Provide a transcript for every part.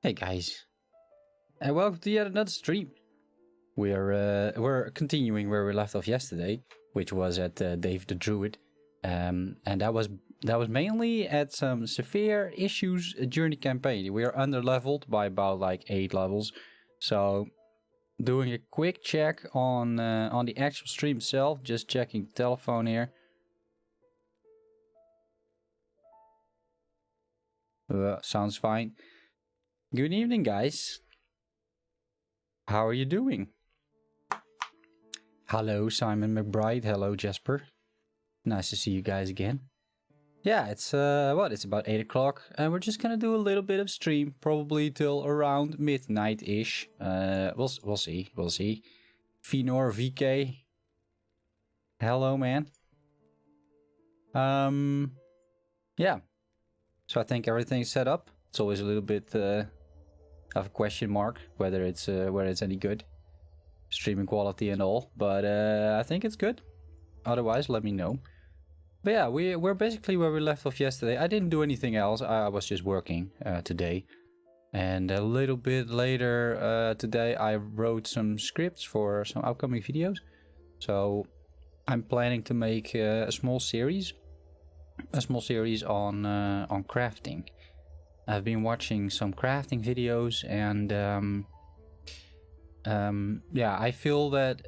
Hey guys, and welcome to yet another stream. We're continuing where we left off yesterday, which was at David the Druid, and that was mainly at some severe issues during the campaign. We are under-leveled by about like 8 levels, so doing a quick check on the actual stream itself. Just checking the telephone here. Sounds fine. Good evening, guys. How are you doing? Hello, Simon McBride. Hello, Jasper. Nice to see you guys again. Yeah, it's it's about 8 o'clock, and we're just gonna do a little bit of stream, probably till around midnight-ish. We'll see. Finor VK. Hello, man. Yeah. So I think everything's set up. It's always a little bit of a question mark whether it's any good, streaming quality and all, but I think it's good. Otherwise, let me know. But yeah, we're basically where we left off yesterday. I didn't do anything else. I was just working today, and a little bit later today I wrote some scripts for some upcoming videos. So I'm planning to make a small series on crafting. I've been watching some crafting videos, and yeah, I feel that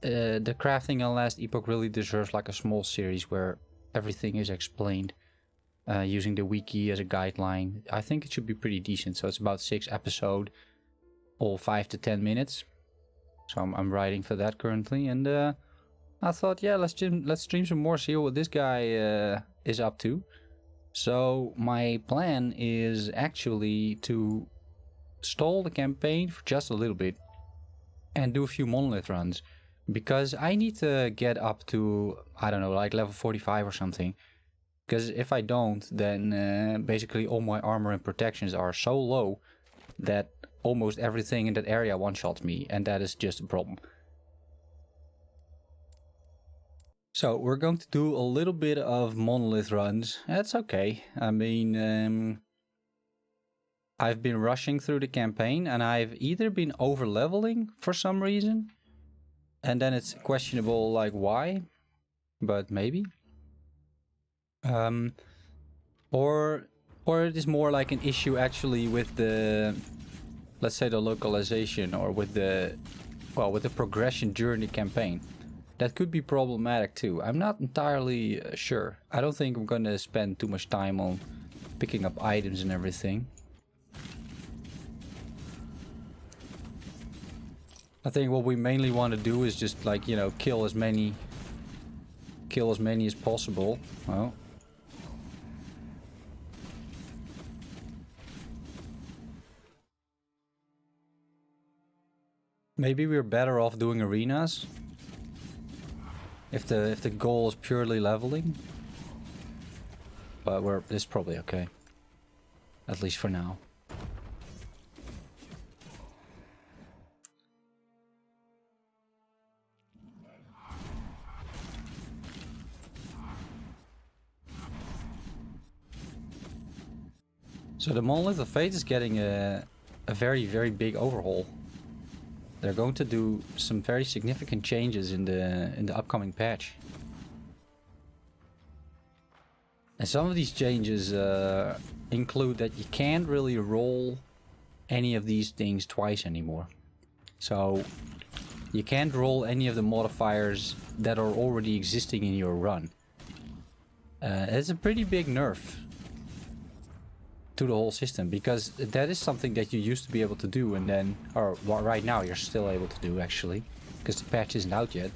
the crafting on last Epoch really deserves like a small series where everything is explained using the wiki as a guideline. I think it should be pretty decent. So it's about 6 episodes, all 5 to 10 minutes. So I'm writing for that currently, and I thought, yeah, let's stream some more, see what this guy is up to. So my plan is actually to stall the campaign for just a little bit and do a few monolith runs, because I need to get up to, I don't know, like level 45 or something. Because if I don't, then basically all my armor and protections are so low that almost everything in that area one-shots me, and that is just a problem. So we're going to do a little bit of monolith runs. That's okay. I mean, I've been rushing through the campaign, and I've either been over-leveling for some reason, and then it's questionable like why, but maybe. Or it is more like an issue actually with the, let's say, the localization, or with the progression during the campaign. That could be problematic too. I'm not entirely sure. I don't think I'm gonna spend too much time on picking up items and everything. I think what we mainly want to do is just, like, you know, kill as many as possible. Well, maybe we're better off doing arenas if the goal is purely leveling, but it's probably okay, at least for now. So the Monolith of Fate is getting a very, very big overhaul. They're going to do some very significant changes in the upcoming patch. And some of these changes include that you can't really roll any of these things twice anymore. So you can't roll any of the modifiers that are already existing in your run. It's a pretty big nerf to the whole system, because that is something that you used to be able to do, and then, or well, right now you're still able to do actually, because the patch isn't out yet.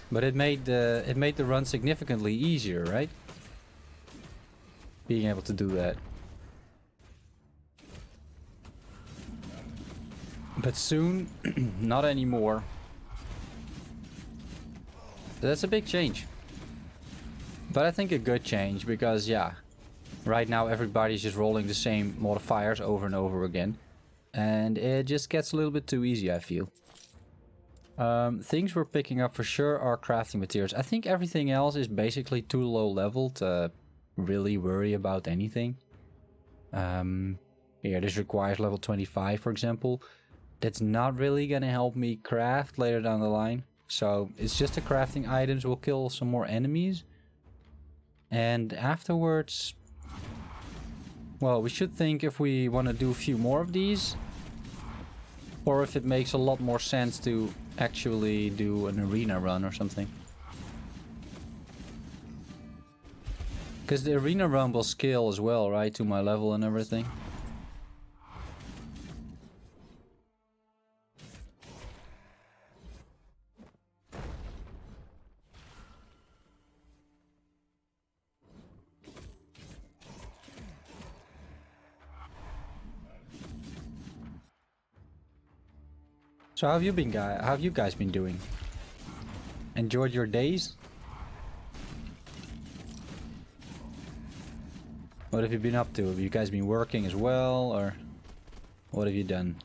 But it made the run significantly easier, right? Being able to do that. But soon, not anymore. That's a big change. But I think a good change, because yeah, right now everybody's just rolling the same modifiers over and over again, and it just gets a little bit too easy, I feel. Things we're picking up for sure are crafting materials. I think everything else is basically too low level to really worry about anything. Yeah, this requires level 25, for example. That's not really gonna help me craft later down the line. So it's just the crafting items. We'll kill some more enemies. And afterwards, well, we should think if we want to do a few more of these. Or if it makes a lot more sense to actually do an arena run or something. Because the arena run will scale as well, right? To my level and everything. So how have you been, guys? How have you guys been doing? Enjoyed your days? What have you been up to? Have you guys been working as well, or what have you done?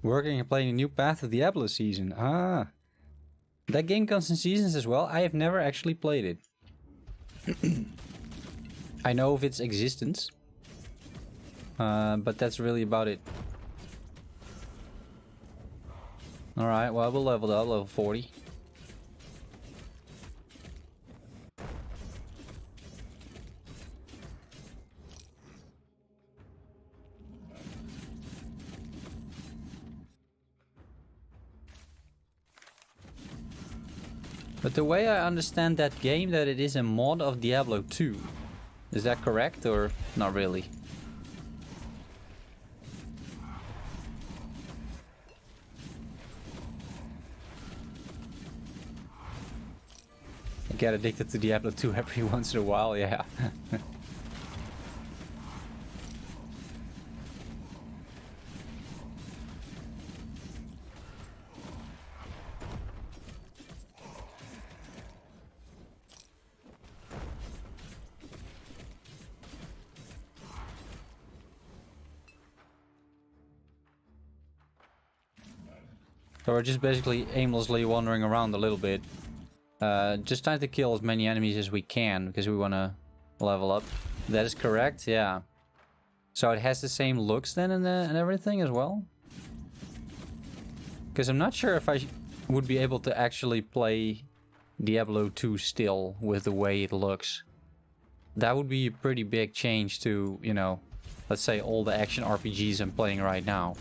Working and playing a new Path of Diablo season. Ah. That game comes in seasons as well. I have never actually played it. I know of its existence. But that's really about it. Alright, well, we'll level up, level 40. But the way I understand that game, that it is a mod of Diablo 2. Is that correct, or not really? I get addicted to Diablo 2 every once in a while, yeah. So we're just basically aimlessly wandering around a little bit. Just trying to kill as many enemies as we can, because we want to level up. That is correct, yeah. So it has the same looks then and everything as well? Because I'm not sure if I would be able to actually play Diablo 2 still with the way it looks. That would be a pretty big change to, you know, let's say all the action RPGs I'm playing right now.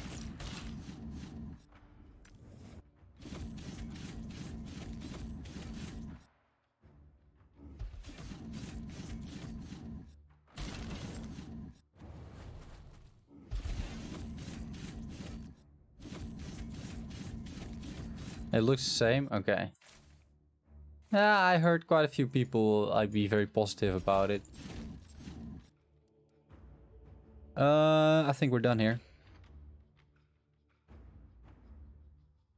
It looks the same? Okay. Yeah, I heard quite a few people I'd be very positive about it. I think we're done here.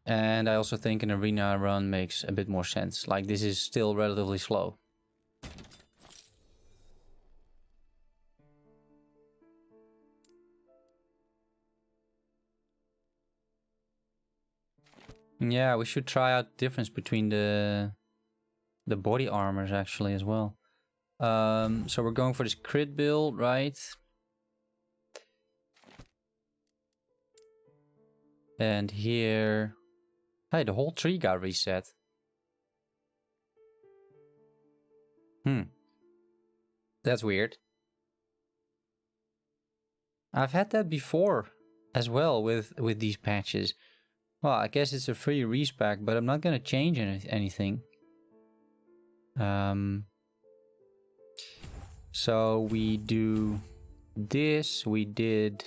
And I also think an arena run makes a bit more sense. Like, this is still relatively slow. Yeah, we should try out the difference between the body armors actually as well. So we're going for this crit build, right? And here... Hey, the whole tree got reset. That's weird. I've had that before as well with these patches. Well, I guess it's a free respec, but I'm not gonna change anything. So we do this. We did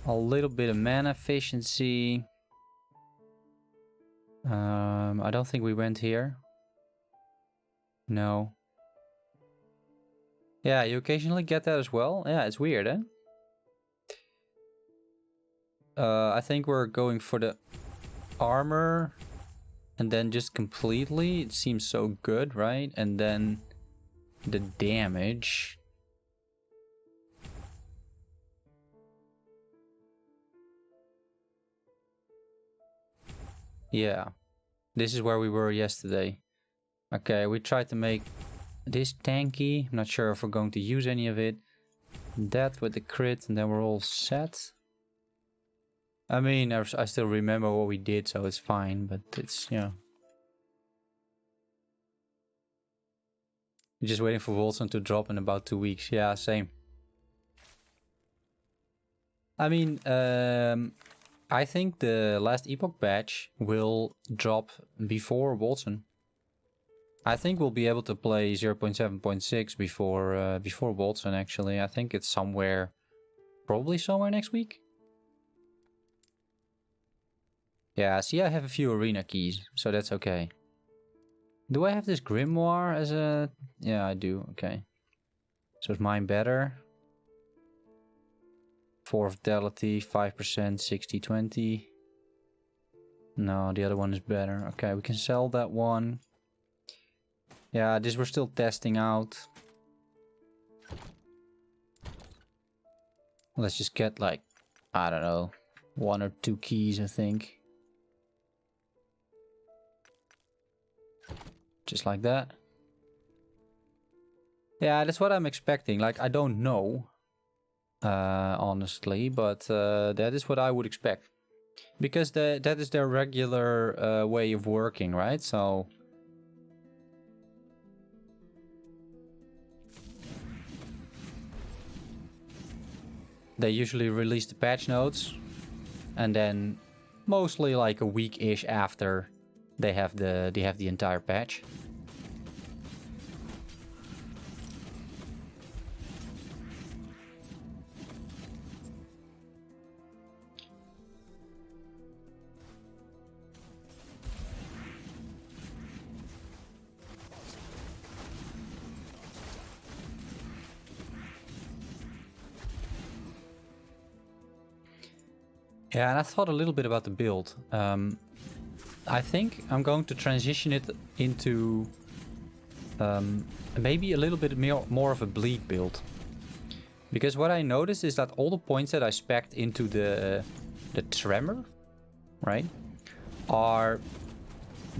a little bit of mana efficiency. I don't think we went here. No. Yeah, you occasionally get that as well. Yeah, it's weird, eh? I think we're going for the armor and then just completely. It seems so good, right? And then the damage. Yeah, this is where we were yesterday. Okay, we tried to make this tanky. I'm not sure if we're going to use any of it. That with the crit, and then we're all set. I mean, I still remember what we did, so it's fine, but it's, you know. Just waiting for Wolson to drop in about 2 weeks. Yeah, same. I mean, I think the last Epoch batch will drop before Wolson. I think we'll be able to play 0.7.6 before Wolson, actually. I think it's somewhere, probably somewhere next week. Yeah, see, I have a few arena keys, so that's okay. Do I have this grimoire as a... Yeah, I do, okay. So is mine better? 4 vitality, 5%, 60, 20. No, the other one is better. Okay, we can sell that one. Yeah, this we're still testing out. Let's just get like, I don't know, 1 or 2 keys, I think. Just like that. Yeah, that's what I'm expecting. Like, I don't know, honestly, but that is what I would expect. Because that is their regular way of working, right? So... They usually release the patch notes, and then mostly like a week-ish after they have the entire patch. Yeah, and I thought a little bit about the build. I think I'm going to transition it into maybe a little bit more of a bleed build. Because what I noticed is that all the points that I spec'd into the tremor, right, are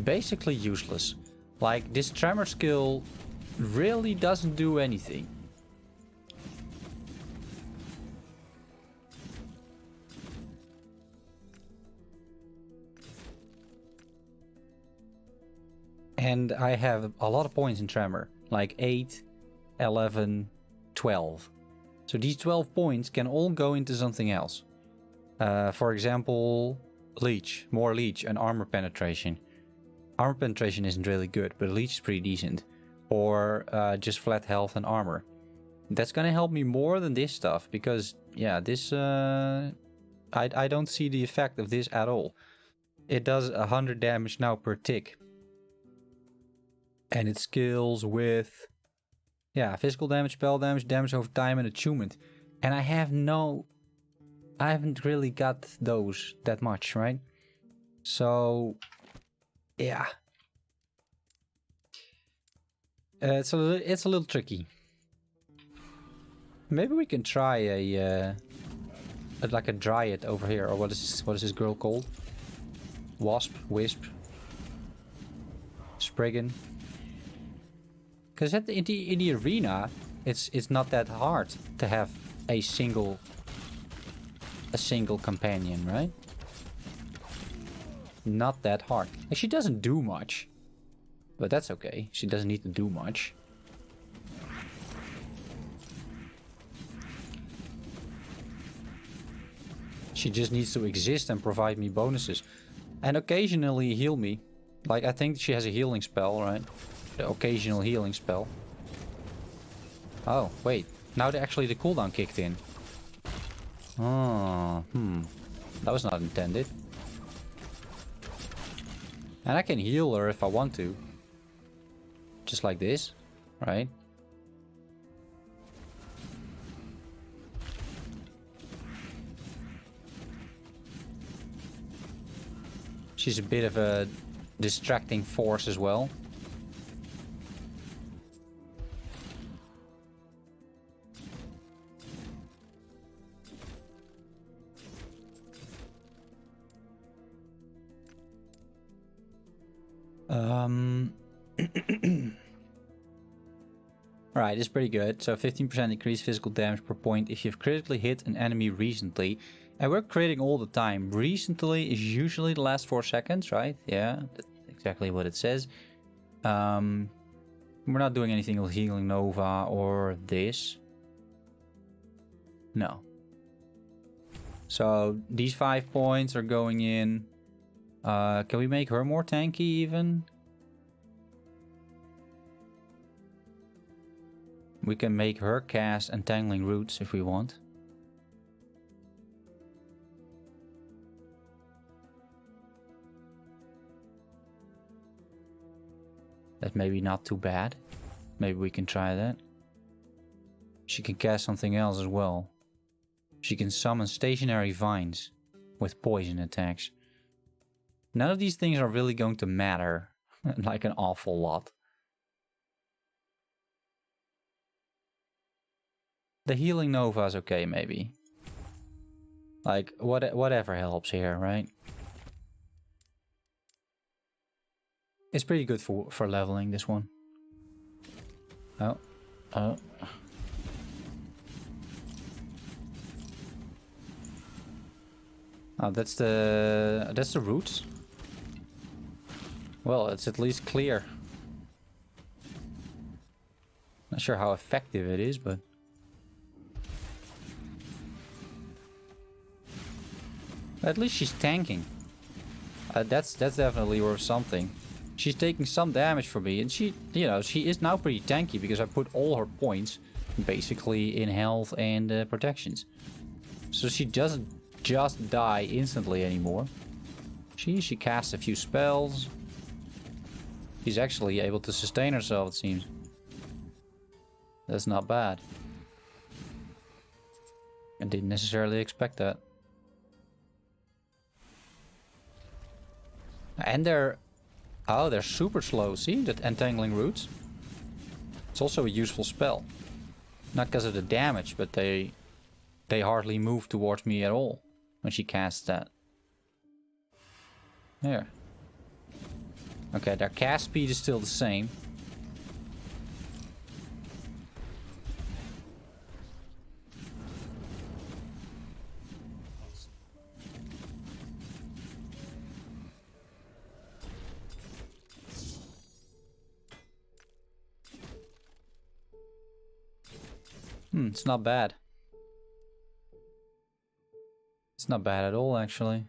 basically useless. Like, this tremor skill really doesn't do anything. And I have a lot of points in Tremor, like 8, 11, 12. So these 12 points can all go into something else. For example, Leech, more Leech and Armor Penetration. Armor Penetration isn't really good, but Leech is pretty decent. Or just flat health and armor. That's gonna help me more than this stuff, because, yeah, this... I don't see the effect of this at all. It does 100 damage now per tick. And it scales with, yeah, physical damage, spell damage, damage over time, and attunement. And I haven't really got those that much, right? So, yeah. It's a little tricky. Maybe we can try like a dryad over here, or what is this girl called? Wisp, Spriggan. Because in the arena, it's not that hard to have a single companion, right? Not that hard. And she doesn't do much, but that's okay. She doesn't need to do much. She just needs to exist and provide me bonuses, and occasionally heal me. Like, I think she has a healing spell, right? The occasional healing spell. Oh, wait. Now actually the cooldown kicked in. Oh, that was not intended. And I can heal her if I want to. Just like this, right? She's a bit of a distracting force as well. Alright, it's pretty good. So 15% increased physical damage per point if you've critically hit an enemy recently. And we're critting all the time. Recently is usually the last 4 seconds, right? Yeah, that's exactly what it says. We're not doing anything with Healing Nova or this. No. So these 5 points are going in. Can we make her more tanky even? We can make her cast Entangling Roots if we want. That's maybe not too bad. Maybe we can try that. She can cast something else as well. She can summon stationary vines with poison attacks. None of these things are really going to matter like an awful lot. The Healing Nova is okay, maybe. Like, whatever helps here, right? It's pretty good for leveling, this one. Oh. Oh. Oh, that's the roots. Well, it's at least clear. Not sure how effective it is, but... At least she's tanking. That's definitely worth something. She's taking some damage from me, and she is now pretty tanky because I put all her points basically in health and protections. So she doesn't just die instantly anymore. She casts a few spells. She's actually able to sustain herself, it seems. That's not bad. I didn't necessarily expect that. And they're super slow. See that Entangling Roots? It's also a useful spell. Not because of the damage, but they hardly move towards me at all when she casts that. There. Okay, their cast speed is still the same. It's not bad. It's not bad at all, actually.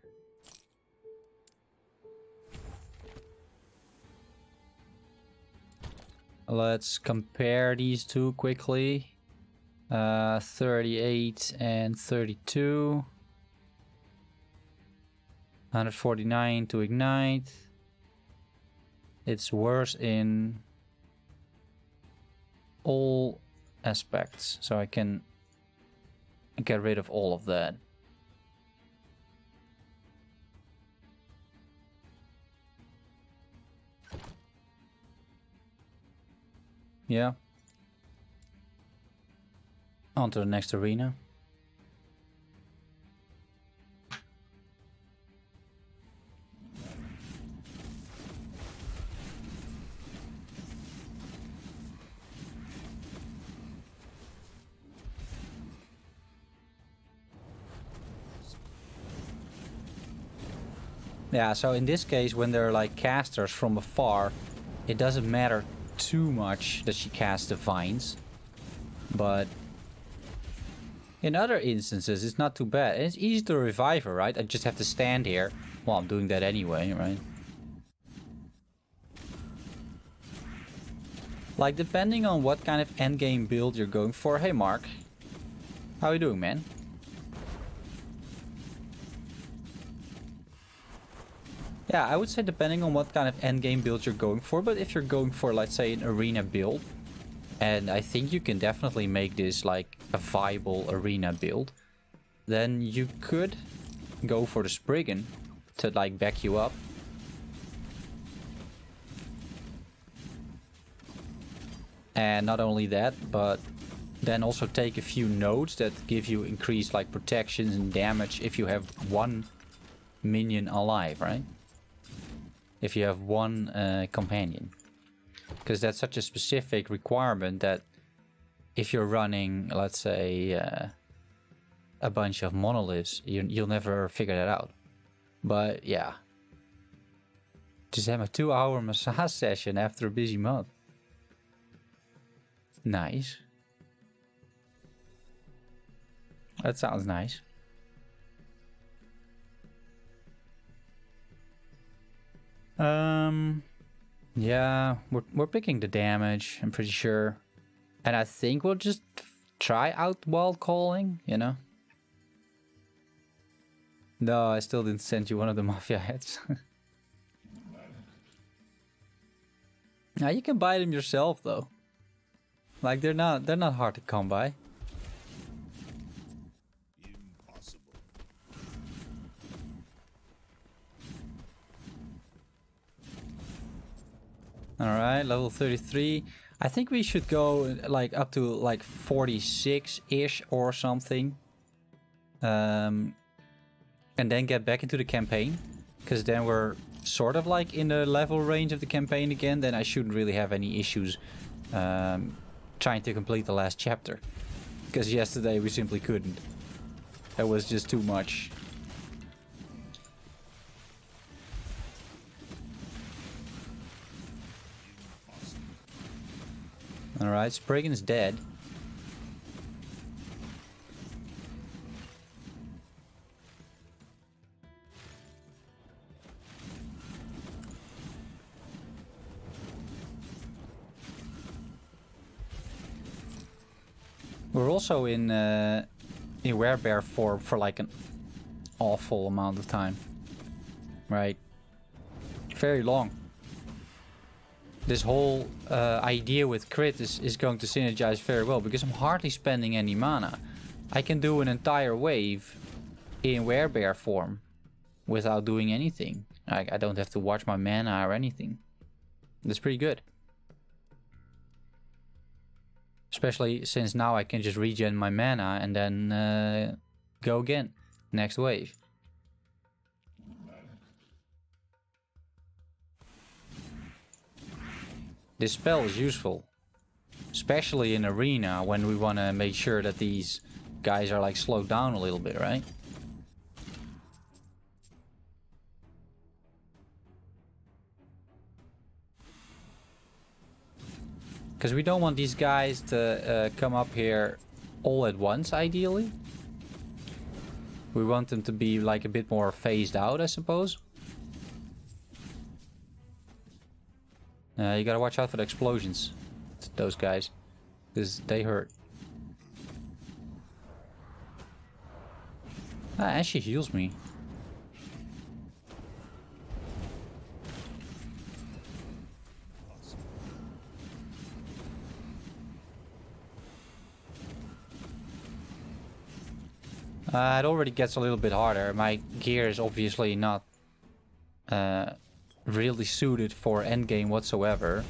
Let's compare these two quickly. 38 and 32. 149 to ignite. It's worse in all aspects, so I can get rid of all of that. Yeah. On to the next arena. Yeah, so in this case, when they're like casters from afar, it doesn't matter too much that she casts the vines. But in other instances, it's not too bad. And it's easy to revive her, right? I just have to stand here. Well, I'm doing that anyway, right? Like, depending on what kind of endgame build you're going for. Hey, Mark. How you doing, man? Yeah, I would say depending on what kind of endgame build you're going for, but if you're going for, let's say, an arena build, and I think you can definitely make this like a viable arena build, then you could go for the Spriggan to like back you up. And not only that, but then also take a few nodes that give you increased like protections and damage if you have one minion alive, right? If you have one companion. Because that's such a specific requirement that if you're running, let's say, a bunch of monoliths, you'll never figure that out. But yeah. Just have a 2-hour massage session after a busy month. Nice. That sounds nice. Yeah, we're picking the damage, I'm pretty sure. And I think we'll just try out wild calling, you know? No, I still didn't send you one of the mafia heads. Now you can buy them yourself though. Like they're not hard to come by. Impossible. Alright, level 33. I think we should go like up to like 46-ish or something. And then get back into the campaign. Because then we're sort of like in the level range of the campaign again. Then I shouldn't really have any issues trying to complete the last chapter. Because yesterday we simply couldn't. That was just too much. Alright, Spriggan's dead. We're also in werebear form for like an awful amount of time. Right? Very long. This whole idea with crit is going to synergize very well because I'm hardly spending any mana. I can do an entire wave in werebear form without doing anything. I don't have to watch my mana or anything. That's pretty good. Especially since now I can just regen my mana and then go again. Next wave. This spell is useful. Especially in arena when we want to make sure that these guys are like slowed down a little bit, right? Because we don't want these guys to come up here all at once, ideally. We want them to be like a bit more phased out, I suppose. You gotta watch out for the explosions. Those guys. Because they hurt. Ah, and she heals me. It already gets a little bit harder. My gear is obviously not really suited for endgame whatsoever.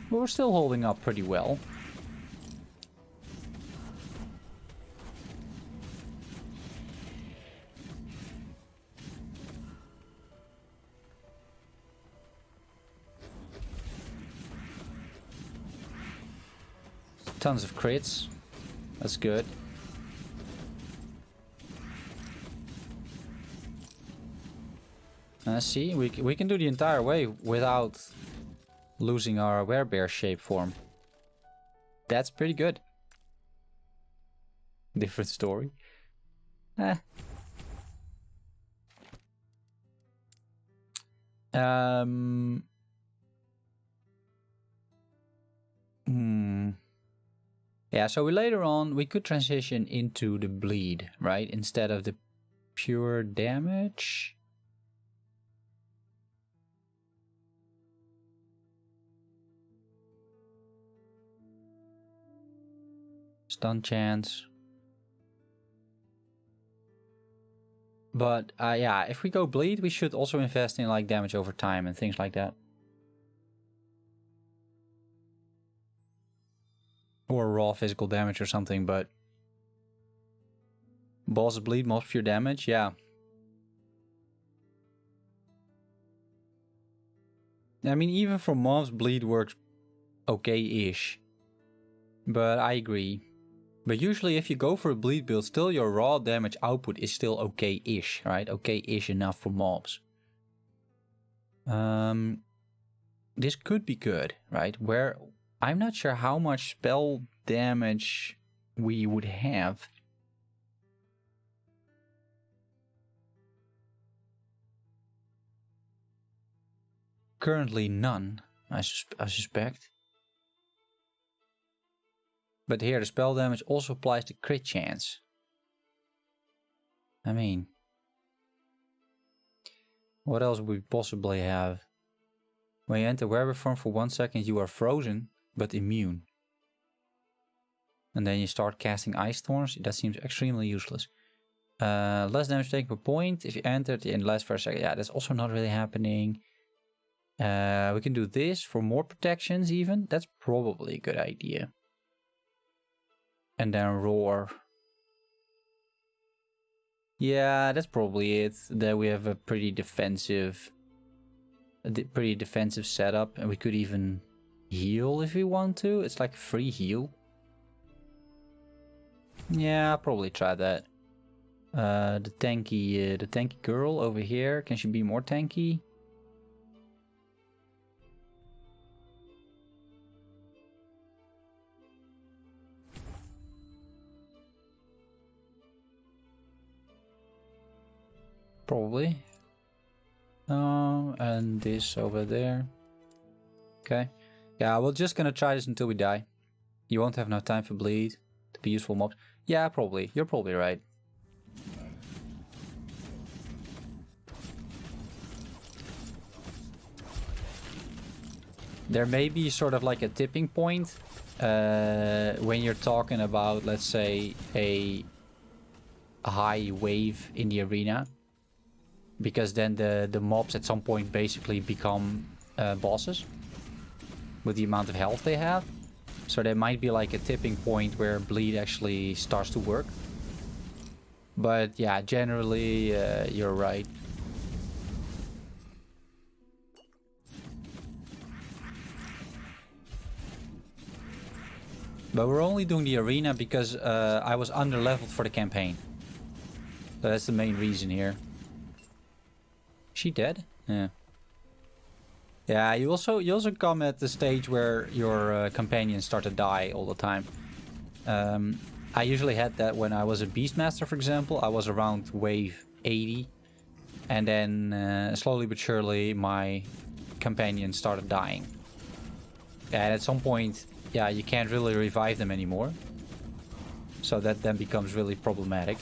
But we're still holding up pretty well. Tons of crits. That's good. See, we can do the entire way without losing our werebear shape form. That's pretty good. Different story. Eh. Yeah, so later on we could transition into the bleed, right? Instead of the pure damage. Stun chance. But yeah, if we go bleed, we should also invest in like damage over time and things like that. Or raw physical damage or something, but... Boss bleed, mobs pure damage, yeah. I mean, even for mobs, bleed works okay-ish. But I agree. But usually if you go for a bleed build, still your raw damage output is still okay-ish, right? Okay-ish enough for mobs. This could be good, right? Where I'm not sure how much spell damage we would have. Currently none, I suspect. But here the spell damage also applies to crit chance. I mean, what else would we possibly have? When you enter werewolf form for 1 second, you are frozen, but immune. And then you start casting ice thorns. That seems extremely useless. Less damage taken per point if you entered in less for a second. Yeah, that's also not really happening. We can do this for more protections even. That's probably a good idea. And then roar. Yeah, that's probably it. There we have a pretty defensive setup, and we could even heal if we want to. It's like a free heal. Yeah, I'll probably try that. The tanky girl over here. Can she be more tanky? Probably. And this over there. Okay. Yeah, we're just gonna try this until we die. You won't have enough time for bleed to be useful mobs. Yeah, probably. You're probably right. There may be sort of like a tipping point when you're talking about, let's say, a high wave in the arena. Because then the mobs at some point basically become bosses with the amount of health they have. So there might be like a tipping point where bleed actually starts to work. But yeah, generally you're right. But we're only doing the arena because I was under-leveled for the campaign. So that's the main reason here. Is she dead? Yeah. Yeah, you also come at the stage where your companions start to die all the time. I usually had that when I was a Beastmaster, for example. I was around wave 80. And then slowly but surely my companions started dying. And at some point, yeah, you can't really revive them anymore. So that then becomes really problematic.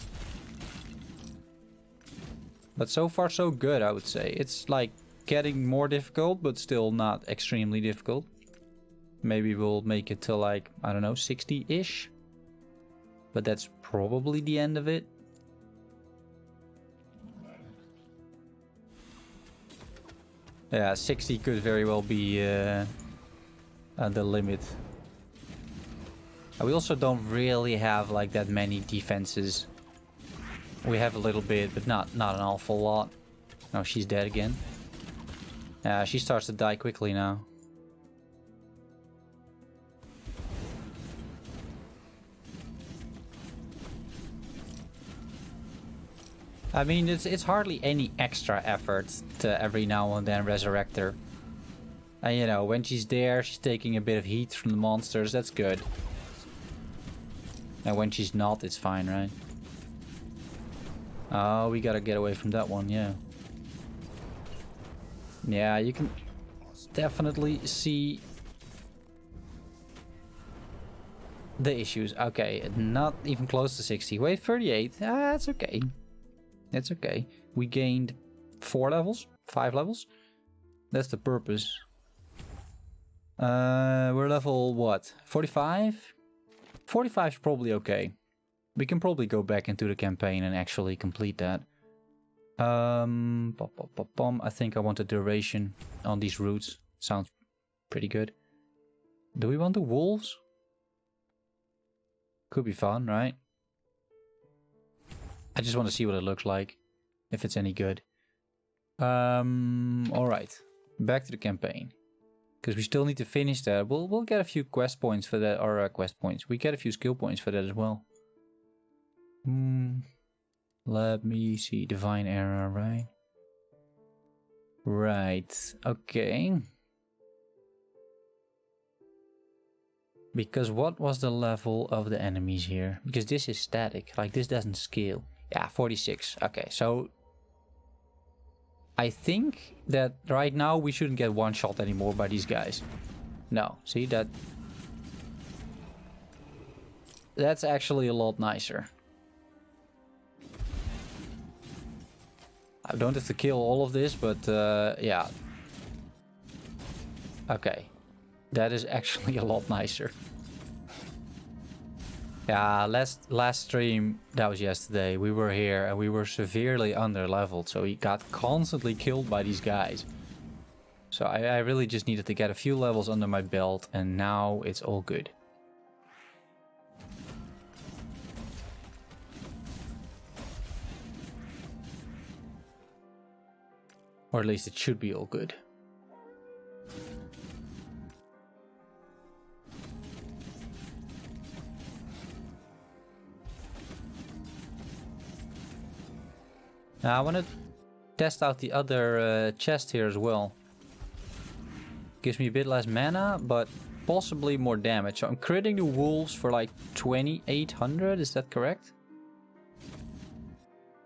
But so far so good, I would say. It's like getting more difficult, but still not extremely difficult. Maybe we'll make it to like, I don't know, 60-ish. But that's probably the end of it. Yeah, 60 could very well be the limit. We also don't really have like that many defenses. We have a little bit, but not an awful lot. Oh, she's dead again. She starts to die quickly now. I mean, it's hardly any extra effort to every now and then resurrect her. And you know, when she's there, she's taking a bit of heat from the monsters. That's good. And when she's not, it's fine, right? Oh, we gotta get away from that one, yeah. Yeah, you can definitely see the issues. Okay, not even close to 60. Wait, 38. That's okay. That's okay. We gained 4 levels? 5 levels? That's the purpose. We're level, what? 45? 45 is probably okay. We can probably go back into the campaign and actually complete that. I think I want a duration on these routes. Sounds pretty good. Do we want the wolves? Could be fun, right? I just want to see what it looks like. If it's any good. Alright. Back to the campaign. Because we still need to finish that. We'll get a few quest points for that. Or quest points. We get a few skill points for that as well. Let me see. Divine Error, right? Right. Okay. Because what was the level of the enemies here? Because this is static. Like this doesn't scale. Yeah, 46. Okay, so I think that right now we shouldn't get one shot anymore by these guys. No, see that? That's actually a lot nicer. I don't have to kill all of this, but yeah. Okay. That is actually a lot nicer. Yeah, last stream, that was yesterday, we were here and we were severely under leveled, so we got constantly killed by these guys. So I really just needed to get a few levels under my belt and now it's all good. Or at least it should be all good. Now I want to test out the other chest here as well. Gives me a bit less mana, but possibly more damage. So I'm critting the wolves for like 2800, is that correct?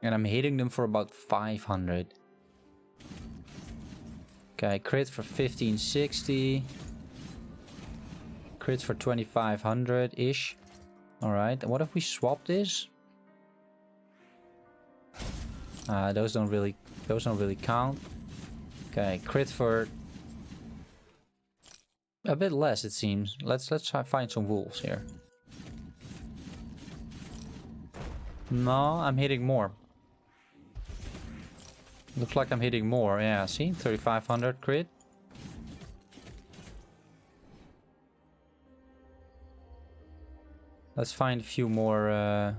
And I'm hitting them for about 500. Okay, crit for 1560. Crit for 2500-ish. Alright, what if we swap this? Those don't really count. Okay, crit for a bit less, it seems. Let's try find some wolves here. No, I'm hitting more. Looks like I'm hitting more. Yeah, see, 3500 crit. Let's find a few more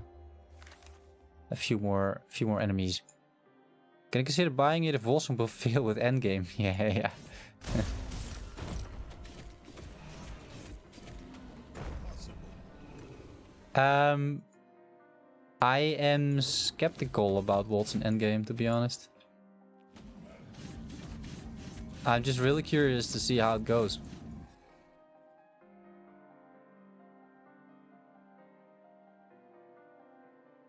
enemies. Can I consider buying it if Wolfsong will fail with endgame? Yeah. I am skeptical about Wolfsong endgame, to be honest. I'm just really curious to see how it goes.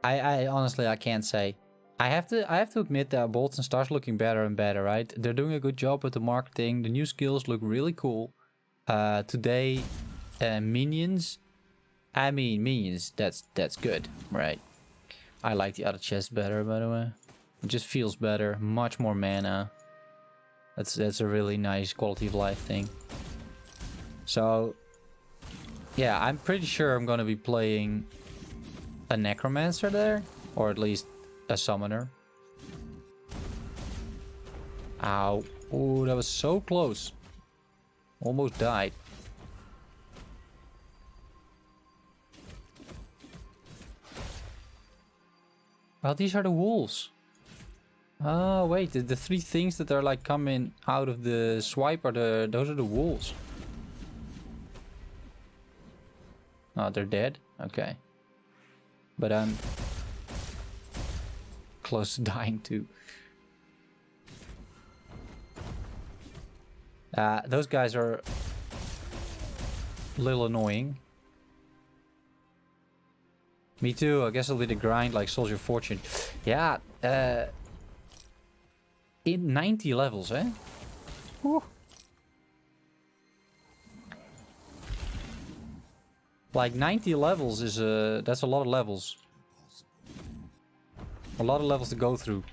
I honestly, I can't say. I have to admit that Bolton starts looking better and better, right? They're doing a good job with the marketing. The new skills look really cool. Today, minions. I mean, minions. That's good, right? I like the other chest better, by the way. It just feels better. Much more mana. That's a really nice quality of life thing. So, yeah, I'm pretty sure I'm gonna be playing a necromancer there, or at least a summoner. Ow. Ooh, that was so close. Almost died. Well, these are the wolves. Oh, wait. The three things that are like coming out of the swipe are those are the wolves. Oh, they're dead? Okay. But I'm close to dying too. Those guys are a little annoying. Me too. I guess it'll be the grind like Soldier of Fortune. Yeah. In 90 levels, eh? Whew. Like 90 levels is that's a lot of levels. A lot of levels to go through.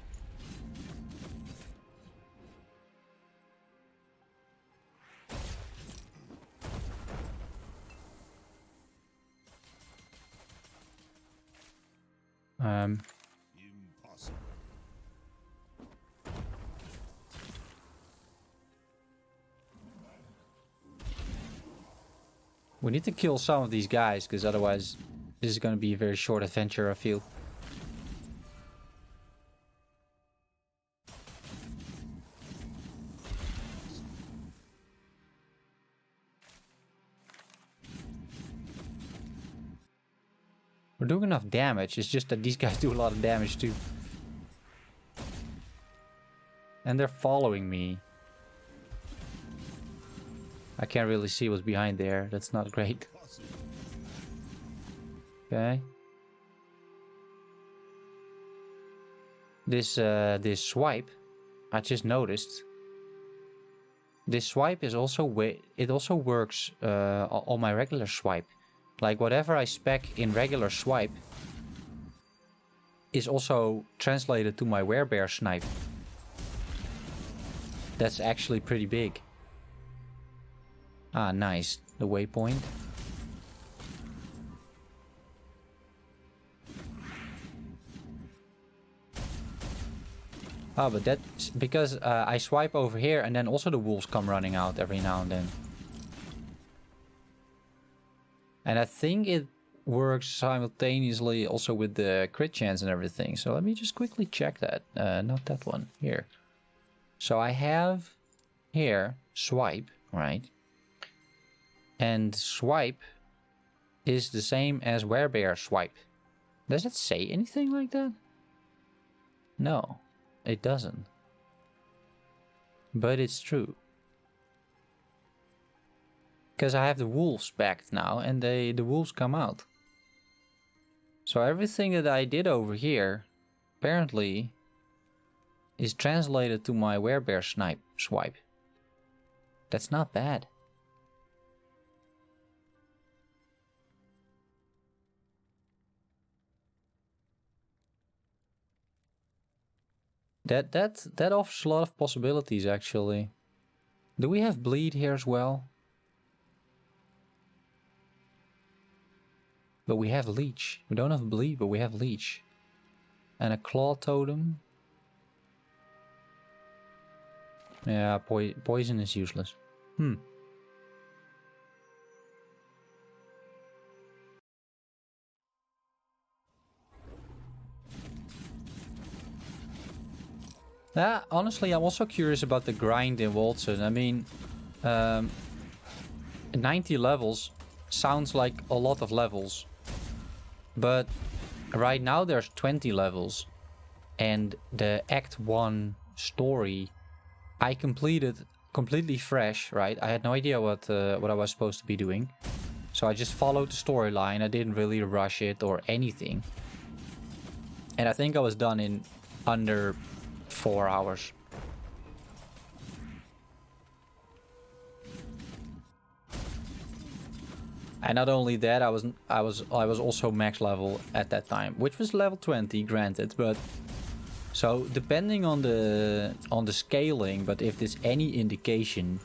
Impossible. We need to kill some of these guys, because otherwise This is going to be a very short adventure, I feel. We're doing enough damage, it's just that these guys do a lot of damage too. And they're following me. I can't really see what's behind there, that's not great. Okay. This swipe, I just noticed. This swipe is also it also works on my regular swipe. Like whatever I spec in regular swipe is also translated to my werebear snipe. That's actually pretty big. Ah, nice. The waypoint. Ah, but that's because I swipe over here and then also the wolves come running out every now and then. And I think it works simultaneously also with the crit chance and everything. So let me just quickly check that. Not that one. Here. So I have here swipe, right? And swipe is the same as werebear swipe. Does it say anything like that? No, it doesn't. But it's true. Because I have the wolves backed now and the wolves come out. So everything that I did over here apparently is translated to my werebear swipe. That's not bad. That offers a lot of possibilities actually. Do we have bleed here as well? But we have leech. We don't have bleed, but we have leech. And a claw totem. Yeah, poison is useless. Yeah, honestly, I'm also curious about the grind in Walton. I mean, 90 levels sounds like a lot of levels. But right now there's 20 levels. And the Act 1 story, I completed completely fresh, right? I had no idea what I was supposed to be doing. So I just followed the storyline. I didn't really rush it or anything. And I think I was done in under 4 hours. And not only that, I was also max level at that time, which was level 20, granted, but so depending on the scaling, but if there's any indication,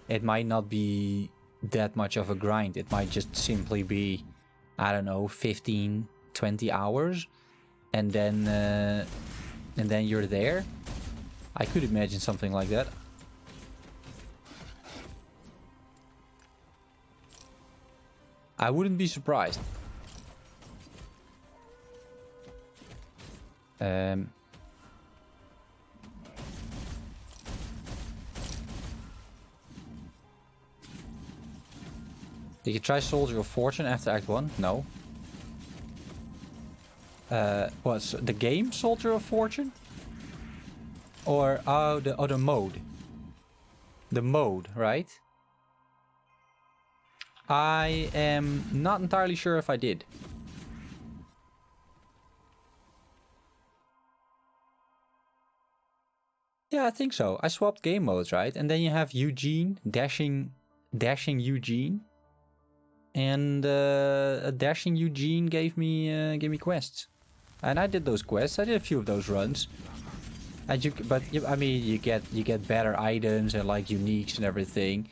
it might not be that much of a grind. It might just simply be, I don't know, 15, 20 hours, and then you're there. I could imagine something like that. I wouldn't be surprised. Did you try Soldier of Fortune after Act 1? No. What's the game Soldier of Fortune? Or the mode? The mode, right? I am not entirely sure if I did. Yeah, I think so. I swapped game modes, right? And then you have Eugene, dashing Eugene. And dashing Eugene gave me quests. And I did those quests. I did a few of those runs. And I mean, you get better items and like uniques and everything.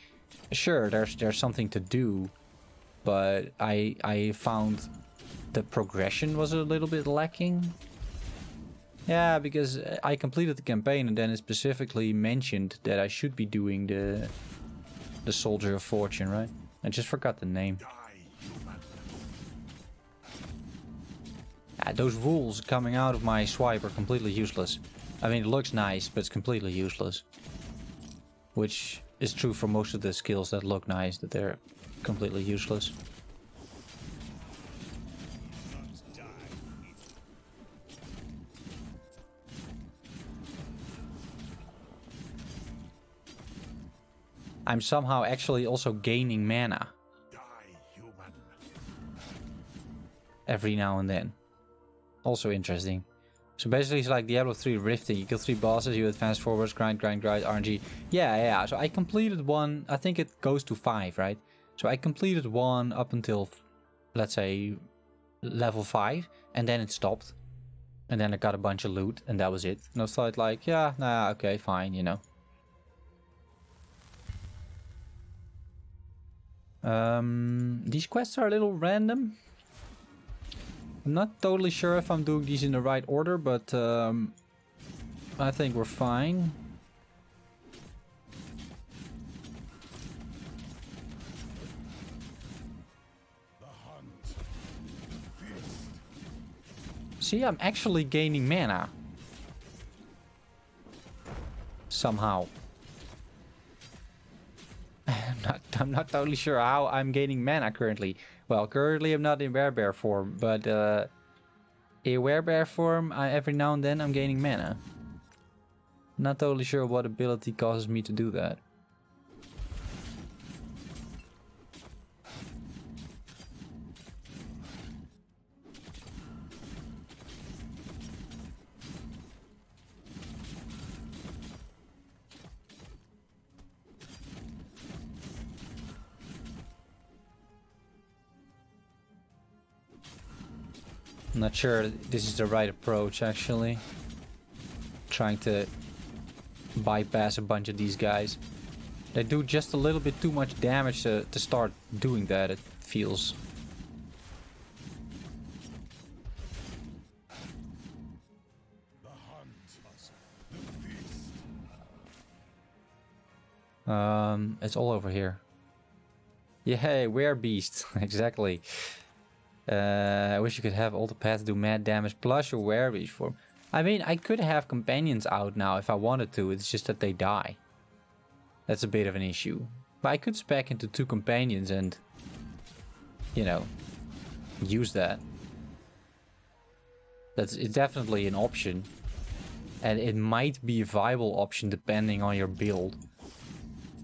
Sure, there's something to do, but I found the progression was a little bit lacking. Yeah, because I completed the campaign and then it specifically mentioned that I should be doing the Soldier of Fortune, right? I just forgot the name. Those rules coming out of my swipe are completely useless. I mean, it looks nice, but it's completely useless. Which is true for most of the skills that look nice, that they're completely useless. I'm somehow actually also gaining mana. Every now and then. Also interesting. So basically it's like Diablo 3 rifting. You kill 3 bosses, you advance forwards, grind, RNG. Yeah. So I completed one. I think it goes to 5, right? So I completed one up until, let's say, level 5. And then it stopped. And then I got a bunch of loot. And that was it. And I thought like, yeah, nah, okay, fine, you know. These quests are a little random. I'm not totally sure if I'm doing these in the right order, but I think we're fine. See, I'm actually gaining mana. Somehow. I'm not totally sure how I'm gaining mana currently. Well, currently I'm not in werebear form, but in werebear form, every now and then I'm gaining mana. Not totally sure what ability causes me to do that. I'm not sure this is the right approach, actually. Trying to bypass a bunch of these guys. They do just a little bit too much damage to start doing that, it feels. It's all over here. Yay, werebeast. Exactly. I wish you could have all the paths do mad damage plus your werebeast form. I mean, I could have companions out now if I wanted to. It's just that they die. That's a bit of an issue. But I could spec into 2 companions and, you know, use that. It's definitely an option. And it might be a viable option depending on your build.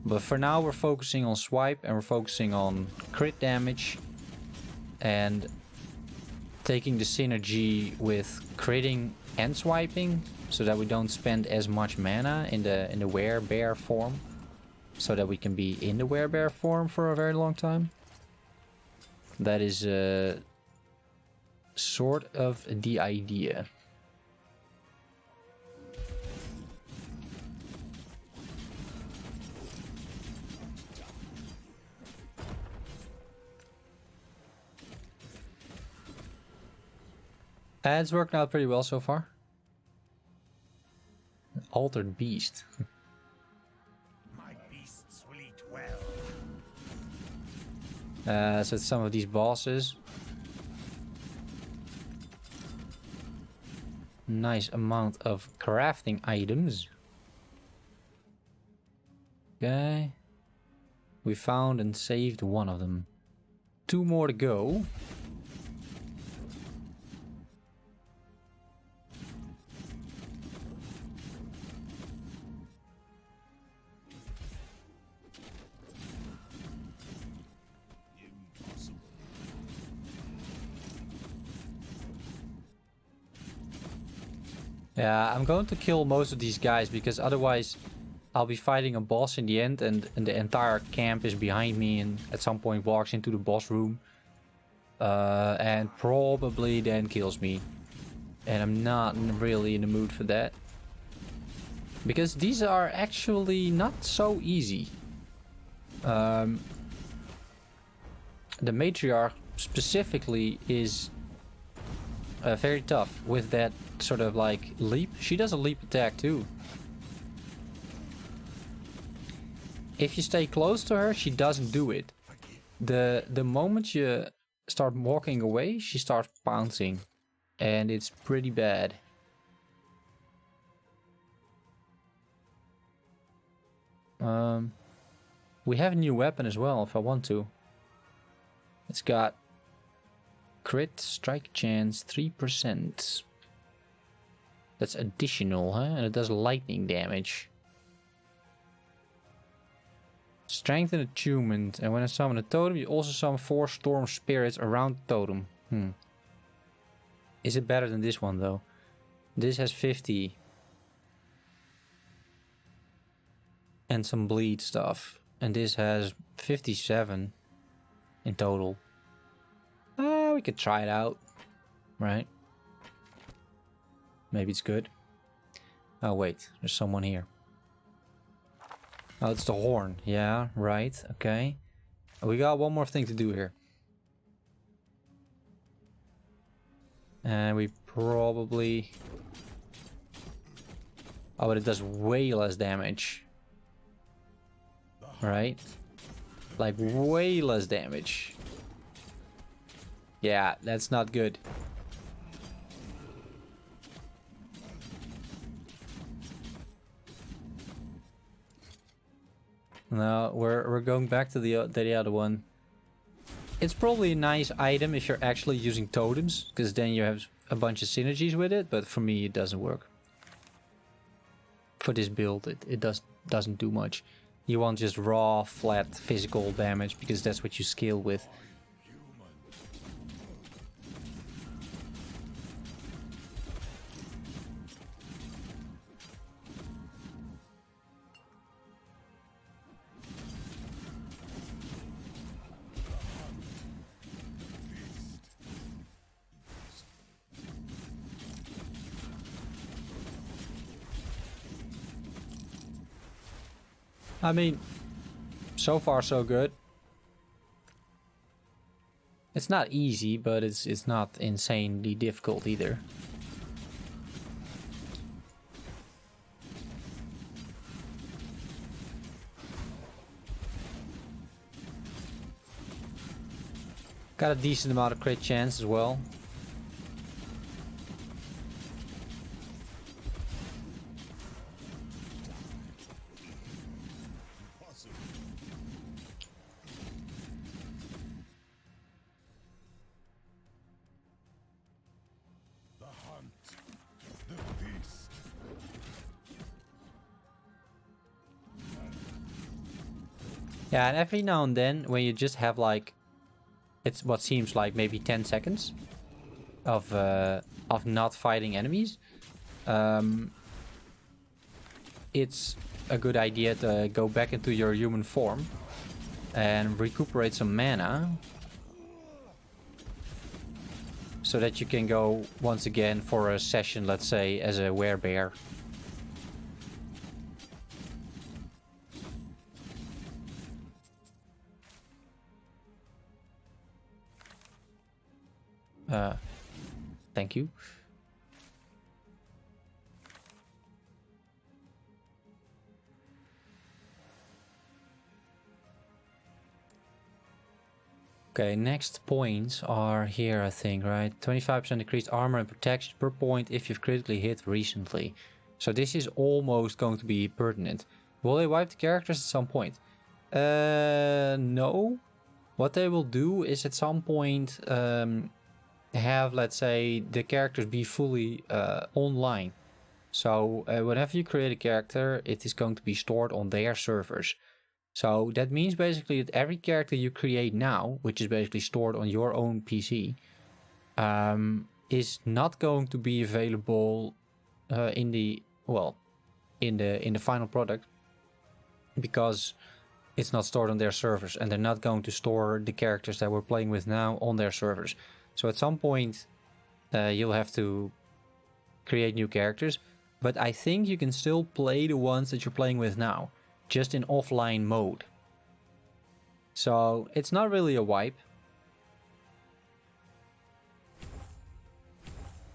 But for now we're focusing on swipe and we're focusing on crit damage. And taking the synergy with critting and swiping so that we don't spend as much mana in the werebear form, so that we can be in the werebear form for a very long time. That is sort of the idea. It's working out pretty well so far. Altered beast. My beasts will eat well. So it's some of these bosses. Nice amount of crafting items. Okay. We found and saved one of them. 2 more to go. Yeah, I'm going to kill most of these guys because otherwise I'll be fighting a boss in the end and the entire camp is behind me and at some point walks into the boss room and probably then kills me. And I'm not really in the mood for that. Because these are actually not so easy. The matriarch specifically is very tough with that sort of like leap. She does a leap attack too. If you stay close to her, she doesn't do it. The moment you start walking away, she starts pouncing. And it's pretty bad. We have a new weapon as well if I want to. It's got crit strike chance 3%. That's additional, huh? And it does lightning damage. Strength and attunement. And when I summon a totem, you also summon 4 storm spirits around the totem. Is it better than this one though? This has 50. And some bleed stuff. And this has 57 in total. We could try it out. Right? Maybe it's good. Oh wait, there's someone here. Oh, it's the horn. Yeah, right. Okay. We got one more thing to do here. And we probably... Oh, but it does way less damage. Right? Like, way less damage. Yeah, that's not good. No, we're going back to the other one. It's probably a nice item if you're actually using totems, because then you have a bunch of synergies with it, but for me it doesn't work. For this build, it doesn't do much. You want just raw, flat, physical damage, because that's what you scale with. I mean, so far so good. It's not easy, but it's not insanely difficult either. Got a decent amount of crit chance as well. Yeah, and every now and then, when you just have like, it's what seems like maybe 10 seconds of not fighting enemies, it's a good idea to go back into your human form and recuperate some mana, so that you can go once again for a session, let's say, as a werebear. Thank you. Okay, next points are here, I think, right? 25% increased armor and protection per point if you've critically hit recently. So this is almost going to be pertinent. Will they wipe the characters at some point? No. What they will do is at some point have, let's say, the characters be fully online. So whenever you create a character, it is going to be stored on their servers. So that means basically that every character you create now, which is basically stored on your own PC, is not going to be available in the final product, because it's not stored on their servers, and they're not going to store the characters that we're playing with now on their servers. So at some point you'll have to create new characters, but I think you can still play the ones that you're playing with now, just in offline mode. So it's not really a wipe,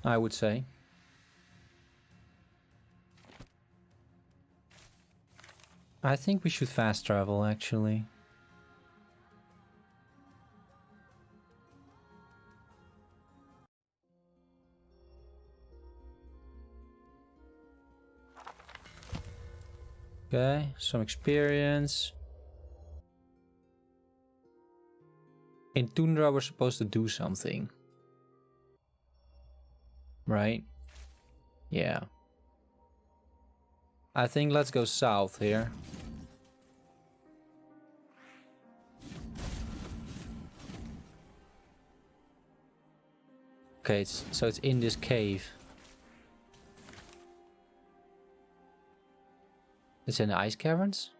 I would say. I think we should fast travel, actually. Okay, some experience. In Tundra we're supposed to do something. Right? Yeah. I think let's go south here. Okay, so it's in this cave. It's in the ice caverns?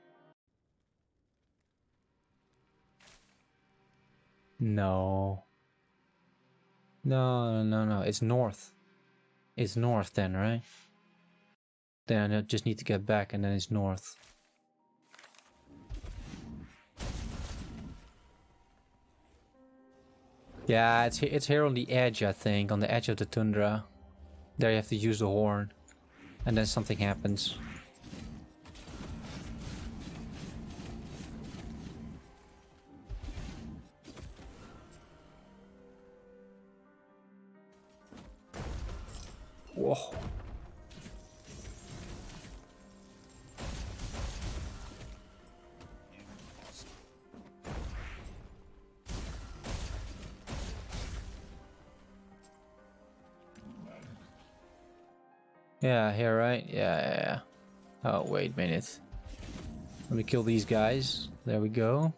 No. No. It's north. It's north then, right? Then I just need to get back and then it's north. Yeah, it's here on the edge, I think. On the edge of the tundra. There you have to use the horn. And then something happens. Whoa. Yeah, here, right? Yeah. Oh, wait a minute. Let me kill these guys. There we go.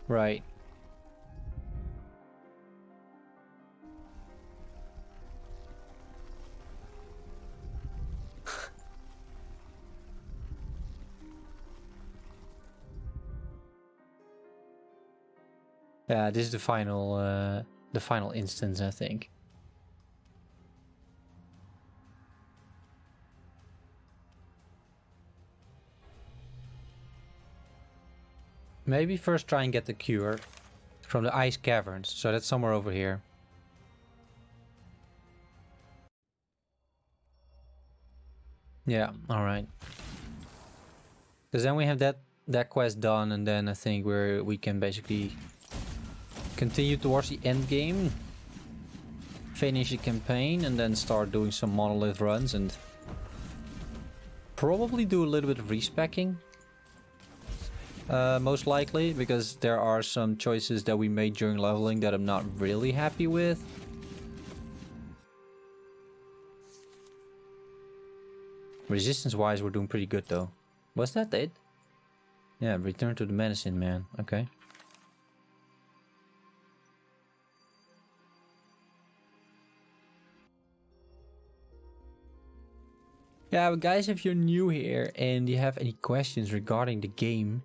Right. Yeah, this is the final instance, I think. Maybe first try and get the cure from the ice caverns. So that's somewhere over here. Yeah, alright. Because then we have that quest done, and then I think we can basically continue towards the end game, finish the campaign, and then start doing some monolith runs and probably do a little bit of respecking. Most likely, because there are some choices that we made during leveling that I'm not really happy with. Resistance wise we're doing pretty good though. Was that it? Yeah, return to the medicine man. Okay. Yeah, but guys, if you're new here and you have any questions regarding the game,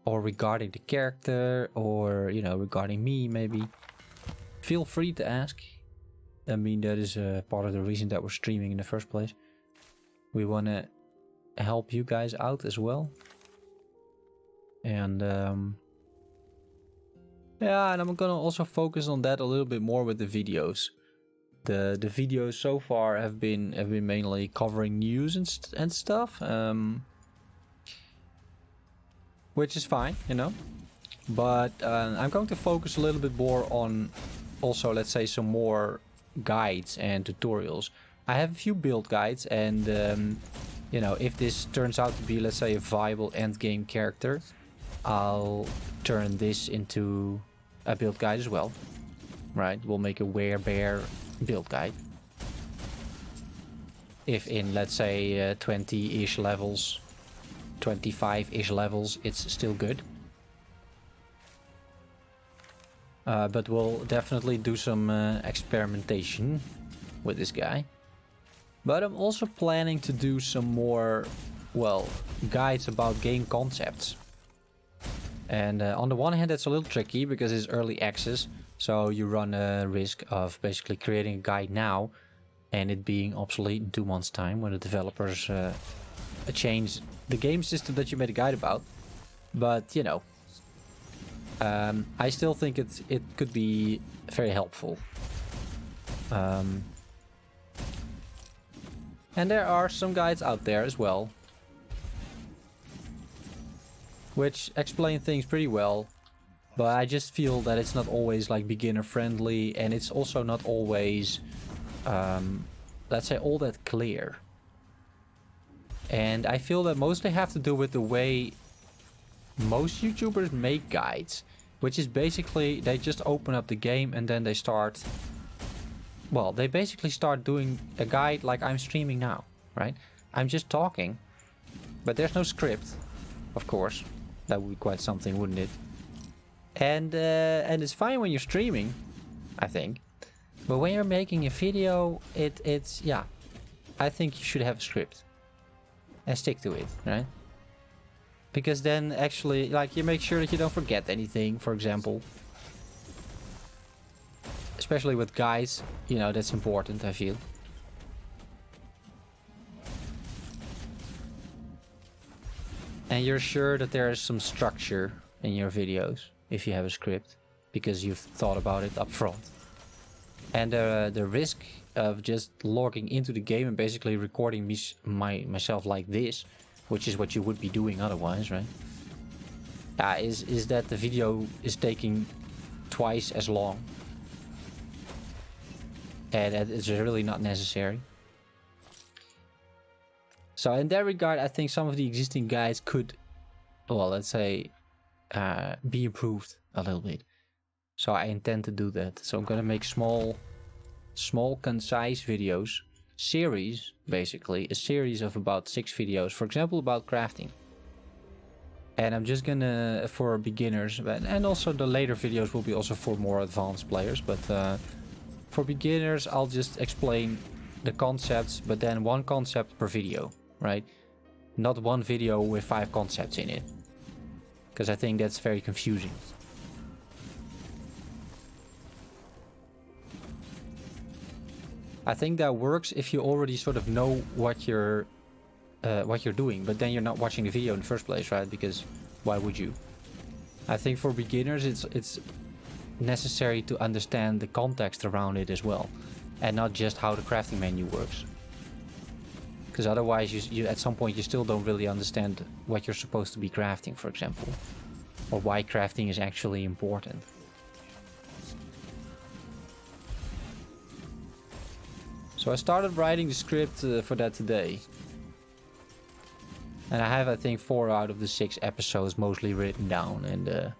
or regarding the character, or, you know, regarding me maybe, feel free to ask. I mean, that is part of the reason that we're streaming in the first place. We want to help you guys out as well. And yeah, and I'm gonna also focus on that a little bit more with the videos. The videos so far have been mainly covering news and stuff, which is fine, you know. But I'm going to focus a little bit more on also, let's say, some more guides and tutorials. I have a few build guides, and you know, if this turns out to be, let's say, a viable endgame character, I'll turn this into a build guide as well. Right, we'll make a werebear build guide. If in, let's say, 20-ish levels, 25-ish levels, it's still good. But we'll definitely do some experimentation with this guy. But I'm also planning to do some more, well, guides about game concepts. And on the one hand, that's a little tricky because it's early access. So you run a risk of basically creating a guide now and it being obsolete in 2 months' time when the developers change the game system that you made a guide about. But, you know, I still think it could be very helpful. And there are some guides out there as well, which explain things pretty well. But I just feel that it's not always like beginner friendly, and it's also not always, let's say, all that clear. And I feel that mostly have to do with the way most YouTubers make guides, which is basically they just open up the game and then they start, well, they basically start doing a guide like I'm streaming now, right? I'm just talking, but there's no script, of course. That would be quite something, wouldn't it? And it's fine when you're streaming, I think. But when you're making a video, it's yeah, I think you should have a script and stick to it, right? Because then actually, like, you make sure that you don't forget anything, for example. Especially with guides, you know, that's important, I feel. And you're sure that there is some structure in your videos if you have a script, because you've thought about it up front. And the risk of just logging into the game and basically recording myself like this, which is what you would be doing otherwise, right? Is that the video is taking twice as long. And it's really not necessary. So in that regard, I think some of the existing guides could, well, let's say, be improved a little bit. So I intend to do that. So I'm gonna make small concise videos, series, basically a series of about 6 videos, for example, about crafting. And I'm just gonna, for beginners, and also the later videos will be also for more advanced players, but for beginners I'll just explain the concepts, but then 1 concept per video, right? Not 1 video with 5 concepts in it, because I think that's very confusing. I think that works if you already sort of know what you're doing, but then you're not watching the video in the first place, right? Because why would you? I think for beginners it's necessary to understand the context around it as well, and not just how the crafting menu works. Because otherwise you at some point you still don't really understand what you're supposed to be crafting, for example, or why crafting is actually important. So I started writing the script for that today. And I have, I think, 4 out of the 6 episodes mostly written down. And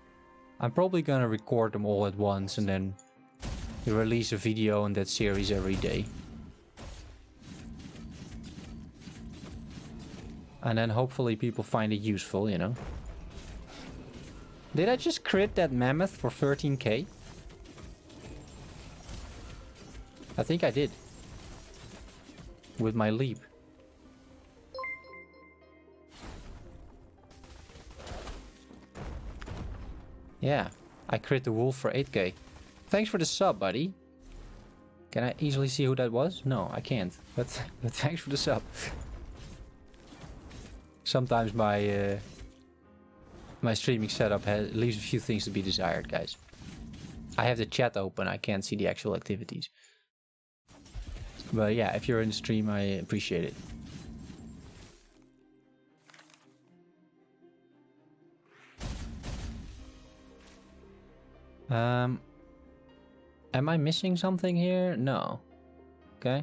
I'm probably gonna record them all at once and then release a video in that series every day. And then hopefully people find it useful, you know. Did I just crit that mammoth for 13k? I think I did. With my leap. Yeah, I crit the wolf for 8k. Thanks for the sub, buddy. Can I easily see who that was? No, I can't. But thanks for the sub. Sometimes my my streaming setup leaves a few things to be desired, guys. I have the chat open, I can't see the actual activities. But yeah, if you're in the stream, I appreciate it. Am I missing something here? No. Okay.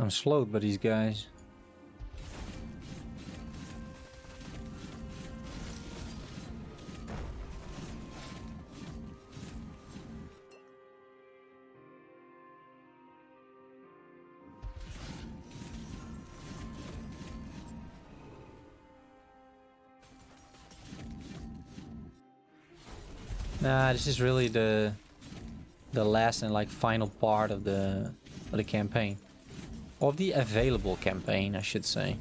I'm slowed by these guys. Nah, this is really the last and like final part of the campaign. Of the available campaign, I should say.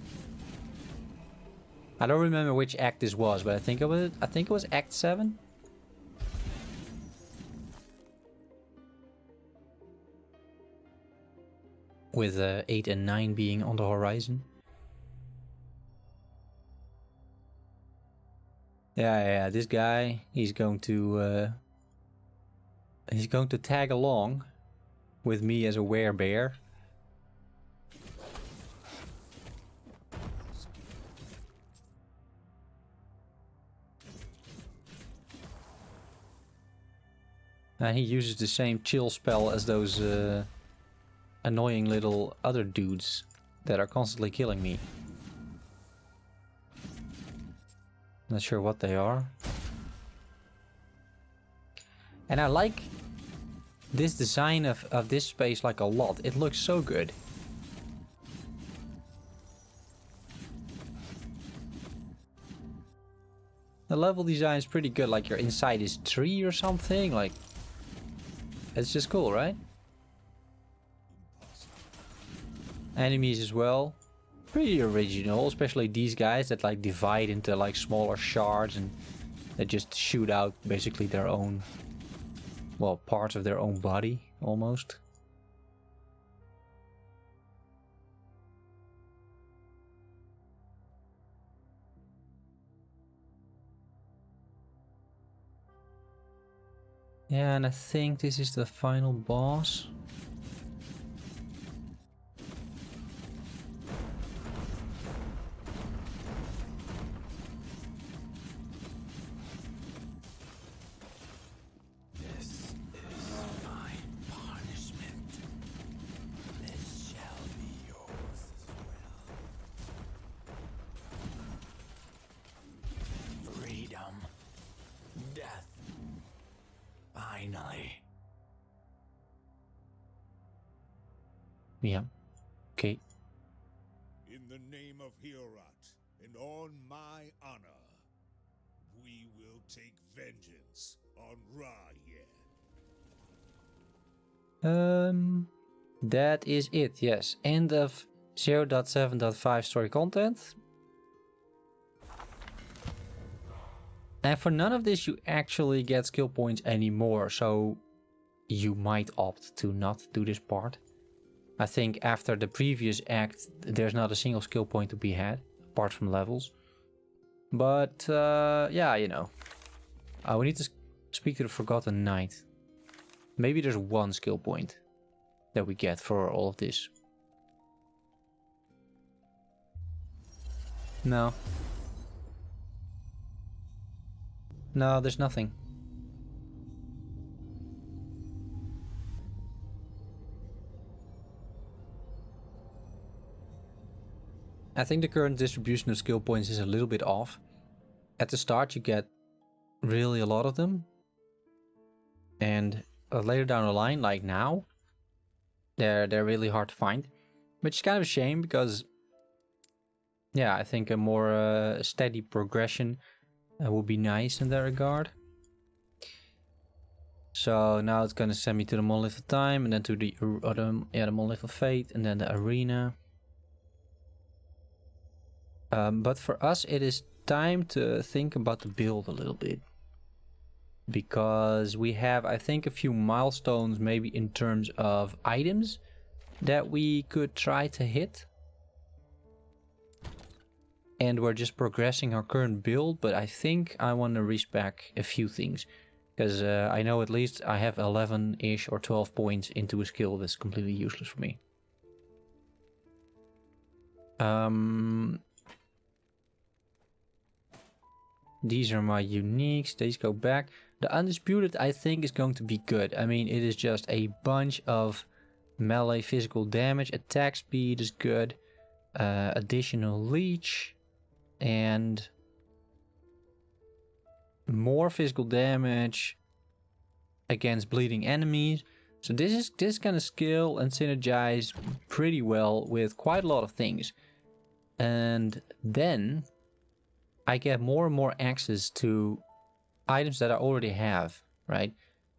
I don't remember which act this was, but I think it was Act 7. With 8 and 9 being on the horizon. Yeah, this guy, he's going to tag along with me as a werebear. And he uses the same chill spell as those annoying little other dudes that are constantly killing me. Not sure what they are. And I like this design of this space like a lot. It looks so good. The level design is pretty good, like you're inside this tree or something, like... It's just cool, right? Enemies as well. Pretty original, especially these guys that like divide into like smaller shards and they just shoot out basically their own, well, parts of their own body, almost. Yeah, and I think this is the final boss. This is my punishment. This shall be yours as well. Freedom. Death. Finally. Yeah. Okay. In the name of Hiorat, and on my honor, we will take vengeance on Raya. That is it, yes. End of 0.7.5 story content. And for none of this you actually get skill points anymore, so you might opt to not do this part. I think after the previous act there's not a single skill point to be had, apart from levels. But yeah, you know. We need to speak to the Forgotten Knight. Maybe there's one skill point that we get for all of this. No. No, there's nothing. I think the current distribution of skill points is a little bit off. At the start you get really a lot of them. And later down the line, like now, they're really hard to find. Which is kind of a shame because, yeah, I think a more steady progression would be nice in that regard. So now it's gonna send me to the Monolith of Time and then to the Monolith of Fate and then the arena. But for us it is time to think about the build a little bit. Because we have, I think, a few milestones maybe in terms of items that we could try to hit. And we're just progressing our current build, but I think I want to respec a few things. Because I know at least I have 11-ish or 12 points into a skill that's completely useless for me. These are my uniques, these go back. The Undisputed I think is going to be good. I mean, it is just a bunch of melee physical damage. Attack speed is good. Additional leech. And more physical damage against bleeding enemies. So this kind of skill and synergize pretty well with quite a lot of things. And then I get more and more access to items that I already have, right?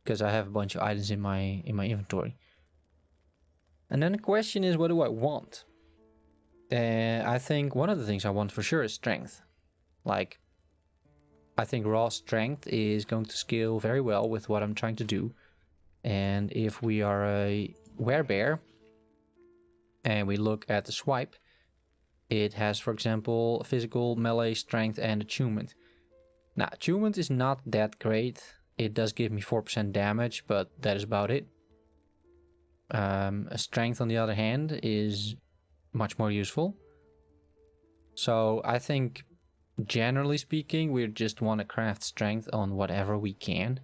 Because I have a bunch of items in my inventory. And then the question is, what do I want? I think one of the things I want for sure is strength. Like, I think raw strength is going to scale very well with what I'm trying to do. And if we are a werebear and we look at the swipe, it has, for example, physical, melee, strength, and attunement. Now, attunement is not that great. It does give me 4% damage, but that is about it. Strength, on the other hand, is much more useful. So I think, generally speaking, we just want to craft strength on whatever we can.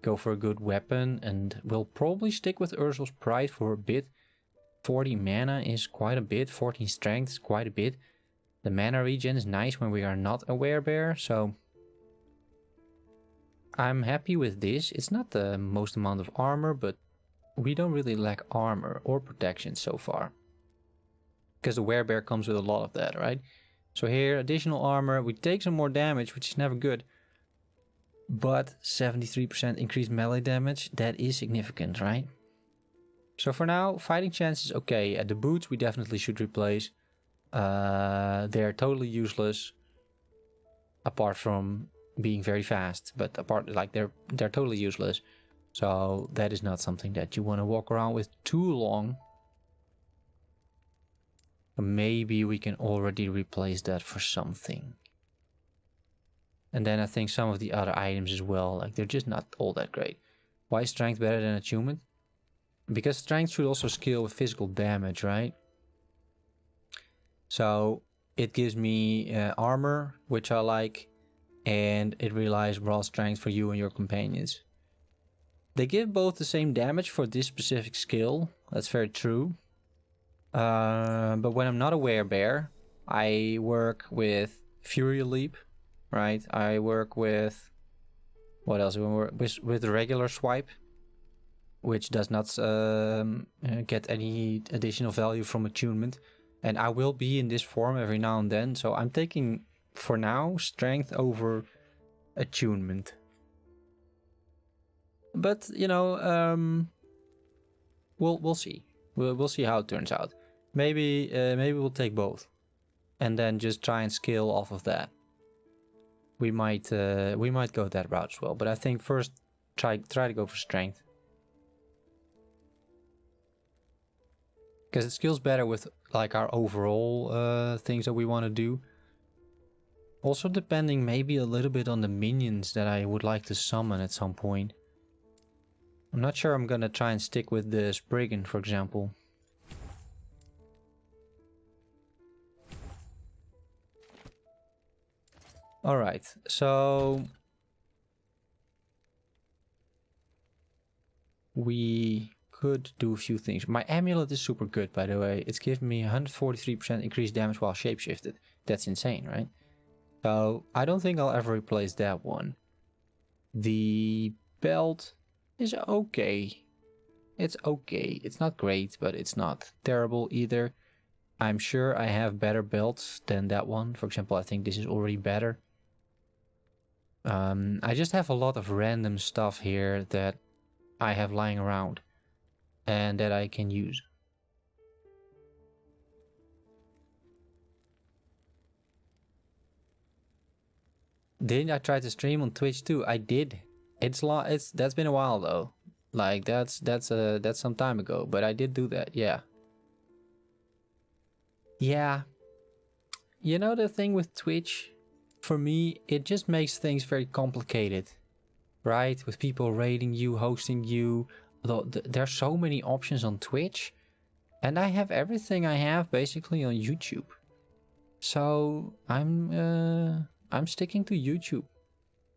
Go for a good weapon, and we'll probably stick with Ursul's Pride for a bit. 40 mana is quite a bit, 14 strength is quite a bit. The mana regen is nice when we are not a werebear, so I'm happy with this. It's not the most amount of armor, but we don't really lack armor or protection so far. Because the werebear comes with a lot of that, right? So here, additional armor, we take some more damage, which is never good. But 73% increased melee damage, that is significant, right? So for now, fighting chance is okay. The boots we definitely should replace. They're totally useless. Apart from being very fast. But they're totally useless. So that is not something that you want to walk around with too long. Maybe we can already replace that for something. And then I think some of the other items as well, like they're just not all that great. Why is strength better than attunement? Because strength should also scale with physical damage, right? So it gives me armor, which I like, and it relies raw strength for you and your companions. They give both the same damage for this specific skill, that's very true. But when I'm not a werebear, I work with Fury Leap, right? I work with... what else? With the regular swipe, which does not get any additional value from attunement. And I will be in this form every now and then, so I'm taking, for now, strength over attunement. But, you know, we'll see. We'll see how it turns out. Maybe we'll take both, and then just try and scale off of that. We might go that route as well. But I think first try to go for strength, because it scales better with like our overall things that we want to do. Also depending maybe a little bit on the minions that I would like to summon at some point. I'm not sure I'm gonna try and stick with the Spriggan, for example. Alright, so we could do a few things. My amulet is super good, by the way. It's given me 143% increased damage while shapeshifted. That's insane, right? So I don't think I'll ever replace that one. The belt is okay. It's okay. It's not great, but it's not terrible either. I'm sure I have better belts than that one. For example, I think this is already better. I just have a lot of random stuff here that I have lying around and that I can use. Didn't I try to stream on Twitch too? I did. That's been a while though. Like that's some time ago, but I did do that. Yeah. Yeah. You know the thing with Twitch, for me, it just makes things very complicated, right? With people raiding you, hosting you. There's so many options on Twitch, and I have everything I have basically on YouTube. So I'm sticking to YouTube.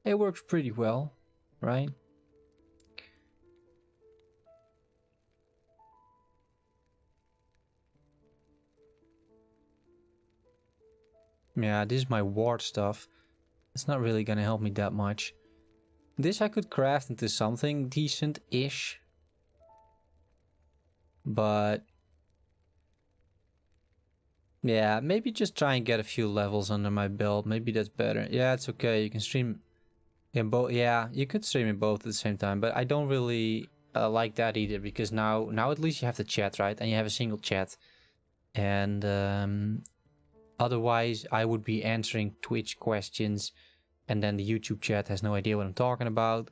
It works pretty well, right? Yeah, this is my ward stuff. It's not really gonna help me that much. This I could craft into something decent-ish. But yeah, maybe just try and get a few levels under my belt. Maybe that's better. Yeah, it's okay. You can stream in both. Yeah, you could stream in both at the same time. But I don't really... like that either, because now at least you have the chat, right? And you have a single chat. And otherwise I would be answering Twitch questions and then the YouTube chat has no idea what I'm talking about,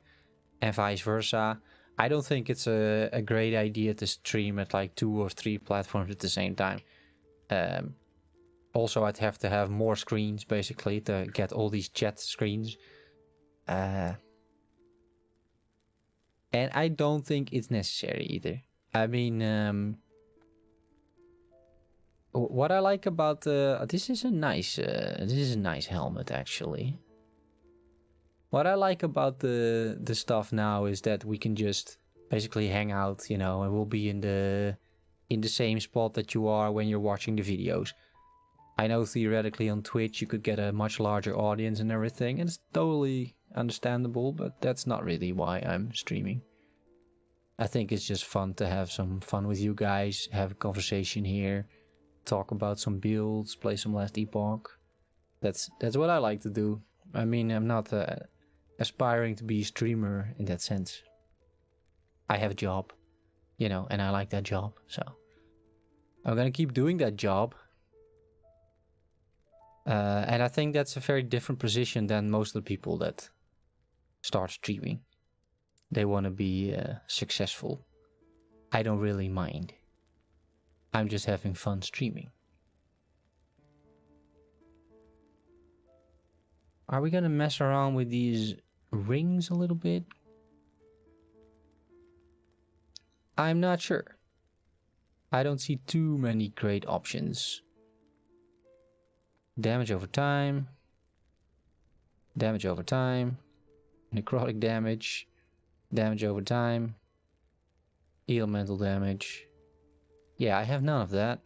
and vice versa. I don't think it's a great idea to stream at like 2 or 3 platforms at the same time. Also, I'd have to have more screens basically to get all these chat screens. And I don't think it's necessary either. I mean, what I like about this is a nice helmet actually. What I like about the stuff now is that we can just basically hang out, you know, and we'll be in the same spot that you are when you're watching the videos. I know theoretically on Twitch you could get a much larger audience and everything, and it's totally understandable, but that's not really why I'm streaming. I think it's just fun to have some fun with you guys, have a conversation here, talk about some builds, play some last Epoch. That's what I like to do. I mean, I'm not aspiring to be a streamer in that sense. I have a job, you know, and I like that job, so I'm gonna keep doing that job. And I think that's a very different position than most of the people that start streaming. They want to be successful. I don't really mind. I'm just having fun streaming. Are we gonna mess around with these rings a little bit? I'm not sure. I don't see too many great options. Damage over time. Damage over time. Necrotic damage. Damage over time. Elemental damage. Yeah, I have none of that.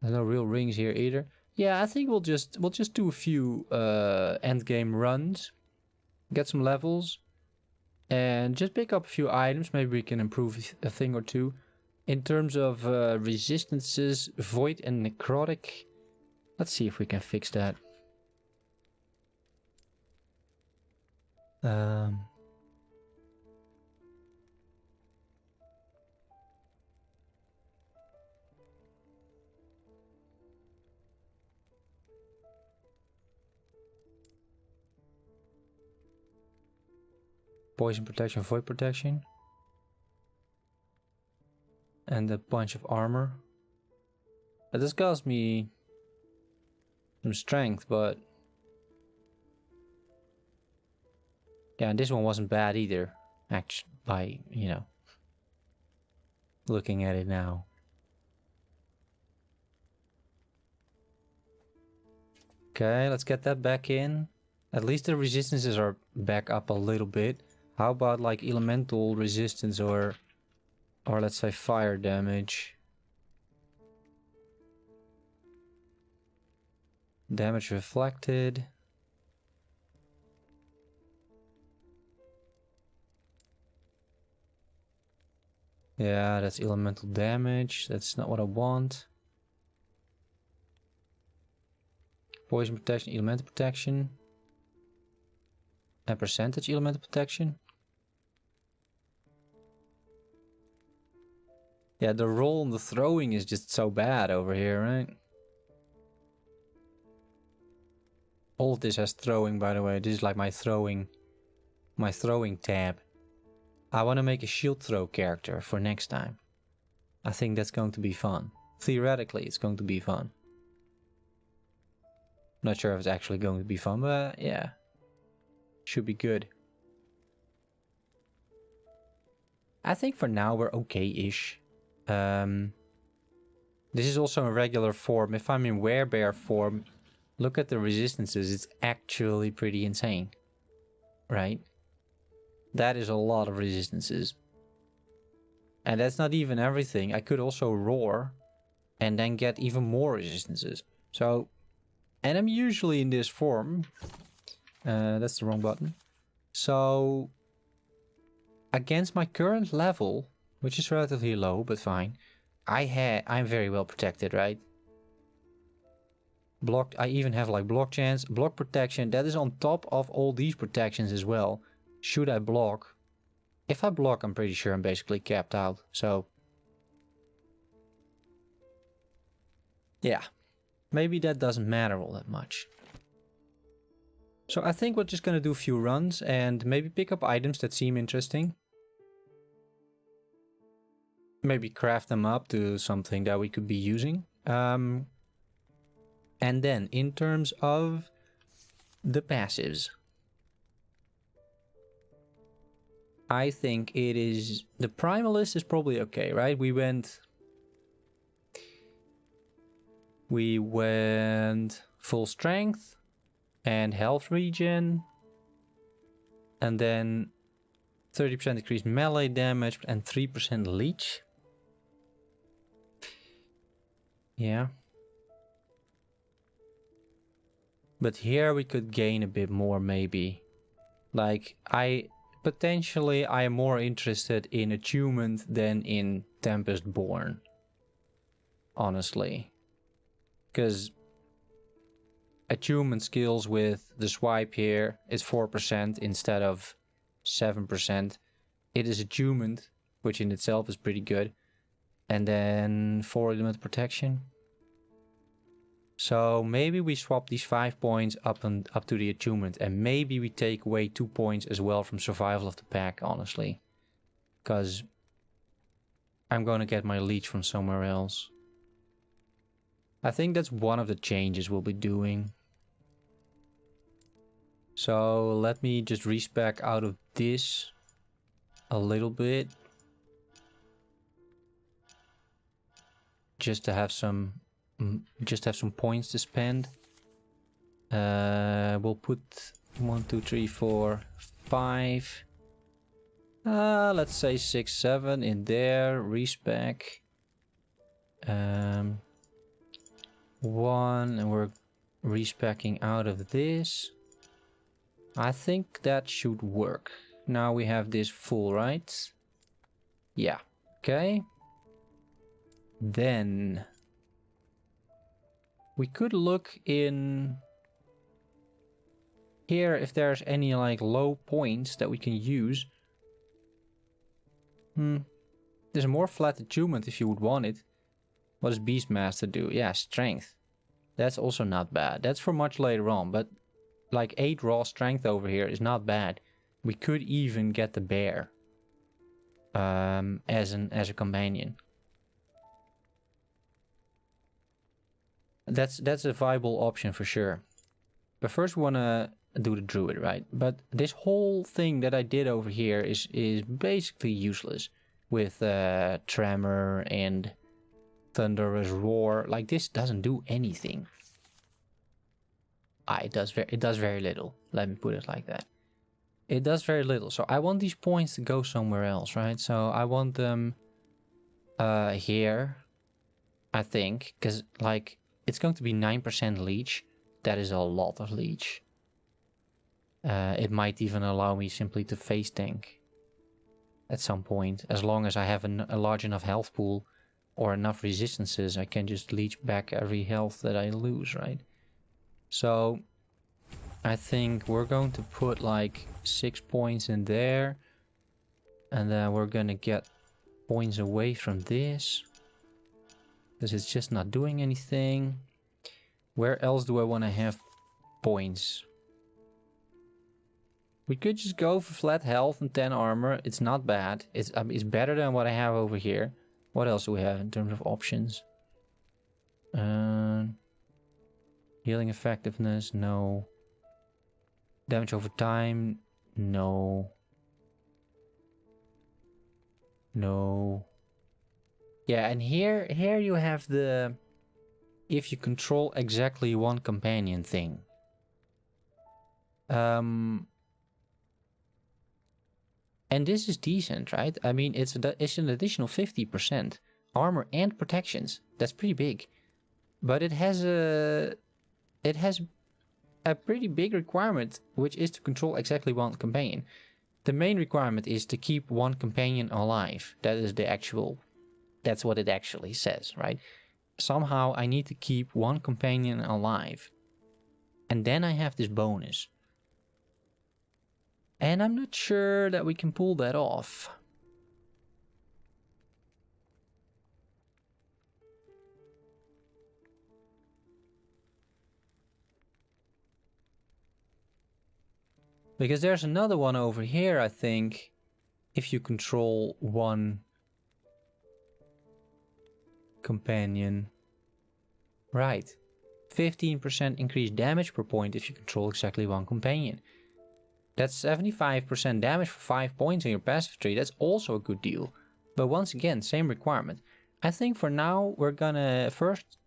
There's no real rings here either. Yeah, I think we'll just do a few end game runs, get some levels, and just pick up a few items. Maybe we can improve a thing or two. In terms of resistances, void and necrotic, let's see if we can fix that. Poison protection, void protection. And a bunch of armor. This cost me some strength, but yeah, and this one wasn't bad either. Actually, by, you know, looking at it now. Okay, let's get that back in. At least the resistances are back up a little bit. How about like elemental resistance or let's say fire damage? Damage reflected. Yeah, that's elemental damage. That's not what I want. Poison protection, elemental protection. And percentage elemental protection. Yeah, the roll and the throwing is just so bad over here, right? All of this has throwing, by the way. This is like my throwing tab. I want to make a shield throw character for next time. I think that's going to be fun. Theoretically, it's going to be fun. Not sure if it's actually going to be fun, but yeah. Should be good. I think for now we're okay-ish. This is also a regular form. If I'm in werebear form, look at the resistances. It's actually pretty insane. Right? That is a lot of resistances. And that's not even everything. I could also roar and then get even more resistances. So, and I'm usually in this form. That's the wrong button. So, against my current level, which is relatively low, but fine, I'm very well protected, right? Blocked. I even have like block chance, block protection. That is on top of all these protections as well. Should I block, If I block, I'm pretty sure I'm basically capped out. So yeah, maybe that doesn't matter all that much. So I think we're just gonna do a few runs and maybe pick up items that seem interesting. Maybe craft them up to something that we could be using. And then in terms of the passives, I think it is... the Primalist is probably okay, right? We went full strength and health regen. And then 30% increased melee damage and 3% leech. Yeah. But here we could gain a bit more maybe. Like potentially I am more interested in Attunement than in Tempest Born. Honestly. Because Attunement skills with the swipe here is 4% instead of 7%. It is Attunement, which in itself is pretty good. And then 4 element protection. So maybe we swap these 5 points up to the Attunement, and maybe we take away 2 points as well from Survival of the Pack, honestly. Because I'm going to get my leech from somewhere else. I think that's one of the changes we'll be doing. So let me just respec out of this a little bit. Just to have some points to spend. We'll put 1, 2, 3, 4, 5. Let's say 6, 7 in there. Respec. 1, and we're respecking out of this. I think that should work. Now we have this full, right? Yeah. Okay. Then we could look in here if there's any like low points that we can use. There's a more flat attunement if you would want it. What does Beastmaster do? Yeah, strength. That's also not bad. That's for much later on, but like 8 raw strength over here is not bad. We could even get the bear as a companion. That's a viable option for sure. But first we want to do the druid, right? But this whole thing that I did over here is basically useless with tremor and thunderous roar. Like, this doesn't do anything. It does very little. Let me put it like that. It does very little. So I want these points to go somewhere else, right? So I want them here, I think, because like it's going to be 9% leech. That is a lot of leech. It might even allow me simply to face tank at some point. As long as I have a large enough health pool or enough resistances, I can just leech back every health that I lose, right? So I think we're going to put like 6 points in there. And then we're going to get points away from this. Because it's just not doing anything. Where else do I want to have points? We could just go for flat health and 10 armor. It's not bad. It's better than what I have over here. What else do we have in terms of options? Healing effectiveness, no. Damage over time, no. No. Yeah, and here you have the if you control exactly one companion thing. And this is decent, right? I mean, it's an additional 50% armor and protections. That's pretty big. But it has a pretty big requirement, which is to control exactly one companion. The main requirement is to keep one companion alive. That's what it actually says, right? Somehow I need to keep one companion alive. And then I have this bonus. And I'm not sure that we can pull that off. Because there's another one over here, I think, if you control one companion. Right. 15% increased damage per point if you control exactly one companion. That's 75% damage for 5 points on your passive tree. That's also a good deal. But once again, same requirement. I think for now, we're gonna first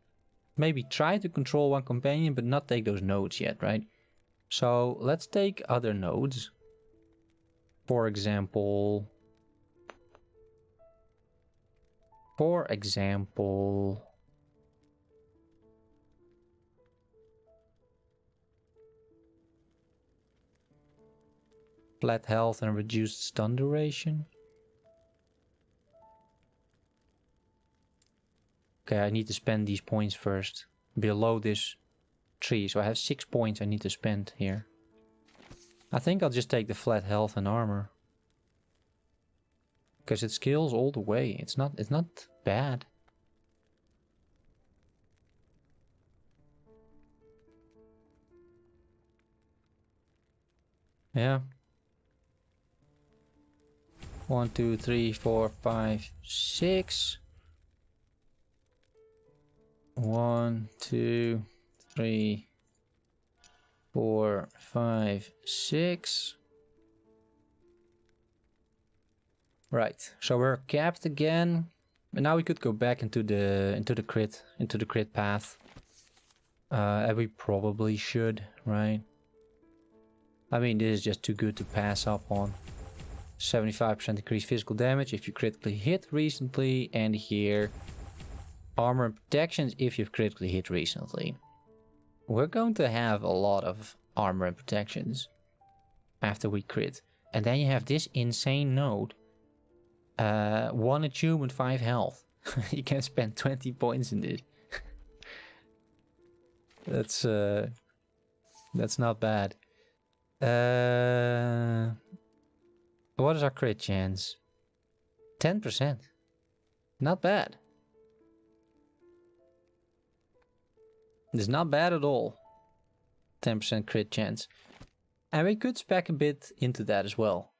maybe try to control one companion, but not take those nodes yet, right? So let's take other nodes. For example... flat health and reduced stun duration. Okay, I need to spend these points first. Below this tree. So I have 6 points I need to spend here. I think I'll just take the flat health and armor. Because it scales all the way. It's not bad. Yeah. 1, 2, 3, 4, 5, 6. 1, 2, 3, 4, 5, 6. Right, so we're capped again. And now we could go back into the crit path. And we probably should, right? I mean, this is just too good to pass up on. 75% increased physical damage if you critically hit recently, and here armor and protections if you've critically hit recently. We're going to have a lot of armor and protections after we crit. And then you have this insane node. 1 achievement, 5 health. You can spend 20 points in this. That's not bad. What is our crit chance? 10%. Not bad. It's not bad at all. 10% crit chance. And we could spec a bit into that as well.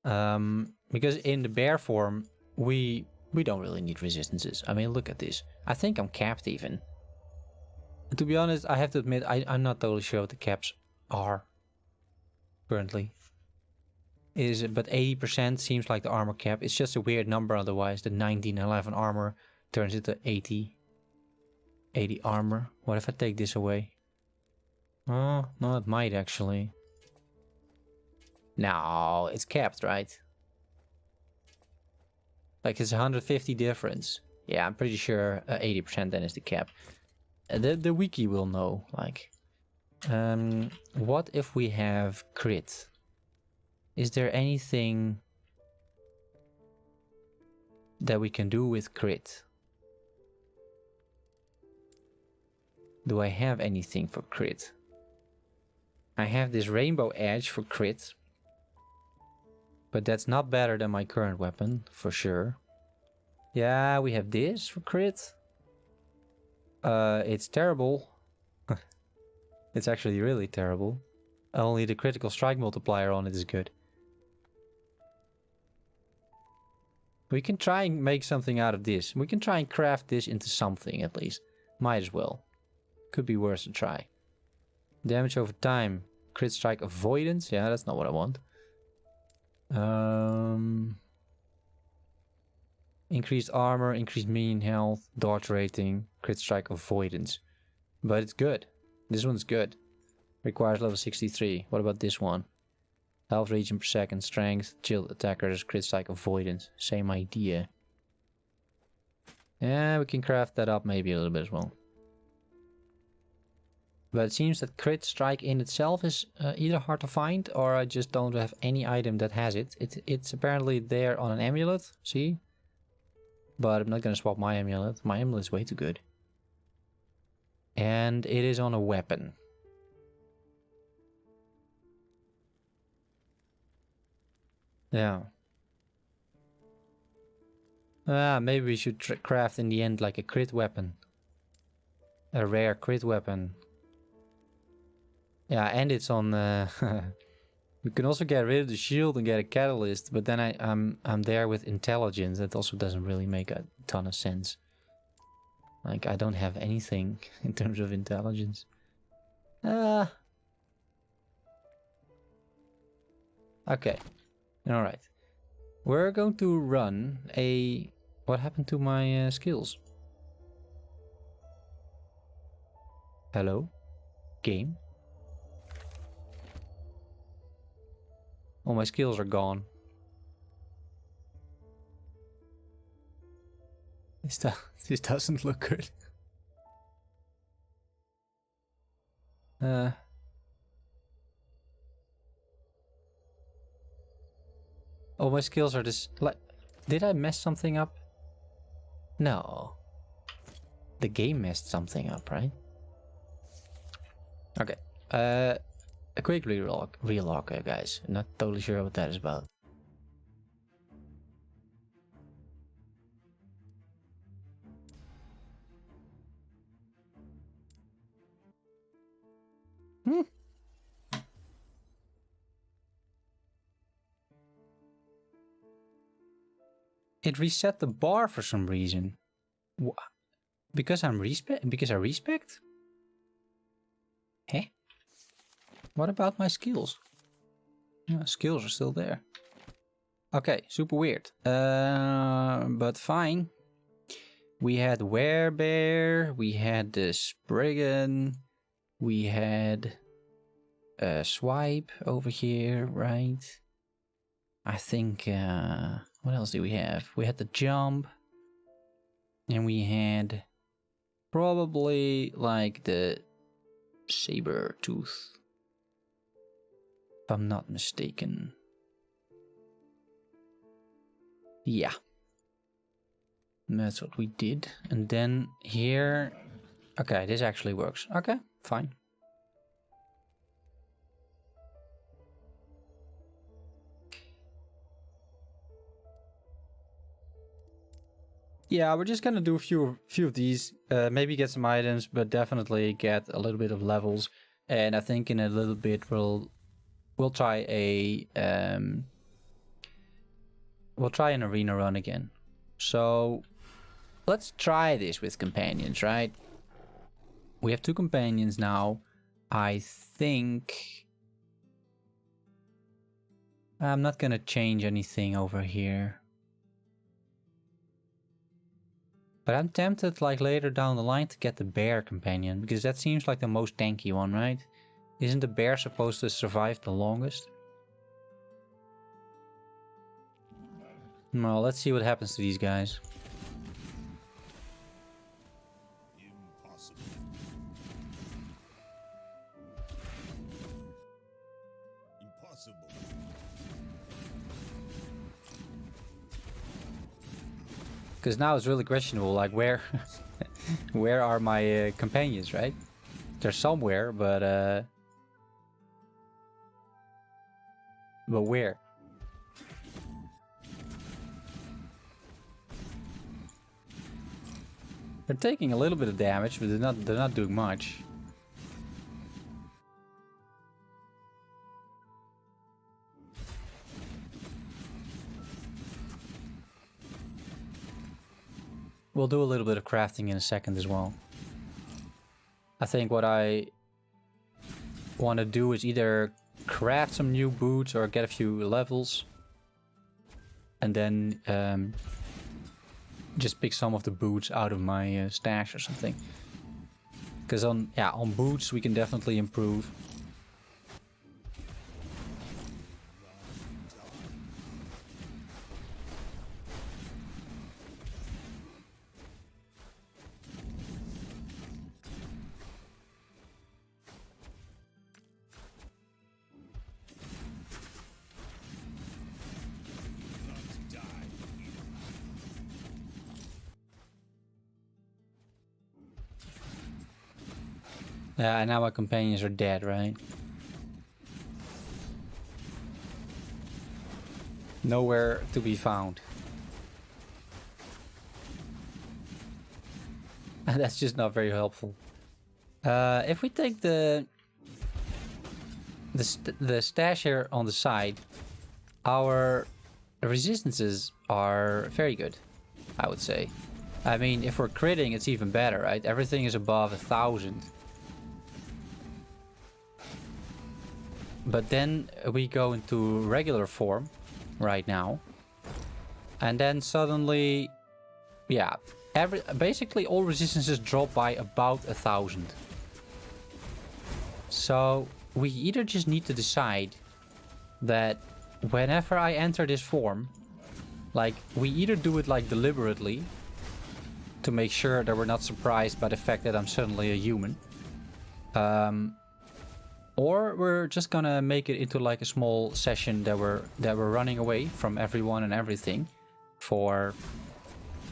Because in the bear form, we don't really need resistances. I mean, look at this. I think I'm capped even. To be honest, I have to admit, I'm not totally sure what the caps are currently. But 80% seems like the armor cap. It's just a weird number otherwise. The 1911 armor turns into 80 armor. What if I take this away? Oh, no, it might actually. No, it's capped, right? Like it's 150 difference. Yeah, I'm pretty sure 80% then is the cap. The wiki will know, like. What if we have crit? Is there anything that we can do with crit? Do I have anything for crit? I have this rainbow edge for crit. But that's not better than my current weapon, for sure. Yeah, we have this for crit. It's terrible. It's actually really terrible. Only the critical strike multiplier on it is good. We can try and make something out of this. We can try and craft this into something at least. Might as well. Could be worth a try. Damage over time. Crit strike avoidance. Yeah, that's not what I want. Increased armor, increased minion health, dodge rating, crit strike avoidance. But it's good. This one's good. Requires level 63. What about this one? Health regen per second, strength, chilled attackers, crit strike avoidance. Same idea. Yeah, we can craft that up maybe a little bit as well. But it seems that crit strike in itself is either hard to find, or I just don't have any item that has it. It's apparently there on an amulet, see? But I'm not gonna swap my amulet. My amulet is way too good. And it is on a weapon. Yeah. Maybe we should craft in the end like a crit weapon. A rare crit weapon. Yeah, and it's on... we can also get rid of the shield and get a catalyst, but then I'm there with intelligence. That also doesn't really make a ton of sense. Like, I don't have anything in terms of intelligence. Okay. Alright. We're going to run a... What happened to my skills? Hello? Game? All my skills are gone. This doesn't look good. Oh, my skills are just like... Did I mess something up? No. The game messed something up, right? Okay. A quick relog, guys. I'm not totally sure what that is about. It reset the bar for some reason. Because I respect? Hey? What about my skills? Yeah, skills are still there. Okay, super weird. But fine. We had Werebear, we had the Spriggan, we had Swipe over here, right? I think, what else do we have? We had the Jump, and we had probably like the Saber Tooth, if I'm not mistaken. Yeah. That's what we did. And then here... Okay, this actually works. Okay, fine. Yeah, we're just gonna do a few of these. Maybe get some items, but definitely get a little bit of levels. And I think in a little bit we'll try a... we'll try an arena run again. So... Let's try this with companions, right? We have 2 companions now. I think... I'm not gonna change anything over here. But I'm tempted, like, later down the line to get the bear companion. Because that seems like the most tanky one, right? Isn't the bear supposed to survive the longest? Well, let's see what happens to these guys. Because now it's really questionable, like where where are my companions, right? They're somewhere, but where? They're taking a little bit of damage, but they're not doing much. We'll do a little bit of crafting in a second as well. I think what I want to do is either craft some new boots or get a few levels. And then just pick some of the boots out of my stash or something. Because on boots we can definitely improve. Yeah, and now my companions are dead, right? Nowhere to be found. And that's just not very helpful. If we take the stash here on the side, our resistances are very good, I would say. I mean, if we're critting, it's even better, right? Everything is above 1,000. But then we go into regular form right now. And then suddenly, yeah, basically all resistances drop by about 1,000. So we either just need to decide that whenever I enter this form, like, we either do it like deliberately to make sure that we're not surprised by the fact that I'm suddenly a human. Or we're just gonna make it into like a small session that we're running away from everyone and everything for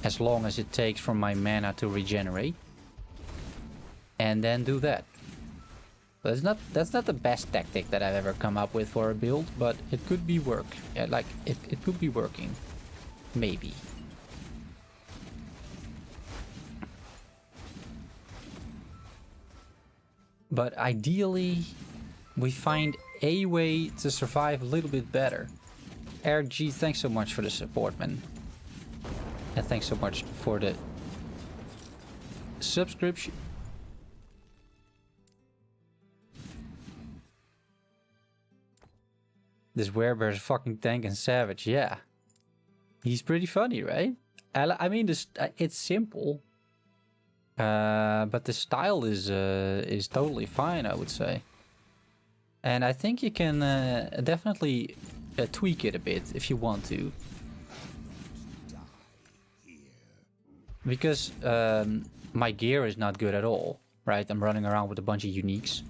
as long as it takes for my mana to regenerate. And then do that. That's not the best tactic that I've ever come up with for a build, but it could be it could be working. Maybe. But ideally, we find a way to survive a little bit better. RG, thanks so much for the support, man. And thanks so much for the subscription. This werebear's fucking tank and savage, yeah. He's pretty funny, right? I mean, it's simple. But the style is totally fine, I would say. And I think you can definitely tweak it a bit if you want to. Because my gear is not good at all, right? I'm running around with a bunch of uniques.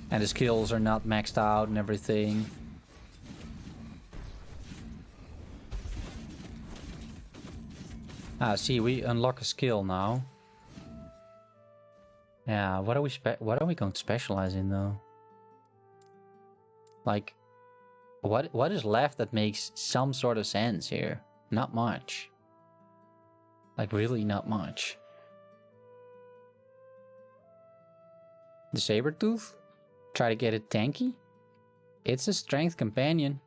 And the skills are not maxed out and everything. Ah, see, we unlock a skill now. Yeah, what are we going to specialize in though? Like, what is left that makes some sort of sense here? Not much. Like, really not much. The Sabertooth? Try to get it tanky? It's a strength companion.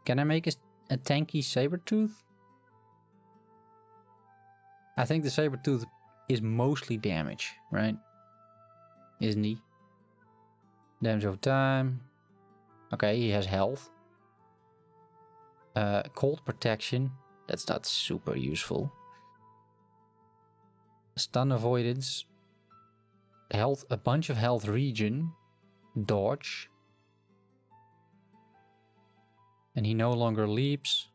Can I make a tanky Sabertooth? I think the Sabertooth is mostly damage, right? Isn't he? Damage over time. Okay, he has health. Cold protection. That's not super useful. Stun avoidance. Health, a bunch of health regen. Dodge. And he no longer leaps.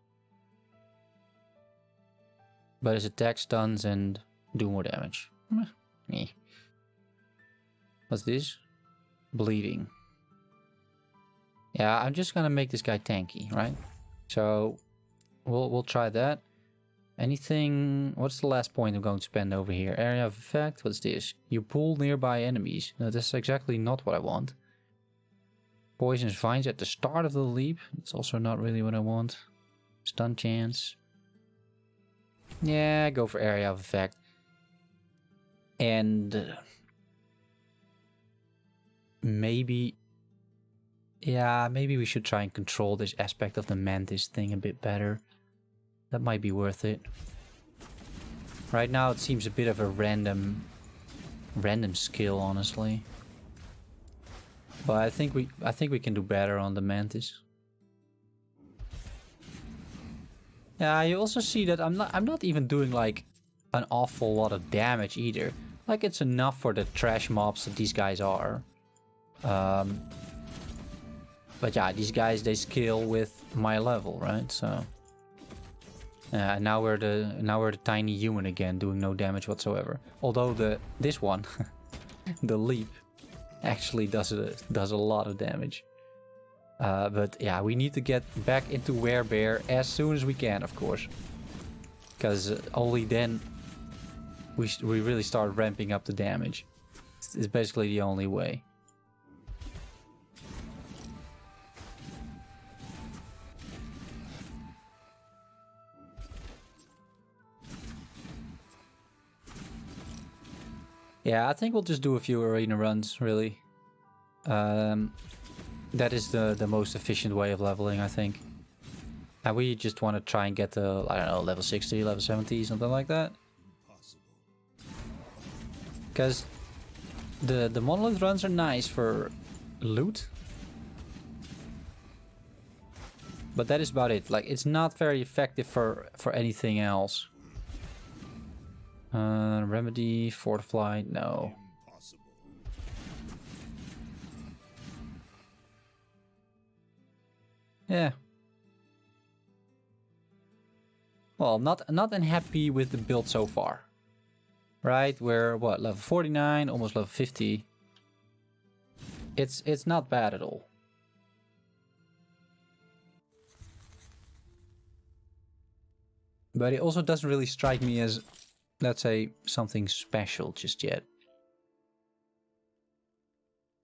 But his attack stuns and do more damage. Meh. What's this? Bleeding. Yeah, I'm just gonna make this guy tanky, right? So we'll try that. Anything? What's the last point I'm going to spend over here? Area of effect. What's this? You pull nearby enemies. No, that's exactly not what I want. Poisonous vines at the start of the leap. It's also not really what I want. Stun chance. Yeah, go for area of effect. And maybe... yeah, maybe we should try and control this aspect of the mantis thing a bit better. That might be worth it. Right now it seems a bit of a random skill, honestly. But I think we can do better on the mantis. Yeah, you also see that I'm not even doing like an awful lot of damage either. Like, it's enough for the trash mobs that these guys are. But yeah, these guys, they scale with my level, right? So now we're the tiny human again, doing no damage whatsoever. Although this one, the leap, actually does a lot of damage. But yeah, we need to get back into werebear as soon as we can, of course, because only then we really start ramping up the damage. It's basically the only way. Yeah, I think we'll just do a few arena runs, really. That is the most efficient way of leveling, I think. And we just want to try and get to, I don't know, level 60, level 70, something like that. Because the monolith runs are nice for loot. But that is about it. Like, it's not very effective for anything else. Remedy, fortify, no. Yeah. Well, not unhappy with the build so far. Right? We're what, level 49, almost level 50. It's not bad at all. But it also doesn't really strike me as, let's say, something special just yet.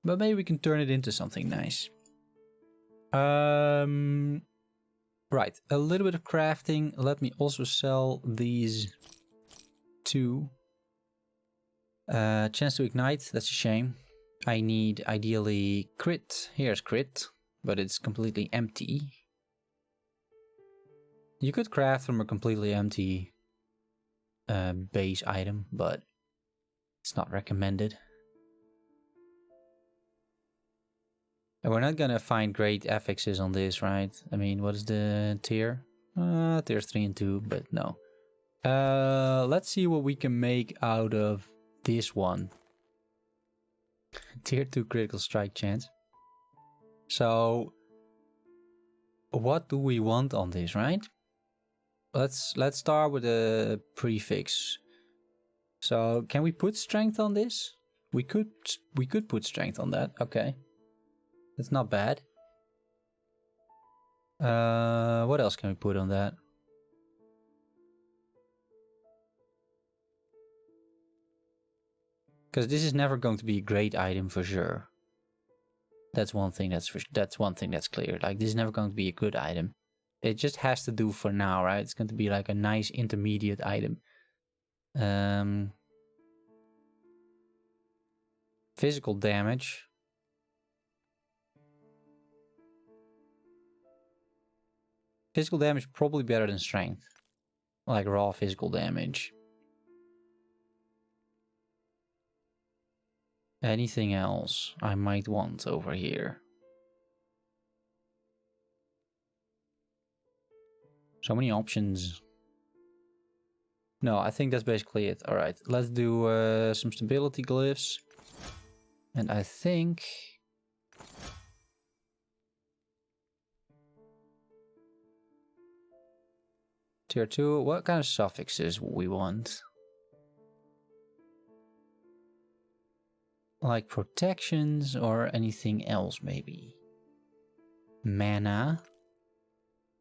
But maybe we can turn it into something nice. Right, a little bit of crafting. Let me also sell these two. Chance to ignite, that's a shame. I need ideally crit. Here's crit, but it's completely empty. You could craft from a completely empty base item, but it's not recommended. And we're not gonna find great affixes on this, right? I mean, what is the tier? Tier 3 and 2, but no. Let's see what we can make out of this one. Tier 2 critical strike chance. So, what do we want on this, right? Let's start with a prefix. So, can we put strength on this? We could put strength on that. Okay. That's not bad. What else can we put on that? Because this is never going to be a great item for sure. That's one thing that's clear. Like, this is never going to be a good item. It just has to do for now, right? It's going to be like a nice intermediate item. Physical damage. Physical damage probably better than strength. Like raw physical damage. Anything else I might want over here? So many options. No, I think that's basically it. Alright, let's do some stability glyphs. And I think... Tier 2, what kind of suffixes we want? Like protections or anything else maybe? Mana.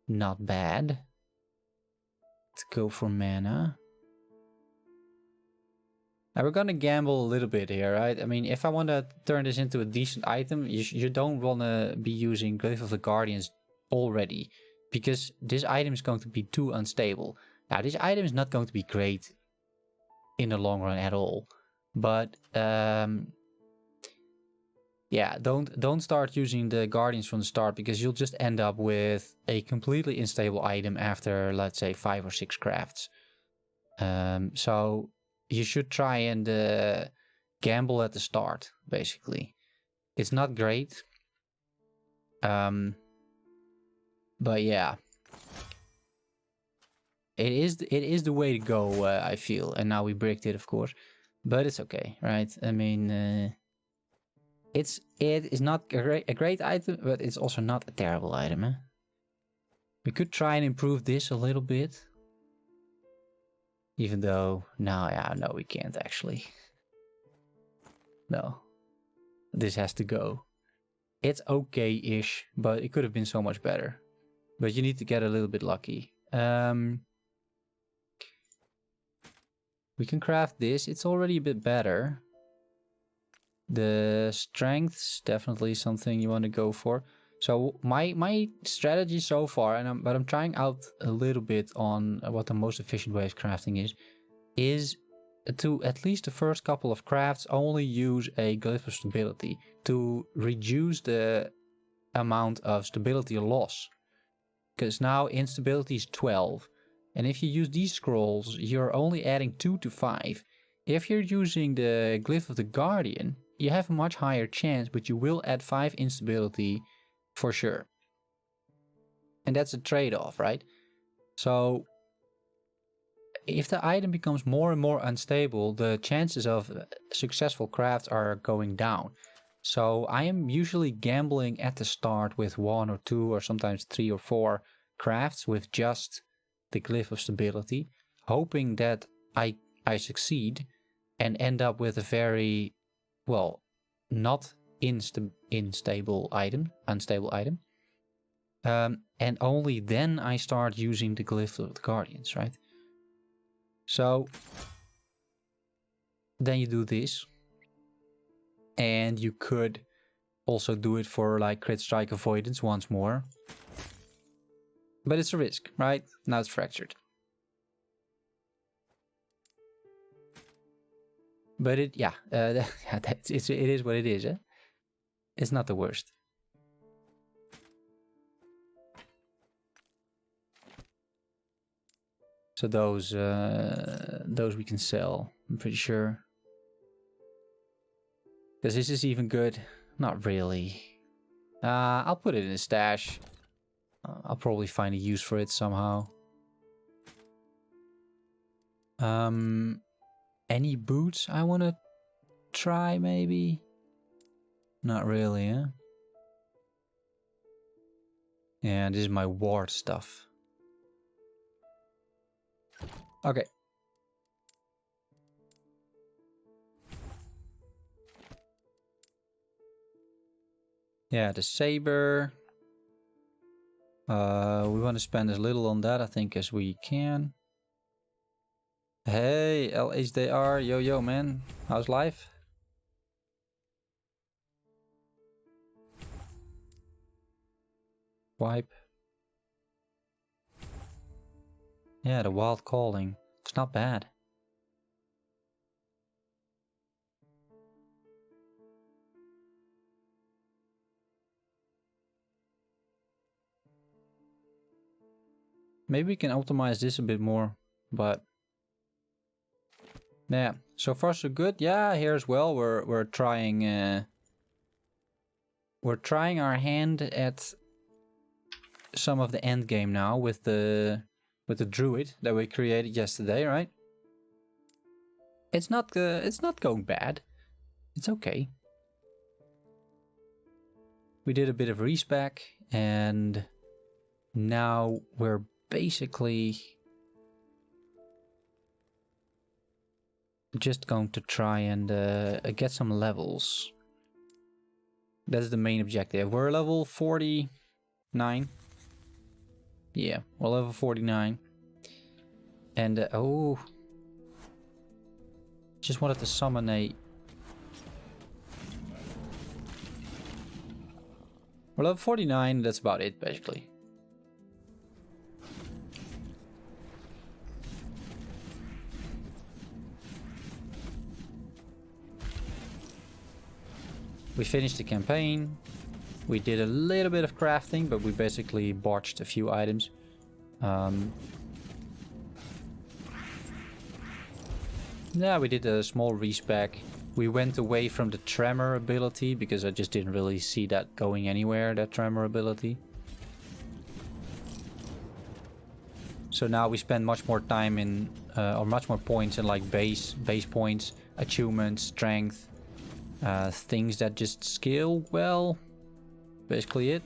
Not bad. Let's go for mana. Now we're gonna gamble a little bit here, right? I mean, if I want to turn this into a decent item, you don't want to be using Glyph of the Guardians already. Because this item is going to be too unstable. Now, this item is not going to be great in the long run at all. But, yeah, don't start using the Guardians from the start, because you'll just end up with a completely unstable item after, let's say, 5 or 6 crafts. So you should try and gamble at the start, basically. It's not great. But yeah, it is the way to go, I feel. And now we bricked it, of course, but it's okay, right? I mean, it is not a great item, but it's also not a terrible item. Eh? We could try and improve this a little bit, even though no, we can't actually. No, this has to go. It's okay-ish, but it could have been so much better. But you need to get a little bit lucky. We can craft this. It's already a bit better. The strength's definitely something you want to go for. So my strategy so far, but I'm trying out a little bit on what the most efficient way of crafting is to at least the first couple of crafts only use a glyph of stability to reduce the amount of stability loss. Because now instability is 12. And if you use these scrolls, you're only adding 2 to 5. If you're using the glyph of the Guardian, you have a much higher chance, but you will add 5 instability for sure. And that's a trade-off, right? So if the item becomes more and more unstable, the chances of successful crafts are going down. So I am usually gambling at the start with 1 or 2 or sometimes 3 or 4 crafts with just the glyph of stability, hoping that I succeed and end up with a very, well, not unstable item. And only then I start using the glyph of the Guardians, right? So then you do this. And you could also do it for like crit strike avoidance once more. But it's a risk, right? Now it's fractured. But it is what it is, eh? It's not the worst. So those we can sell, I'm pretty sure. Because this is even good. Not really. I'll put it in a stash. I'll probably find a use for it somehow. Any boots I want to try maybe? Not really, huh? Yeah, this is my ward stuff. Okay. Yeah, the saber. We want to spend as little on that, I think, as we can. Hey, LHDR, yo, man. How's life? Wipe. Yeah, the wild calling. It's not bad. Maybe we can optimize this a bit more, but yeah, so far so good. Yeah, here as well. We're trying our hand at some of the end game now with the druid that we created yesterday, right? It's not going bad. It's okay. We did a bit of respec, and now we're basically just going to try and get some levels. That's the main objective. We're level 49. Yeah, we're level 49. And oh, just wanted to summon a... We're level 49, that's about it basically. We finished the campaign. We did a little bit of crafting, but we basically botched a few items. Yeah, we did a small respec. We went away from the tremor ability because I just didn't really see that going anywhere, that tremor ability. So now we spend much more time in, or much more points in like base points, achievements, strength, things that just scale well. Basically it.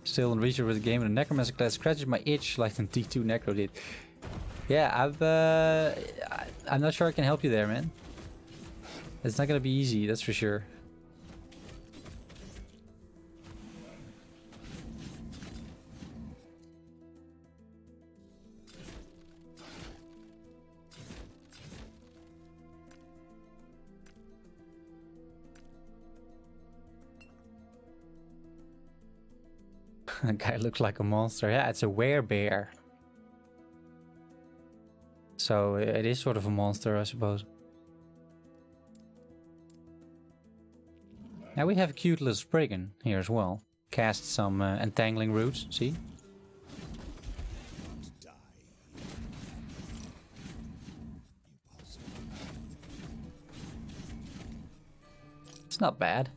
Still in research with the game, and the necromancer class scratches my itch like the D2 necro did. Yeah, I'm not sure I can help you there, man. It's not gonna be easy, that's for sure. That guy looks like a monster. Yeah, it's a werebear. So it is sort of a monster, I suppose. Now we have a cute little Spriggan here as well. Cast some entangling roots, see? It's not bad.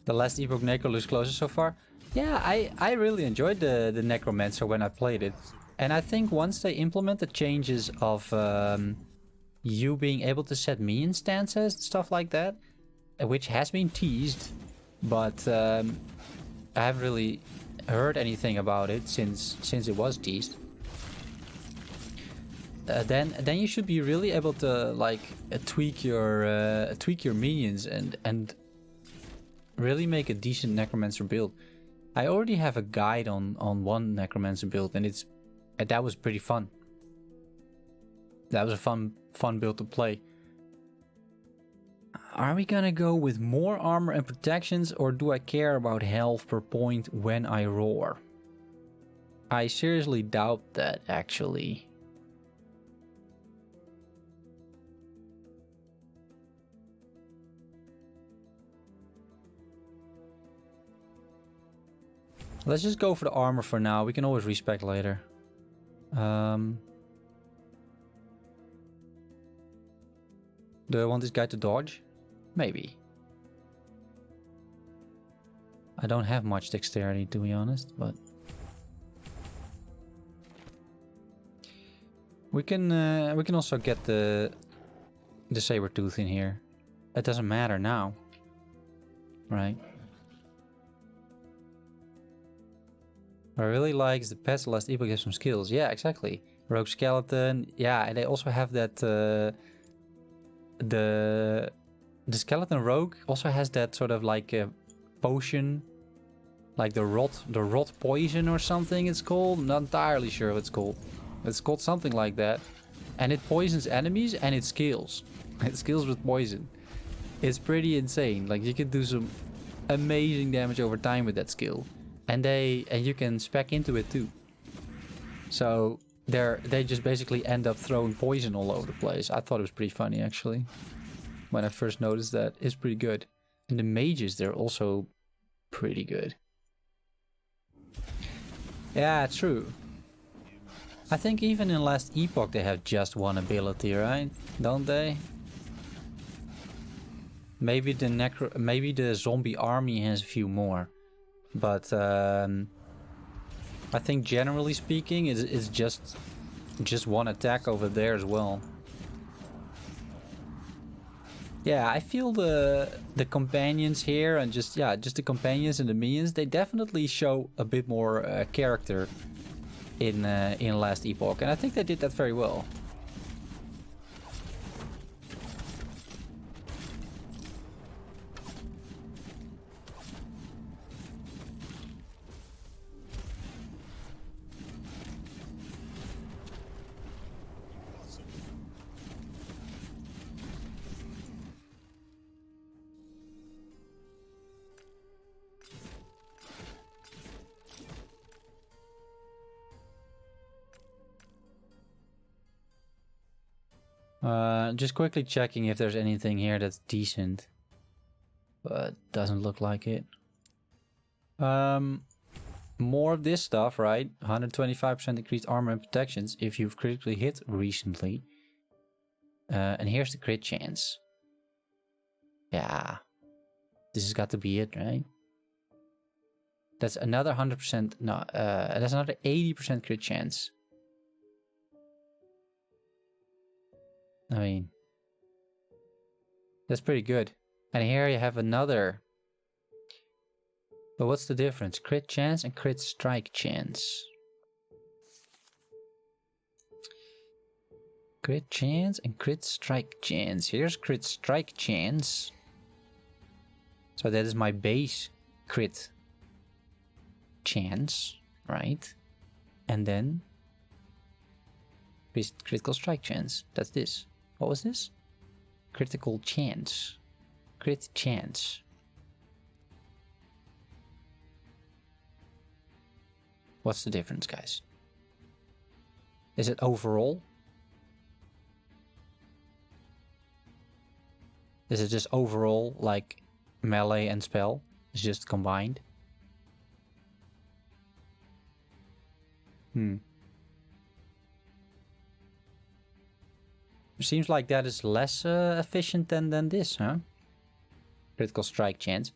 The last Epoch Necro looks closer so far. Yeah, I really enjoyed the Necromancer when I played it. And I think once they implement the changes of you being able to set minion stances and stuff like that, which has been teased, but I haven't really heard anything about it since it was teased. Then you should be really able to like tweak your minions and really make a decent Necromancer build. I already have a guide on one Necromancer build, and that was pretty fun. That was a fun build to play. Are we gonna go with more armor and protections, or do I care about health per point when I roar? I seriously doubt that, actually. Let's just go for the armor for now. We can always respec later. Do I want this guy to dodge? Maybe. I don't have much dexterity, to be honest, but we can also get the Sabertooth in here. It doesn't matter now, right? I really like the pets. Last Epoch has some skills. Yeah, exactly. Rogue skeleton. Yeah, and they also have that. The skeleton rogue also has that sort of like a potion, like the rot poison or something. It's called. Not entirely sure what it's called. It's called something like that, and it poisons enemies and it skills. It skills with poison. It's pretty insane. Like you can do some amazing damage over time with that skill. And you can spec into it too. So they just basically end up throwing poison all over the place. I thought it was pretty funny, actually, when I first noticed that. It's pretty good. And the mages, they're also pretty good. Yeah, true. I think even in Last Epoch they have just one ability, right? Don't they? Maybe the zombie army has a few more. But I think generally speaking, it's just one attack over there as well. Yeah, I feel the companions here and just the companions and the minions, they definitely show a bit more character in Last Epoch, and I think they did that very well. Just quickly checking if there's anything here that's decent. But doesn't look like it. More of this stuff, right? 125% increased armor and protections if you've critically hit recently. And here's the crit chance. Yeah. This has got to be it, right? That's another 100%. No, that's another 80% crit chance. I mean, that's pretty good. And here you have another. But what's the difference? Crit chance and crit strike chance. Crit chance and crit strike chance. Here's crit strike chance. So that is my base crit chance, right? And then critical strike chance. That's this. What was this? Critical chance. Crit chance. What's the difference, guys? Is it overall? Is it just overall, like melee and spell? It's just combined? Seems like that is less efficient than this, huh? Critical strike chance.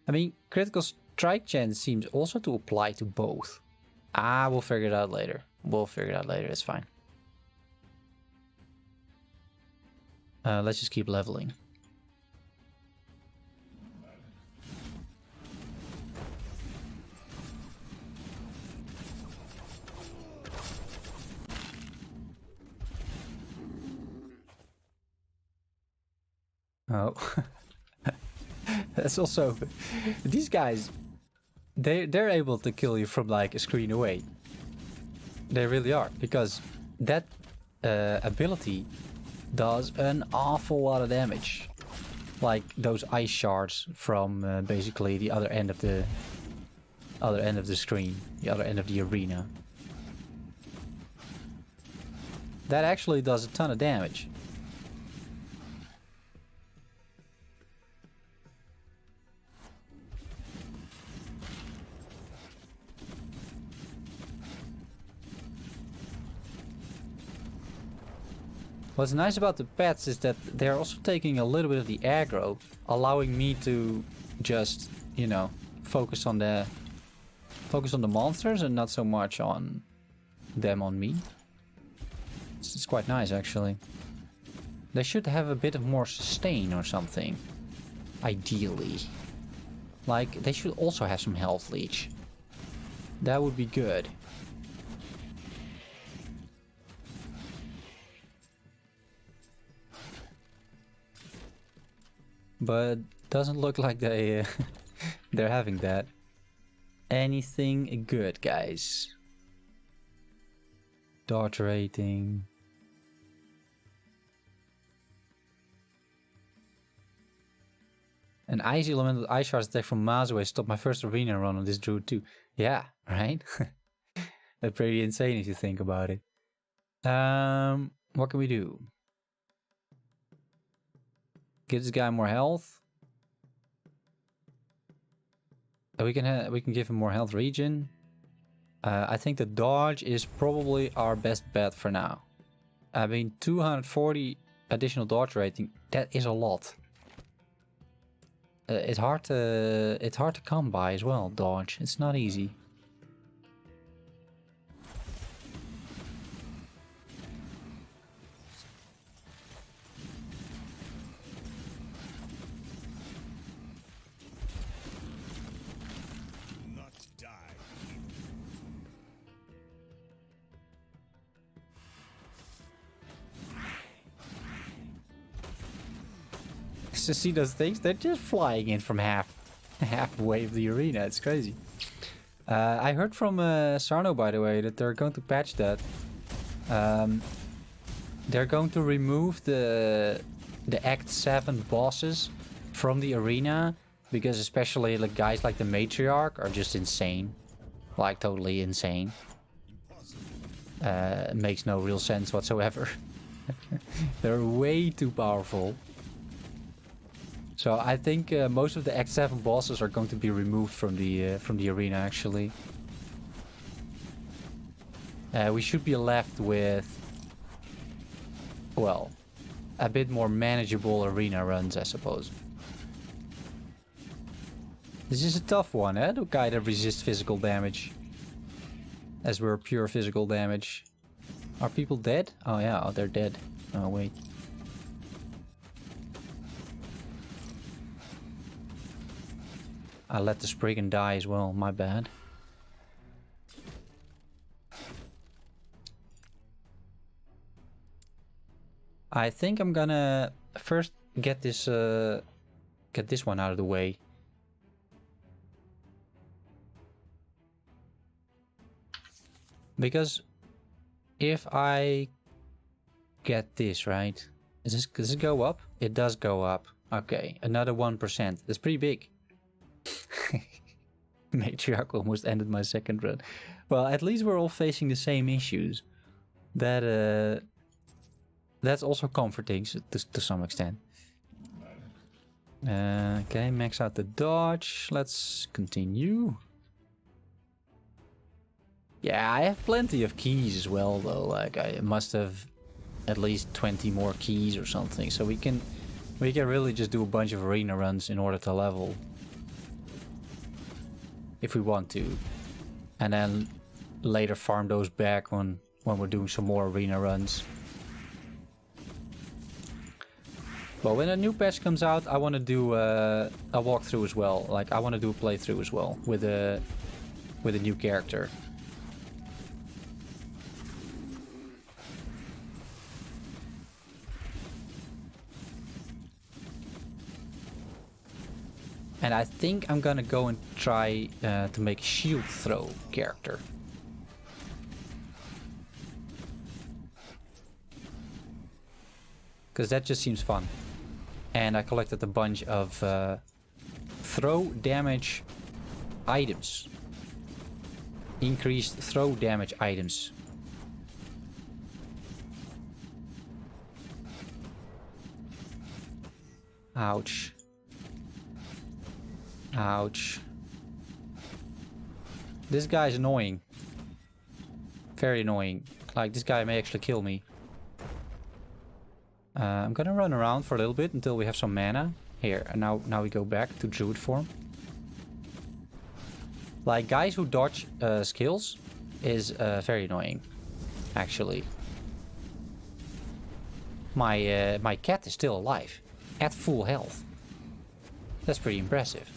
I mean, critical strike chance seems also to apply to both. Ah, we'll figure it out later. It's fine. Let's just keep leveling. Oh. That's also... These guys, they're able to kill you from like a screen away. They really are. Because that ability does an awful lot of damage. Like those ice shards from basically the other end of the screen. The other end of the arena. That actually does a ton of damage. What's nice about the pets is that they're also taking a little bit of the aggro, allowing me to just, you know, focus on the monsters and not so much on them on me. It's quite nice, actually. They should have a bit of more sustain or something, ideally. Like, they should also have some health leech. That would be good. But doesn't look like they're having that. Anything good, guys? Dodge rating. An ice element with ice shards attack from miles away stopped my first arena run on this druid too. Yeah, right? That's pretty insane if you think about it. What can we do? Give this guy more health. We can give him more health regen. I think the dodge is probably our best bet for now. I mean, 240 additional dodge rating. That is a lot. It's hard to come by as well. Dodge. It's not easy. To see those things, they're just flying in from halfway of the arena. It's crazy. I heard from Sarno, by the way, that they're going to patch that. They're going to remove the Act 7 bosses from the arena because especially like guys like the Matriarch are just insane, like totally insane. Makes no real sense whatsoever. They're way too powerful. So I think most of the Act 7 bosses are going to be removed from the arena actually. We should be left with, well, a bit more manageable arena runs, I suppose. This is a tough one, eh? The guy that resists physical damage. As we're pure physical damage. Are people dead? Oh yeah, oh, they're dead. Oh wait. I let the Spriggan die as well, my bad. I think I'm gonna first get this one out of the way. Because if I get this right, does this go up? It does go up. Okay, another 1%. That's pretty big. Matriarch almost ended my second run. Well, at least we're all facing the same issues. That's also comforting to some extent. Okay, max out the dodge. Let's continue. Yeah, I have plenty of keys as well, though. Like, I must have at least 20 more keys or something. So we can really just do a bunch of arena runs in order to level. If we want to. And then later farm those back when we're doing some more arena runs. But when a new patch comes out, I want to do a walkthrough as well. Like, I want to do a playthrough as well with a new character. And I think I'm gonna go and try to make shield throw character. Because that just seems fun. And I collected a bunch of throw damage items. Increased throw damage items. Ouch. Ouch. This guy's annoying. Very annoying. Like, this guy may actually kill me. I'm gonna run around for a little bit until we have some mana. Here, and now we go back to Druid form. Like, guys who dodge skills is very annoying, actually. My cat is still alive. At full health. That's pretty impressive.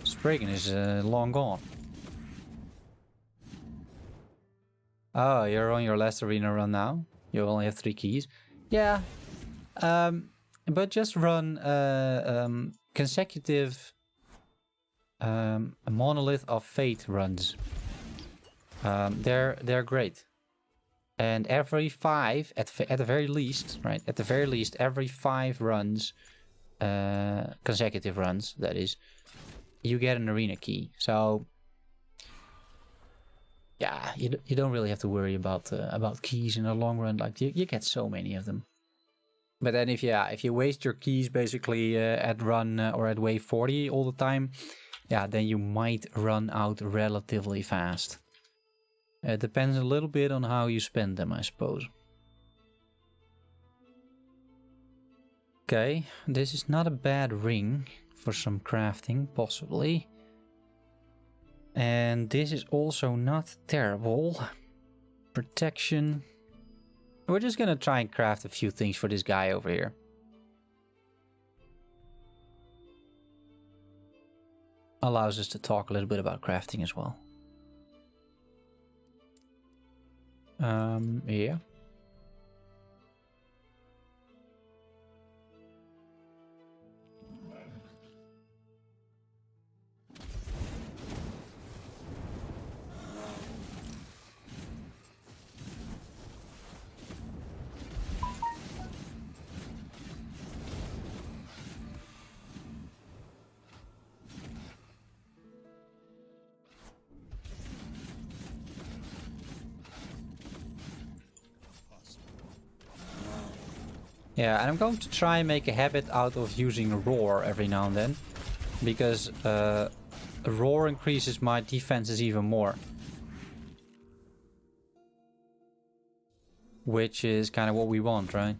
Spriggan is long gone. Oh, you're on your last arena run now? You only have 3 keys? Yeah. But just run consecutive Monolith of Fate runs. They're great. And every 5, at the very least, right? At the very least, every 5 runs, consecutive runs, that is, you get an arena key. So, yeah, you don't really have to worry about keys in the long run. Like, you get so many of them. But then if you waste your keys basically at run or at wave 40 all the time, yeah, then you might run out relatively fast. It depends a little bit on how you spend them, I suppose. Okay, this is not a bad ring for some crafting, possibly. And this is also not terrible. Protection. We're just gonna try and craft a few things for this guy over here. Allows us to talk a little bit about crafting as well. Yeah. Yeah, and I'm going to try and make a habit out of using Roar every now and then. Because Roar increases my defenses even more. Which is kind of what we want, right?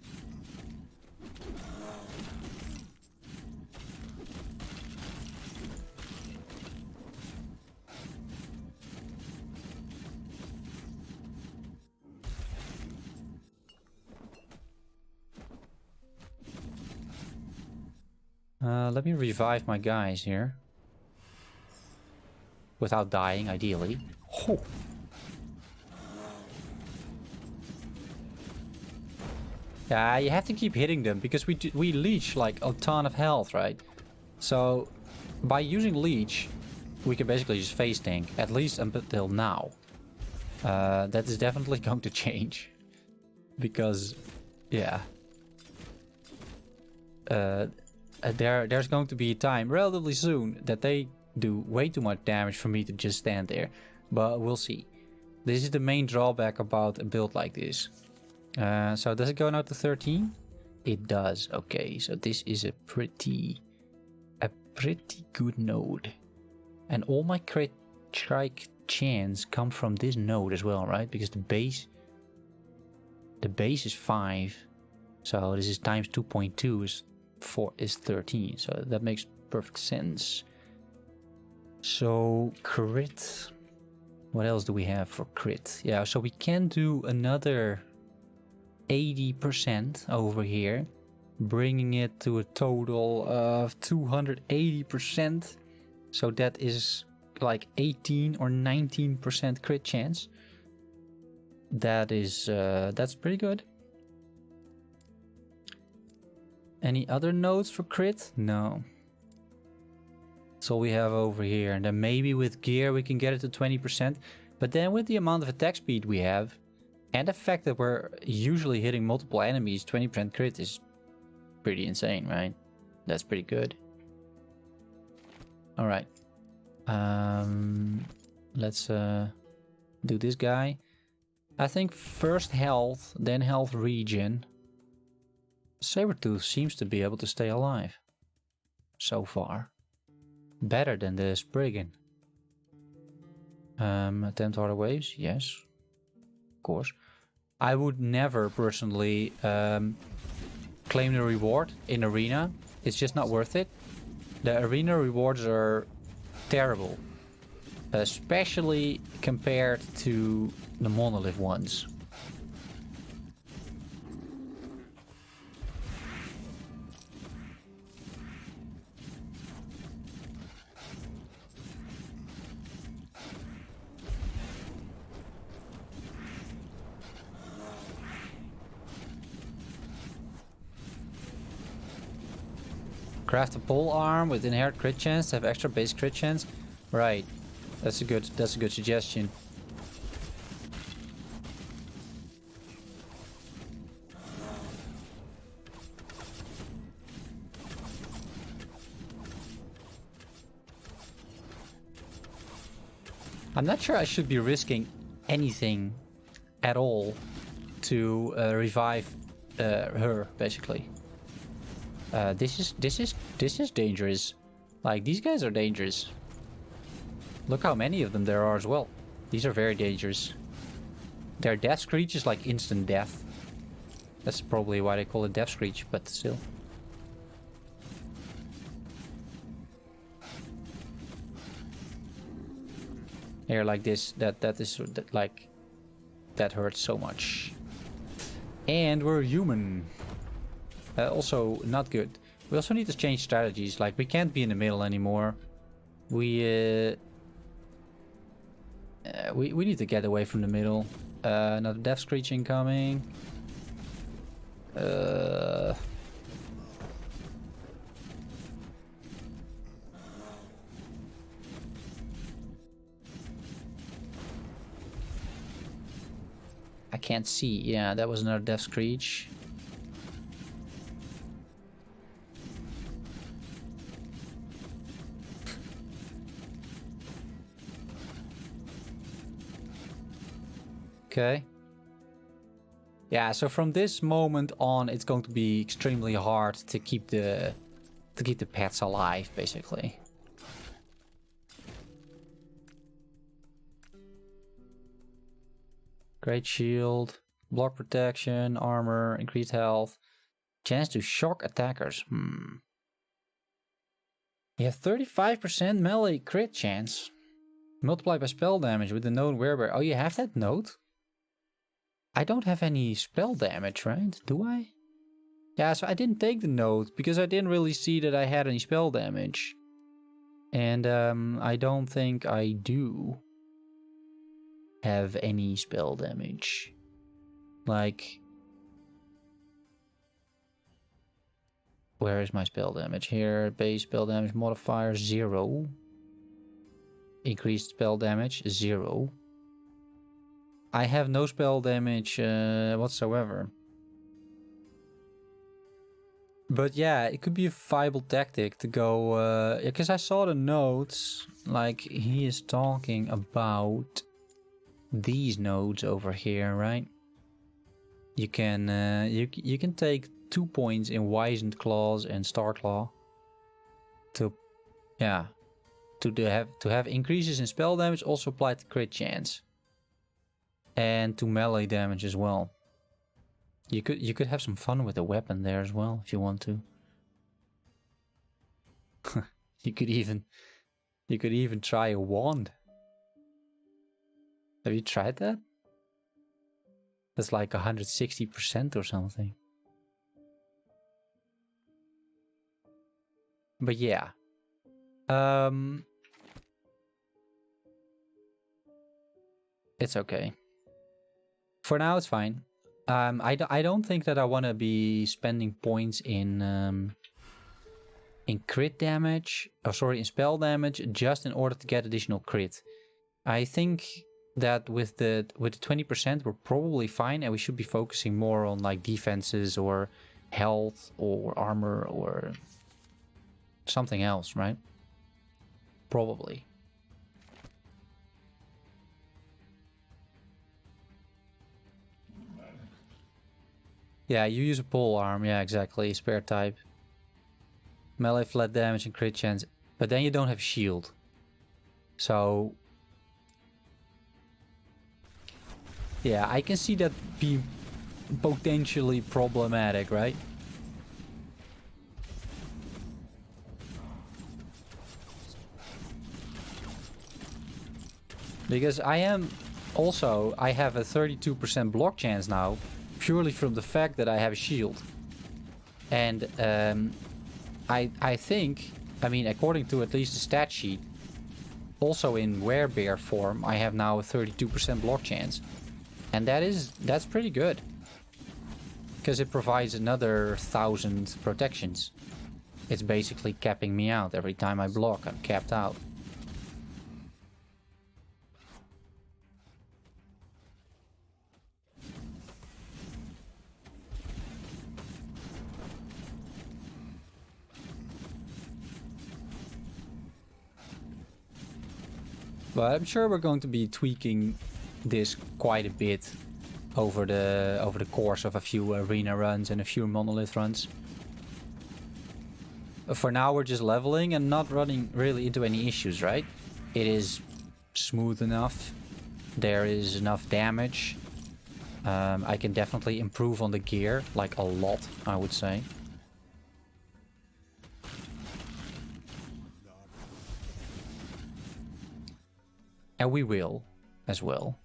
Let me revive my guys here. Without dying, ideally. Oh. Yeah, you have to keep hitting them because we leech like a ton of health, right? So by using leech, we can basically just face tank, at least until now. That is definitely going to change. Because, yeah. There's going to be a time relatively soon that they do way too much damage for me to just stand there. But we'll see. This is the main drawback about a build like this. So does it go now to 13? It does. Okay, so this is a pretty good node. And all my crit strike chance come from this node as well, right? Because the base is 5. So this is times 2.2 is 13. So that makes perfect sense. So crit. What else do we have for crit? Yeah, so we can do another 80% over here, bringing it to a total of 280%. So that is like 18 or 19% crit chance. That is that's pretty good. Any other nodes for crit? No. That's all we have over here. And then maybe with gear we can get it to 20%. But then with the amount of attack speed we have, and the fact that we're usually hitting multiple enemies, 20% crit is pretty insane, right? That's pretty good. Alright. Let's do this guy. I think first health, then health regen. Sabertooth seems to be able to stay alive. So far. Better than the Spriggan. Attempt harder waves? Yes. Of course. I would never personally claim the reward in arena. It's just not worth it. The arena rewards are terrible. Especially compared to the monolith ones. Craft a pole arm with inherent crit chance to have extra base crit chance. Right. That's a good suggestion. I'm not sure I should be risking anything at all to revive her, basically. This is dangerous. Like, these guys are dangerous. Look how many of them there are as well. These are very dangerous. Their death screech is like instant death. That's probably why they call it death screech, but still. Here, like this, that hurts so much. And we're human. Also not good. We also need to change strategies. Like, we can't be in the middle anymore. We need to get away from the middle. Another death screech incoming. I can't see. Yeah, that was another death screech. Okay. Yeah, so from this moment on, it's going to be extremely hard to keep the pets alive, basically. Great shield, block protection, armor, increased health, chance to shock attackers. You have 35% melee crit chance. Multiplied by spell damage with the node werebear. Oh, you have that node? I don't have any spell damage, right? Do I? Yeah, so I didn't take the node because I didn't really see that I had any spell damage. And I don't think I do have any spell damage. Like, Where is my spell damage? Here, base spell damage modifier 0. Increased spell damage 0. I have no spell damage whatsoever. But yeah, it could be a viable tactic to go... because I saw the notes, like he is talking about these nodes over here, right? You can you can take 2 points in Wizened Claws and Star Claw to have increases in spell damage, also apply to crit chance and to melee damage as well. You could have some fun with the weapon there as well if you want to. you could even try a wand. Have you tried that? That's like 160% or something. But yeah. It's okay. For now, it's fine. I don't think that I want to be spending points in crit damage, in spell damage, just in order to get additional crit. I think that with the 20%, we're probably fine, and we should be focusing more on like defenses or health or armor or something else, right? Probably. Yeah, you use a pole arm. Yeah, exactly. Spare type. Melee flat damage and crit chance. But then you don't have shield. So... yeah, I can see that be potentially problematic, right? Because I have a 32% block chance now, purely from the fact that I have a shield. And I think, I mean, according to at least the stat sheet, also in werebear form, I have now a 32% block chance. And that's pretty good. Because it provides another 1,000 protections. It's basically capping me out. Every time I block, I'm capped out. But I'm sure we're going to be tweaking this quite a bit over the course of a few arena runs and a few monolith runs. For now, we're just leveling and not running really into any issues, right? It is smooth enough. There is enough damage. I can definitely improve on the gear, like a lot, I would say. And we will, as well.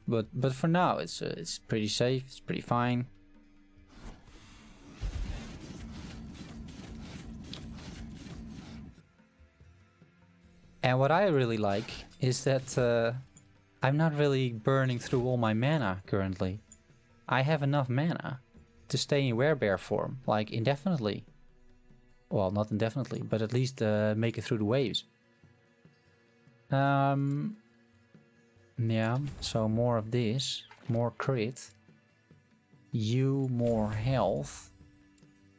But for now, it's pretty safe. It's pretty fine. And what I really like is that I'm not really burning through all my mana currently. I have enough mana to stay in werebear form, like indefinitely. Well, not indefinitely, but at least make it through the waves. Yeah, so more of this, more crit. You more health.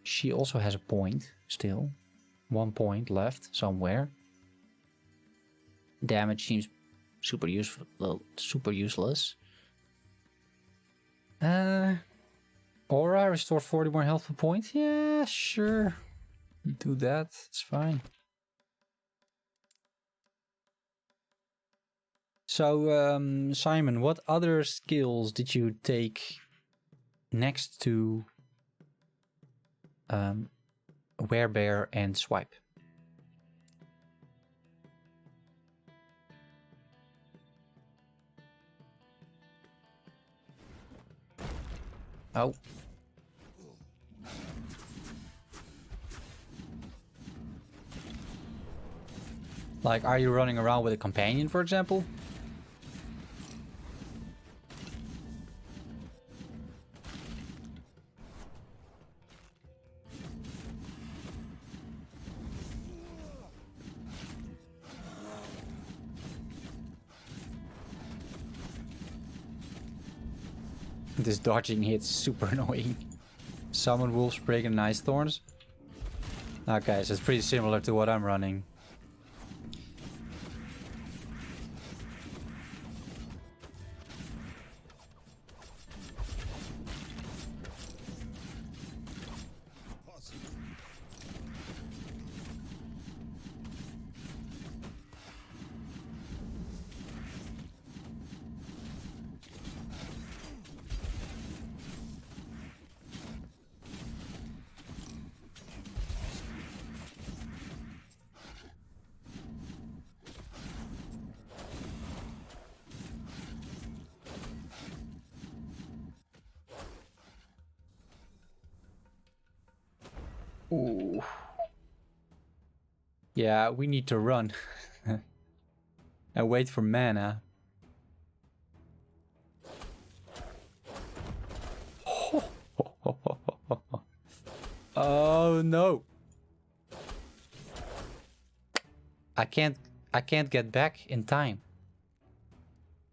She also has a point still. 1 point left somewhere. Damage seems super useful, well, super useless. Aura restore 40 more health per point. Yeah, sure. Do that. It's fine. So, Simon, what other skills did you take next to werebear and swipe? Oh. Like, are you running around with a companion, for example? This dodging hit's super annoying. Summon Wolf Sprig and Ice Thorns. Okay, so it's pretty similar to what I'm running. Ooh. Yeah, we need to run. And wait for mana. Oh no. I can't get back in time.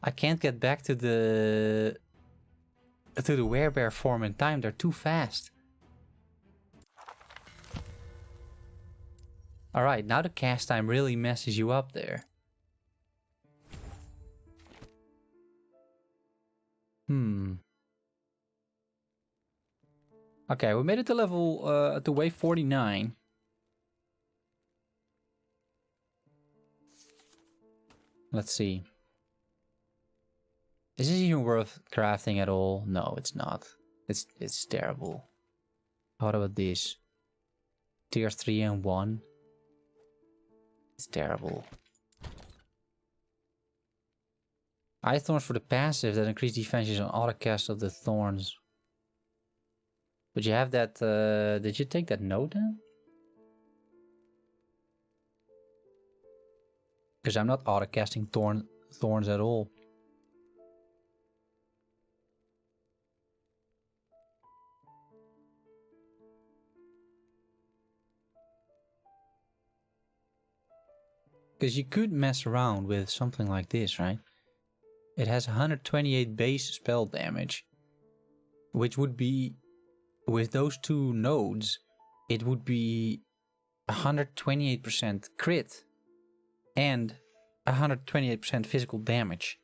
I can't get back to the werebear form in time. They're too fast. Alright, now the cast time really messes you up there. Okay, we made it to level, to wave 49. Let's see. Is this even worth crafting at all? No, it's not. It's terrible. What about this? Tier 3 and 1. It's terrible. Ice Thorns for the passive that increase defenses on auto cast of the thorns. But you have that, did you take that note then? Because I'm not auto casting thorns at all. Because you could mess around with something like this, right? It has 128 base spell damage. Which would be, with those two nodes, it would be 128% crit. And 128% physical damage.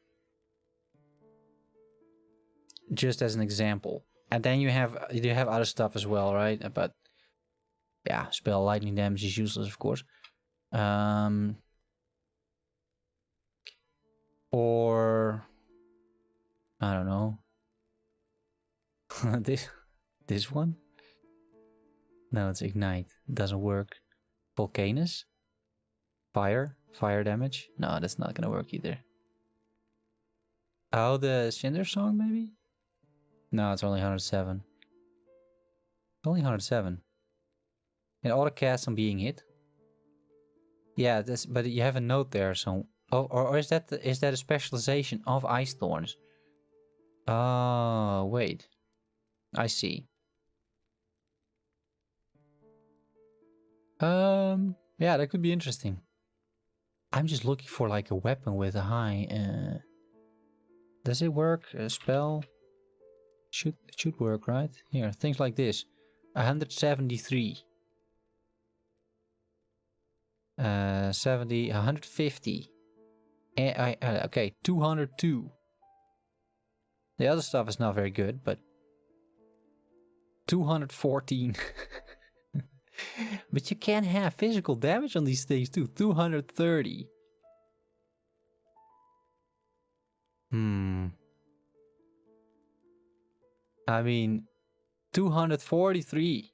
Just as an example. And then you have other stuff as well, right? But yeah, spell lightning damage is useless, of course. Or I don't know. this one? No, it's ignite. It doesn't work. Volcanus? Fire damage? No, that's not gonna work either. Oh, the Cinder Song maybe? No, it's only 107. Only 107. And auto cast on being hit. Yeah, that's, but you have a note there, so or is that a specialization of Ice Thorns? Oh, wait. I see. Yeah, that could be interesting. I'm just looking for like a weapon with a high. Does it work? A spell? It should work, right? Here, things like this. 173. 70, 150. Okay, 202. The other stuff is not very good, but 214. But you can have physical damage on these things too. 230. I mean, 243.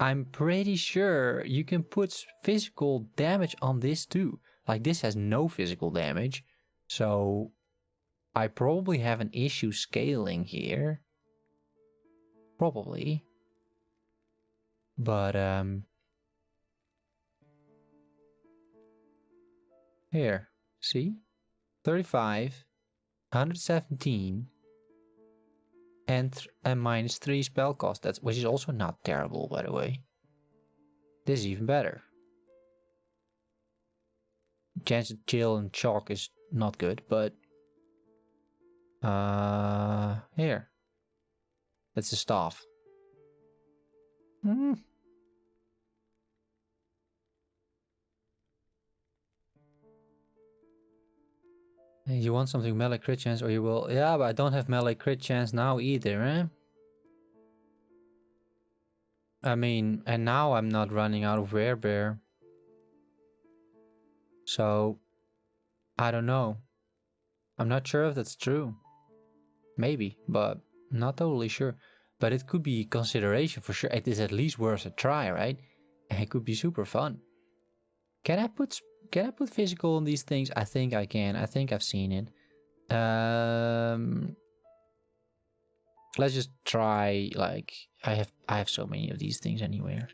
I'm pretty sure you can put physical damage on this too. Like, this has no physical damage. So I probably have an issue scaling here. Probably. But, here, see? 35, 117, and minus 3 spell cost, which is also not terrible, by the way. This is even better. Chance to chill and chalk is not good, but Here. That's a staff. Hmm. You want something melee crit chance or you will... Yeah, but I don't have melee crit chance now either, eh? I mean, and now I'm not running out of werebear. So, I don't know. I'm not sure if that's true. Maybe, but not totally sure. But it could be consideration for sure. It is at least worth a try, right? And it could be super fun. Can I put physical on these things? I think I can. I think I've seen it. Let's just try. Like I have so many of these things anywhere.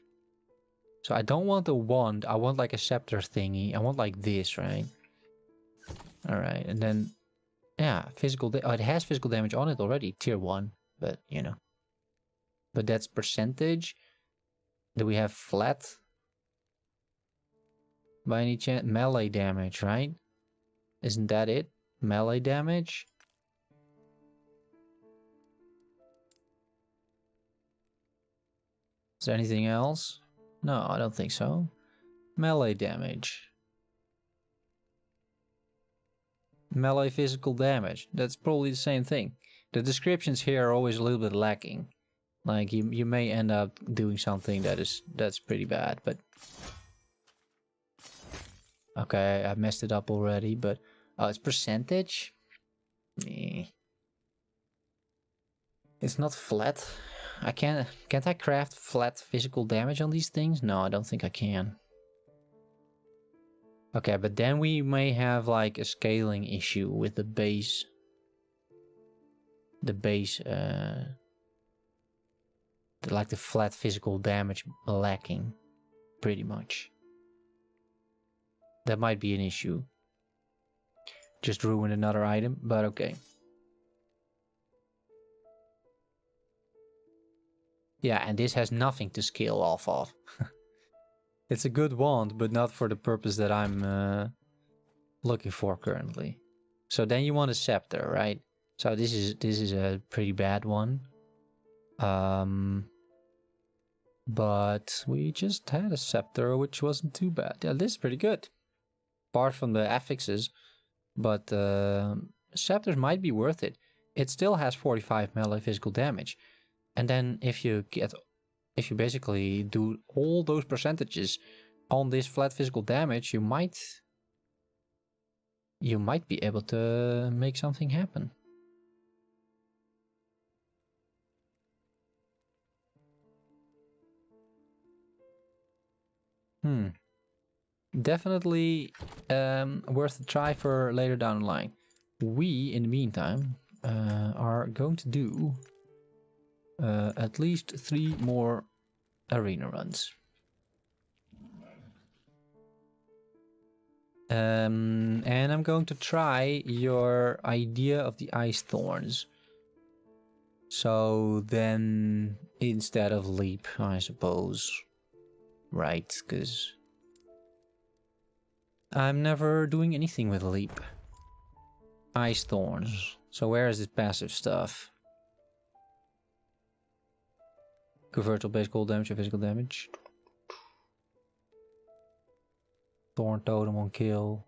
So I don't want a wand. I want like a scepter thingy. I want like this, right? All right, and then yeah, physical. Oh, it has physical damage on it already, tier 1. But you know, but that's percentage. Do we have flat? By any chance, melee damage, right? Isn't that it? Melee damage. Is there anything else? No, I don't think so. Melee damage. Melee physical damage. That's probably the same thing. The descriptions here are always a little bit lacking. Like you may end up doing something that's pretty bad, but okay, I messed it up already, but it's percentage. It's not flat. Can't I craft flat physical damage on these things? No, I don't think I can. Okay, but then we may have like a scaling issue with the base. Like the flat physical damage lacking, pretty much. That might be an issue. Just ruin another item, but okay. Yeah, and this has nothing to scale off of. It's a good wand, but not for the purpose that I'm looking for currently. So then you want a scepter, right? So this is a pretty bad one. But we just had a scepter, which wasn't too bad. Yeah, this is pretty good. Apart from the affixes, but scepters might be worth it. It still has 45 melee physical damage, and then if you basically do all those percentages on this flat physical damage, you might be able to make something happen. Definitely worth a try for later down the line. We, in the meantime, are going to do at least 3 more arena runs. And I'm going to try your idea of the ice thorns. So then, instead of leap, I suppose. Right, because I'm never doing anything with leap. Ice thorns. So where is this passive stuff? Convert to base cold damage or physical damage. Thorn totem on kill.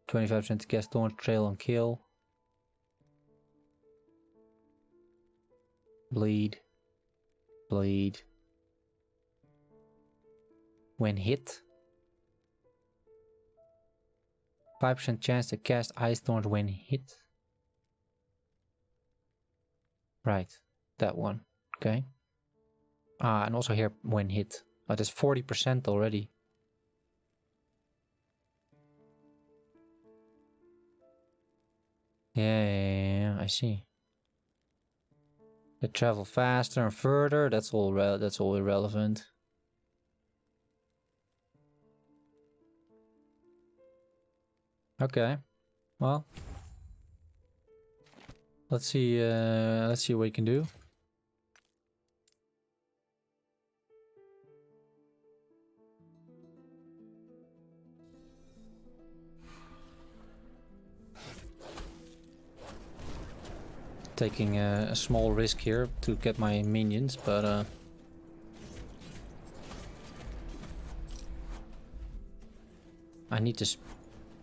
25% to cast thorn trail on kill. Bleed. Bleed. When hit. 5% chance to cast ice thorns when hit. Right, that one. Okay. And also here when hit. Oh, that's 40% already. Yeah, I see. They travel faster and further. That's all irrelevant. Okay. Well, let's see what we can do. taking a small risk here to get my minions, but I need to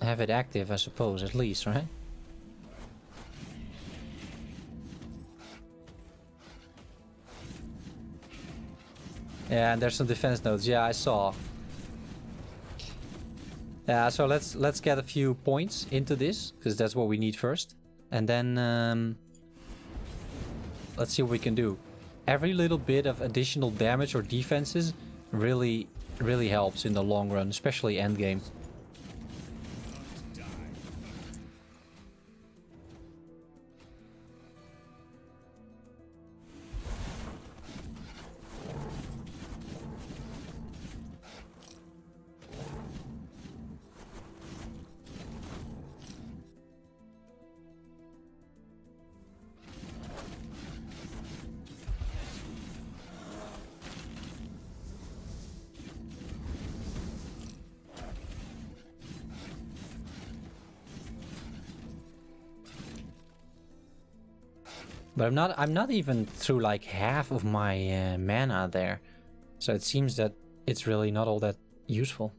have it active, I suppose, at least, right? Yeah, and there's some defense nodes. Yeah, I saw. Yeah, so let's get a few points into this, because that's what we need first. And then let's see what we can do. Every little bit of additional damage or defenses really helps in the long run, especially endgame. But I'm not even through like half of my mana there. So it seems that it's really not all that useful.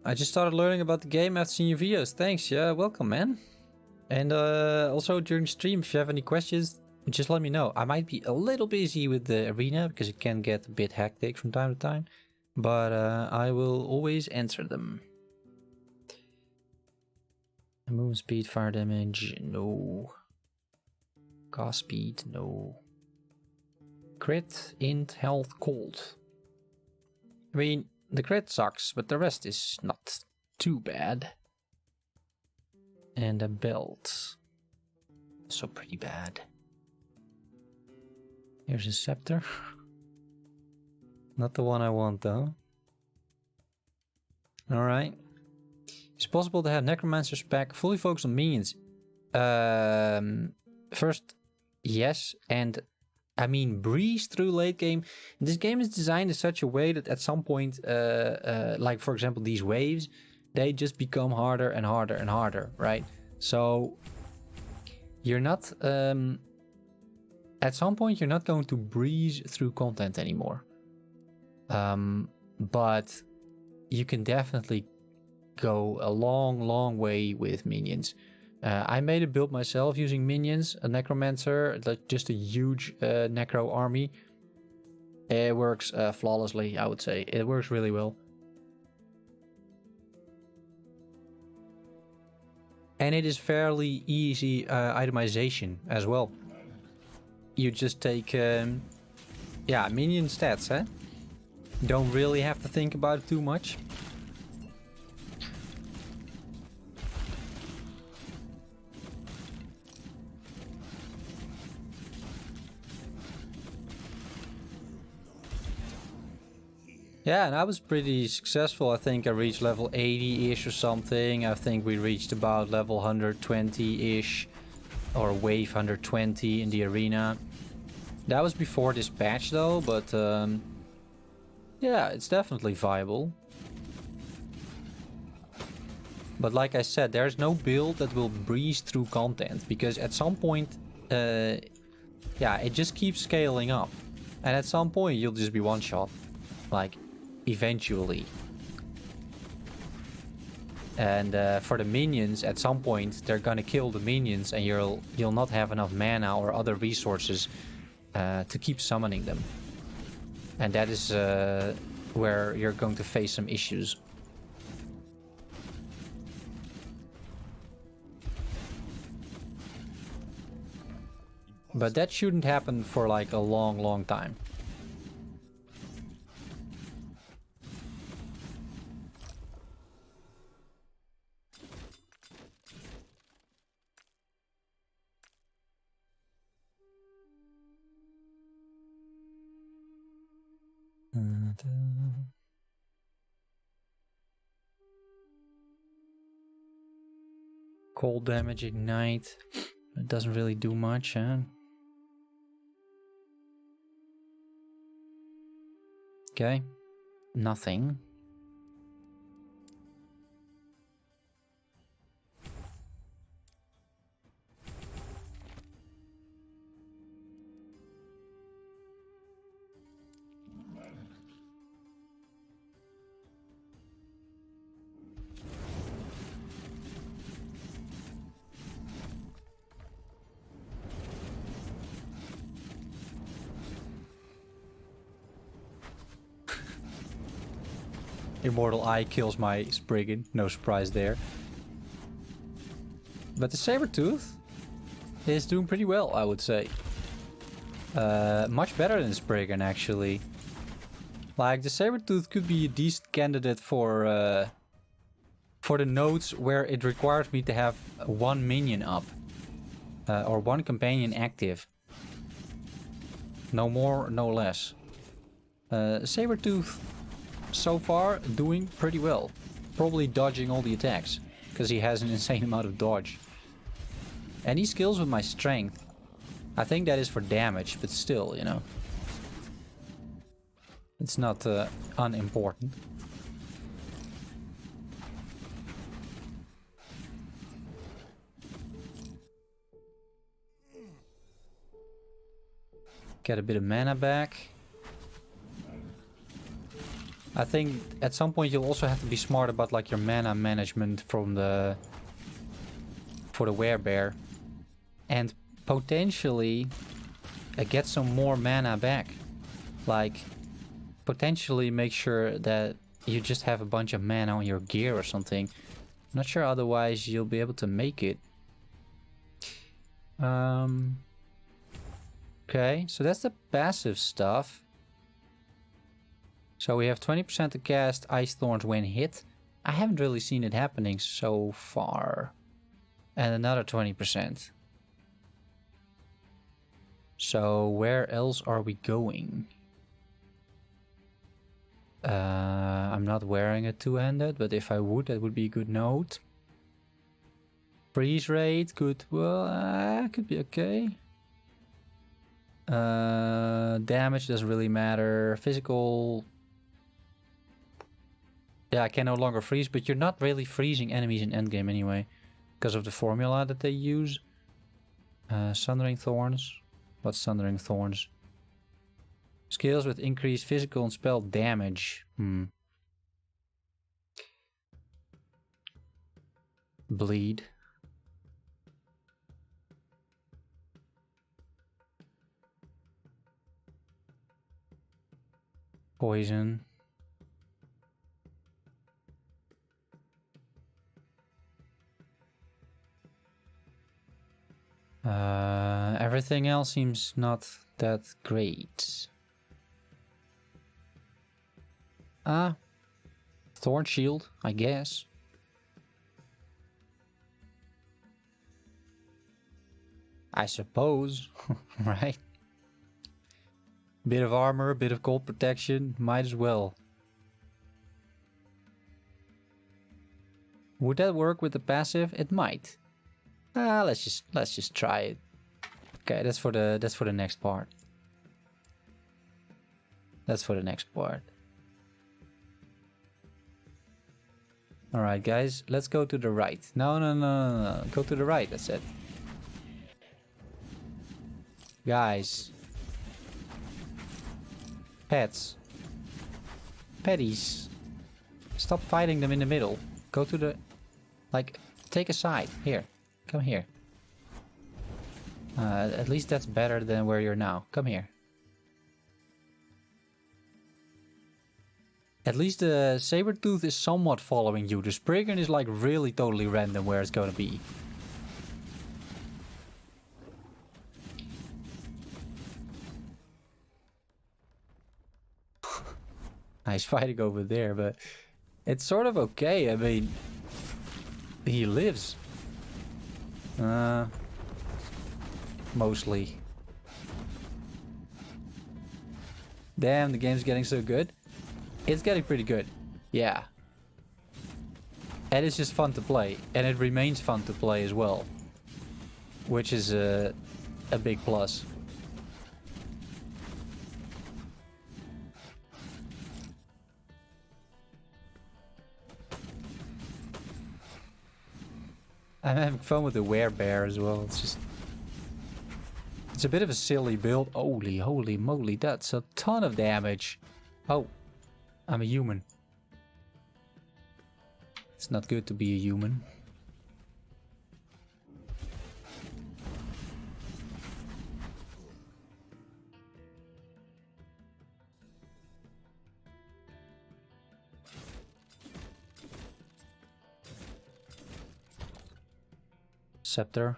I just started learning about the game after seeing your videos. Thanks, yeah, welcome, man. And also during stream, if you have any questions, just let me know. I might be a little busy with the arena because it can get a bit hectic from time to time. But I will always answer them. Movement speed, fire damage, no. Cast speed, no. Crit, int, health, cold. I mean, the crit sucks, but the rest is not too bad. And a belt. So pretty bad. Here's a scepter. Not the one I want though. Alright. It's possible to have necromancers back fully focused on minions. First, yes, and I mean breeze through late game. This game is designed in such a way that at some point, like for example these waves, they just become harder and harder and harder, right? So you're not, at some point you're not going to breeze through content anymore. But you can definitely go a long way with minions. I made a build myself using minions, a necromancer, just a huge necro army. It works flawlessly, I would say. It works really well. And it is fairly easy itemization as well. You just take, minion stats, eh? Don't really have to think about it too much. Yeah, and I was pretty successful. I think I reached level 80-ish or something. I think we reached about level 120-ish or wave 120 in the arena. That was before this patch though, but yeah, it's definitely viable. But like I said, there's no build that will breeze through content because at some point, it just keeps scaling up. And at some point you'll just be one shot. Like, eventually. And for the minions, at some point they're gonna kill the minions, and you'll not have enough mana or other resources to keep summoning them. And that is where you're going to face some issues. But that shouldn't happen for like a long time. Cold damage, ignite. It doesn't really do much, huh? Okay. Nothing. Immortal Eye kills my Spriggan. No surprise there. But the Sabertooth is doing pretty well, I would say. Much better than the Spriggan, actually. Like, the Sabertooth could be a decent candidate for the nodes where it requires me to have one minion up. Or one companion active. No more, no less. Sabertooth, so far, doing pretty well. Probably dodging all the attacks. Because he has an insane amount of dodge. And he skills with my strength. I think that is for damage, but still, you know. It's not unimportant. Get a bit of mana back. I think at some point you'll also have to be smart about like your mana management from the for the werebear. And potentially get some more mana back. Like potentially make sure that you just have a bunch of mana on your gear or something. I'm not sure, otherwise you'll be able to make it. Okay, so that's the passive stuff. So we have 20% to cast Ice Thorns when hit. I haven't really seen it happening so far. And another 20%. So where else are we going? I'm not wearing a two-handed, but if I would, that would be a good note. Freeze rate could, well, could be okay. Damage doesn't really matter. Physical, yeah, I can no longer freeze, but you're not really freezing enemies in endgame anyway, because of the formula that they use. Sundering Thorns. What's Sundering Thorns? Skills with increased physical and spell damage. Bleed. Poison. Everything else seems not that great. Thorn Shield, I guess. I suppose, right? Bit of armor, a bit of cold protection, might as well. Would that work with the passive? It might. Let's just try it. Okay, that's for the next part. That's for the next part. Alright guys, let's go to the right. No. Go to the right, I said. Guys. Pets. Petties. Stop fighting them in the middle. Go to the... Like, take a side. Here. Come here. At least that's better than where you're now. Come here. At least the Sabertooth is somewhat following you. The Spriggan is like really totally random where it's gonna be. Nice fighting over there, but it's sort of okay. I mean, he lives. Mostly. Damn, the game's getting so good. It's getting pretty good. Yeah. And it's just fun to play. And it remains fun to play as well. Which is a big plus. I'm having fun with the werebear as well. It's just... It's a bit of a silly build. Holy moly, that's a ton of damage. Oh, I'm a human. It's not good to be a human. Scepter.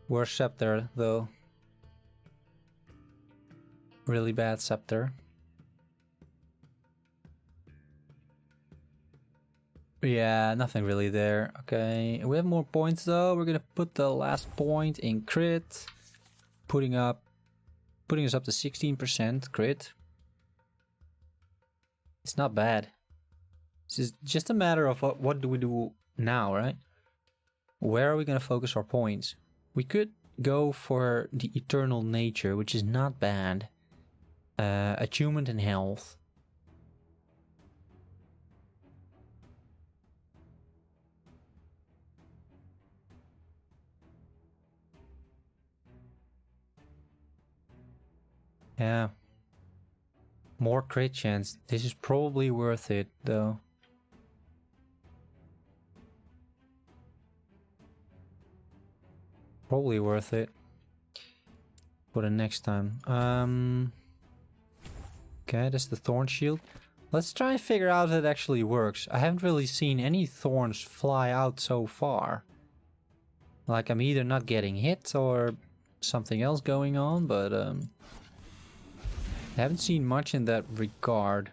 Worst Scepter, though. Really bad Scepter. Yeah, nothing really there. Okay, we have more points though. We're gonna put the last point in crit. Putting us up to 16% crit. It's not bad. This is just a matter of what do we do now, right? Where are we gonna focus our points? We could go for the Eternal Nature, which is not bad. Attunement and health. Yeah. More crit chance. This is probably worth it, though. Probably worth it. For the next time. Okay, that's the Thorn Shield. Let's try and figure out if it actually works. I haven't really seen any thorns fly out so far. Like, I'm either not getting hit or something else going on, but I haven't seen much in that regard.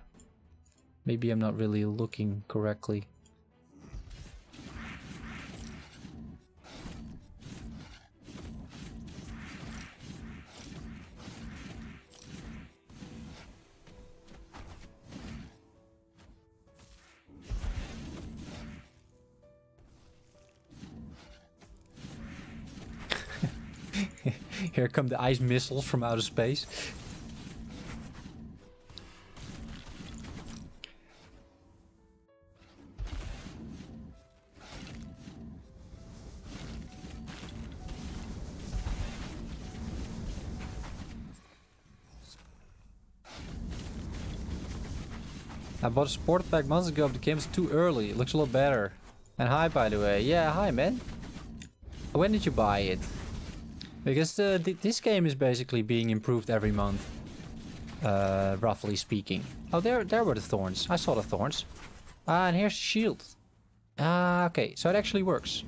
Maybe I'm not really looking correctly. Here come the ice missiles from outer space. I bought a support pack months ago, but the game's too early. It looks a lot better. And hi, by the way. Yeah, hi, man. When did you buy it? Because this game is basically being improved every month. Roughly speaking. Oh, there were the thorns. I saw the thorns. Ah, and here's the shield. Ah, okay. So it actually works.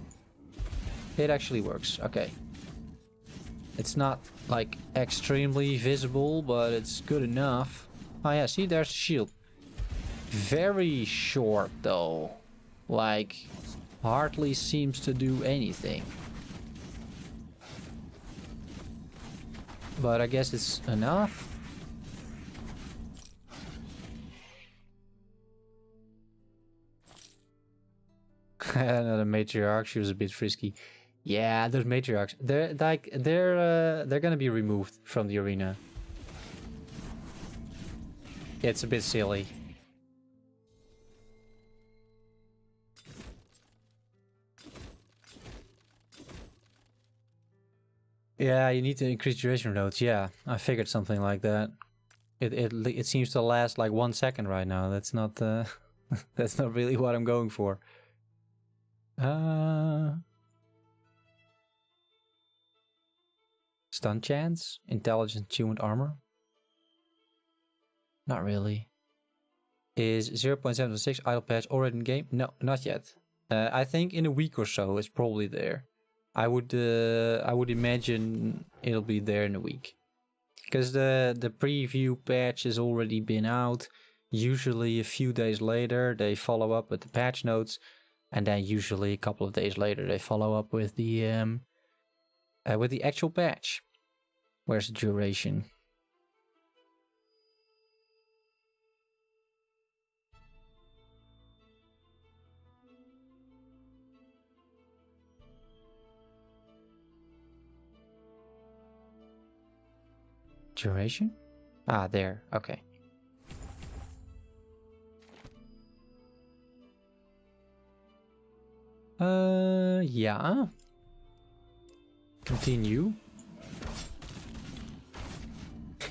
It actually works. Okay. It's not, like, extremely visible, but it's good enough. Oh, yeah. See, there's the shield. Very short, though. Like, hardly seems to do anything. But I guess it's enough. Another matriarch. She was a bit frisky. Yeah, those matriarchs. They're gonna be removed from the arena. It's a bit silly. Yeah, you need to increase duration nodes. Yeah, I figured something like that. It seems to last like 1 second right now. That's not that's not really what I'm going for. Stun chance, intelligence, tuned armor. Not really. Is 0.76 idle patch already in game? No, not yet. I think in a week or so it's probably there. I would imagine it'll be there in a week, because the preview patch has already been out. Usually a few days later they follow up with the patch notes, and then usually a couple of days later they follow up with the actual patch. Where's the duration? Duration? Ah, there. Okay. Yeah. Continue.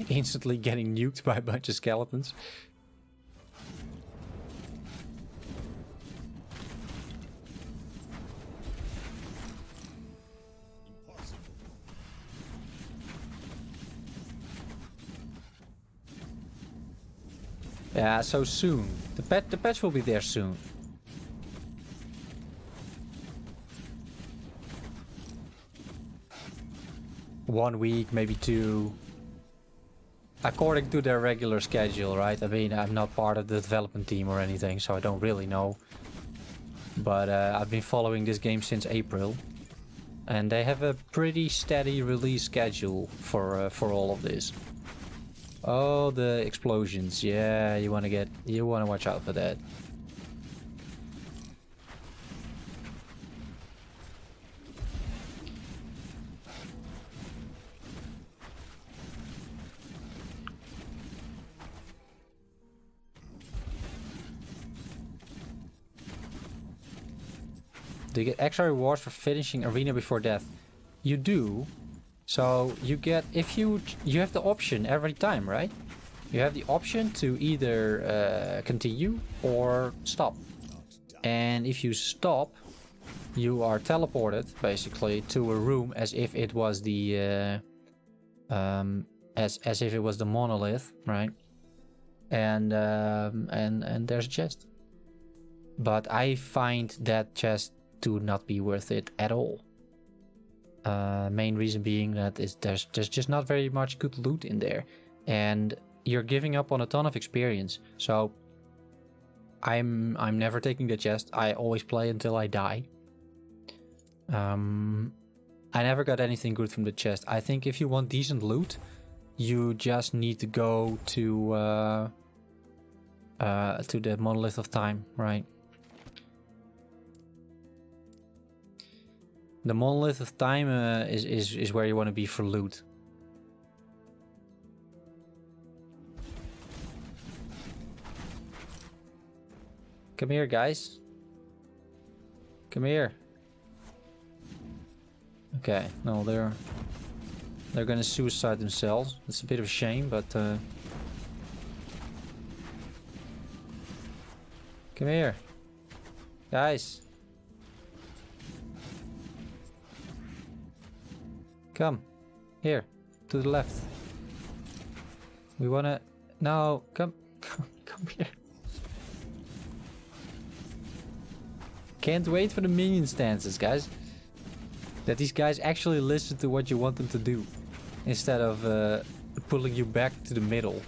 Instantly getting nuked by a bunch of skeletons. Yeah, so soon. The patch will be there soon. 1 week, maybe 2. According to their regular schedule, right? I mean, I'm not part of the development team or anything, so I don't really know. But I've been following this game since April. And they have a pretty steady release schedule for all of this. Oh, the explosions. Yeah, you want to watch out for that. Do you get extra rewards for finishing arena before death? You do. So you get, if you have the option every time, right? You have the option to either continue or stop. And if you stop, you are teleported basically to a room as if it was the as if it was the monolith, right? And there's a chest. But I find that chest to not be worth it at all. Main reason being that there's just not very much good loot in there, and you're giving up on a ton of experience. So I'm never taking the chest. I always play until I die. I never got anything good from the chest. I think if you want decent loot, you just need to go to the Monolith of Time, right? The Monolith of Time is where you want to be for loot. Come here, guys. Come here. Okay, no, they're gonna suicide themselves. It's a bit of a shame, but come here, guys. Come here, to the left. We wanna... No, come here. Can't wait for the minion stances, guys. That these guys actually listen to what you want them to do, instead of pulling you back to the middle,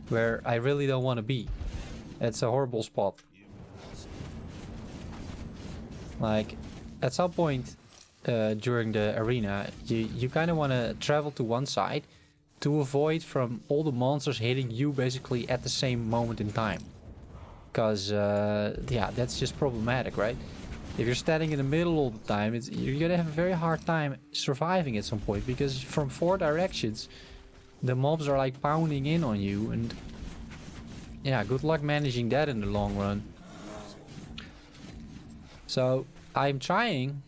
where I really don't want to be. It's a horrible spot. Like, at some point during the arena, you kind of want to travel to one side to avoid from all the monsters hitting you basically at the same moment in time. Because, yeah, that's just problematic, right? If you're standing in the middle all the time, you're gonna have a very hard time surviving at some point, because from 4 directions, the mobs are like pounding in on you, and yeah, good luck managing that in the long run. So, I'm trying,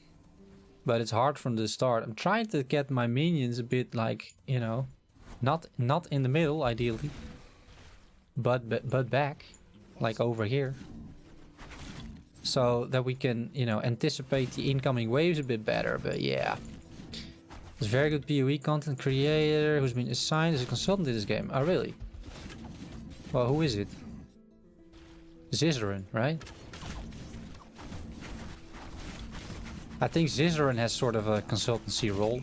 but it's hard from the start. I'm trying to get my minions a bit like, you know, not in the middle, ideally, but back, like over here. So that we can, you know, anticipate the incoming waves a bit better. But yeah, there's very good PoE content creator who's been assigned as a consultant in this game. Oh, really? Well, who is it? Zizaran, right? I think Zizaran has sort of a consultancy role.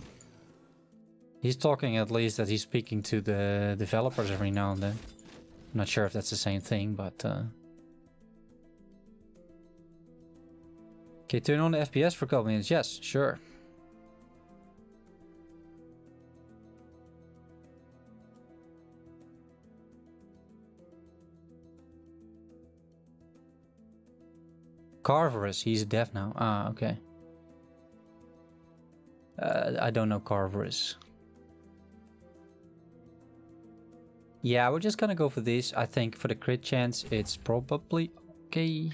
He's talking, at least, that he's speaking to the developers every now and then. I'm not sure if that's the same thing, but... Okay, turn on the FPS for a couple minutes. Yes, sure. Carverus, he's a dev now. Ah, okay. I don't know Carverus. Yeah, we're just gonna go for this. I think for the crit chance, it's probably okay.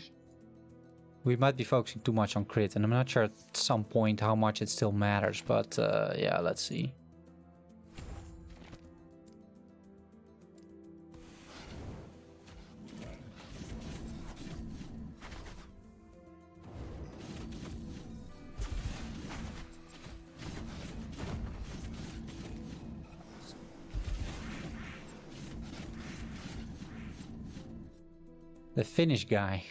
We might be focusing too much on crit, and I'm not sure at some point how much it still matters, but yeah, let's see. The Finnish guy.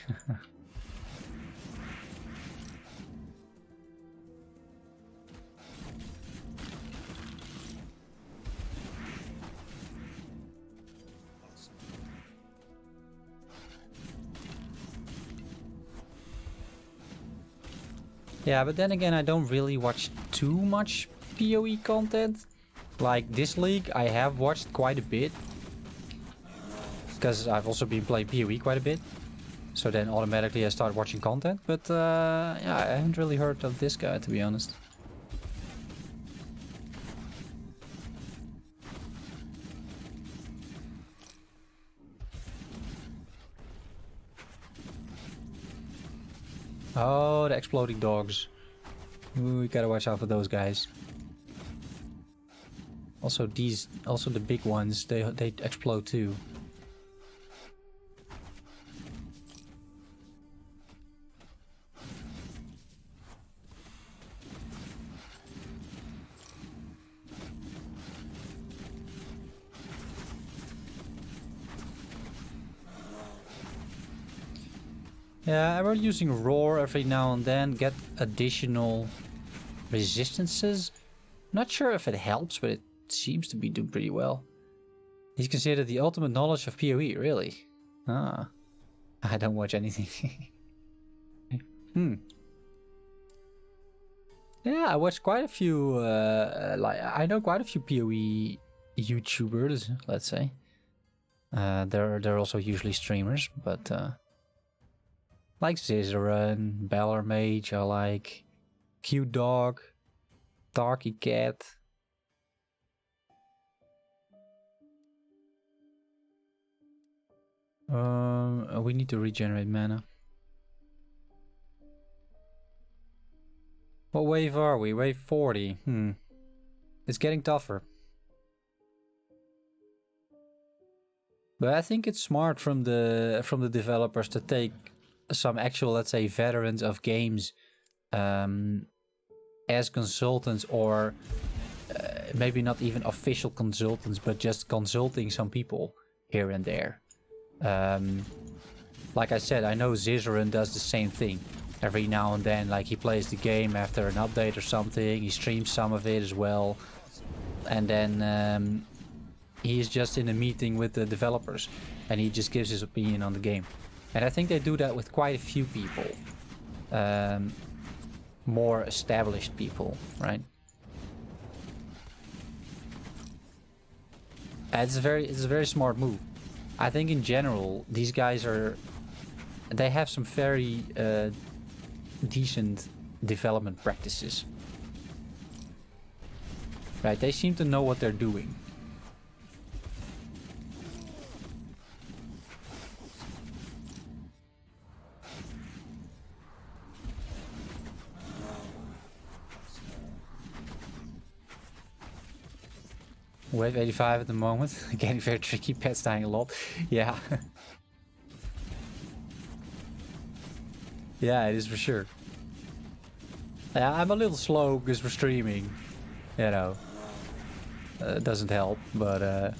Yeah, but then again, I don't really watch too much PoE content. Like this league, I have watched quite a bit. Because I've also been playing PoE quite a bit. So then automatically I start watching content. But yeah, I haven't really heard of this guy, to be honest. Oh, the exploding dogs. Ooh, we gotta watch out for those guys. Also the big ones, they explode too. Yeah, I'm using Roar every now and then, get additional resistances. Not sure if it helps, but it seems to be doing pretty well. He's considered the ultimate knowledge of PoE, really? Ah. I don't watch anything. Yeah, I watch quite a few, like, I know quite a few PoE YouTubers, let's say. They're also usually streamers, but, like Zizaran, Baller Mage, I like Cute Dog, Darky Cat. We need to regenerate mana. What wave are we? Wave 40. It's getting tougher. But I think it's smart from the developers to take some actual, let's say, veterans of games as consultants, or maybe not even official consultants, but just consulting some people here and there. Like I said, I know Zizaran does the same thing. Every now and then, like, he plays the game after an update or something, he streams some of it as well. And then he's just in a meeting with the developers and he just gives his opinion on the game. And I think they do that with quite a few people. More established people, right? It's a very smart move. I think in general, these guys they have some very decent development practices. Right, they seem to know what they're doing. Wave 85 at the moment. Getting very tricky, pets dying a lot. Yeah. Yeah, it is for sure. Yeah, I'm a little slow because we're streaming. You know. It doesn't help, but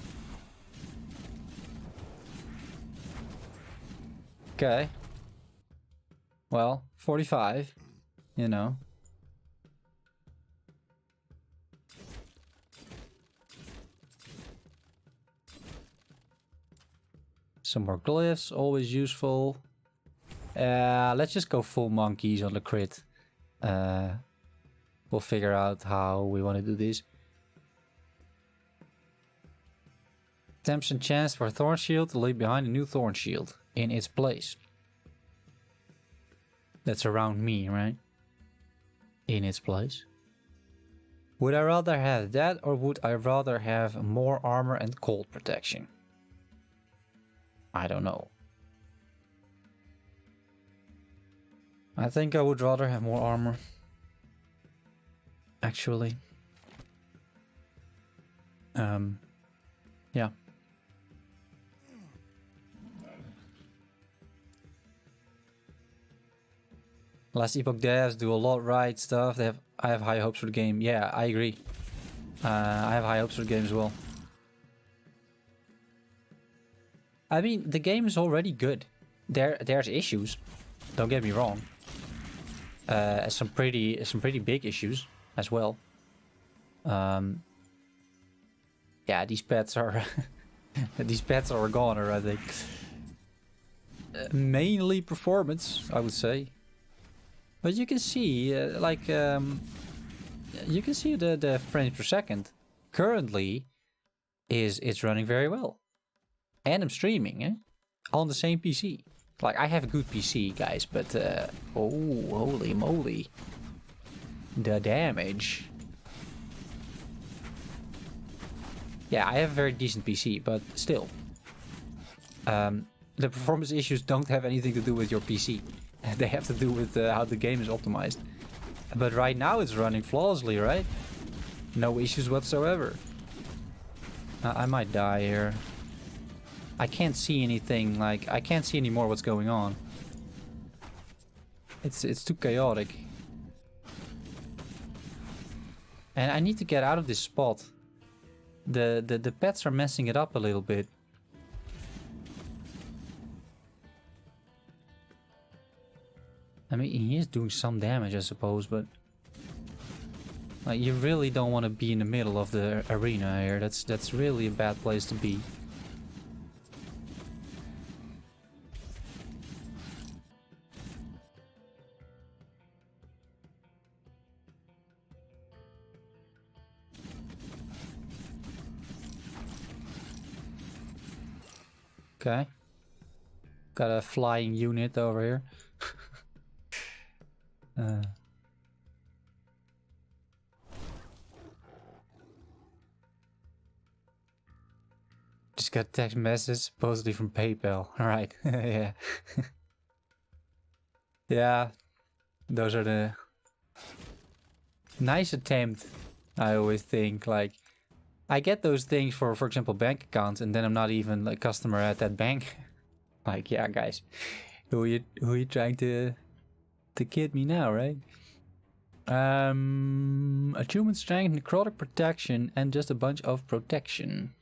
okay. Well, 45, you know. Some more glyphs, always useful. Let's just go full monkeys on the crit. We'll figure out how we want to do this. 10% chance for Thorn Shield to leave behind a new Thorn Shield in its place. That's around me, right? In its place. Would I rather have that, or would I rather have more armor and cold protection? I don't know. I think I would rather have more armor. Actually. Yeah. Last Epoch devs do a lot right stuff. I have high hopes for the game. Yeah, I agree. I have high hopes for the game as well. I mean, the game is already good. There's issues. Don't get me wrong. Some pretty big issues as well. Yeah, these pets are these pets are a goner, I think. Mainly performance, I would say. But you can see, you can see the frames per second. Currently, it's running very well. And I'm streaming, on the same PC. Like, I have a good PC, guys, but, oh, holy moly. The damage. Yeah, I have a very decent PC, but still. The performance issues don't have anything to do with your PC. They have to do with how the game is optimized. But right now it's running flawlessly, right? No issues whatsoever. I might die here. I can't see anything, like, I can't see anymore what's going on. It's too chaotic. And I need to get out of this spot. The pets are messing it up a little bit. I mean, he is doing some damage, I suppose, but... Like, you really don't want to be in the middle of the arena here. That's really a bad place to be. Okay. Got a flying unit over here. Just got a text message, supposedly from PayPal. Alright, yeah. Yeah, those are the... Nice attempt, I always think. Like, I get those things for example, bank accounts, and then I'm not even a customer at that bank. Like, yeah, guys, who are you trying to kid me now, right? Achievement strength, necrotic protection, and just a bunch of protection.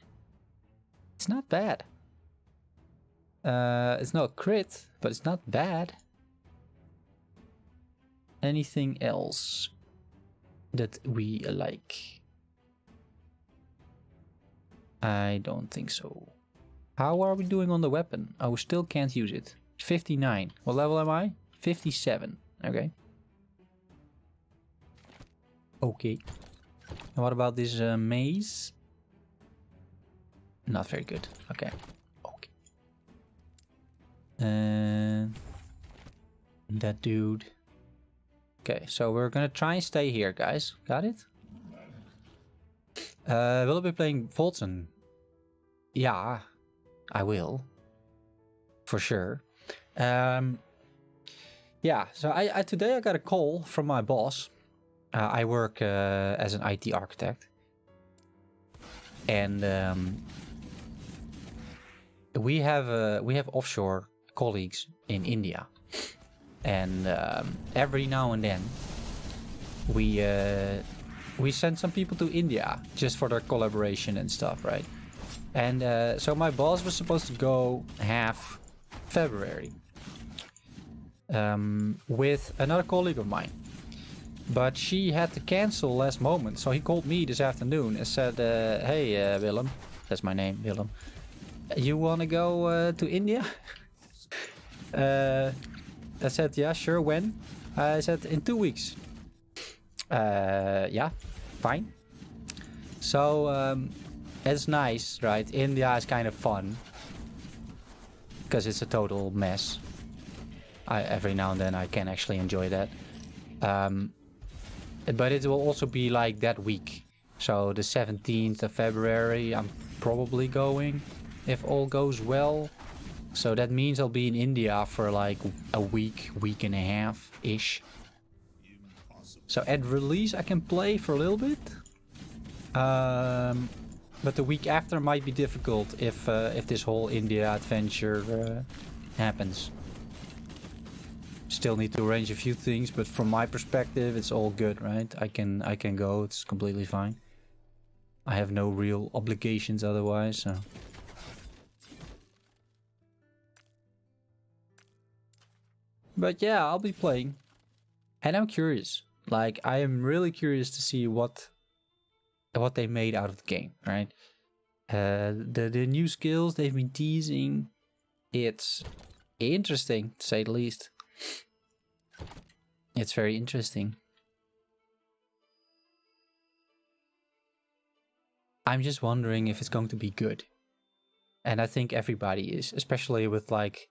It's not bad. It's not a crit, but it's not bad. Anything else that we like? I don't think so. How are we doing on the weapon? Oh, we still can't use it. 59. What level am I? 57. Okay. Okay. And what about this maze? Not very good. Okay. Okay. And that dude. Okay, so we're gonna try and stay here, guys. Got it? Will I be playing Voltson? Yeah, I will. For sure. Yeah, so I today I got a call from my boss. I work as an IT architect. And we have offshore colleagues in India. And every now and then we send some people to India just for their collaboration and stuff, right? And so my boss was supposed to go half February with another colleague of mine, but she had to cancel last moment. So he called me this afternoon and said, "Hey, Willem, that's my name, Willem. You want to go to India?" I said, "Yeah, sure. When?" I said, "In 2 weeks." Yeah, fine. So it's nice, right? India is kind of fun because it's a total mess. Every now and then I can actually enjoy that. But it will also be like that week. So the 17th of February, I'm probably going if all goes well. So that means I'll be in India for like a week and a half-ish. So at release I can play for a little bit. But the week after might be difficult if this whole India adventure happens. Still need to arrange a few things, but from my perspective it's all good, right? I can go, it's completely fine. I have no real obligations otherwise, so... But yeah, I'll be playing. And I'm curious. Like, I am really curious to see what they made out of the game, right? The new skills they've been teasing. It's interesting, to say the least. It's very interesting. I'm just wondering if it's going to be good. And I think everybody is, especially with like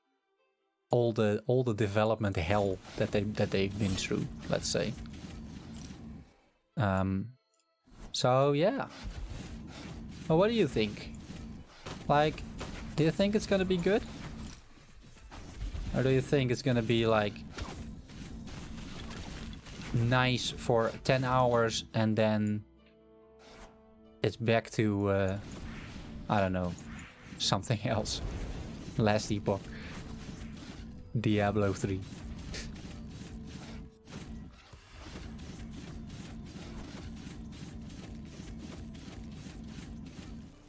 all the development hell that they've been through, let's say. So yeah. Well, what do you think? Like, do you think it's gonna be good? Or do you think it's gonna be like nice for 10 hours and then it's back to I don't know, something else? Last Epoch. Diablo 3.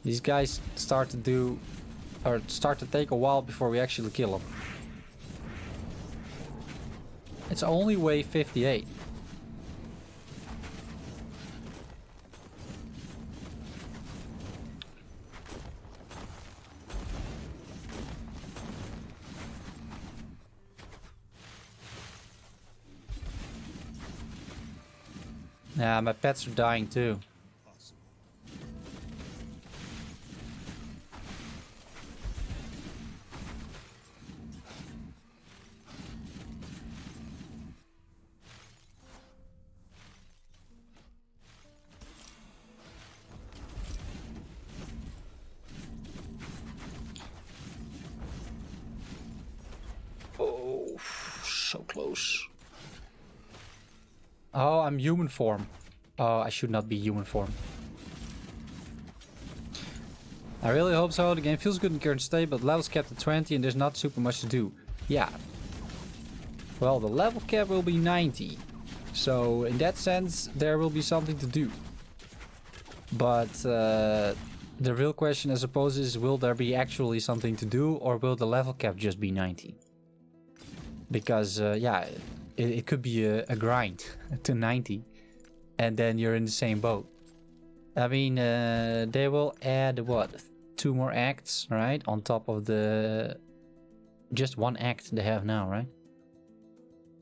These guys start to take a while before we actually kill them. It's only wave 58. Yeah, my pets are dying too. Oh, so close. Oh, I'm human form. Oh, I should not be human form. I really hope so. The game feels good in current state, but levels capped at 20 and there's not super much to do. Yeah. Well, the level cap will be 90. So, in that sense, there will be something to do. But the real question, I suppose, is will there be actually something to do, or will the level cap just be 90? Because, yeah, it could be a grind to 90. And then you're in the same boat. I mean, they will add, what, 2 more acts, right? On top of the... just 1 act they have now, right?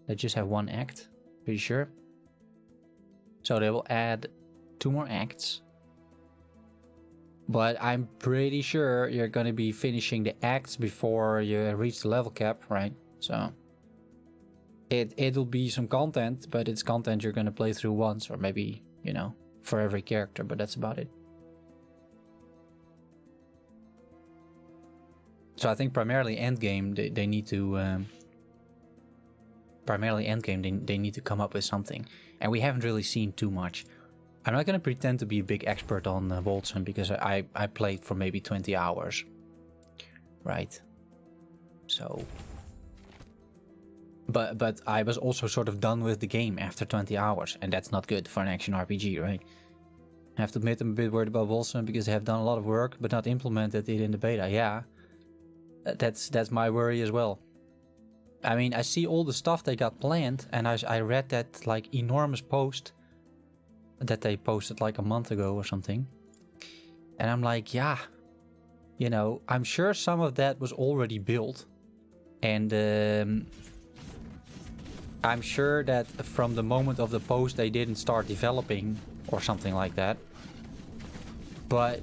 They just have 1 act, pretty sure. So they will add 2 more acts. But I'm pretty sure you're gonna be finishing the acts before you reach the level cap, right? So... It'll be some content, but it's content you're gonna play through once, or maybe, you know, for every character, but that's about it. So I think primarily endgame they need to they need to come up with something, and we haven't really seen too much. I'm not gonna pretend to be a big expert on Wolzen because I played for maybe 20 hours, right? So. But I was also sort of done with the game after 20 hours, and that's not good for an action RPG, right? I have to admit I'm a bit worried about Wolzen because they have done a lot of work but not implemented it in the beta. Yeah, that's my worry as well. I mean, I see all the stuff they got planned, and I read that like enormous post that they posted like a month ago or something, and I'm like, yeah, you know, I'm sure some of that was already built, and I'm sure that from the moment of the post they didn't start developing or something like that. But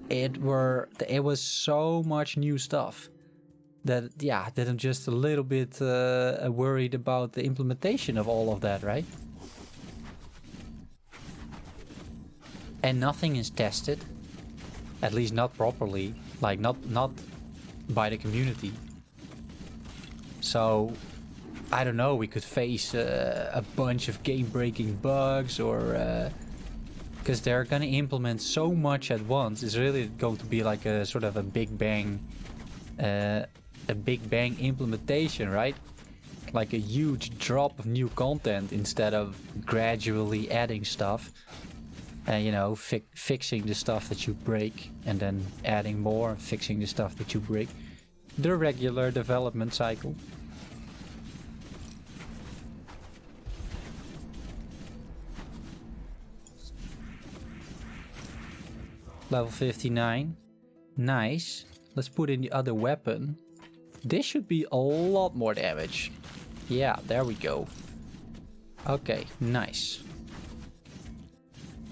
it was so much new stuff that, yeah, that I'm just a little bit worried about the implementation of all of that, right? And nothing is tested, at least not properly, like not by the community. So I don't know, we could face a bunch of game-breaking bugs, or because they're gonna implement so much at once. It's really going to be like a sort of a big bang implementation, right? Like a huge drop of new content instead of gradually adding stuff, and you know, fixing the stuff that you break and then adding more, fixing the stuff that you break. The regular development cycle. Level 59. Nice. Let's put in the other weapon. This should be a lot more damage. Yeah, there we go. Okay, nice.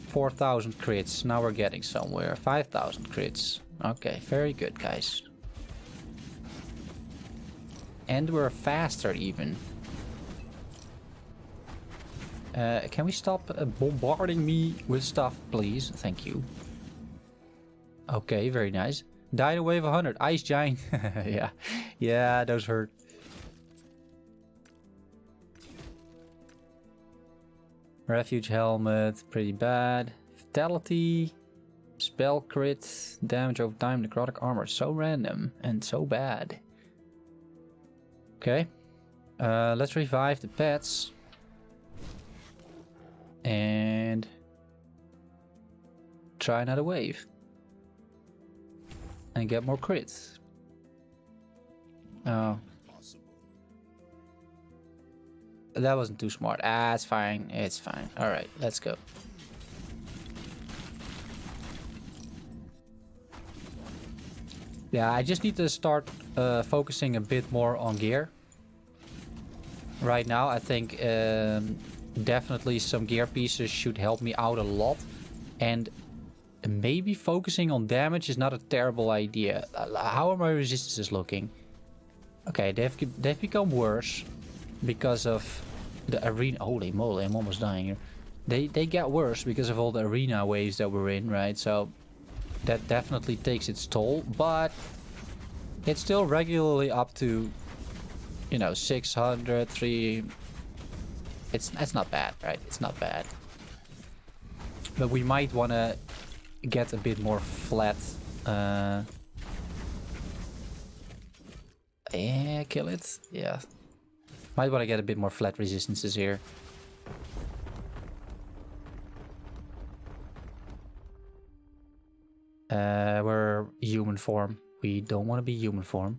4,000 crits. Now we're getting somewhere. 5,000 crits. Okay, very good, guys. And we're faster even. Can we stop bombarding me with stuff, please? Thank you. Okay, very nice. Dino wave 100. Ice giant. Yeah. Yeah, those hurt. Refuge helmet. Pretty bad. Fatality. Spell crit. Damage over time. Necrotic armor. So random and so bad. Okay. Let's revive the pets. And try another wave. And get more crits. Oh. That wasn't too smart. Ah, it's fine. It's fine. Alright, let's go. Yeah, I just need to start focusing a bit more on gear. Right now, I think definitely some gear pieces should help me out a lot. And maybe focusing on damage is not a terrible idea. How are my resistances looking? Okay, they've become worse because of the arena. Holy moly, I'm almost dying here. They get worse because of all the arena waves that we're in, right? So that definitely takes its toll, but it's still regularly up to, you know, 600, 3. It's not bad, right? It's not bad. But we might want to get a bit more flat. Yeah, kill it. Yeah. Might want to get a bit more flat resistances here. We're human form. We don't want to be human form.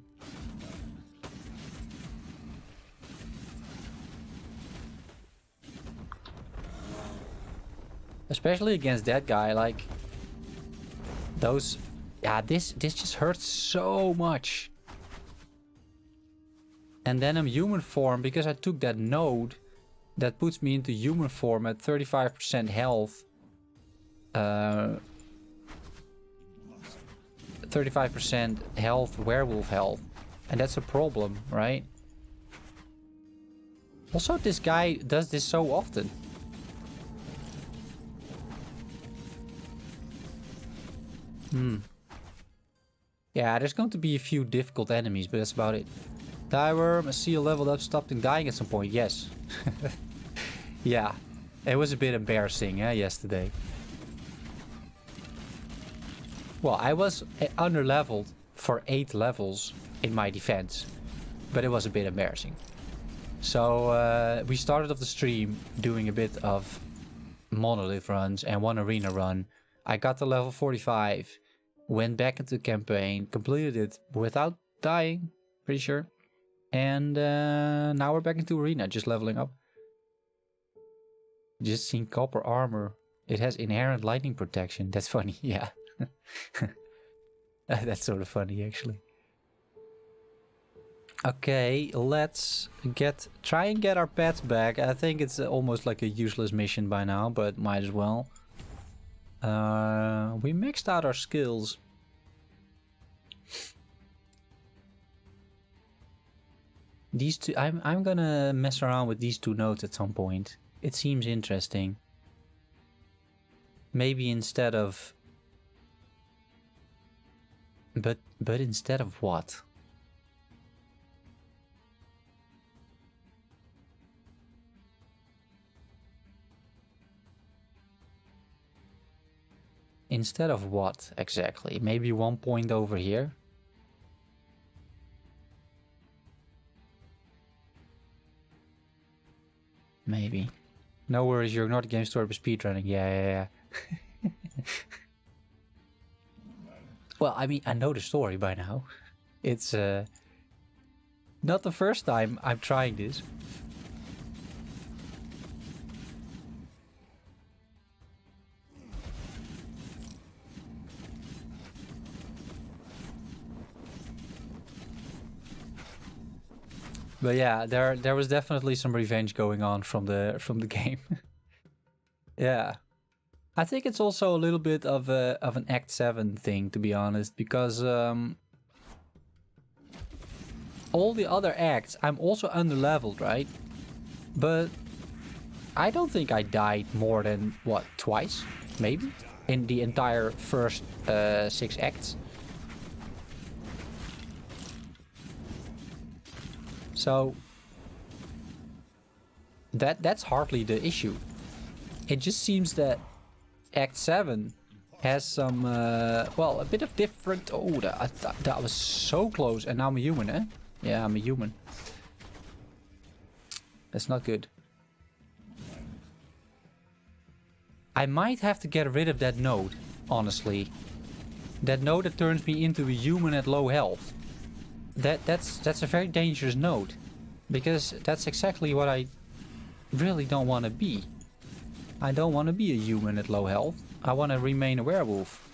Especially against that guy, like those. Yeah, this just hurts so much. And then I'm human form because I took that node that puts me into human form at 35% health. 35% health, werewolf health. And that's a problem, right? Also, this guy does this so often. Yeah, there's going to be a few difficult enemies, but that's about it. Thyworm, I see you leveled up, stopped and dying at some point. Yes. Yeah, it was a bit embarrassing yesterday. Well, I was under-leveled for 8 levels in my defense, but it was a bit embarrassing. So we started off the stream doing a bit of monolith runs and one arena run. I got to level 45, went back into the campaign, completed it without dying, pretty sure. And now we're back into arena, just leveling up. Just seen copper armor. It has inherent lightning protection. That's funny, yeah. That's sort of funny, actually. Okay, let's try and get our pets back. I think it's almost like a useless mission by now, but might as well. We maxed out our skills. These two, I'm gonna mess around with these two nodes at some point. It seems interesting. Maybe instead of... But instead of what? Instead of what exactly? Maybe 1 point over here? Maybe. No worries, you're not a game story but speedrunning. Yeah. Well, I mean, I know the story by now. It's not the first time I'm trying this. But yeah, there was definitely some revenge going on from the game. Yeah. I think it's also a little bit of an Act 7 thing, to be honest, because all the other acts, I'm also underleveled, right? But I don't think I died more than, what, twice? Maybe? In the entire first 6 acts. So that's hardly the issue. It just seems that Act 7 has some, well, a bit of different... Oh, that was so close. And now I'm a human, eh? Yeah, I'm a human. That's not good. I might have to get rid of that node, honestly. That node that turns me into a human at low health. That's a very dangerous node. Because that's exactly what I really don't want to be. I don't want to be a human at low health. I want to remain a werewolf.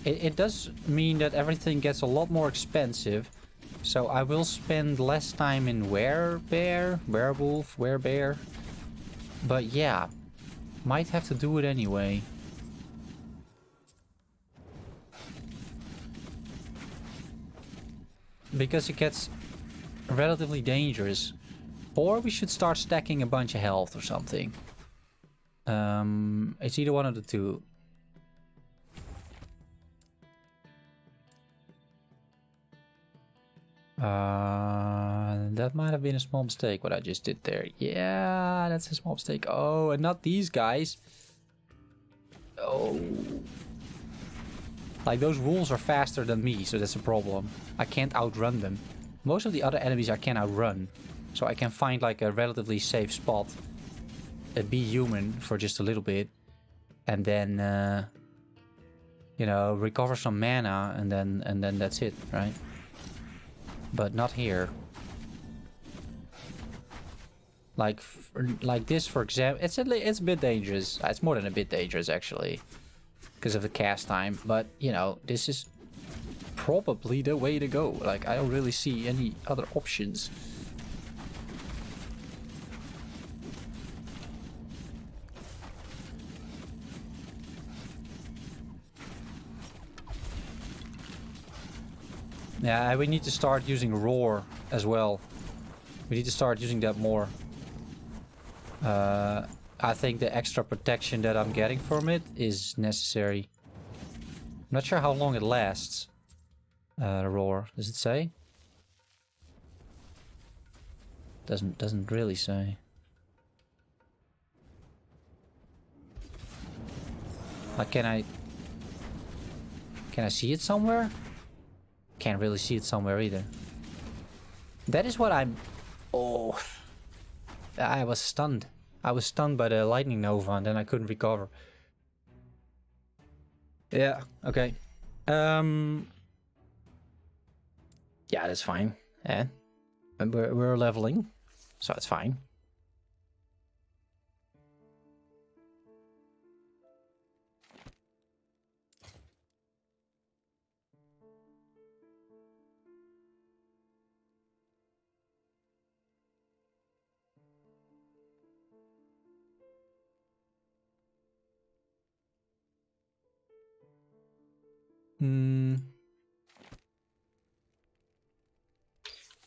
It does mean that everything gets a lot more expensive. So I will spend less time in werewolf, werebear. But yeah, might have to do it anyway. Because it gets relatively dangerous. Or we should start stacking a bunch of health or something. It's either one of the two. That might have been a small mistake what I just did there. Yeah, that's a small mistake. Oh, and not these guys. Oh. Like, those wolves are faster than me, so that's a problem. I can't outrun them. Most of the other enemies I can outrun. So I can find like a relatively safe spot. Be human for just a little bit. And then, you know, recover some mana and then that's it, right? But not here. Like this, for example, it's a bit dangerous. It's more than a bit dangerous, actually, because of the cast time. But you know, this is probably the way to go. Like, I don't really see any other options. Yeah, we need to start using roar as well. We need to start using that more. I think the extra protection that I'm getting from it is necessary. I'm not sure how long it lasts. Roar, does it say? Doesn't really say. Like, can I see it somewhere? Can't really see it somewhere either. That is what I'm... Oh, I was stunned. I was stunned by the lightning nova and then I couldn't recover. Yeah, okay. Yeah, that's fine. Yeah. And we're leveling, so it's fine.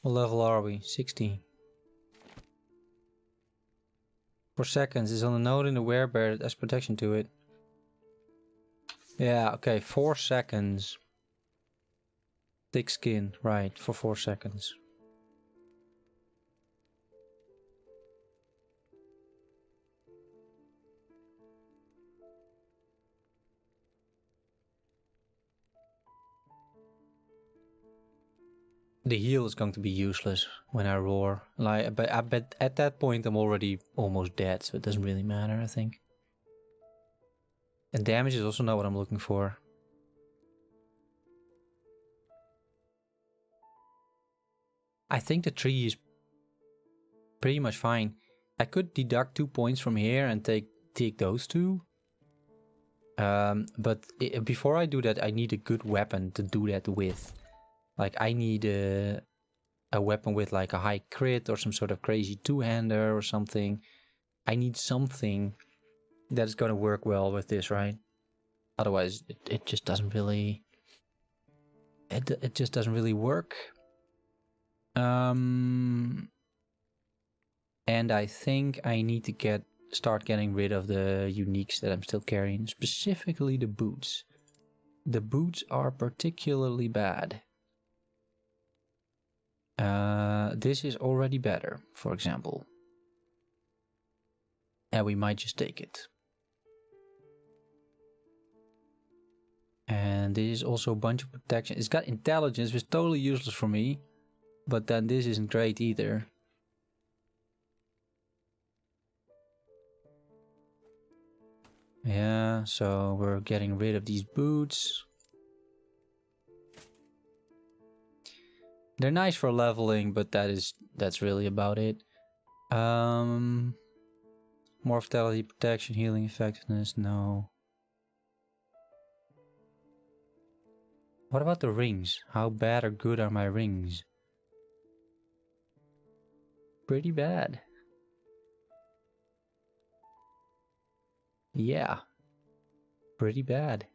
What level are we? 16. 4 seconds is on the node in the werebear that has protection to it. Yeah, okay, 4 seconds. Thick skin, right, for 4 seconds. The heal is going to be useless when I roar. Like, but I bet at that point I'm already almost dead, so it doesn't really matter, I think. And damage is also not what I'm looking for. I think the tree is pretty much fine. I could deduct 2 points from here and take those 2. But before I do that, I need a good weapon to do that with. Like, I need a weapon with like a high crit or some sort of crazy two-hander or something. I need something that's gonna work well with this, right? Otherwise, it just doesn't really... It just doesn't really work. And I think I need to start getting rid of the uniques that I'm still carrying, specifically the boots. The boots are particularly bad. This is already better, for example. And we might just take it. And this is also a bunch of protection. It's got intelligence, which is totally useless for me. But then this isn't great either. Yeah, so we're getting rid of these boots. They're nice for leveling, but that's really about it. More vitality, protection, healing, effectiveness, no. What about the rings? How bad or good are my rings? Pretty bad. Yeah. Pretty bad.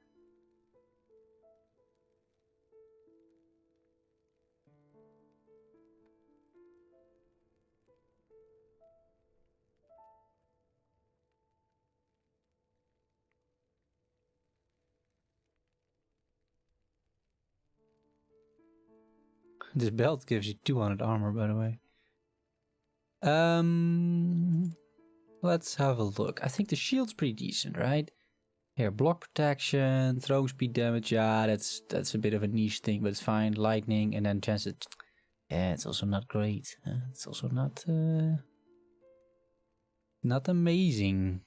This belt gives you 200 armor, by the way. Let's have a look. I think the shield's pretty decent, right? Here, block protection, throw speed damage. Yeah, that's a bit of a niche thing, but it's fine. Lightning, and then chance it. Yeah, it's also not great. It's also not amazing.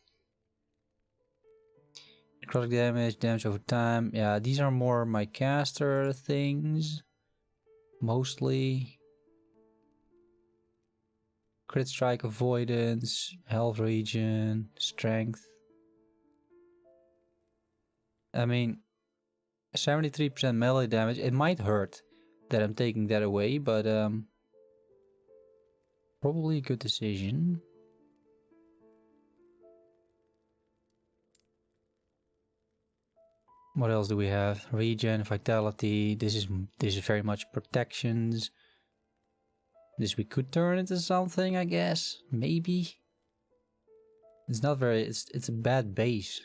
Necrotic damage, damage over time. Yeah, these are more my caster things. Mostly. Crit strike avoidance, health regen, strength. I mean, 73% melee damage. It might hurt that I'm taking that away, but probably a good decision. What else do we have? Regen, vitality. This is very much protections. This we could turn into something, I guess. Maybe. It's not very... It's a bad base.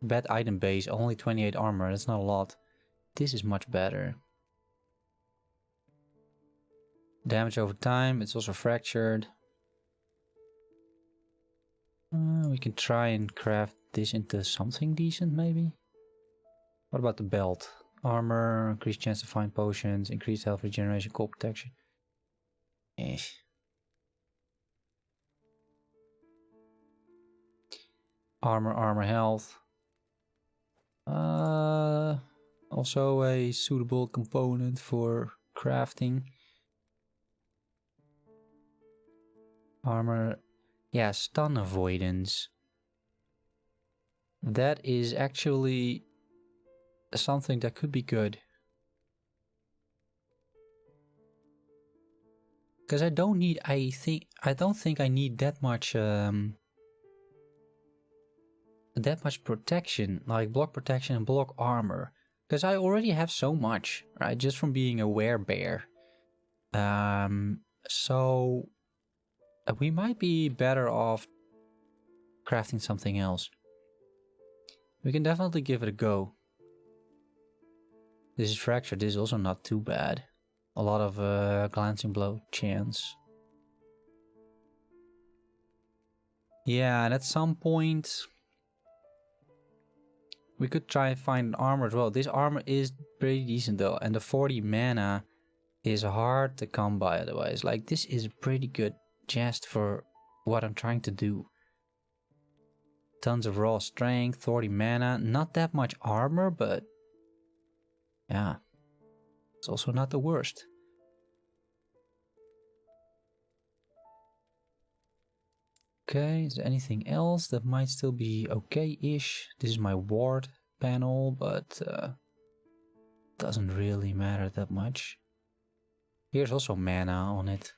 Bad item base. Only 28 armor. That's not a lot. This is much better. Damage over time. It's also fractured. We can try and craft this into something decent, maybe. What about the belt? Armor, increased chance to find potions, increased health regeneration, cold protection. Armor, health. Also a suitable component for crafting. Armor. Yeah, stun avoidance. That is actually something that could be good. Because I don't think I need that much protection, like block protection and block armor. Because I already have so much, right? Just from being a werebear. So we might be better off crafting something else. We can definitely give it a go. This is fractured. This is also not too bad. A lot of glancing blow chance. Yeah, and at some point we could try and find an armor as well. This armor is pretty decent though, and the 40 mana is hard to come by otherwise. Like, this is pretty good just for what I'm trying to do. Tons of raw strength, 40 mana, not that much armor, but yeah, it's also not the worst. Okay, is there anything else that might still be okay-ish? This is my ward panel, but doesn't really matter that much. Here's also mana on it.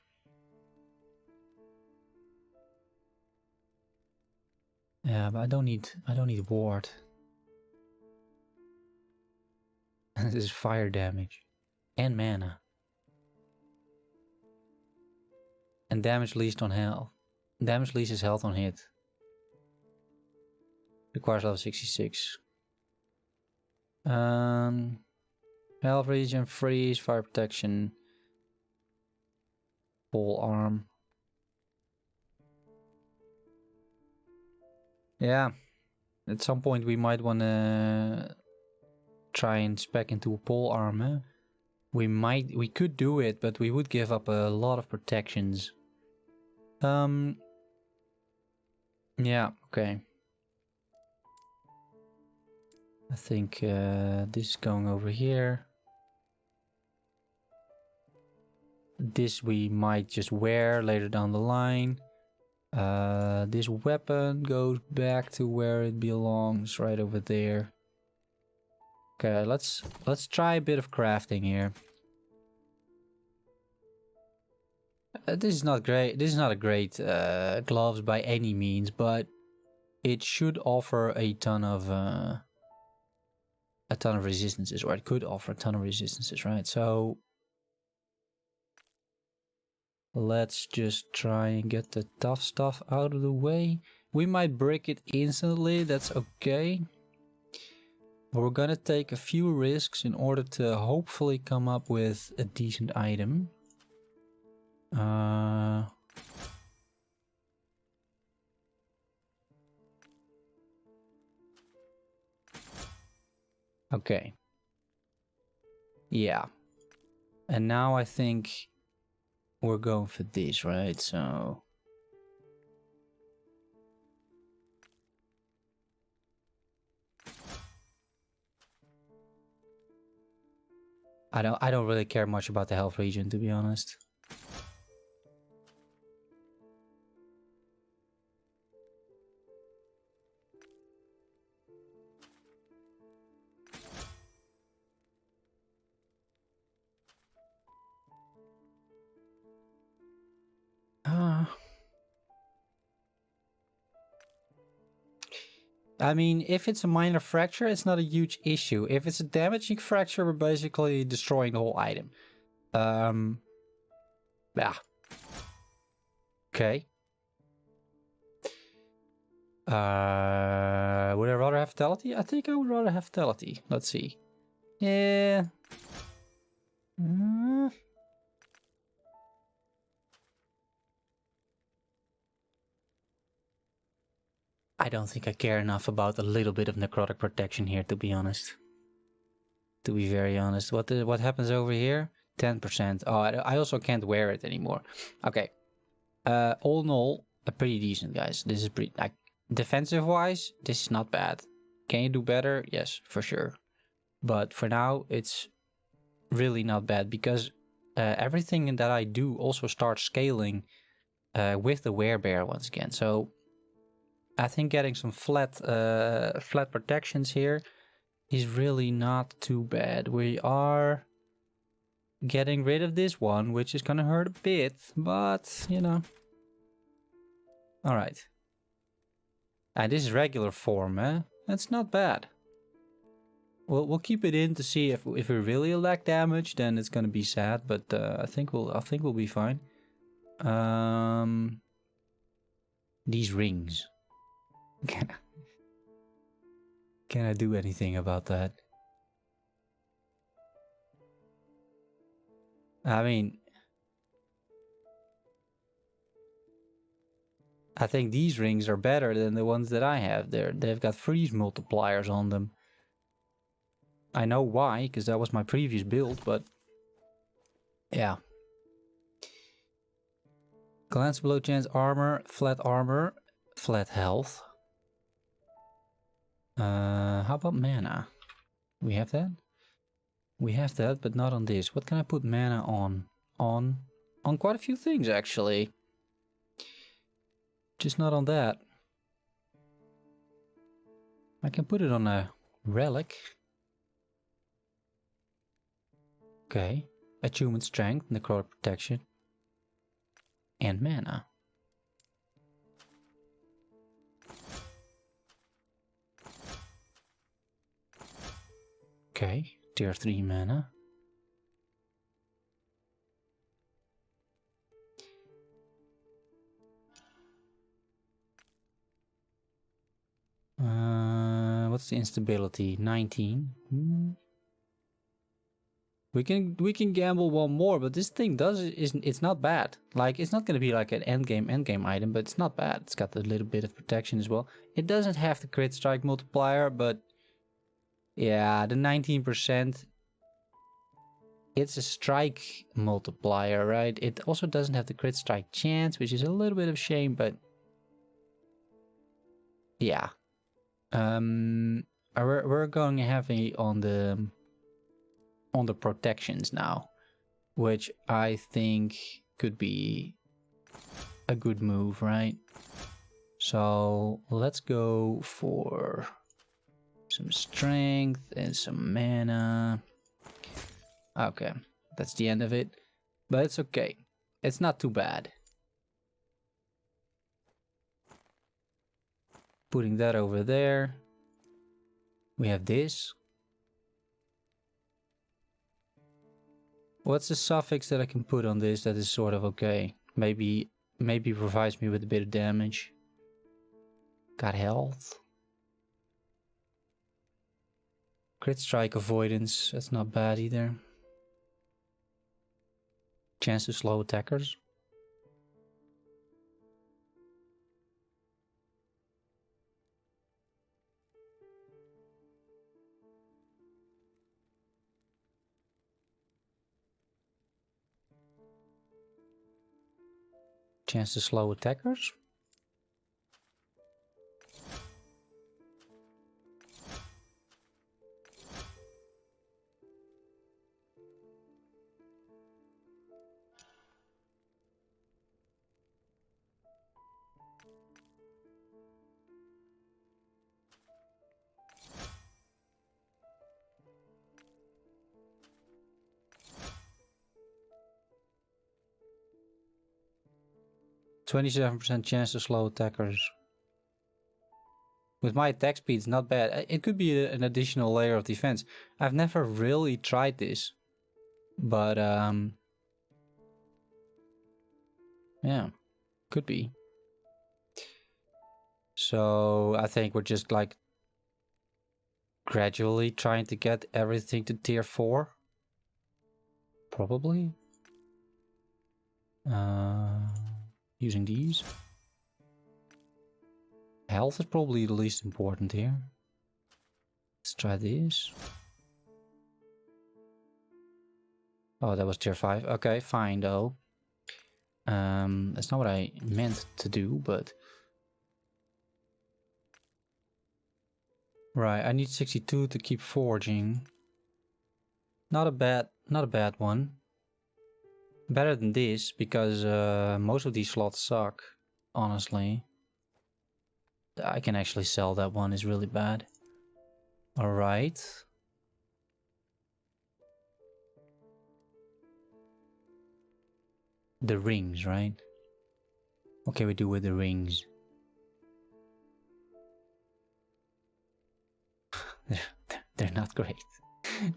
Yeah, but I don't need ward. This is fire damage and mana. And damage least on health. Damage least is health on hit. Requires level 66. Health regen, freeze, fire protection, pole arm. Yeah, at some point we might want to try and spec into a pole arm. Eh? We could do it, but we would give up a lot of protections. Yeah, okay. I think this is going over here. This we might just wear later down the line. This weapon goes back to where it belongs, right over there. Okay, let's try a bit of crafting here. This is not great. This is not a great gloves by any means, but it should offer a ton of resistances, or it could offer a ton of resistances, right? So let's just try and get the tough stuff out of the way. We might break it instantly. That's okay. We're gonna take a few risks in order to hopefully come up with a decent item. Okay. Yeah. And now I think we're going for this, right? So I don't really care much about the health regen, to be honest. I mean, if it's a minor fracture, it's not a huge issue. If it's a damaging fracture, we're basically destroying the whole item. Yeah. Okay. Would I rather have fatality? I think I would rather have fatality. Let's see. Yeah. I don't think I care enough about a little bit of necrotic protection here, to be honest. To be very honest. What happens over here? 10%. Oh, I also can't wear it anymore. Okay. All in all, pretty decent, guys. This is pretty... Like, defensive-wise, this is not bad. Can you do better? Yes, for sure. But for now, it's really not bad, because everything that I do also starts scaling with the werebear once again. So I think getting some flat protections here is really not too bad. We are getting rid of this one, which is gonna hurt a bit, but you know. All right. And this is regular form, eh? That's not bad. We'll keep it in to see if we really lack damage, then it's gonna be sad. But I think we'll be fine. These rings. Can I do anything about that? I mean, I think these rings are better than the ones that I have. They've got freeze multipliers on them. I know why, because that was my previous build, but yeah. Glance below chance armor, flat health. How about mana? We have that? We have that, but not on this. What can I put mana on? On quite a few things, actually. Just not on that. I can put it on a relic. Okay. Attunement strength, necrotic protection, and mana. Okay, tier 3 mana. What's the instability? 19. We can gamble one more, but this thing it's not bad. Like, it's not gonna be like an endgame item, but it's not bad. It's got a little bit of protection as well. It doesn't have the crit strike multiplier, but yeah, the 19%. It's a strike multiplier, right? It also doesn't have the crit strike chance, which is a little bit of shame, but yeah. We're going heavy on the protections now, which I think could be a good move, right? So let's go for some strength and some mana. Okay, that's the end of it, but it's okay. It's not too bad. Putting that over there. We have this. What's the suffix that I can put on this that is sort of okay? Maybe provides me with a bit of damage. Got health. Crit strike avoidance, that's not bad either. Chance to slow attackers. Chance to slow attackers. %27% chance to slow attackers. With my attack speed, it's not bad. It could be an additional layer of defense. I've never really tried this, but yeah, could be. So I think we're just like gradually trying to get everything to tier 4. Probably. Using these. Health is probably the least important here. Let's try this. Oh, that was tier 5. Okay, fine though. That's not what I meant to do, but... Right, I need 62 to keep forging. Not a bad one. Better than this, because most of these slots suck, honestly. I can actually sell that one, is really bad. Alright. The rings, right? What can we do with the rings? They're not great.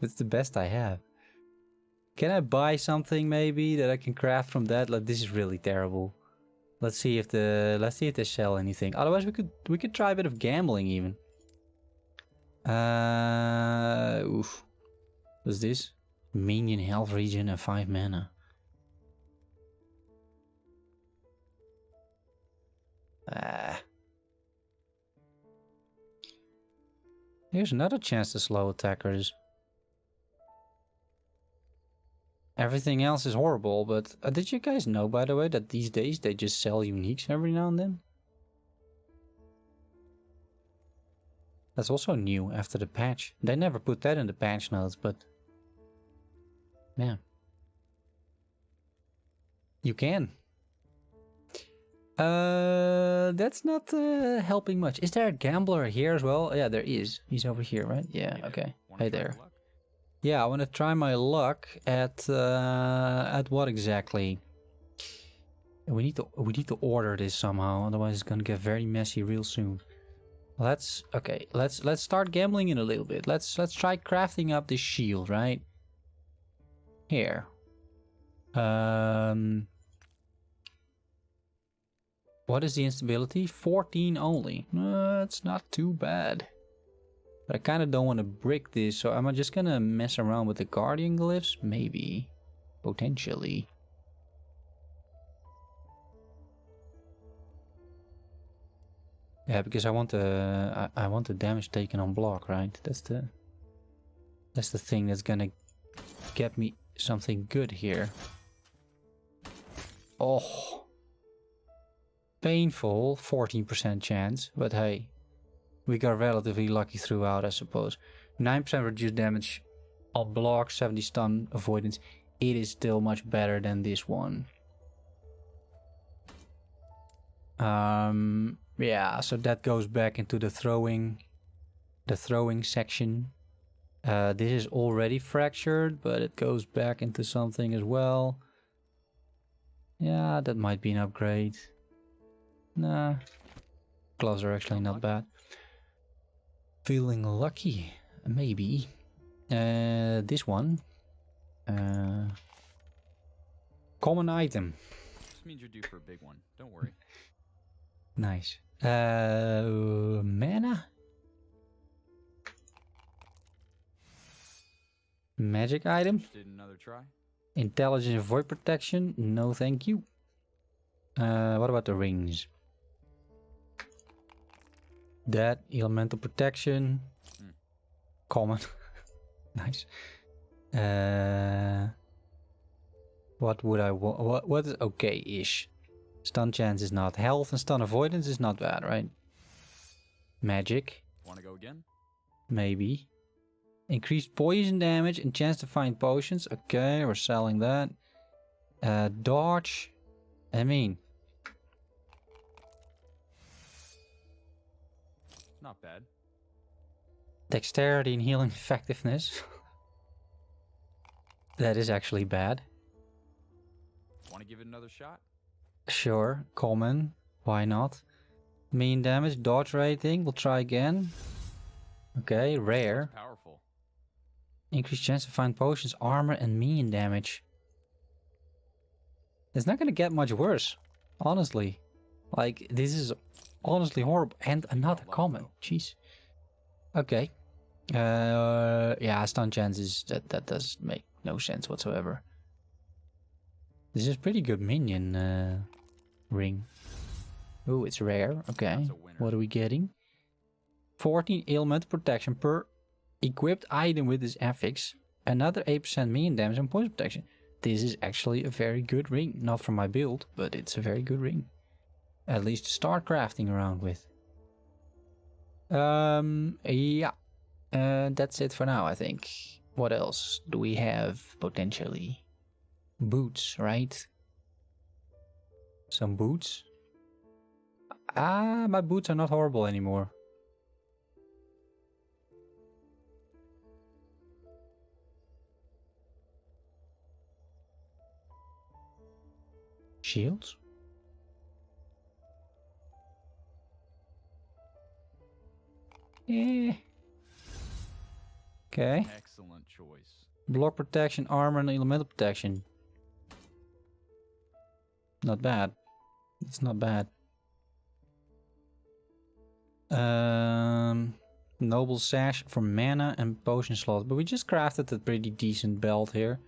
That's the best I have. Can I buy something maybe that I can craft from that? Like, this is really terrible. Let's see if they sell anything. Otherwise we could try a bit of gambling even. Oof. What's this? Minion health regen and 5 mana. Here's another chance to slow attackers. Everything else is horrible, but did you guys know, by the way, that these days they just sell uniques every now and then? That's also new after the patch. They never put that in the patch notes, but... yeah. You can. That's not helping much. Is there a gambler here as well? Yeah, there is. He's over here, right? Yeah, okay. Hey there. Yeah, I want to try my luck at what exactly? We need to order this somehow, otherwise it's gonna get very messy real soon. Let's start gambling in a little bit. Let's try crafting up this shield, right? Here. What is the instability? 14 only. It's not too bad. But I kind of don't want to brick this, so am I just gonna mess around with the guardian glyphs? Maybe. Potentially. Yeah, because I want the damage taken on block, right? That's the thing that's gonna get me something good here. Oh. Painful, 14% chance, but hey, we got relatively lucky throughout, I suppose. 9% reduced damage on block, 70 stun avoidance. It is still much better than this one. Yeah, so that goes back into the throwing section. This is already fractured, but it goes back into something as well. Yeah, that might be an upgrade. Nah, gloves are actually not bad. Feeling lucky, maybe. This one. Common item. This means you're due for a big one. Don't worry. Nice. Mana? Magic item? Did another try? Intelligence and void protection? No, thank you. What about the rings? That elemental protection. Common. Nice. What would I want? What is okay-ish? Stun chance is not. Health and stun avoidance is not bad, right? Magic. Want to go again? Maybe. Increased poison damage and chance to find potions. Okay, we're selling that. Dodge. I mean. Not bad. Dexterity and healing effectiveness. That is actually bad. Want to give it another shot? Sure, common. Why not? Mean damage, dodge rating. We'll try again. Okay, rare. That's powerful. Increased chance to find potions, armor, and mean damage. It's not gonna get much worse, honestly. Like, this is honestly horrible. And another common. Jeez. Okay. Yeah, stun chances. That does make no sense whatsoever. This is pretty good minion ring. Oh, it's rare. Okay. What are we getting? 14 ailment protection per equipped item with this affix. Another 8% minion damage and poison protection. This is actually a very good ring. Not for my build, but it's a very good ring. At least to start crafting around with. Yeah. That's it for now, I think. What else do we have potentially? Boots, right? Some boots. Ah, my boots are not horrible anymore. Shields? Eh. Okay. Excellent choice. Block protection, armor, and elemental protection. Not bad. It's not bad. Noble sash for mana and potion slots, but we just crafted a pretty decent belt here.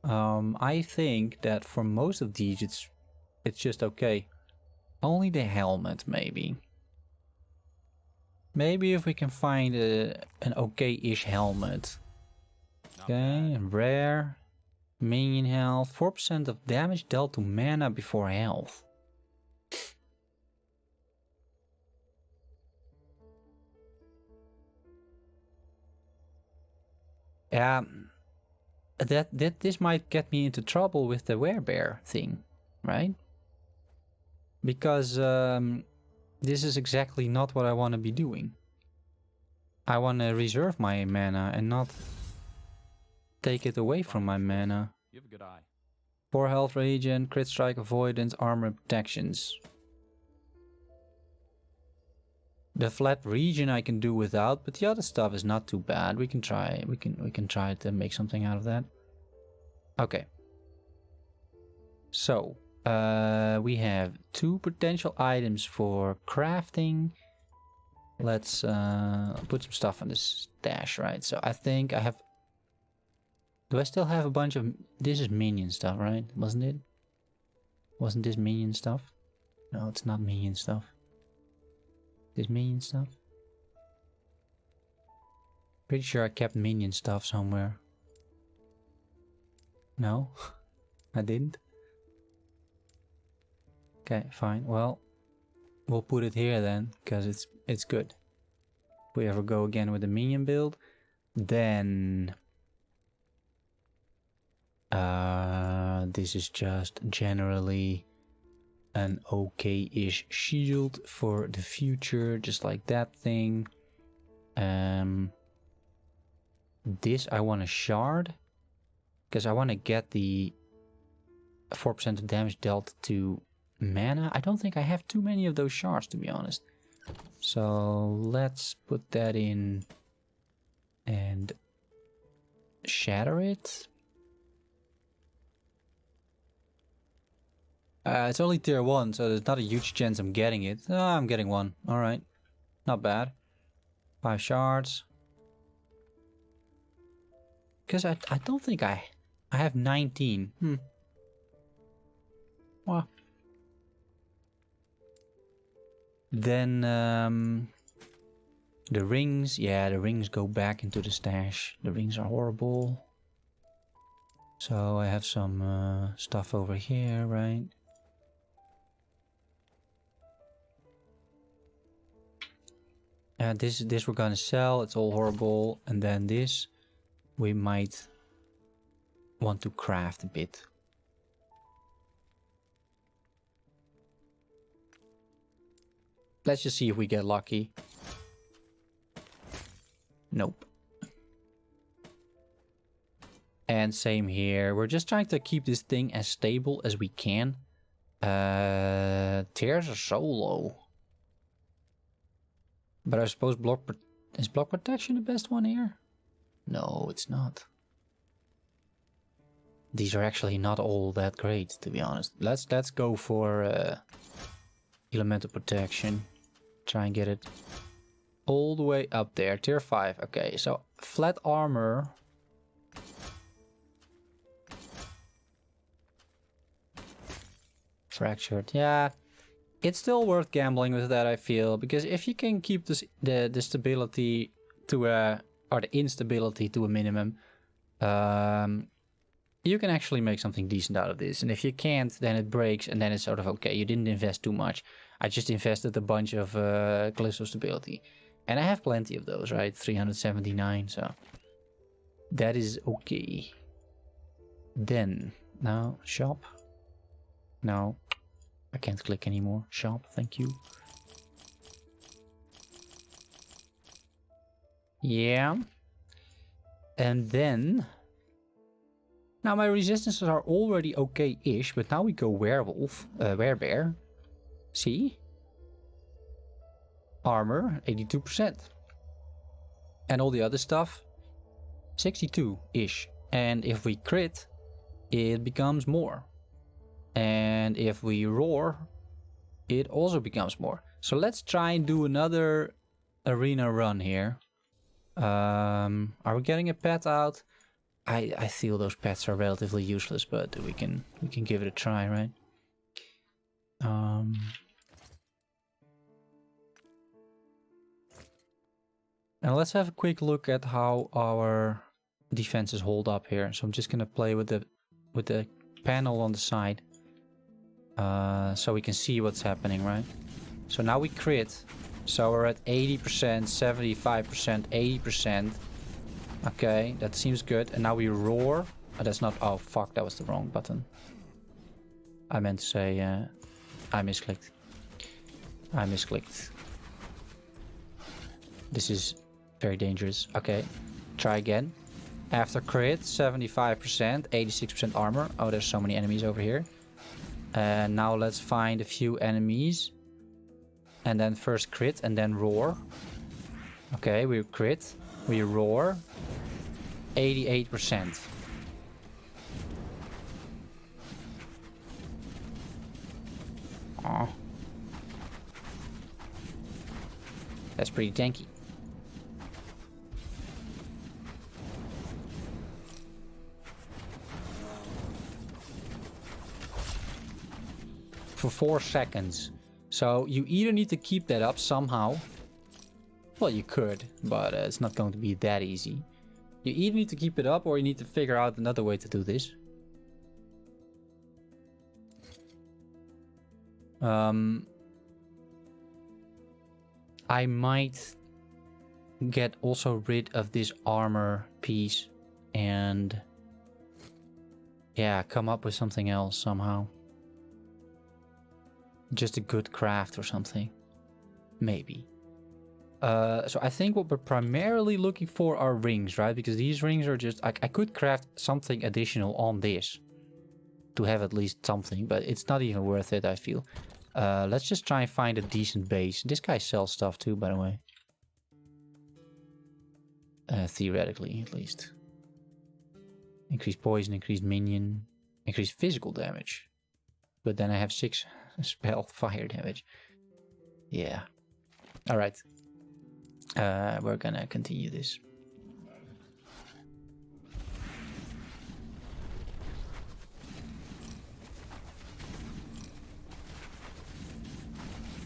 I think that for most of these it's just okay. Only the helmet, maybe. Maybe if we can find an okay-ish helmet. Okay, and rare. Minion health. 4% of damage dealt to mana before health. Yeah, this might get me into trouble with the werebear thing, right? Because this is exactly not what I want to be doing. I want to reserve my mana and not take it away from my mana. You have a good eye. 4 health regen, crit strike avoidance, armor protections. The flat regen I can do without, but the other stuff is not too bad. We can try. We can try to make something out of that. Okay. So we have 2 potential items for crafting. Let's put some stuff in this stash, right? So I think I have... Do I still have a bunch of... This is minion stuff, right? Wasn't it? Wasn't this minion stuff? No, it's not minion stuff. This minion stuff? Pretty sure I kept minion stuff somewhere. No? I didn't? Okay, fine. Well, we'll put it here then, because it's good. If we ever go again with the minion build, then this is just generally an okay-ish shield for the future, just like that thing. This I want to shard, because I want to get the 4% of damage dealt to mana. I don't think I have too many of those shards, to be honest. So let's put that in and shatter it. It's only tier 1, so there's not a huge chance I'm getting it. Oh, I'm getting 1. Alright. Not bad. 5 shards. Because I don't think I have 19. Well. Then the rings. Yeah, the rings go back into the stash. The rings are horrible. So I have some stuff over here, right? This we're gonna sell. It's all horrible. And then this we might want to craft a bit. Let's just see if we get lucky. Nope. And same here. We're just trying to keep this thing as stable as we can. Tears are so low. But I suppose is block protection the best one here? No, it's not. These are actually not all that great, to be honest. Let's go for elemental protection. Try and get it all the way up there. Tier 5. Okay, so flat armor. Fractured. Yeah. It's still worth gambling with that, I feel, because if you can keep this, the stability to a, or the instability to a minimum, you can actually make something decent out of this. And if you can't, then it breaks, and then it's sort of okay, you didn't invest too much. I just invested a bunch of cliffs of stability, and I have plenty of those, right? 379, so that is okay. Then now shop. No. I can't click anymore. Shop, thank you. Yeah. And then... Now my resistances are already okay-ish, but now we go werewolf. Werebear. See? Armor, 82%. And all the other stuff, 62-ish. And if we crit, it becomes more. And if we roar, it also becomes more. So let's try and do another arena run here. Are we getting a pet out? I feel those pets are relatively useless, but we can give it a try, right? Now let's have a quick look at how our defenses hold up here. So I'm just gonna play with the panel on the side. So we can see what's happening, right? So now we crit. So we're at 80%, 75%, 80%. Okay, that seems good. And now we roar. Oh, that's not... Oh, fuck, that was the wrong button. I meant to say... I misclicked. I misclicked. This is very dangerous. Okay, try again. After crit, 75%, 86% armor. Oh, there's so many enemies over here. And now let's find a few enemies. And then first crit and then roar. Okay, we crit. We roar. 88%. Oh. That's pretty tanky. For 4 seconds. So you either need to keep that up somehow. Well, you could, but it's not going to be that easy. You either need to keep it up or you need to figure out another way to do this. I might get also rid of this armor piece and yeah, come up with something else somehow. Just a good craft or something. Maybe. So I think what we're primarily looking for are rings, right? Because these rings are just... I could craft something additional on this. To have at least something, but it's not even worth it, I feel. Let's just try and find a decent base. This guy sells stuff too, by the way. Theoretically, at least. Increase poison, increase minion, increase physical damage. But then I have 6 spell fire damage. Yeah. Alright. We're gonna continue this.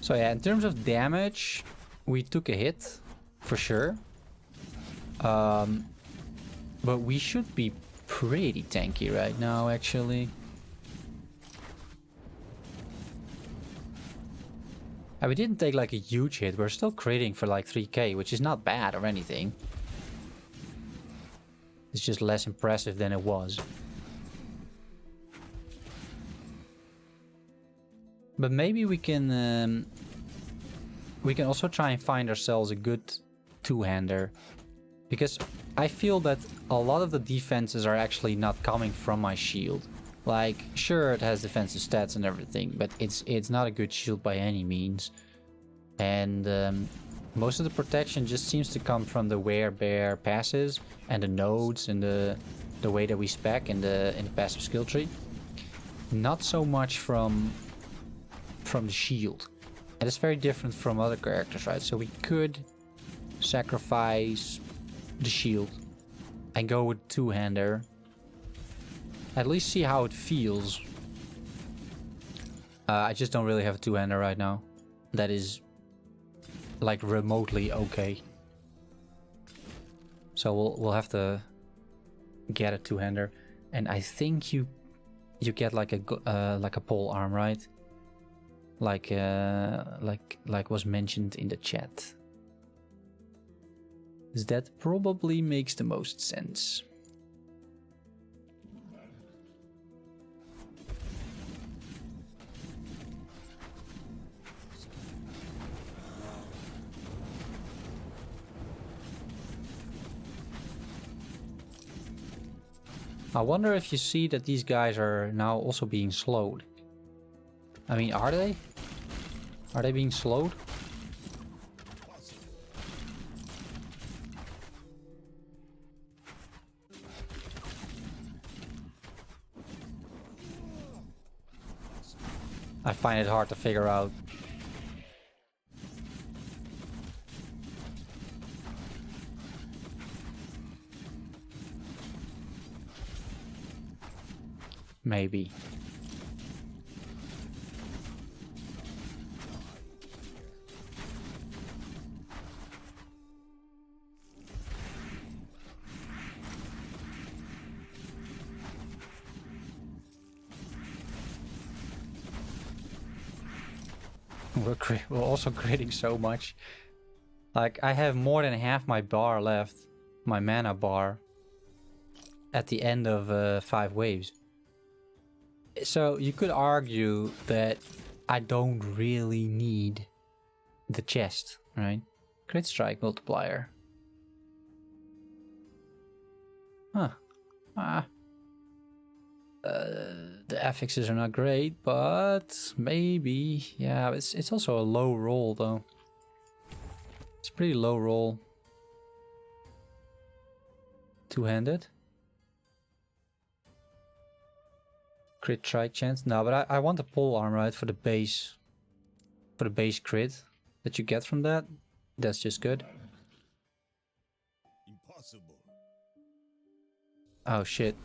So yeah, in terms of damage, we took a hit, for sure. But we should be pretty tanky right now, actually. And we didn't take like a huge hit. We're still critting for like 3k, which is not bad or anything. It's just less impressive than it was. But maybe we can also try and find ourselves a good two-hander. Because I feel that a lot of the defenses are actually not coming from my shield. Like, sure, it has defensive stats and everything, but it's not a good shield by any means. And most of the protection just seems to come from the wear-bear passes and the nodes and the way that we spec in the passive skill tree. Not so much from the shield. And it's very different from other characters, right? So we could sacrifice the shield and go with two-hander. At least see how it feels. I just don't really have a two-hander right now. That is like remotely okay. So we'll have to get a two-hander, and I think you get like a pole arm, right? Like was mentioned in the chat. That probably makes the most sense. I wonder if you see that these guys are now also being slowed. I mean, are they? Are they being slowed? I find it hard to figure out. Maybe. We're also creating so much. Like, I have more than half my bar left. My mana bar. At the end of 5 waves. So you could argue that I don't really need the chest, right? Crit strike multiplier. Huh. The affixes are not great, but maybe. Yeah, it's also a low roll though. It's a pretty low roll. Two-handed. Crit strike chance. No, but I want the pole arm, right, for the base. For the base crit that you get from that. That's just good. Impossible. Oh shit.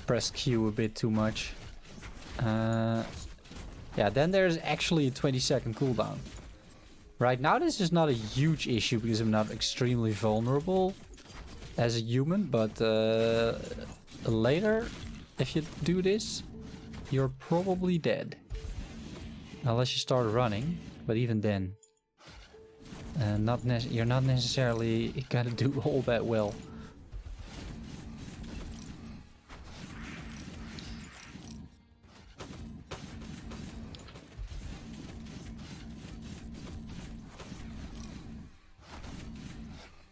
Pressed Q a bit too much. Yeah, then there's actually a 20-second cooldown. Right now this is not a huge issue because I'm not extremely vulnerable as a human, but later, if you do this, you're probably dead. Unless you start running, but even then, you're not necessarily gonna do all that well.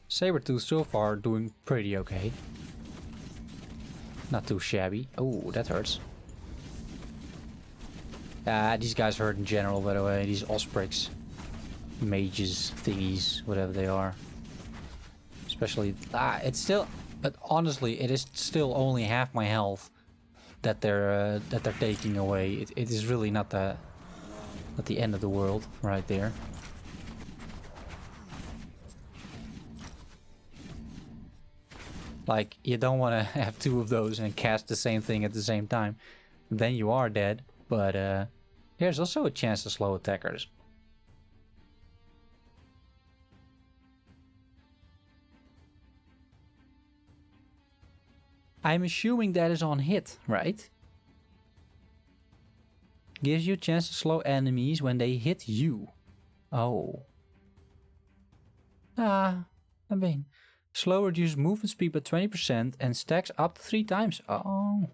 Sabertooth so far doing pretty okay. Not too shabby. Oh, that hurts. These guys hurt in general, by the way. These Ospreys. Mages, thingies, whatever they are. Especially... it's still... But honestly, it is still only half my health that they're taking away. It is really not the end of the world right there. Like, you don't want to have two of those and cast the same thing at the same time. Then you are dead. But there's also a chance to slow attackers. I'm assuming that is on hit, right? Gives you a chance to slow enemies when they hit you. Oh. I mean... Slow reduces movement speed by 20% and stacks up to 3 times. Oh.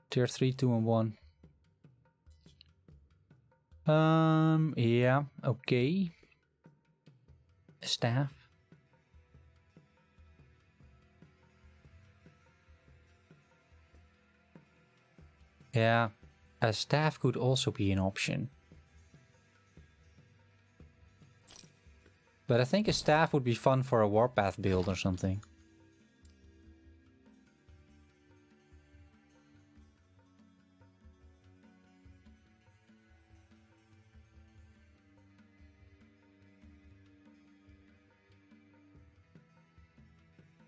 Tier 3, 2 and 1. Yeah, okay. Staff. Yeah, a staff could also be an option. But I think a staff would be fun for a warpath build or something.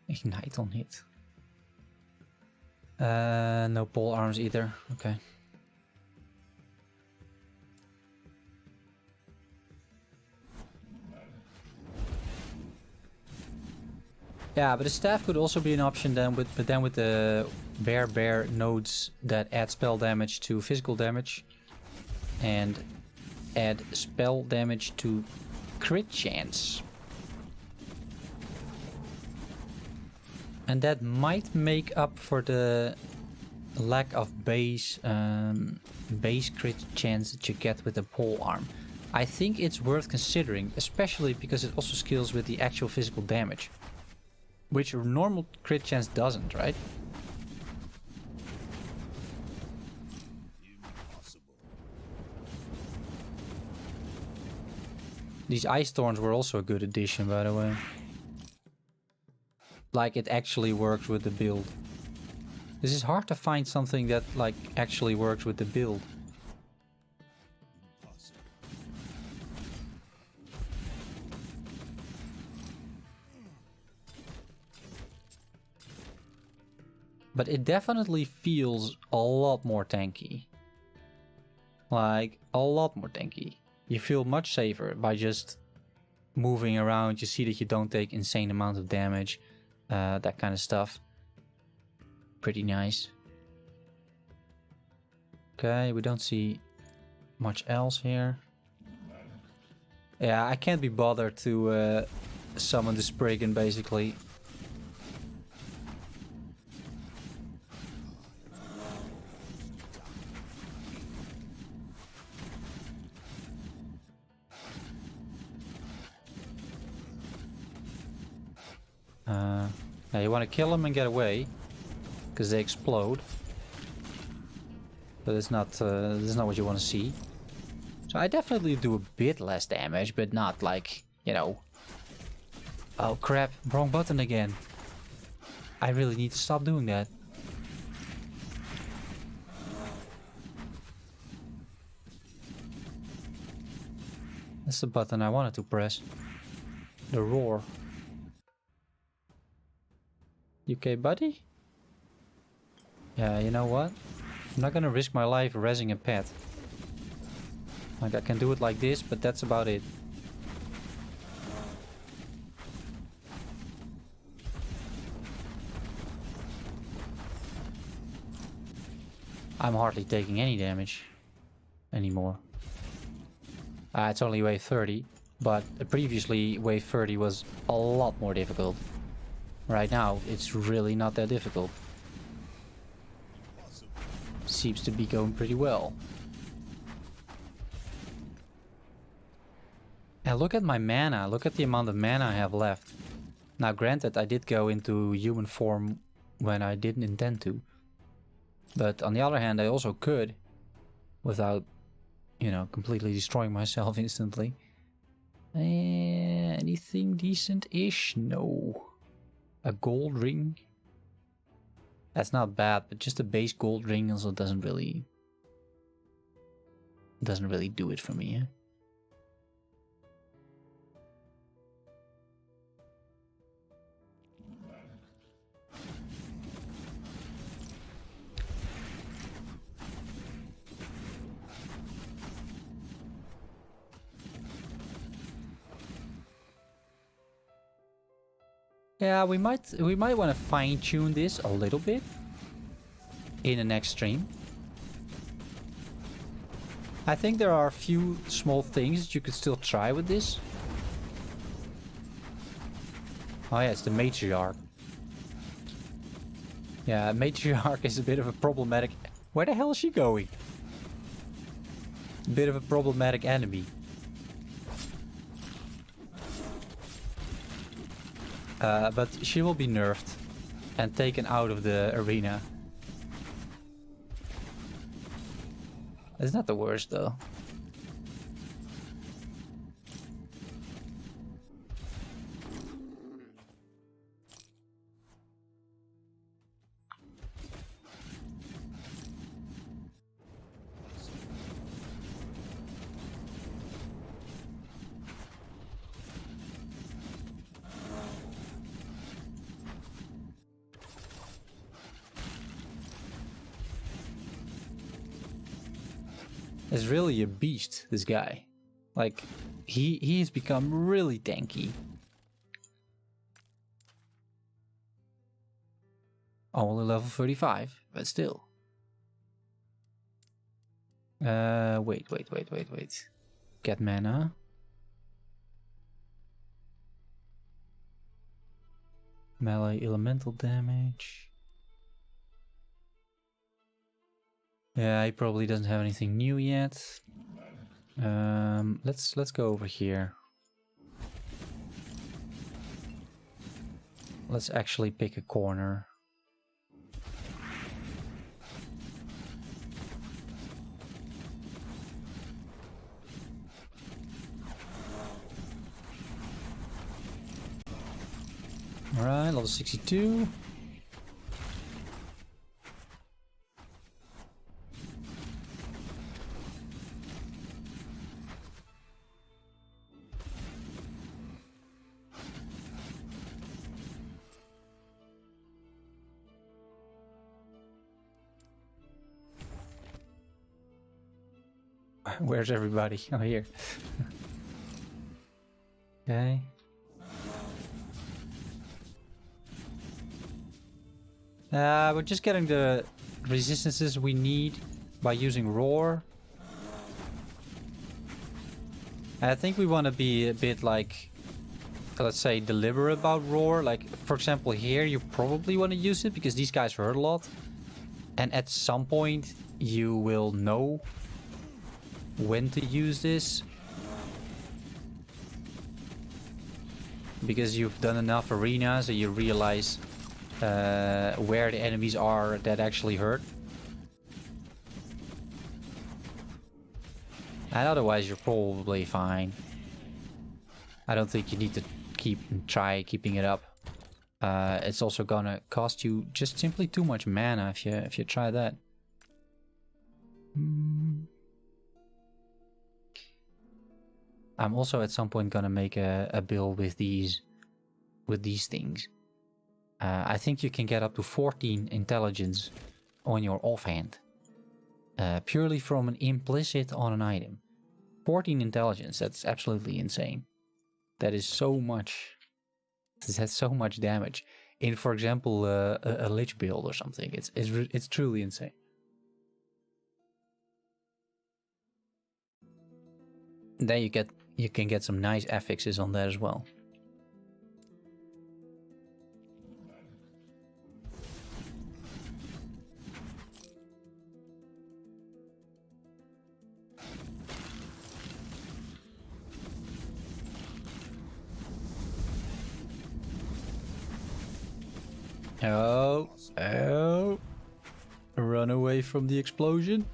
Ignite on hit. No pole arms either. Okay. Yeah, but the staff could also be an option then with the bear nodes that add spell damage to physical damage and add spell damage to crit chance. And that might make up for the lack of base crit chance that you get with the pole arm. I think it's worth considering, especially because it also scales with the actual physical damage. Which your normal crit chance doesn't, right? Impossible. These ice thorns were also a good addition, by the way. Like, it actually works with the build. This is hard to find something that, like, actually works with the build. But it definitely feels a lot more tanky. Like, a lot more tanky. You feel much safer by just moving around. You see that you don't take insane amounts of damage. That kind of stuff. Pretty nice. Okay, we don't see much else here. Yeah, I can't be bothered to summon the Spriggan, basically. Now you want to kill them and get away, because they explode. But it's not, this is not what you want to see. So I definitely do a bit less damage, but not like, you know... Oh crap, wrong button again. I really need to stop doing that. That's the button I wanted to press. The roar. You okay, buddy? Yeah, you know what? I'm not gonna risk my life rezzing a pet. Like, I can do it like this, but that's about it. I'm hardly taking any damage anymore. It's only wave 30, but previously wave 30 was a lot more difficult. Right now, it's really not that difficult. Seems to be going pretty well. And look at my mana, look at the amount of mana I have left. Now granted, I did go into human form when I didn't intend to. But on the other hand, I also could, without, you know, completely destroying myself instantly. Anything decent-ish? No. A gold ring? That's not bad, but just a base gold ring also doesn't really do it for me, eh? Yeah, we might want to fine-tune this a little bit in the next stream. I think there are a few small things that you could still try with this. Oh yeah, it's the matriarch. Yeah, matriarch is a bit of a problematic... Where the hell is she going? A bit of a problematic enemy. But she will be nerfed and taken out of the arena. It's not the worst though. Is really a beast, this guy. Like, he has become really tanky. Only level 35, but still. Wait. Get mana. Melee elemental damage. Yeah, he probably doesn't have anything new yet. Let's go over here. Let's actually pick a corner. Alright, level 62. Where's everybody? Oh, here. Okay. We're just getting the resistances we need by using Roar. I think we want to be a bit like, let's say, deliberate about Roar. Like, for example, here you probably want to use it because these guys hurt a lot. And at some point you will know when to use this. Because you've done enough arenas and you realize where the enemies are that actually hurt. And otherwise you're probably fine. I don't think you need to try keeping it up. It's also gonna cost you just simply too much mana if you try that. I'm also at some point gonna make a build with these things. I think you can get up to 14 intelligence on your offhand. Purely from an implicit on an item. 14 intelligence, that's absolutely insane. That is so much. That's so much damage. In, for example, a lich build or something. It's truly insane. Then you can get some nice affixes on that as well. Oh. Run away from the explosion.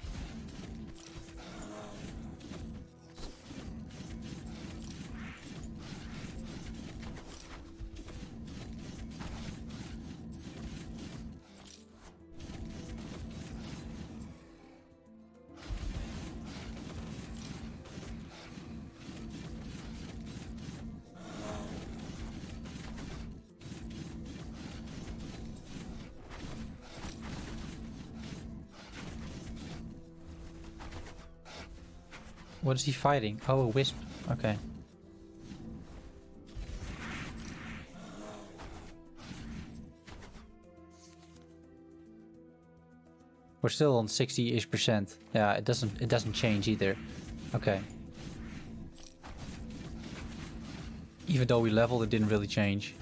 What is he fighting? Oh, a wisp. Okay. We're still on 60-ish%. Yeah, it doesn't change either. Okay. Even though we leveled, it didn't really change.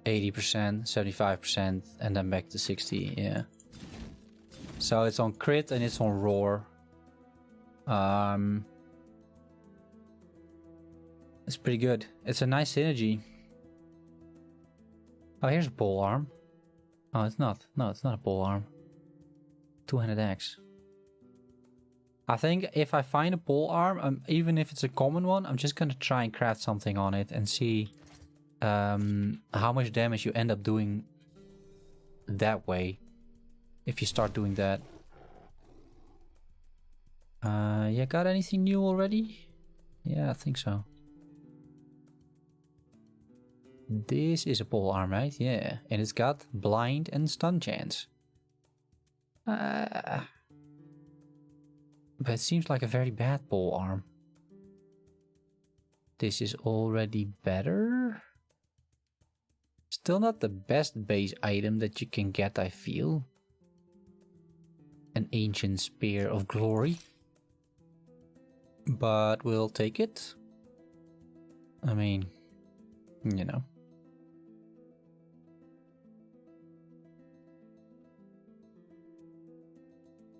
%, 75%, and then back to 60, yeah. So it's on crit and it's on roar. It's pretty good. It's a nice synergy. Oh, here's a pole arm. Oh, it's not. No, it's not a pole arm. Two-handed axe. I think if I find a pole arm, even if it's a common one, I'm just gonna try and craft something on it and see how much damage you end up doing that way if you start doing that. Yeah, got anything new already? Yeah, I think so. This is a pole arm, right? Yeah, and it's got blind and stun chance. But it seems like a very bad pole arm. This is already better. Still not the best base item that you can get, I feel. An ancient spear of glory. But we'll take it. I mean, you know.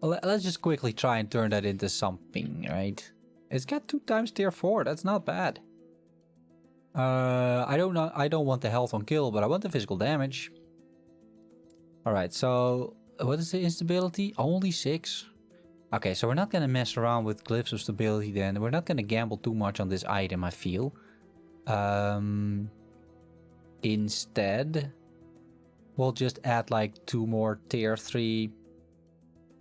Let's just quickly try and turn that into something, right? It's got 2 times tier 4, that's not bad. I don't want the health on kill, but I want the physical damage. Alright, so what is the instability? Only 6. Okay, so we're not gonna mess around with glyphs of stability then. We're not gonna gamble too much on this item, I feel. Instead, we'll just add like 2 more tier 3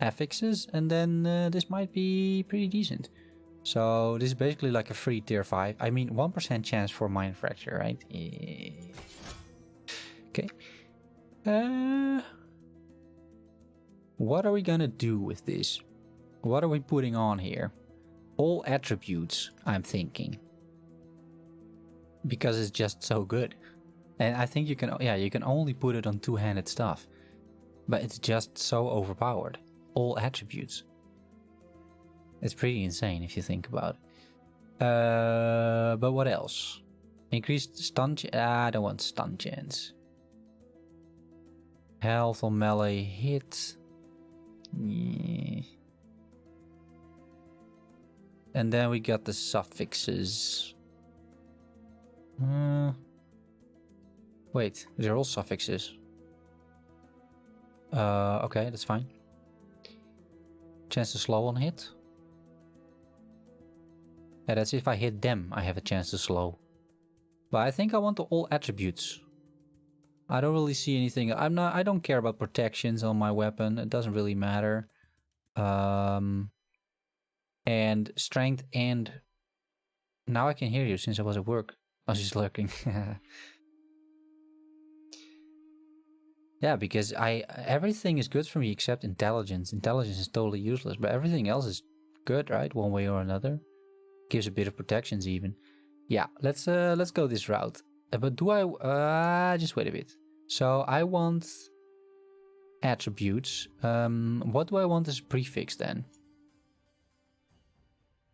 affixes, and then this might be pretty decent. So this is basically like a free tier 5. I mean, 1% chance for mind fracture, right? Yeah. Okay. What are we gonna do with this? What are we putting on here? All attributes, I'm thinking. Because it's just so good. And I think you can only put it on 2-handed stuff. But it's just so overpowered. All attributes. It's pretty insane if you think about it. But what else? Increased stun chance. I don't want stun chance. Health on melee hit. Yeah. And then we got the suffixes. Wait, they're all suffixes. Okay, that's fine. Chance to slow on hit. Yeah, that's if I hit them, I have a chance to slow. But I think I want all attributes. I don't really see anything. I don't care about protections on my weapon. It doesn't really matter. And strength and... Now I can hear you since I was at work. I was just lurking. Yeah, because everything is good for me except intelligence. Intelligence is totally useless, but everything else is good, right? One way or another. Gives a bit of protections even. Yeah, let's go this route. But do I just wait a bit. So I want attributes. What do I want as a prefix then?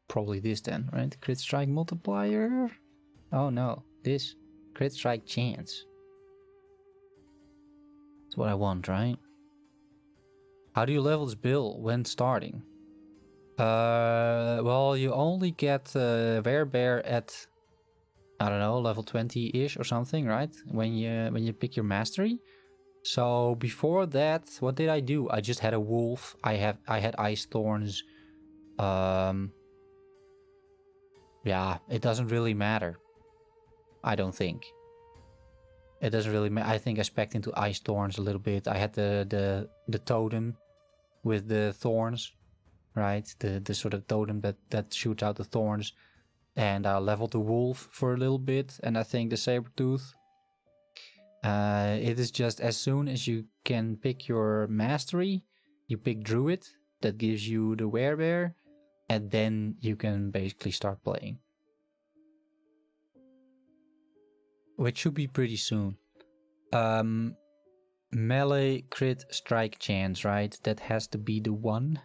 Probably this then, right? Crit strike multiplier. Oh no, this crit strike chance. That's what I want, right? How do you level this bill when starting? Well, you only get Werebear at, I don't know, level 20-ish or something, right? When you pick your mastery. So before that, what did I do? I just had a wolf. I had ice thorns. Yeah, it doesn't really matter. I don't think. It doesn't really matter. I think I specced into ice thorns a little bit. I had the totem with the thorns, right? The sort of totem that shoots out the thorns. And I leveled the wolf for a little bit. And I think the saber-tooth. It is just as soon as you can pick your mastery, you pick druid. That gives you the werebear. And then you can basically start playing. Which should be pretty soon. Melee crit strike chance, right? That has to be the one.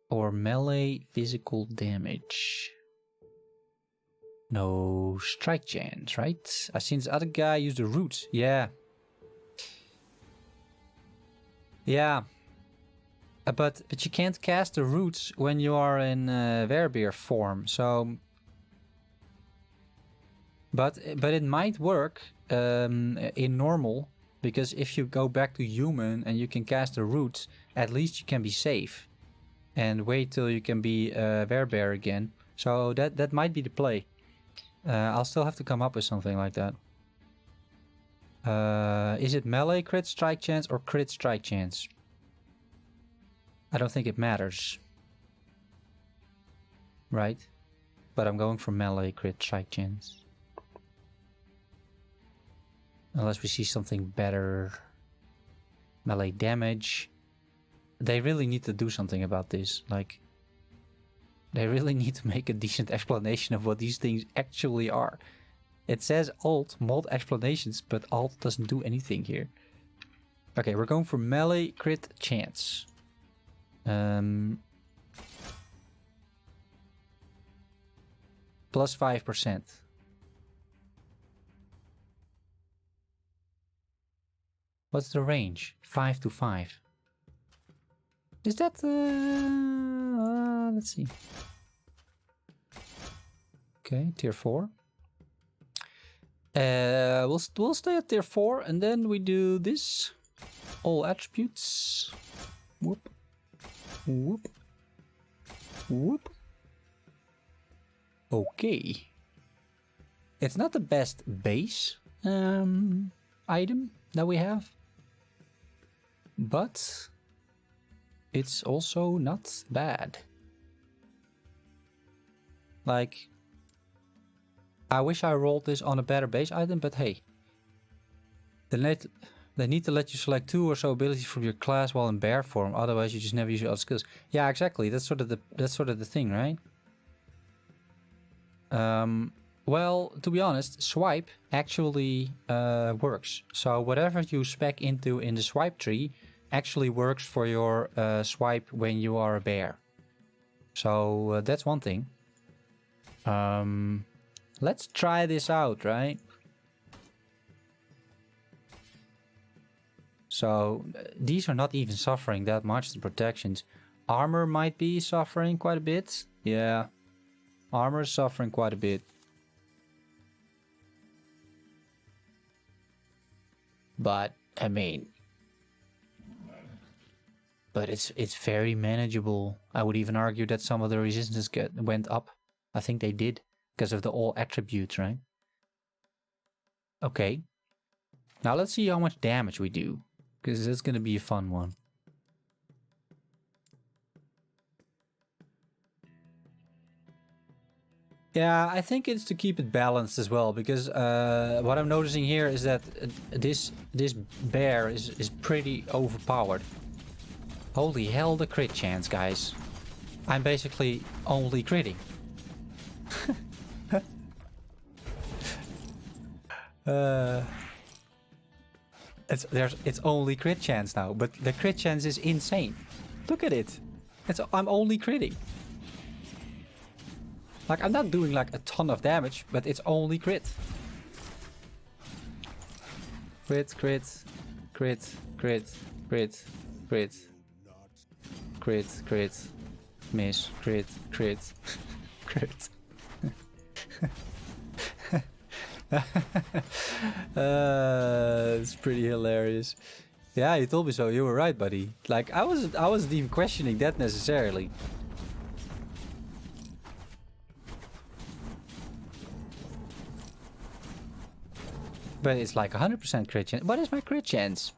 Or melee physical damage. No strike chance, right? I seen this other guy use the roots. Yeah. Yeah. But you can't cast the roots when you are in Werebear form, so... But it might work in normal, because if you go back to human and you can cast the roots, at least you can be safe. And wait till you can be Werebear again. So that might be the play. I'll still have to come up with something like that. Is it melee crit strike chance or crit strike chance? I don't think it matters. Right? But I'm going for melee crit strike chance. Unless we see something better. Melee damage. They really need to do something about this. Like, they really need to make a decent explanation of what these things actually are. It says alt, mod explanations, but alt doesn't do anything here. Okay, we're going for melee crit chance. Plus 5%. What's the range? 5 to 5. Is that... let's see. Okay, tier 4. We'll stay at tier 4 and then we do this. All attributes. Whoop. Whoop. Whoop. Okay. It's not the best base item that we have. But it's also not bad. Like, I wish I rolled this on a better base item, but hey. They need to let you select 2 or so abilities from your class while in bear form, otherwise you just never use your other skills. Yeah, exactly. That's sort of the thing, right? Well, to be honest, swipe actually works. So whatever you spec into in the swipe tree actually works for your swipe when you are a bear. So that's one thing. Let's try this out, right? So these are not even suffering that much, the protections. Armor might be suffering quite a bit. Yeah. Armor is suffering quite a bit. But, I mean... But it's very manageable. I would even argue that some of the resistances went up. I think they did. Because of the all attributes, right? Okay. Now let's see how much damage we do. Because that's going to be a fun one. Yeah, I think it's to keep it balanced as well. Because what I'm noticing here is that this bear is pretty overpowered. Holy hell, the crit chance, guys. I'm basically only critting. It's only crit chance now, but the crit chance is insane. Look at it. I'm only critting. Like, I'm not doing like a ton of damage, but it's only crit. Crit, crit, crit, crit, crit, crit. Crit, crit, miss, crit, crit, crit. It's pretty hilarious. Yeah, you told me so. You were right, buddy. Like, I wasn't even questioning that necessarily. But it's like 100% crit chance. What is my crit chance?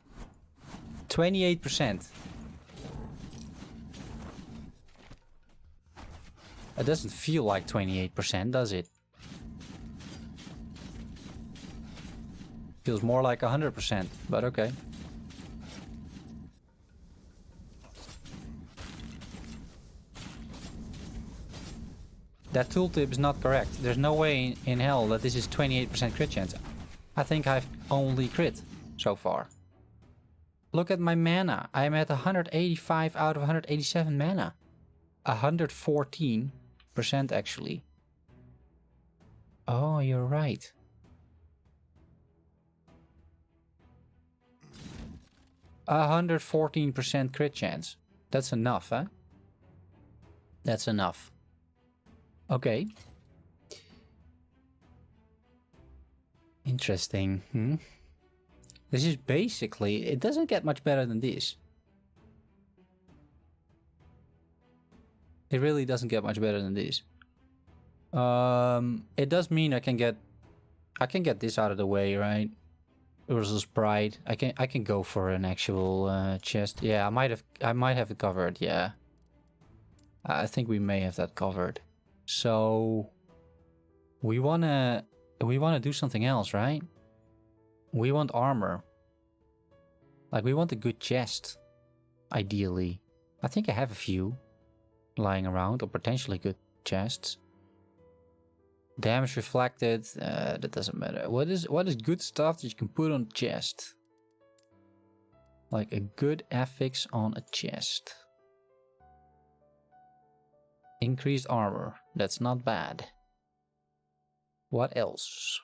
28%. It doesn't feel like 28%, does it? Feels more like 100%, but okay. That tooltip is not correct. There's no way in hell that this is 28% crit chance. I think I've only crit so far. Look at my mana. I'm at 185 out of 187 mana. 114% actually. Oh, you're right. A 114% crit chance. That's enough, huh? That's enough. Okay. Interesting. This is basically... It doesn't get much better than this. It really doesn't get much better than this. It does mean I can get this out of the way, right? Urzel's Pride. I can go for an actual chest. Yeah, I might have it covered. Yeah, I think we may have that covered. So we wanna do something else, right? We want armor. Like, we want a good chest, ideally. I think I have a few lying around, or potentially good chests. Damage reflected, that doesn't matter. What is good stuff that you can put on chest? Like a good affix on a chest. Increased armor, that's not bad. What else?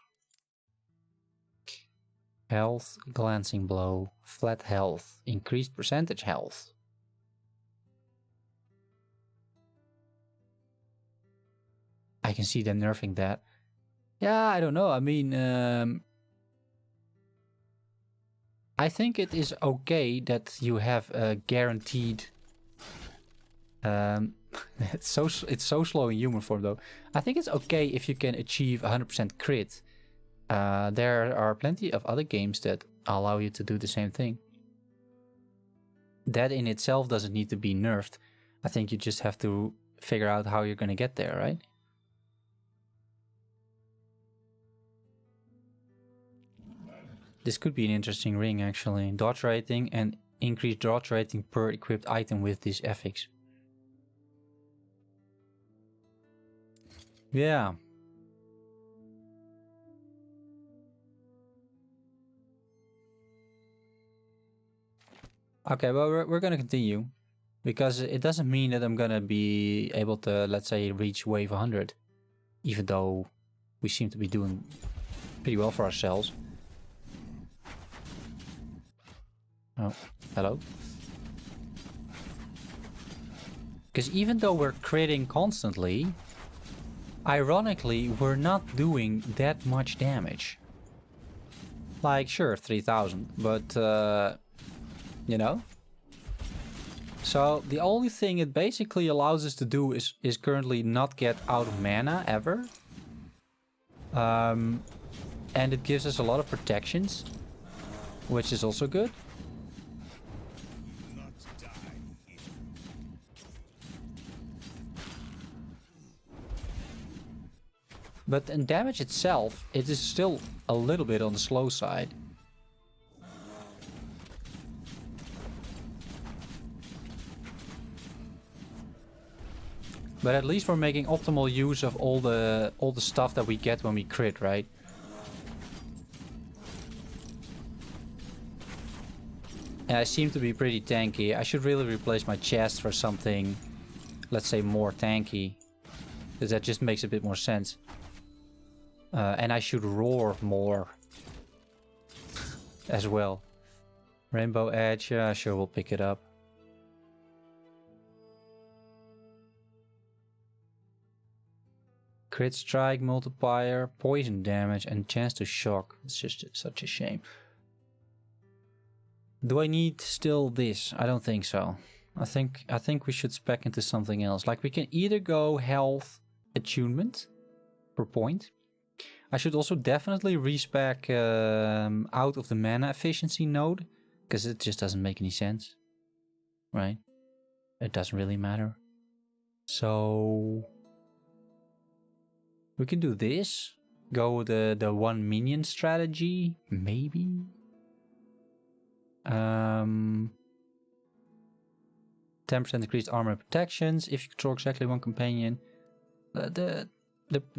Health, glancing blow, flat health, increased percentage health. I can see them nerfing that. Yeah, I don't know. I mean, I think it is okay that you have a guaranteed... it's so slow in human form though. I think it's okay if you can achieve 100% crit. There are plenty of other games that allow you to do the same thing. That in itself doesn't need to be nerfed. I think you just have to figure out how you're going to get there, right? This could be an interesting ring, actually. Dodge rating and increased dodge rating per equipped item with this affix. Yeah. Okay, well, we're gonna continue. Because it doesn't mean that I'm gonna be able to, let's say, reach wave 100. Even though we seem to be doing pretty well for ourselves. Oh, hello. Because even though we're critting constantly, ironically, we're not doing that much damage. Like, sure, 3000, but, you know? So, the only thing it basically allows us to do is currently not get out of mana, ever. And it gives us a lot of protections, which is also good. But in damage itself, it is still a little bit on the slow side. But at least we're making optimal use of all the stuff that we get when we crit, right? And I seem to be pretty tanky. I should really replace my chest for something, let's say, more tanky. Because that just makes a bit more sense. And I should roar more as well. Rainbow Edge, yeah, sure, we'll pick it up. Crit strike multiplier, poison damage, and chance to shock. It's just such a shame. Do I need still this? I don't think so. I think we should spec into something else. Like, we can either go health attunement per point. I should also definitely respec out of the mana efficiency node, because it just doesn't make any sense, right? It doesn't really matter. So we can do this. Go the one minion strategy, maybe. 10% increased armor and protections if you control exactly one companion. The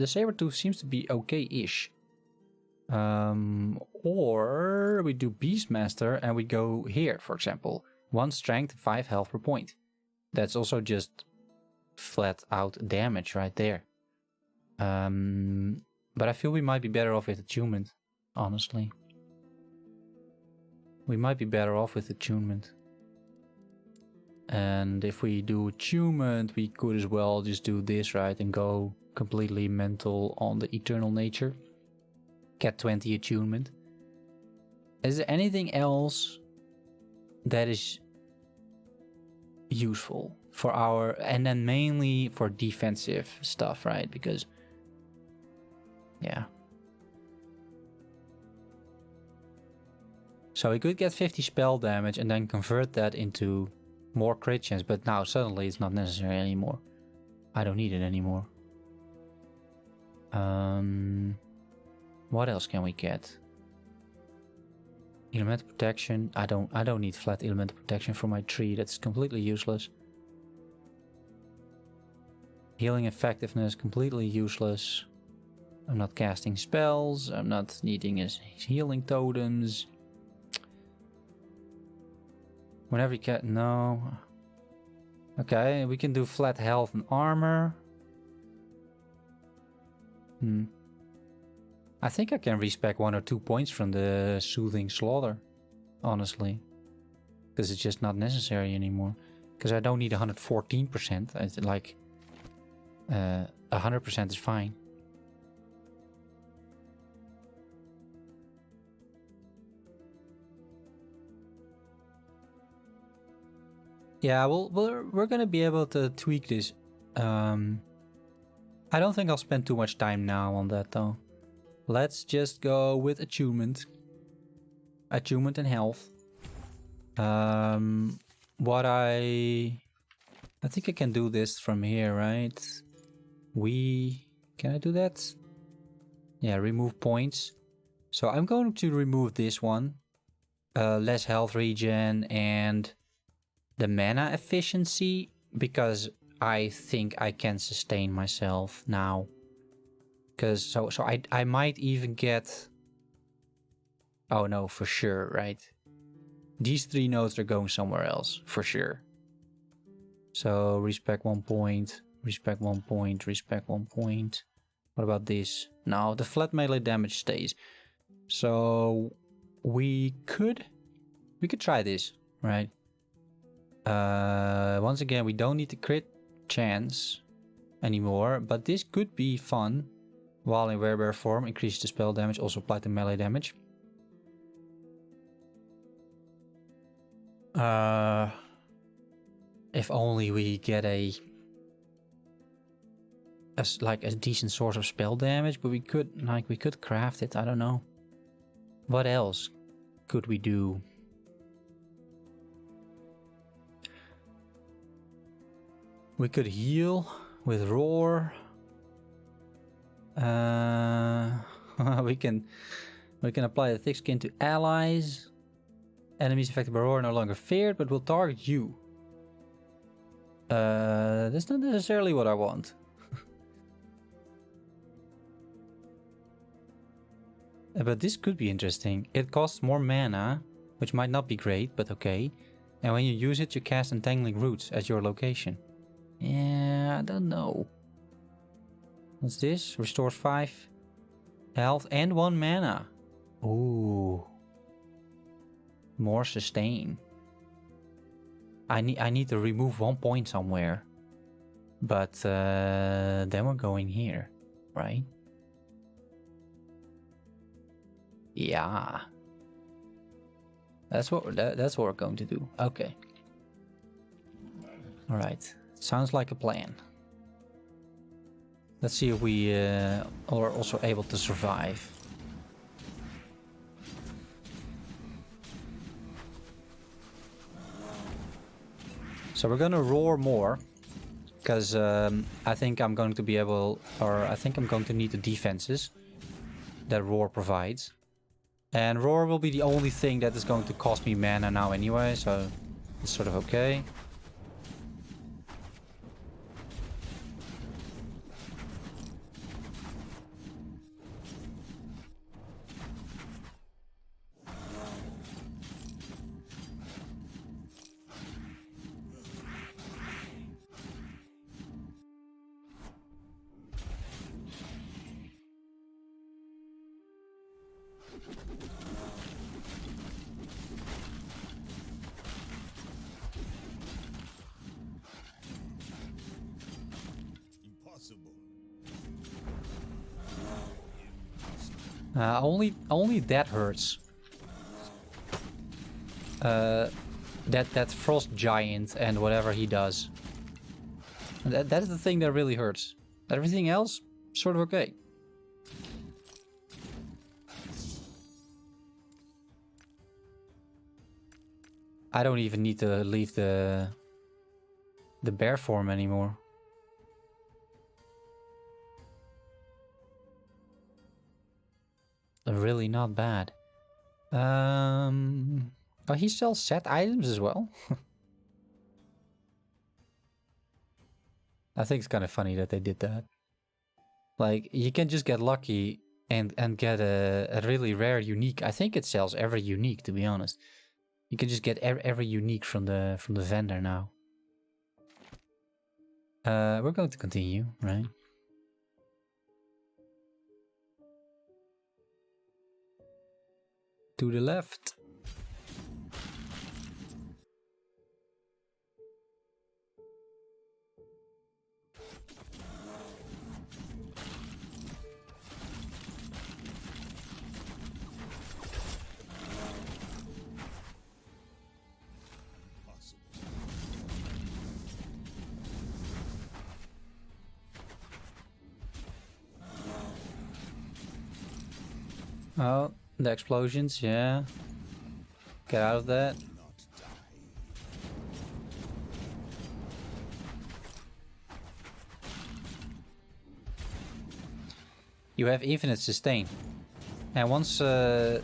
saber-tooth seems to be okay-ish. Or we do Beastmaster and we go here, for example. 1 strength, 5 health per point. That's also just flat out damage right there. But I feel we might be better off with attunement, honestly. We might be better off with attunement. And if we do attunement, we could as well just do this, right? And go completely mental on the eternal nature. Get 20 attunement. Is there anything else that is useful for our... And then mainly for defensive stuff, right? Because... yeah. So we could get 50 spell damage and then convert that into more crit chance. But now suddenly it's not necessary anymore. I don't need it anymore. What else can we get? Elemental protection. I don't need flat elemental protection for my tree. That's completely useless. Healing effectiveness, completely useless. I'm not casting spells. I'm not needing his healing totems. Whenever you can... no. Okay, we can do flat health and armor. I think I can respec 1 or 2 points from the Soothing Slaughter, honestly. Because it's just not necessary anymore. Because I don't need 114%. It's like 100% is fine. Yeah, we're gonna be able to tweak this. I don't think I'll spend too much time now on that though. Let's just go with attunement. Attunement and health. What I think I can do this from here, right? Can I do that? Yeah, remove points. So I'm going to remove this one. Less health regen and the mana efficiency, because I think I can sustain myself now. Because so I might even get... oh no, for sure, right? These 3 nodes are going somewhere else, for sure. So respec 1 point, respec 1 point, respec 1 point. What about this? No, the flat melee damage stays. So we could try this, right? Once again, we don't need the crit chance. anymore, but this could be fun. While in werebear form, increase the spell damage, also apply to melee damage. If only we get a decent source of spell damage, but we could craft it. I don't know. What else could we do? We could heal with roar. We can apply the thick skin to allies. Enemies affected by roar are no longer feared, but will target you. That's not necessarily what I want. But this could be interesting. It costs more mana, which might not be great, but okay. And when you use it, you cast entangling roots at your location. Yeah, I don't know. What's this? Restores 5 health and 1 mana. Ooh. More sustain. I need to remove 1 point somewhere. But then we're going here, right? Yeah. That's what we're going to do. Okay. All right. Sounds like a plan. Let's see if we are also able to survive. So we're gonna roar more, because I think I'm going to be able, or I think I'm going to need the defenses that roar provides. And roar will be the only thing that is going to cost me mana now anyway, so it's sort of okay. Only that hurts. That frost giant and whatever he does. That is the thing that really hurts. Everything else, sort of okay. I don't even need to leave the bear form anymore. Really not bad. Oh, he sells set items as well. I think it's kind of funny that they did that. Like, you can just get lucky and get a really rare unique. I think it sells every unique, to be honest. You can just get every unique from the vendor now. We're going to continue, right? To the left. Oh, the explosions, yeah. Get out of that. You have infinite sustain. And once the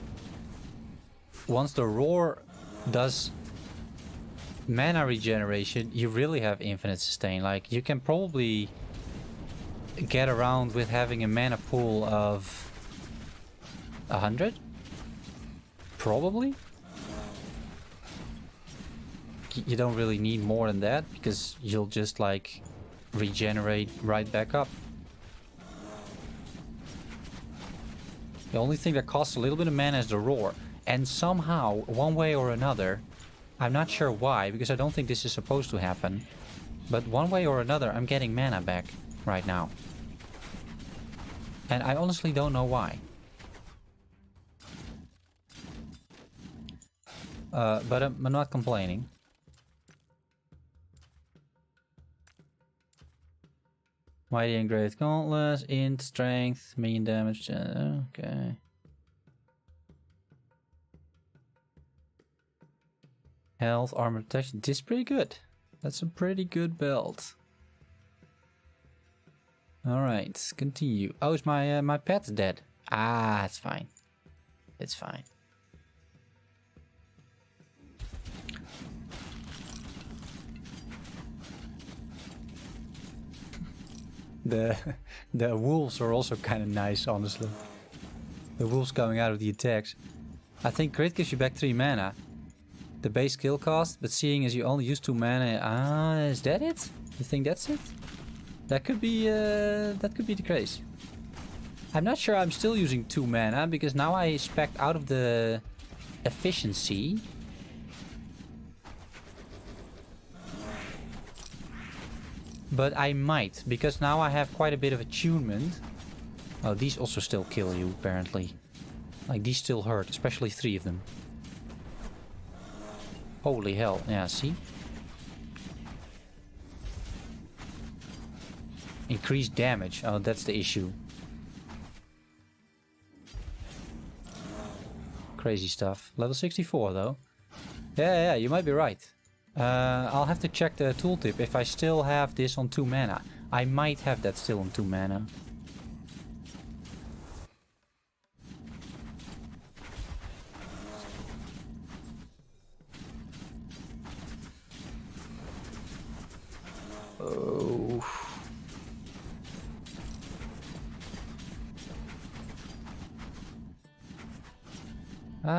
roar does mana regeneration, you really have infinite sustain. Like, you can probably get around with having a mana pool of 100? Probably? You don't really need more than that, because you'll just, like, regenerate right back up. The only thing that costs a little bit of mana is the roar. And somehow, one way or another, I'm not sure why, because I don't think this is supposed to happen, but one way or another, I'm getting mana back. right now. And I honestly don't know why. But I'm not complaining. Mighty and Great Gauntless, int, strength, mean damage. Okay. Health, armor protection. This is pretty good. That's a pretty good belt. Alright, continue. Oh, is my pet's dead? Ah, it's fine. It's fine. The wolves are also kind of nice, honestly. The wolves coming out of the attacks. I think crit gives you back 3 mana. The base skill cost, but seeing as you only use 2 mana, is that it? You think that's it? That could be the case. I'm not sure I'm still using 2 mana because now I spec out of the efficiency. But I might, because now I have quite a bit of attunement. Oh, these also still kill you, apparently. Like, these still hurt, especially 3 of them. Holy hell, yeah, see? Increased damage, oh, that's the issue. Crazy stuff. Level 64, though. Yeah, you might be right. I'll have to check the tooltip if I still have this on 2 mana. I might have that still on 2 mana. Oh.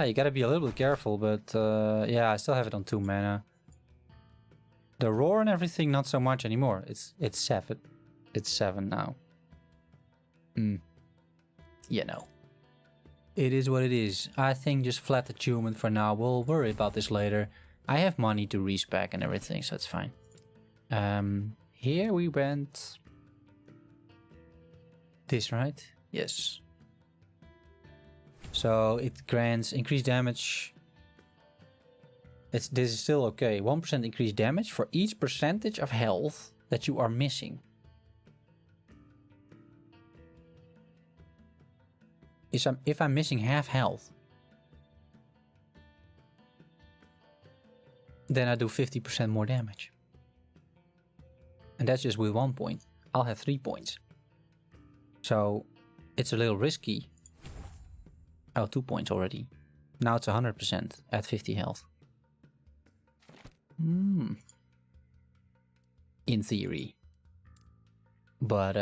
You gotta be a little bit careful, but yeah, I still have it on 2 mana. The roar and everything, not so much anymore. It's 7. It's 7 now. You know. It is what it is. I think just flat attunement for now. We'll worry about this later. I have money to respec and everything, so it's fine. Here we went... This, right? Yes. So it grants increased damage... This is still okay. 1% increased damage for each percentage of health that you are missing. If I'm missing half health, then I do 50% more damage. And that's just with 1 point. I'll have 3 points. So it's a little risky. Oh, 2 points already. Now it's 100% at 50 health. In theory. But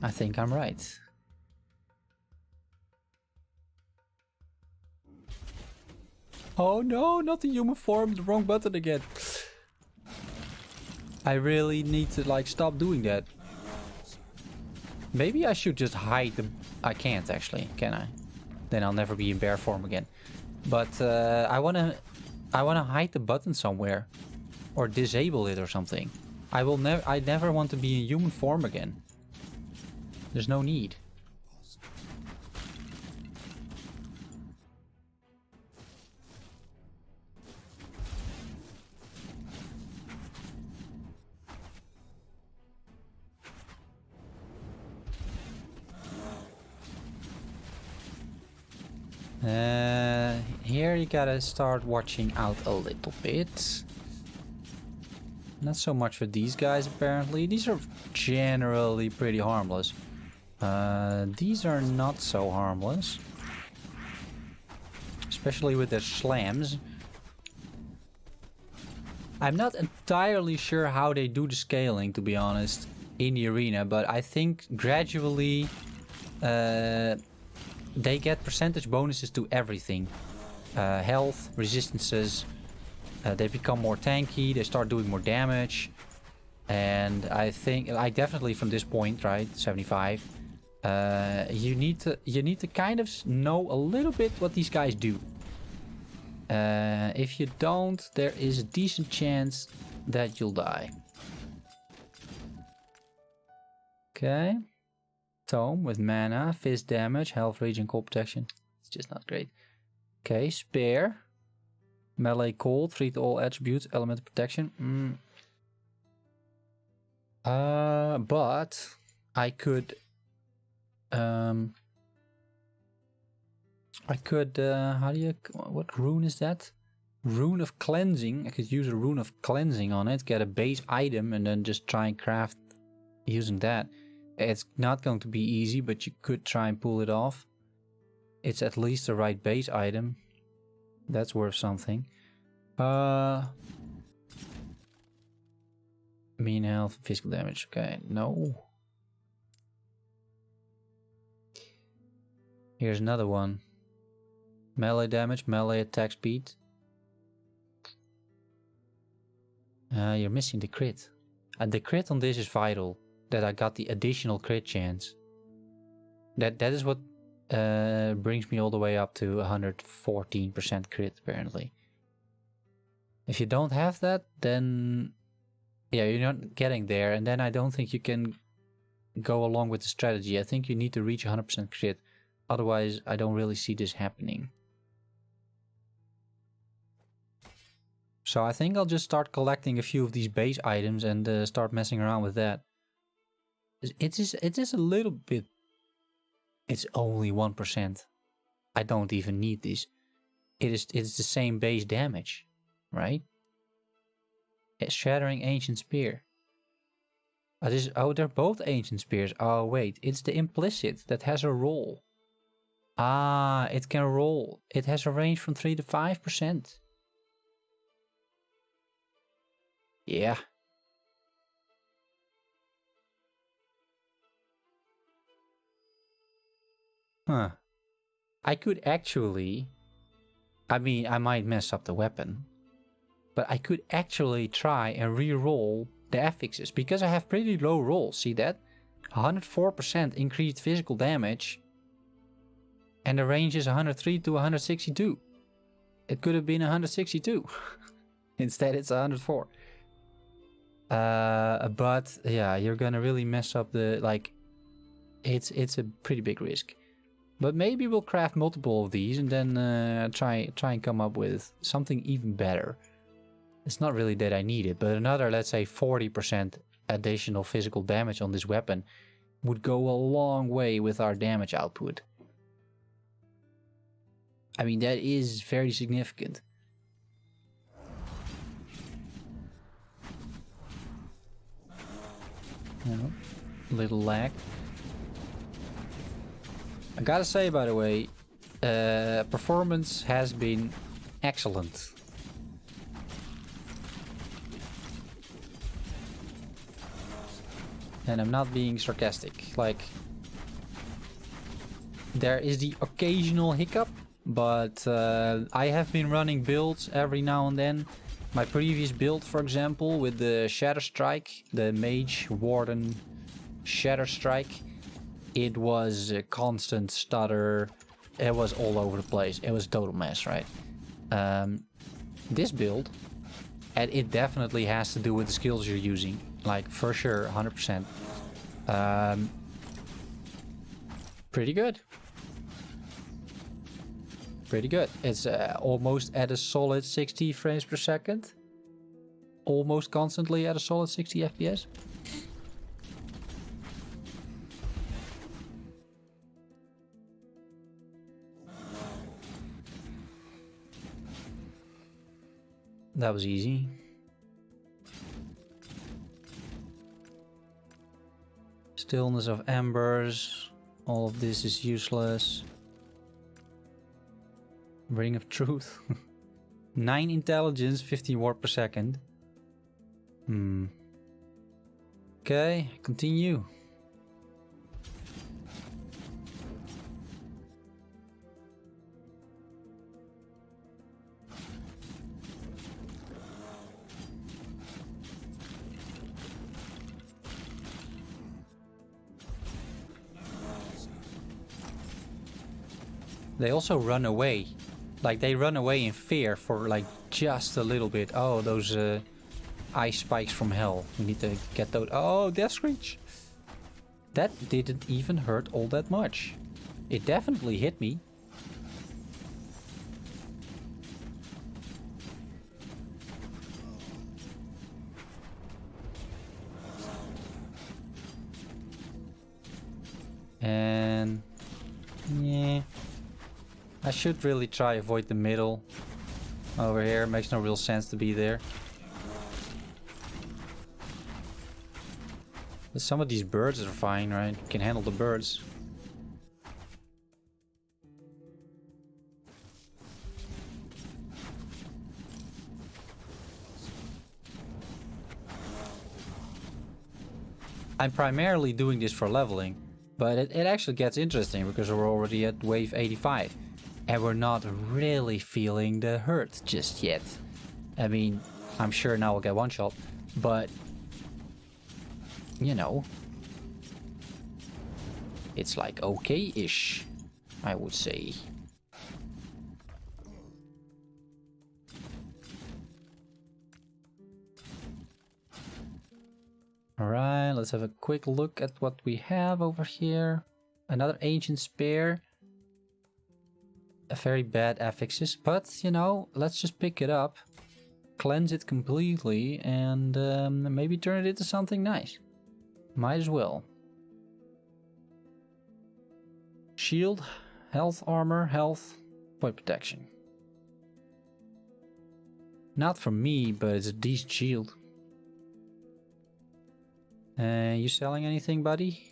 I think I'm right. Oh no, not the human form, the wrong button again. I really need to like stop doing that. Maybe I should just hide the... I can't actually, can I? Then I'll never be in bear form again. But I wanna hide the button somewhere. Or disable it or something. I never want to be in human form again. There's no need. Here you gotta start watching out a little bit. Not so much for these guys apparently. These are generally pretty harmless. These are not so harmless. Especially with their slams. I'm not entirely sure how they do the scaling, to be honest, in the arena. But I think gradually they get percentage bonuses to everything. Health, resistances. They become more tanky, they start doing more damage. And I think, I definitely from this point, right, 75, you need to kind of know a little bit what these guys do. If you don't, there is a decent chance that you'll die. Okay. Tome with mana, fist damage, health regen, cold protection. It's just not great. Okay, spare. Melee cold, treat all attributes, element protection. But I could what rune is that? Rune of cleansing. I could use a rune of cleansing on it, get a base item, and then just try and craft using that. It's not going to be easy, but you could try and pull it off. It's at least the right base item. That's worth something. Mean health, physical damage. Okay, no. Here's another one. Melee damage, melee attack speed. You're missing the crit. The crit on this is vital. That I got the additional crit chance. That is what brings me all the way up to 114% crit apparently. If you don't have that, then yeah, you're not getting there, and then I don't think you can go along with the strategy. I think you need to reach 100% crit. Otherwise, I don't really see this happening. So I think I'll just start collecting a few of these base items and start messing around with that. It is a little bit... It's only 1%. I don't even need this. It's the same base damage, right? It's Shattering Ancient Spear. They're both Ancient Spears. Oh wait, it's the Implicit that has a roll. Ah, it can roll. It has a range from 3 to 5%. Yeah. Huh. I could actually... I mean, I might mess up the weapon. But I could actually try and re-roll the affixes. Because I have pretty low rolls. See that? 104% increased physical damage. And the range is 103 to 162. It could have been 162. Instead it's 104. But yeah, you're gonna really mess up the... Like, it's a pretty big risk. But maybe we'll craft multiple of these and then try and come up with something even better. It's not really that I need it, but another, let's say 40% additional physical damage on this weapon would go a long way with our damage output. I mean, that is very significant. Little lag. I gotta say, by the way, performance has been excellent. And I'm not being sarcastic. Like, there is the occasional hiccup, but I have been running builds every now and then. My previous build, for example, with the Shatter Strike, the Mage Warden Shatter Strike, it was a constant stutter. It was all over the place. It was a total mess, right? This build, and it definitely has to do with the skills you're using. Like, for sure, 100%. Pretty good. Pretty good. It's almost at a solid 60 frames per second. Almost constantly at a solid 60 FPS. That was easy. Stillness of Embers. All of this is useless. Ring of Truth. 9 intelligence, 15 warp per second. Okay, continue. They also run away. Like, they run away in fear for like just a little bit. Oh, those ice spikes from hell. We need to get those. Oh, Death Screech. That didn't even hurt all that much. It definitely hit me. And yeah, I should really try avoid the middle over here. Makes no real sense to be there. But some of these birds are fine, right? You can handle the birds. I'm primarily doing this for leveling. But it actually gets interesting because we're already at wave 85. And we're not really feeling the hurt just yet. I mean, I'm sure now we'll get one shot. But, you know, it's like okay-ish, I would say. Alright, let's have a quick look at what we have over here. Another ancient spear. A very bad affixes, but you know, let's just pick it up, cleanse it completely, and maybe turn it into something nice. Might as well. Shield, health, armor, health, point protection. Not for me, but it's a decent shield. You selling anything, buddy?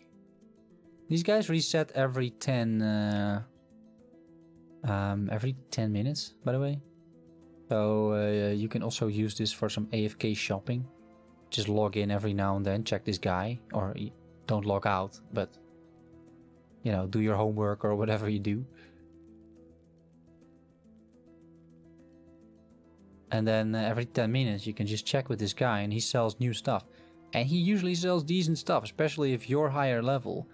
These guys reset every 10 minutes, by the way. So you can also use this for some AFK shopping. Just log in every now and then, check this guy, or don't log out, but you know, do your homework or whatever you do. And then every 10 minutes you can just check with this guy, and he sells new stuff. And he usually sells decent stuff, especially if you're higher level.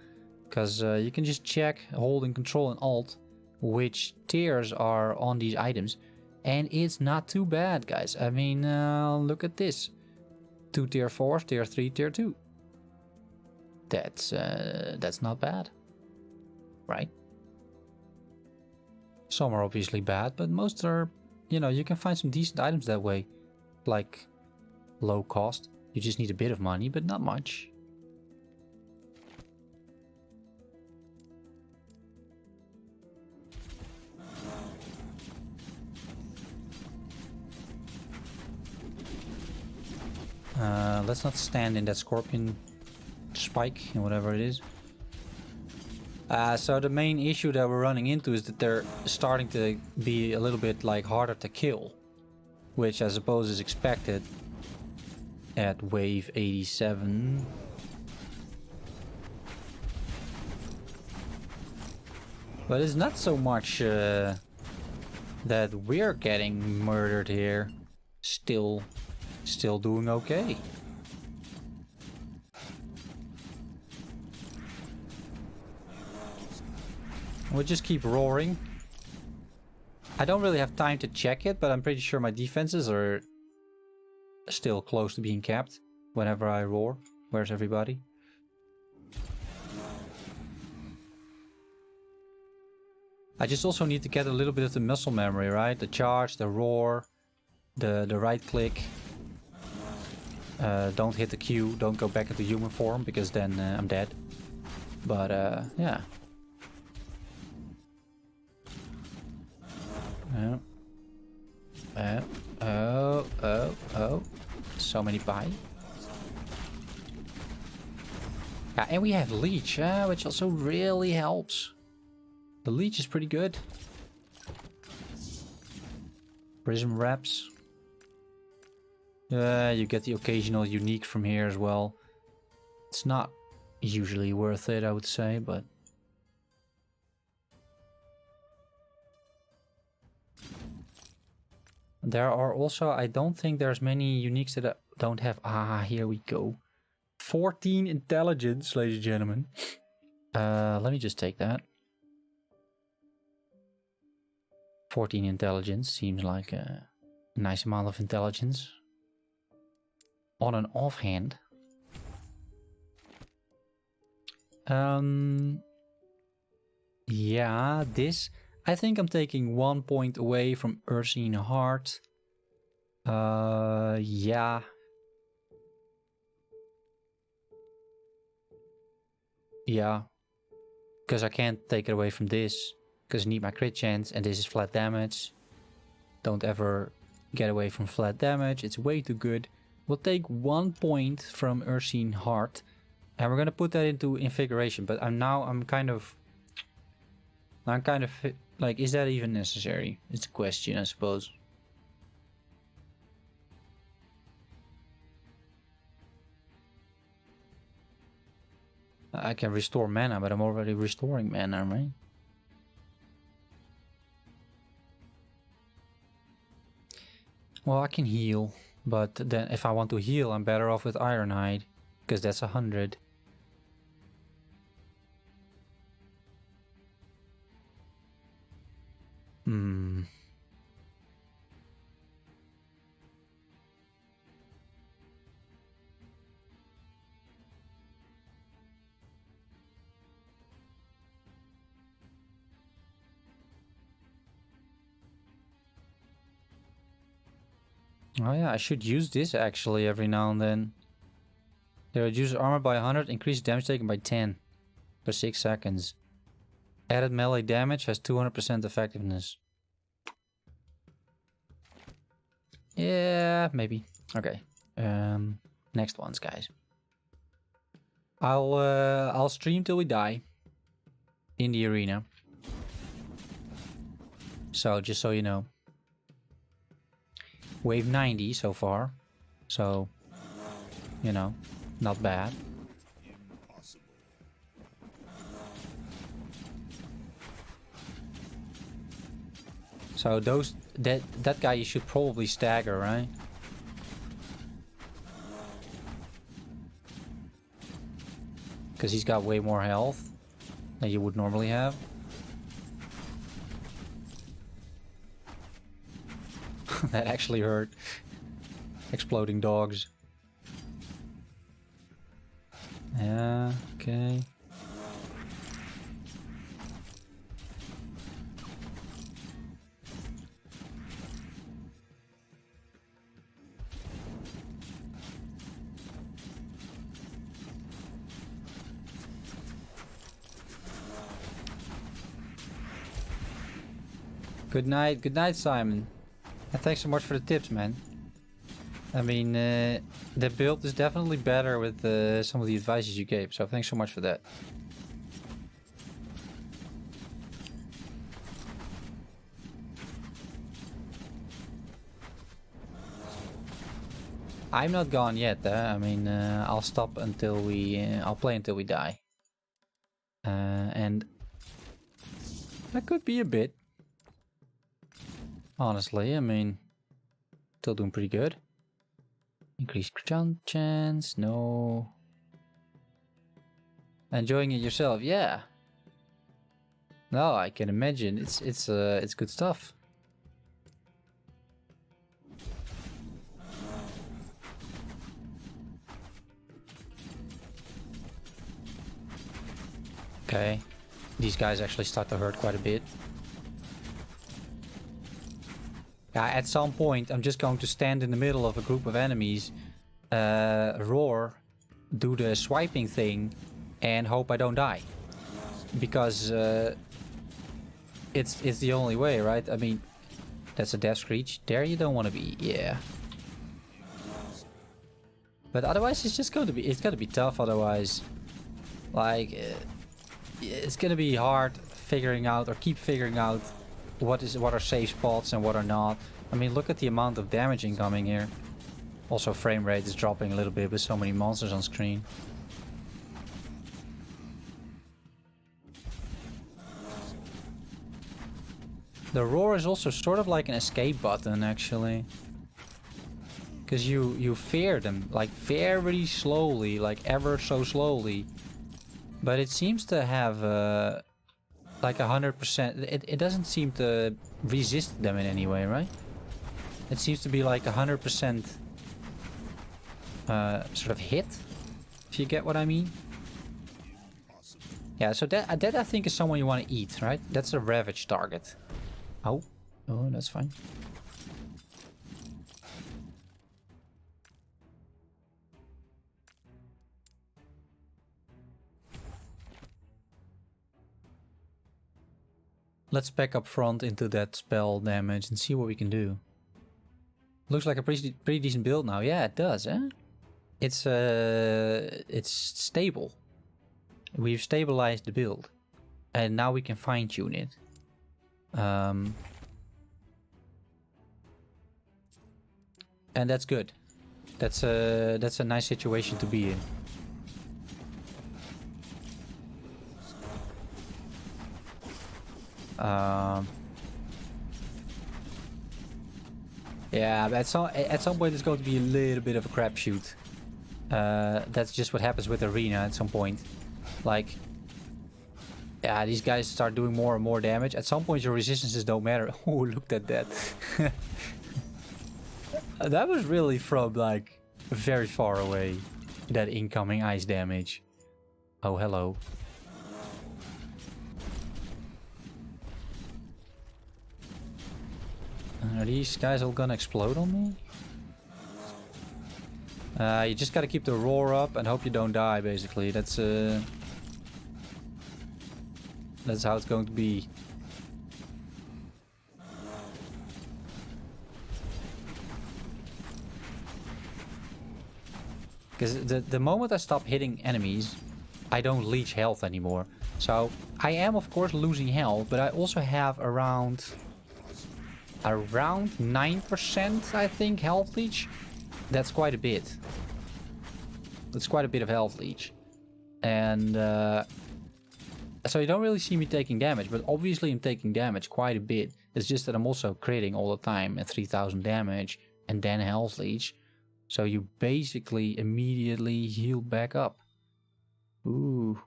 Because you can just check, holding Control and Alt, which tiers are on these items. And it's not too bad, guys. I mean, look at this. 2 tier 4, tier 3, tier 2. That's not bad. Right? Some are obviously bad, but most are, you know, you can find some decent items that way. Like, low cost. You just need a bit of money, but not much. Let's not stand in that scorpion spike and whatever it is. So the main issue that we're running into is that they're starting to be a little bit like harder to kill, which I suppose is expected at wave 87. But it's not so much that we're getting murdered here. Still doing okay. We'll just keep roaring. I don't really have time to check it, but I'm pretty sure my defenses are still close to being capped whenever I roar. Where's everybody? I just also need to get a little bit of the muscle memory, right? The charge, the roar, the right click. Don't hit the Q, don't go back into human form, because then I'm dead. But yeah. Oh. So many buy. Yeah, and we have leech, which also really helps. The leech is pretty good. Prism wraps. You get the occasional unique from here as well. It's not usually worth it, I would say, but... There are also, I don't think there's many uniques that don't have... Ah, here we go. 14 intelligence, ladies and gentlemen. Let me just take that. 14 intelligence seems like a nice amount of intelligence. On an offhand. Yeah, this. I think I'm taking 1 point away from Ursine Heart. Yeah. Yeah. Because I can't take it away from this. Because I need my crit chance, and this is flat damage. Don't ever get away from flat damage. It's way too good. We'll take 1 point from Ursine Heart. And we're gonna put that into Invigoration. But I'm kind of like, is that even necessary? It's a question, I suppose. I can restore mana, but I'm already restoring mana, right? Well, I can heal, but then if I want to heal, I'm better off with Ironhide, because that's 100. Oh yeah, I should use this actually every now and then. They reduce armor by 100, increase damage taken by 10 per 6 seconds. Added melee damage has 200% effectiveness. Yeah, maybe. Okay. Next ones, guys. I'll stream till we die in the arena. So just so you know. Wave 90 so far. So, you know, not bad. Impossible. So that guy you should probably stagger, right? Because he's got way more health than you would normally have. That actually hurt. Exploding dogs. Yeah, okay. Good night, Simon. And thanks so much for the tips, man. I mean, the build is definitely better with some of the advices you gave, so thanks so much for that. I'm not gone yet, I mean, I'll stop until we... I'll play until we die. And... that could be a bit. Honestly, I mean... still doing pretty good. Increased chance, no. Enjoying it yourself, yeah. No, I can imagine. It's good stuff. Okay, these guys actually start to hurt quite a bit. At some point, I'm just going to stand in the middle of a group of enemies, roar, do the swiping thing, and hope I don't die. Because it's the only way, right? I mean, that's a death screech. There you don't want to be, yeah. But otherwise, it's gonna be tough. Otherwise, like, it's gonna be hard figuring out or keep figuring out what are safe spots and what are not. I mean, look at the amount of damage incoming here. Also, frame rate is dropping a little bit with so many monsters on screen. The roar is also sort of like an escape button, actually. Because you fear them, like, very slowly, like ever so slowly. But it seems to have like 100%. It doesn't seem to resist them in any way, right? It seems to be like 100% sort of hit, if you get what I mean. Yeah, so that I think is someone you want to eat, right? That's a ravage target. Oh, that's fine. Let's back up front into that spell damage and see what we can do. Looks like a pretty decent build now. Yeah, it does, eh? It's stable. We've stabilized the build, and now we can fine tune it. And that's good. That's a nice situation to be in. Yeah, but at some point it's going to be a little bit of a crapshoot. That's just what happens with Arena at some point. Like, yeah, these guys start doing more and more damage. At some point your resistances don't matter. Oh, look at that. That was really from, like, very far away. That incoming ice damage. Oh, hello. Are these guys all gonna explode on me? You just gotta keep the roar up and hope you don't die, basically. That's how it's going to be. Because the moment I stop hitting enemies, I don't leech health anymore. So I am of course losing health, but I also have around 9%, I think, health leech. That's quite a bit. That's quite a bit of health leech. And so you don't really see me taking damage, but obviously I'm taking damage quite a bit. It's just that I'm also critting all the time at 3000 damage and then health leech. So you basically immediately heal back up. Ooh.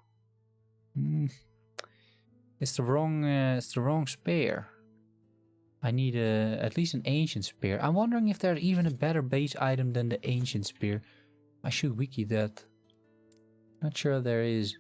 It's the wrong spear. I need at least an ancient spear. I'm wondering if there's even a better base item than the ancient spear. I should wiki that. Not sure there is.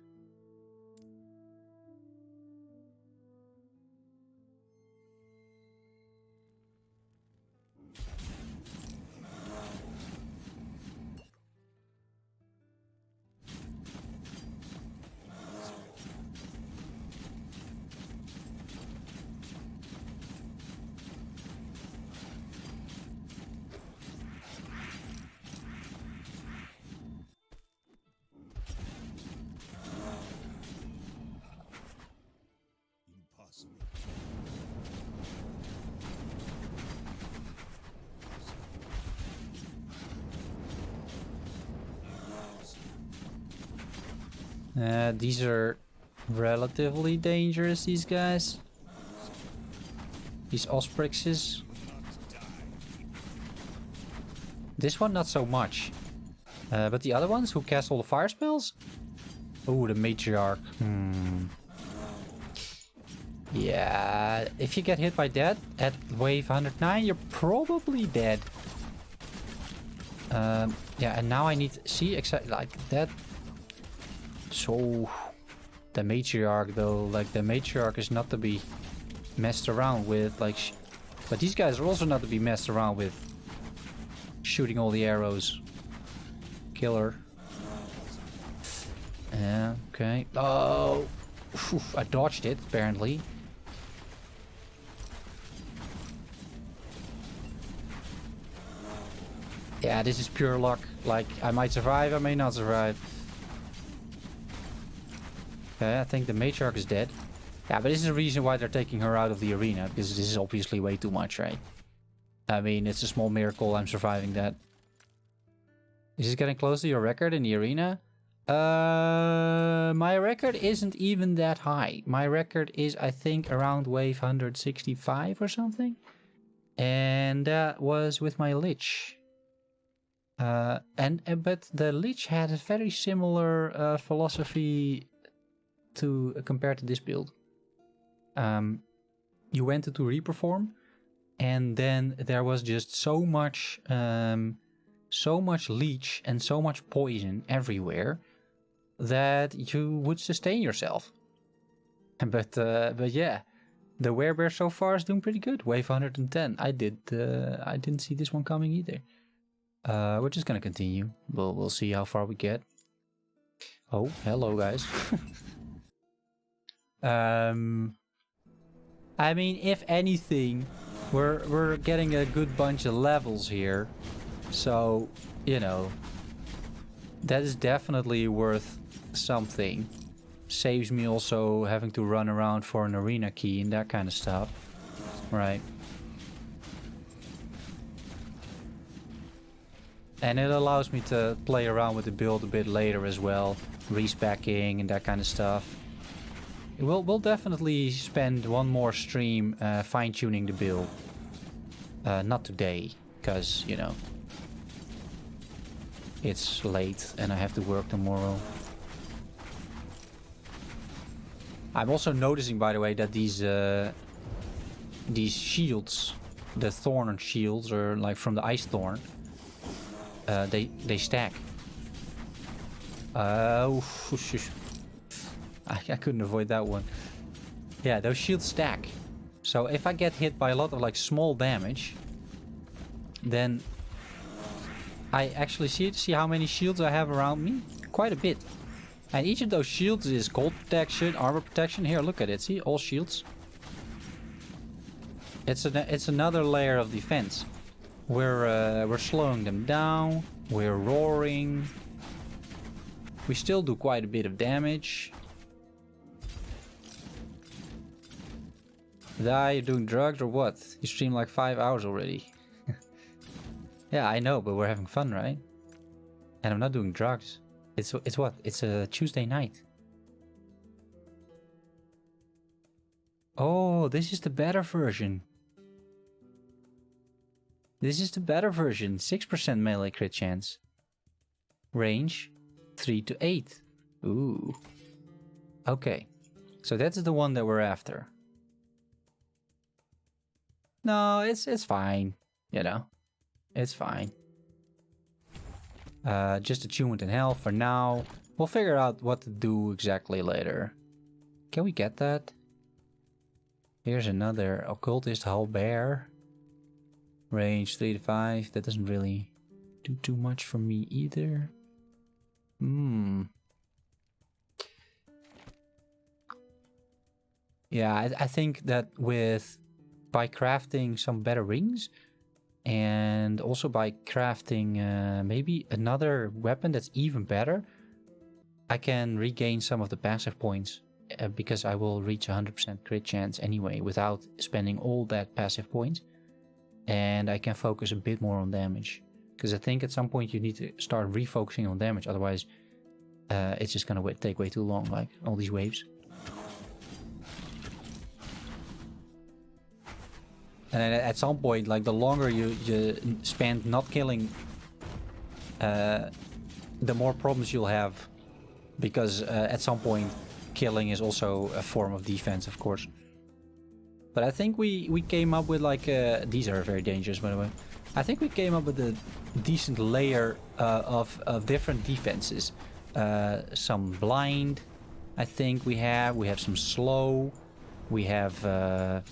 These are relatively dangerous, these guys. These Osprixes. This one not so much. But the other ones who cast all the fire spells? Oh, the Matriarch. Yeah, if you get hit by that at wave 109, you're probably dead. Yeah, and now I need to see exactly like that. So, the Matriarch though, like the Matriarch is not to be messed around with, like, but these guys are also not to be messed around with. Shooting all the arrows. Killer. Yeah, okay. Oh, I dodged it apparently. Yeah, this is pure luck. Like, I might survive, I may not survive. Okay, I think the Matriarch is dead. Yeah, but this is the reason why they're taking her out of the arena, because this is obviously way too much, right? I mean, it's a small miracle I'm surviving that. Is this getting close to your record in the arena? My record isn't even that high. My record is, I think, around wave 165 or something. And that was with my Lich. But the Lich had a very similar philosophy to compared to this build. You went into Reperform, and then there was just so much leech and so much poison everywhere that you would sustain yourself. But yeah, the werebear so far is doing pretty good. Wave 110. I didn't see this one coming either. We're just gonna continue. We'll see how far we get. Oh, hello guys. I mean, if anything, we're getting a good bunch of levels here, so you know that is definitely worth something. Saves me also having to run around for an arena key and that kind of stuff, right? And it allows me to play around with the build a bit later as well, respecking and that kind of stuff. We'll definitely spend one more stream fine-tuning the build. Not today, because, you know, it's late and I have to work tomorrow. I'm also noticing, by the way, that these shields, the thorn shields, or like from the ice thorn, they stack. I couldn't avoid that one. Yeah, those shields stack. So if I get hit by a lot of like small damage, then I actually see how many shields I have around me. Quite a bit. And each of those shields is cold protection, armor protection. Here, look at it. See, all shields. It's another layer of defense. We're slowing them down. We're roaring. We still do quite a bit of damage. Die, you doing drugs or what? You stream like 5 hours already. Yeah, I know, but we're having fun, right? And I'm not doing drugs. It's what? It's a Tuesday night. Oh, this is the better version. This is the better version. 6% melee crit chance. Range 3 to 8. Ooh. Okay. So that's the one that we're after. No, it's fine. You know. It's fine. Just attunement and health for now. We'll figure out what to do exactly later. Can we get that? Here's another occultist hull bear. Range 3 to 5. That doesn't really do too much for me either. Yeah, I think that by crafting some better rings, and also by crafting maybe another weapon that's even better, I can regain some of the passive points, because I will reach 100% crit chance anyway without spending all that passive points, and I can focus a bit more on damage, because I think at some point you need to start refocusing on damage, otherwise it's just gonna take way too long, like all these waves. And then at some point, like the longer you spend not killing, the more problems you'll have, because at some point killing is also a form of defense, of course. But I think we came up with like these are very dangerous, by the way. I think we came up with a decent layer of different defenses. Some blind, I think we have some slow, we have.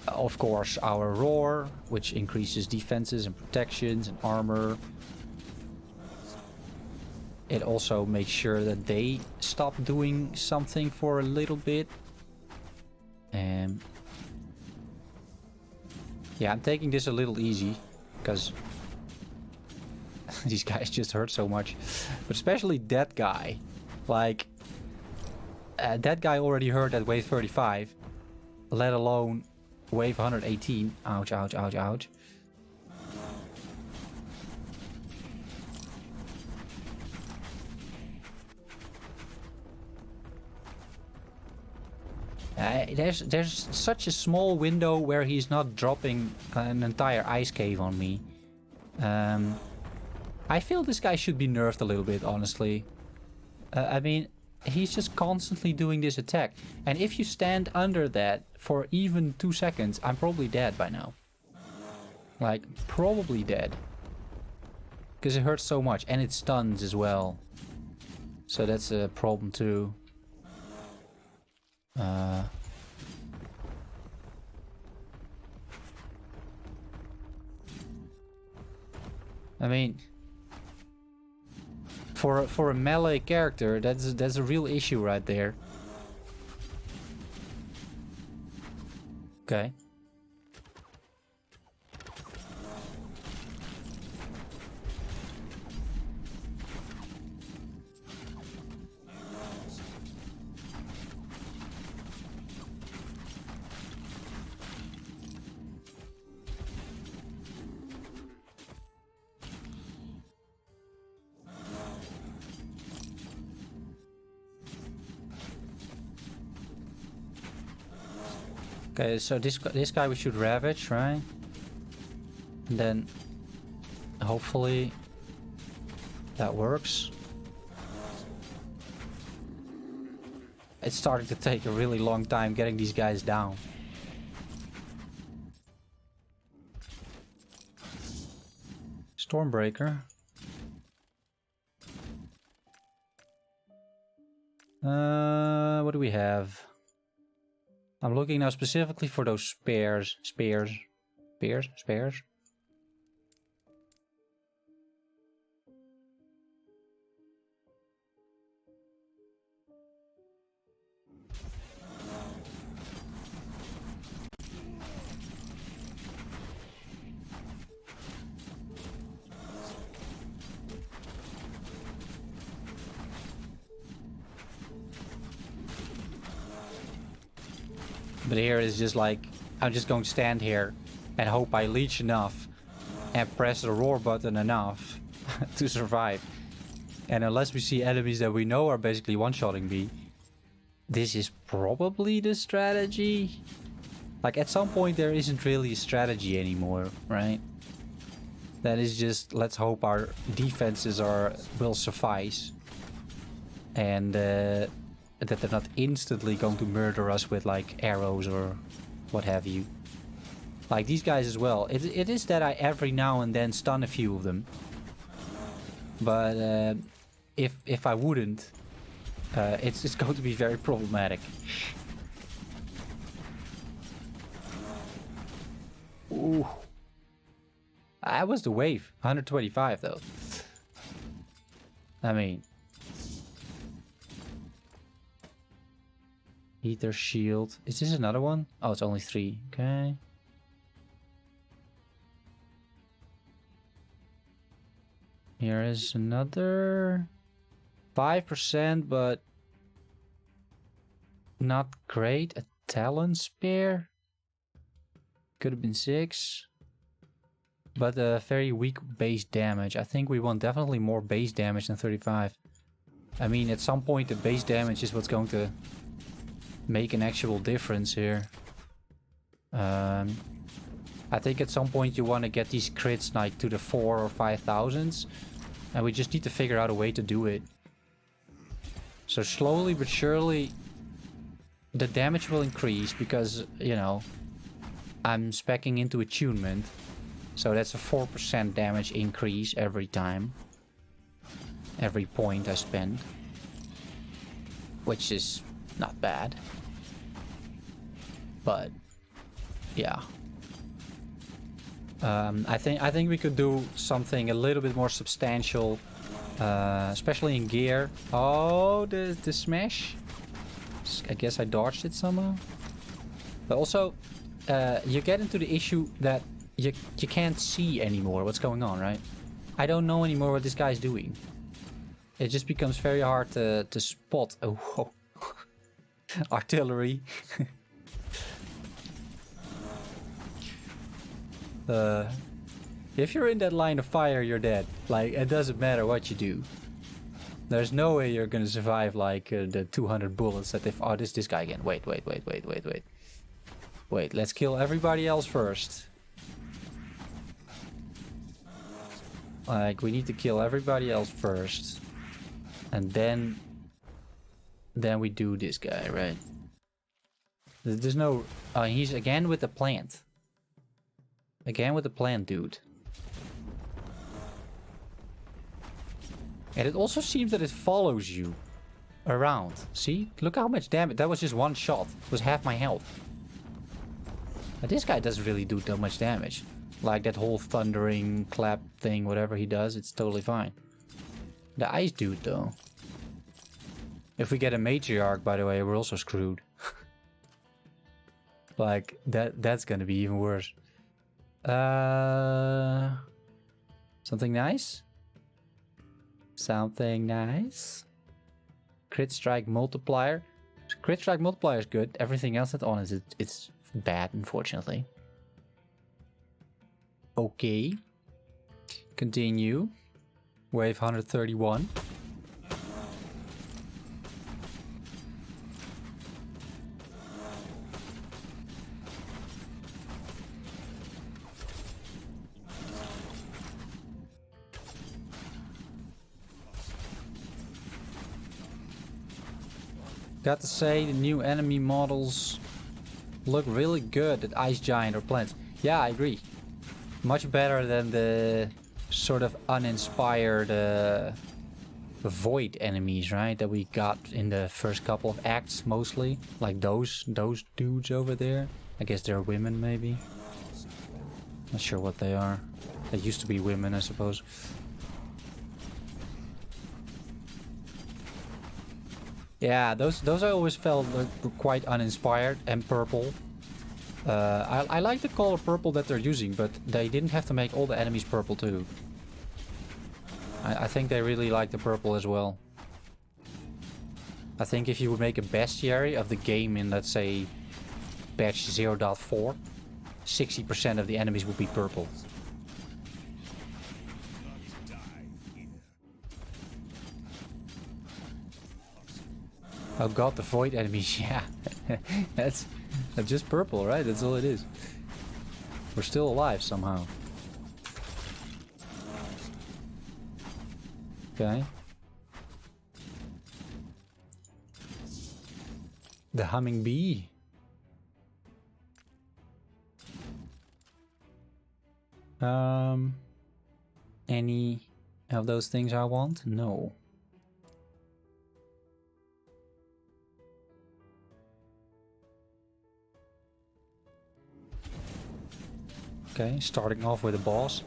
Of course, our roar, which increases defenses and protections and armor. It also makes sure that they stop doing something for a little bit. Yeah, I'm taking this a little easy, because these guys just hurt so much. But especially that guy. Like, that guy already hurt at wave 35, let alone wave 118. Ouch, ouch, ouch, ouch. There's such a small window where he's not dropping an entire ice cave on me. I feel this guy should be nerfed a little bit, honestly. I mean, he's just constantly doing this attack. And if you stand under that for even 2 seconds, I'm probably dead by now. Like, probably dead. Because it hurts so much. And it stuns as well. So that's a problem too. I mean, for a melee character, that's a real issue right there. Okay. Okay, so this guy we should ravage, right? And then hopefully that works. It's starting to take a really long time getting these guys down. Stormbreaker. What do we have? I'm looking now specifically for those spares. Spares. But here is just like, I'm just going to stand here and hope I leech enough and press the roar button enough to survive. And unless we see enemies that we know are basically one-shotting me, this is probably the strategy. Like at some point there isn't really a strategy anymore, right? That is just, let's hope our defenses will suffice. And that they're not instantly going to murder us with like arrows or what have you. Like these guys as well. It is that I every now and then stun a few of them. But if I wouldn't, it's going to be very problematic. Ooh. That was the wave. 125 though. I mean, Ether shield. Is this another one? Oh, it's only 3. Okay. Here is another 5%, but not great. A talon spear. Could have been 6. But very weak base damage. I think we want definitely more base damage than 35. I mean, at some point the base damage is what's going to make an actual difference here. I think at some point you want to get these crits like to the 4 or 5,000s. And we just need to figure out a way to do it. So slowly but surely the damage will increase because, you know, I'm speccing into attunement. So that's a 4% damage increase every time. Every point I spend. Which is not bad. But yeah. I think we could do something a little bit more substantial. Especially in gear. Oh, the smash. I guess I dodged it somehow. But also, you get into the issue that you can't see anymore what's going on, right? I don't know anymore what this guy's doing. It just becomes very hard to spot. Oh, artillery. If you're in that line of fire, you're dead. Like, it doesn't matter what you do. There's no way you're gonna survive like the 200 bullets that they've... Oh, this guy again. Wait. Wait, let's kill everybody else first. Like, we need to kill everybody else first. And then we do this guy, right? There's no... Oh, he's again with the plant. Again with the plant, dude. And it also seems that it follows you around. See? Look how much damage. That was just one shot. It was half my health. But this guy doesn't really do that much damage. Like that whole thundering clap thing, whatever he does, it's totally fine. The ice dude, though. If we get a matriarch, by the way, we're also screwed. Like, that's gonna be even worse. Something nice? Something nice? Crit strike multiplier. Crit strike multiplier is good. Everything else that's on is it's bad, unfortunately. Okay. Continue. Wave 131. Got to say, the new enemy models look really good at Ice Giant or Plants. Yeah, I agree. Much better than the sort of uninspired void enemies, right? That we got in the first couple of acts, mostly. Like those dudes over there. I guess they're women, maybe. Not sure what they are. They used to be women, I suppose. Yeah, those I always felt quite uninspired and purple. I like the color purple that they're using, but they didn't have to make all the enemies purple too. I think they really like the purple as well. I think if you would make a bestiary of the game in, let's say, patch 0.4, 60% of the enemies would be purple. Oh god, the void enemies, yeah. That's just purple, right? That's all it is. We're still alive somehow. Okay. The humming bee. Any of those things I want? No. Okay, starting off with a boss.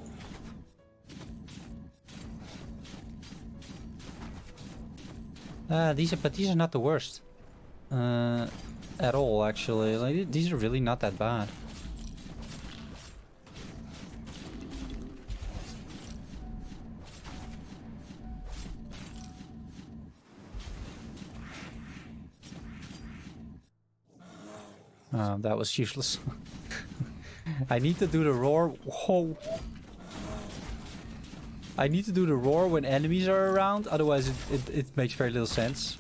These are not the worst. At all, actually. Like, these are really not that bad. That was useless. I need to do the roar. Whoa. I need to do the roar when enemies are around, otherwise it makes very little sense.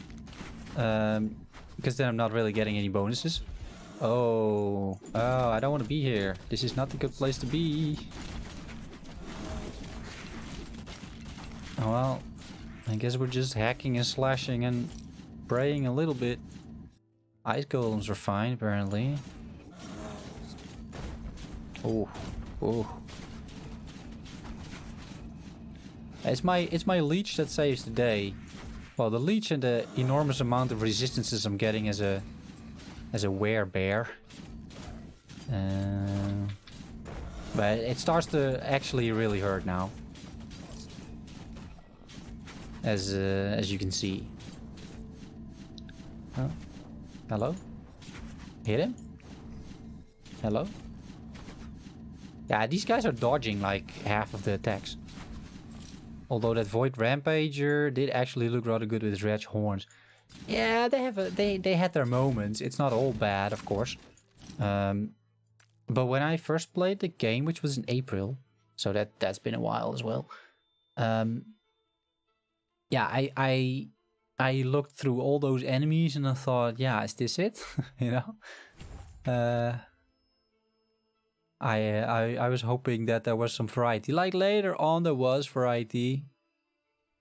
Because then I'm not really getting any bonuses. Oh, I don't want to be here. This is not a good place to be. Oh, well, I guess we're just hacking and slashing and praying a little bit. Ice golems are fine, apparently. Oh, oh. It's my leech that saves the day. Well, the leech and the enormous amount of resistances I'm getting as a werebear. But it starts to actually really hurt now. As you can see. Oh. Hello? Hit him? Hello? Yeah, these guys are dodging like half of the attacks. Although that Void Rampager did actually look rather good with his red horns. Yeah, they had their moments. It's not all bad, of course. But when I first played the game, which was in April, so that's been a while as well. Yeah, I looked through all those enemies and I thought, yeah, is this it? You know? I was hoping that there was some variety. Like later on there was variety.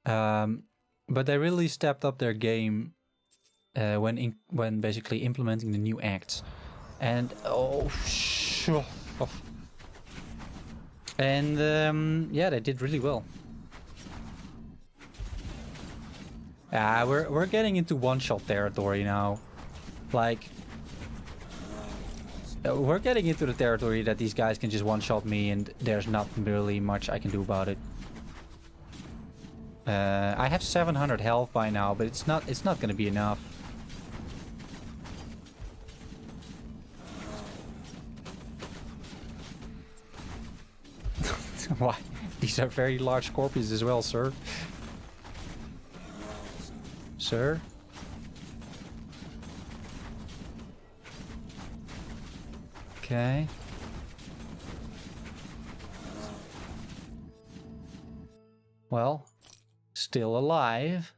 But they really stepped up their game when basically implementing the new acts. And yeah, they did really well. Yeah, we're getting into one-shot territory now. Like, we're getting into the territory that these guys can just one-shot me and there's not really much I can do about it. I have 700 health by now, but it's not gonna be enough. Why? These are very large scorpions as well, sir. Sir? Okay. Well, still alive.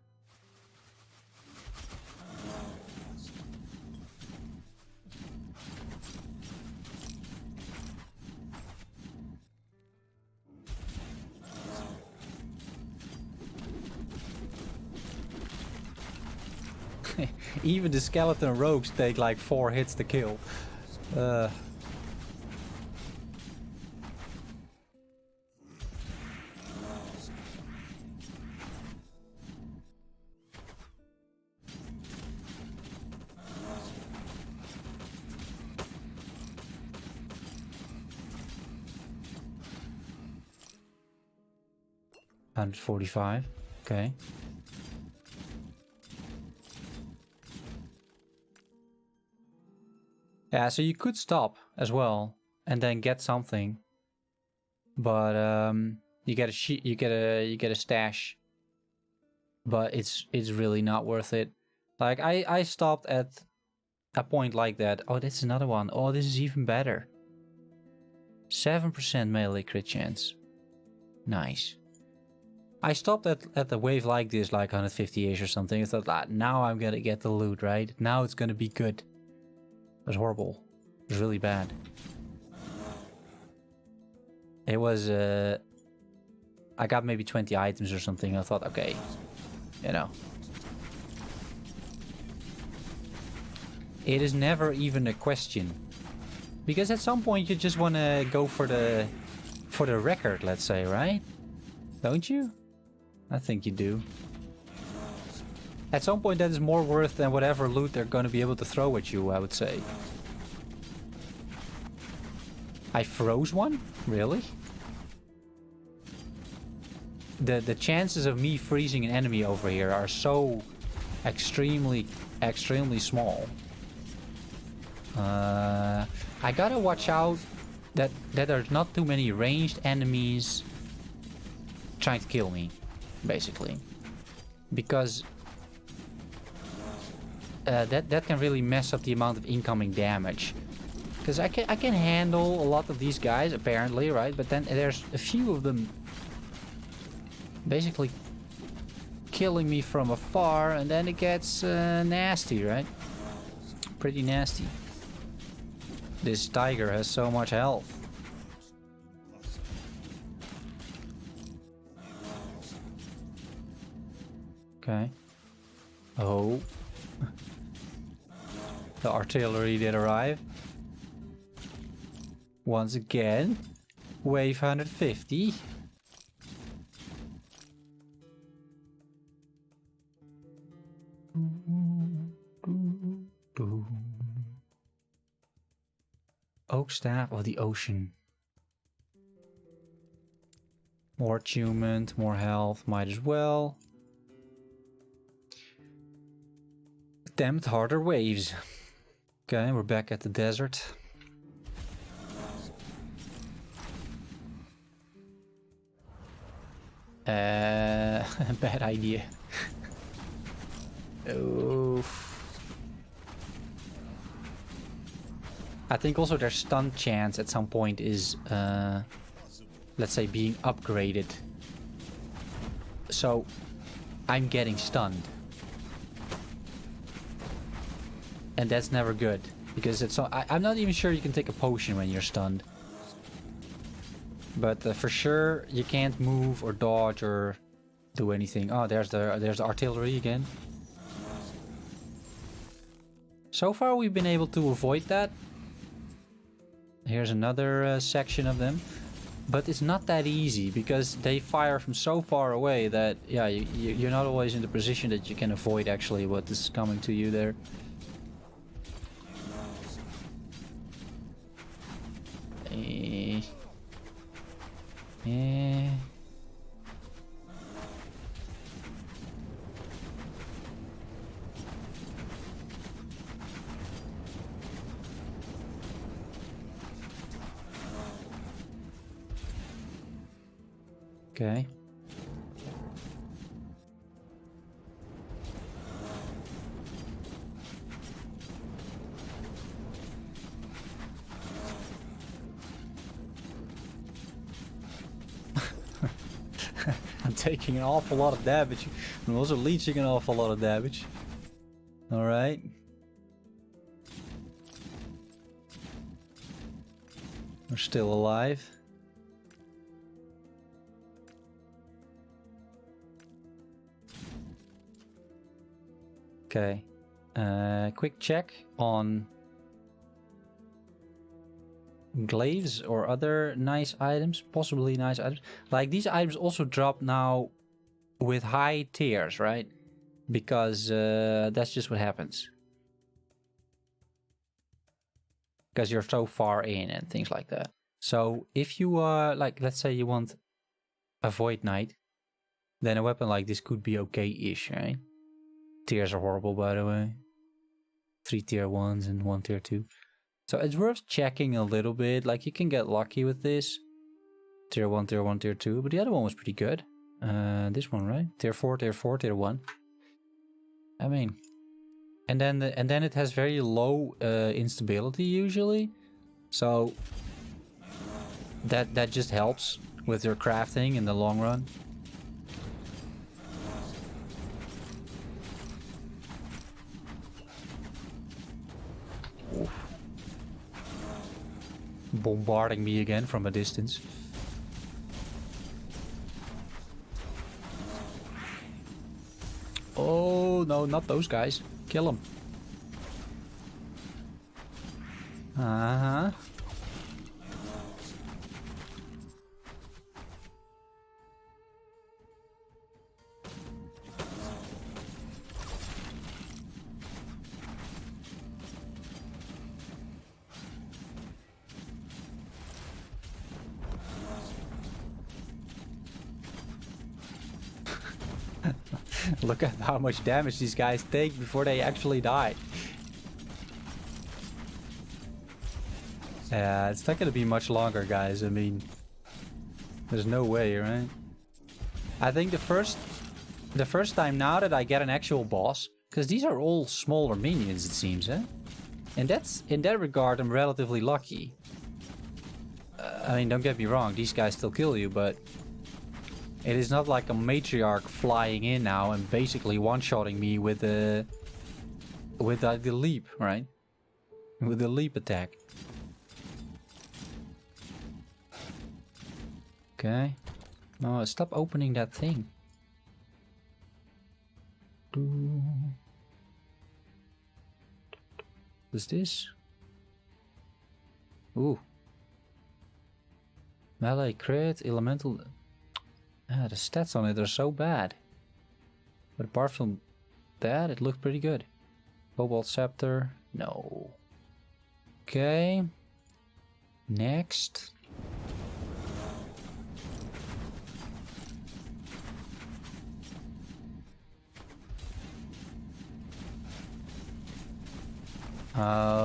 Even the skeleton rogues take like 4 hits to kill. 145. Okay. Yeah, so you could stop as well and then get something, but you get a stash, but it's really not worth it. Like I stopped at a point like that. Oh, that's another one. Oh, this is even better. 7% melee crit chance. Nice. I stopped at the wave like this, like 158 or something. I thought, ah, now I'm gonna get the loot, right? Now it's gonna be good. It was horrible. It was really bad. It was, I got maybe 20 items or something. I thought, okay, you know. It is never even a question. Because at some point you just want to go for the record, let's say, right? Don't you? I think you do. At some point that is more worth than whatever loot they're going to be able to throw at you, I would say. I froze one? Really? The chances of me freezing an enemy over here are so extremely small. I gotta watch out that there's not too many ranged enemies trying to kill me, basically, because that can really mess up the amount of incoming damage. Because I can handle a lot of these guys apparently, right? But then there's a few of them basically killing me from afar, and then it gets nasty, right? Pretty nasty. This tiger has so much health. Okay. Oh. The artillery did arrive. Once again. Wave 150. Oak staff of the ocean. More attunement, more health, might as well. Attempt harder waves. Okay, we're back at the desert. Bad idea. Oof. I think also their stun chance at some point is, let's say, being upgraded. So, I'm getting stunned. And that's never good. Because it's so, I'm not even sure you can take a potion when you're stunned. But for sure, you can't move or dodge or do anything. Oh, there's the artillery again. So far, we've been able to avoid that. Here's another section of them. But it's not that easy because they fire from so far away that, yeah, you're not always in the position that you can avoid actually what is coming to you there. Yeah. Okay. I'm taking an awful lot of damage. I'm also leeching an awful lot of damage. Alright. We're still alive. Okay. Quick check on glaives or other nice items, possibly nice items. Like these items also drop now with high tiers, right? Because that's just what happens. Because you're so far in and things like that. So if you like, let's say you want a Void Knight, then a weapon like this could be okay-ish, right? Tiers are horrible, by the way. 3 tier 1s and 1 tier 2. So it's worth checking a little bit. Like you can get lucky with this. Tier 1, tier 1, tier 2. But the other one was pretty good. This one, right? Tier 4, tier 4, tier 1. I mean, and then it has very low instability usually. So that just helps with your crafting in the long run. Oof. Bombarding me again from a distance. Oh no, not those guys. Kill them. Uh-huh. Look at how much damage these guys take before they actually die. Yeah, it's not gonna be much longer, guys. I mean, there's no way, right? I think the first time now that I get an actual boss, because these are all smaller minions, it seems, eh? And in that regard, I'm relatively lucky. I mean, don't get me wrong, these guys still kill you, but it is not like a matriarch flying in now and basically one-shotting me with the leap, right? With the leap attack. Okay. No, stop opening that thing. What's this? Ooh. Melee crit, elemental. Ah, the stats on it are so bad. But apart from that, it looked pretty good. Cobalt Scepter. No. Okay. Next.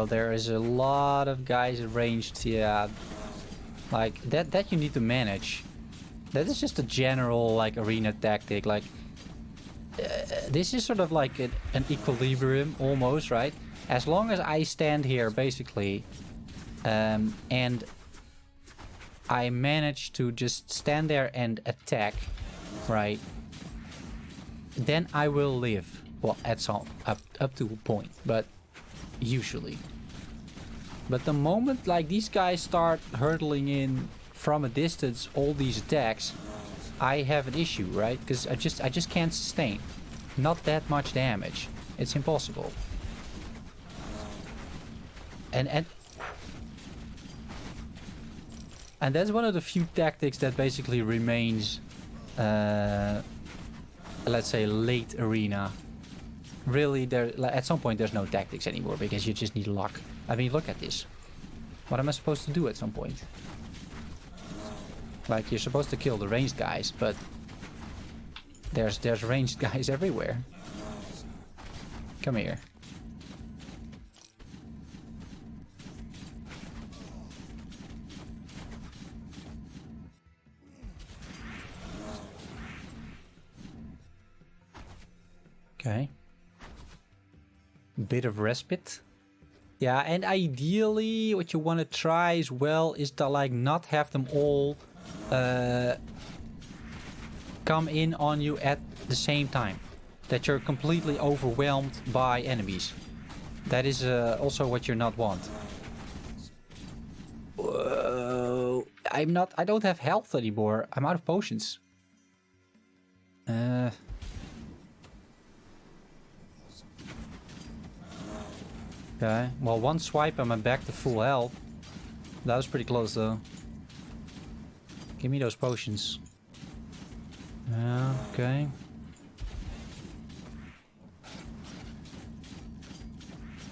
There is a lot of guys ranged, yeah. Like, that you need to manage. That is just a general, like, arena tactic. Like, this is sort of like an equilibrium, almost, right? As long as I stand here, basically, and I manage to just stand there and attack, right? Then I will live. Well, at some, up to a point, but usually. But the moment, like, these guys start hurtling in from a distance all these attacks, I have an issue, right? Because I just can't sustain. Not that much damage. It's impossible. And And that's one of the few tactics that basically remains, let's say, late arena. Really, at some point there's no tactics anymore because you just need luck. I mean, look at this. What am I supposed to do at some point? Like, you're supposed to kill the ranged guys, but there's ranged guys everywhere. Come here. Okay. Bit of respite. Yeah, and ideally what you want to try as well is to like not have them all come in on you at the same time. That you're completely overwhelmed by enemies. That is also what you not want. Whoa. I don't have health anymore. I'm out of potions. Okay, well, one swipe and I'm back to full health. That was pretty close though. Give me those potions. Okay.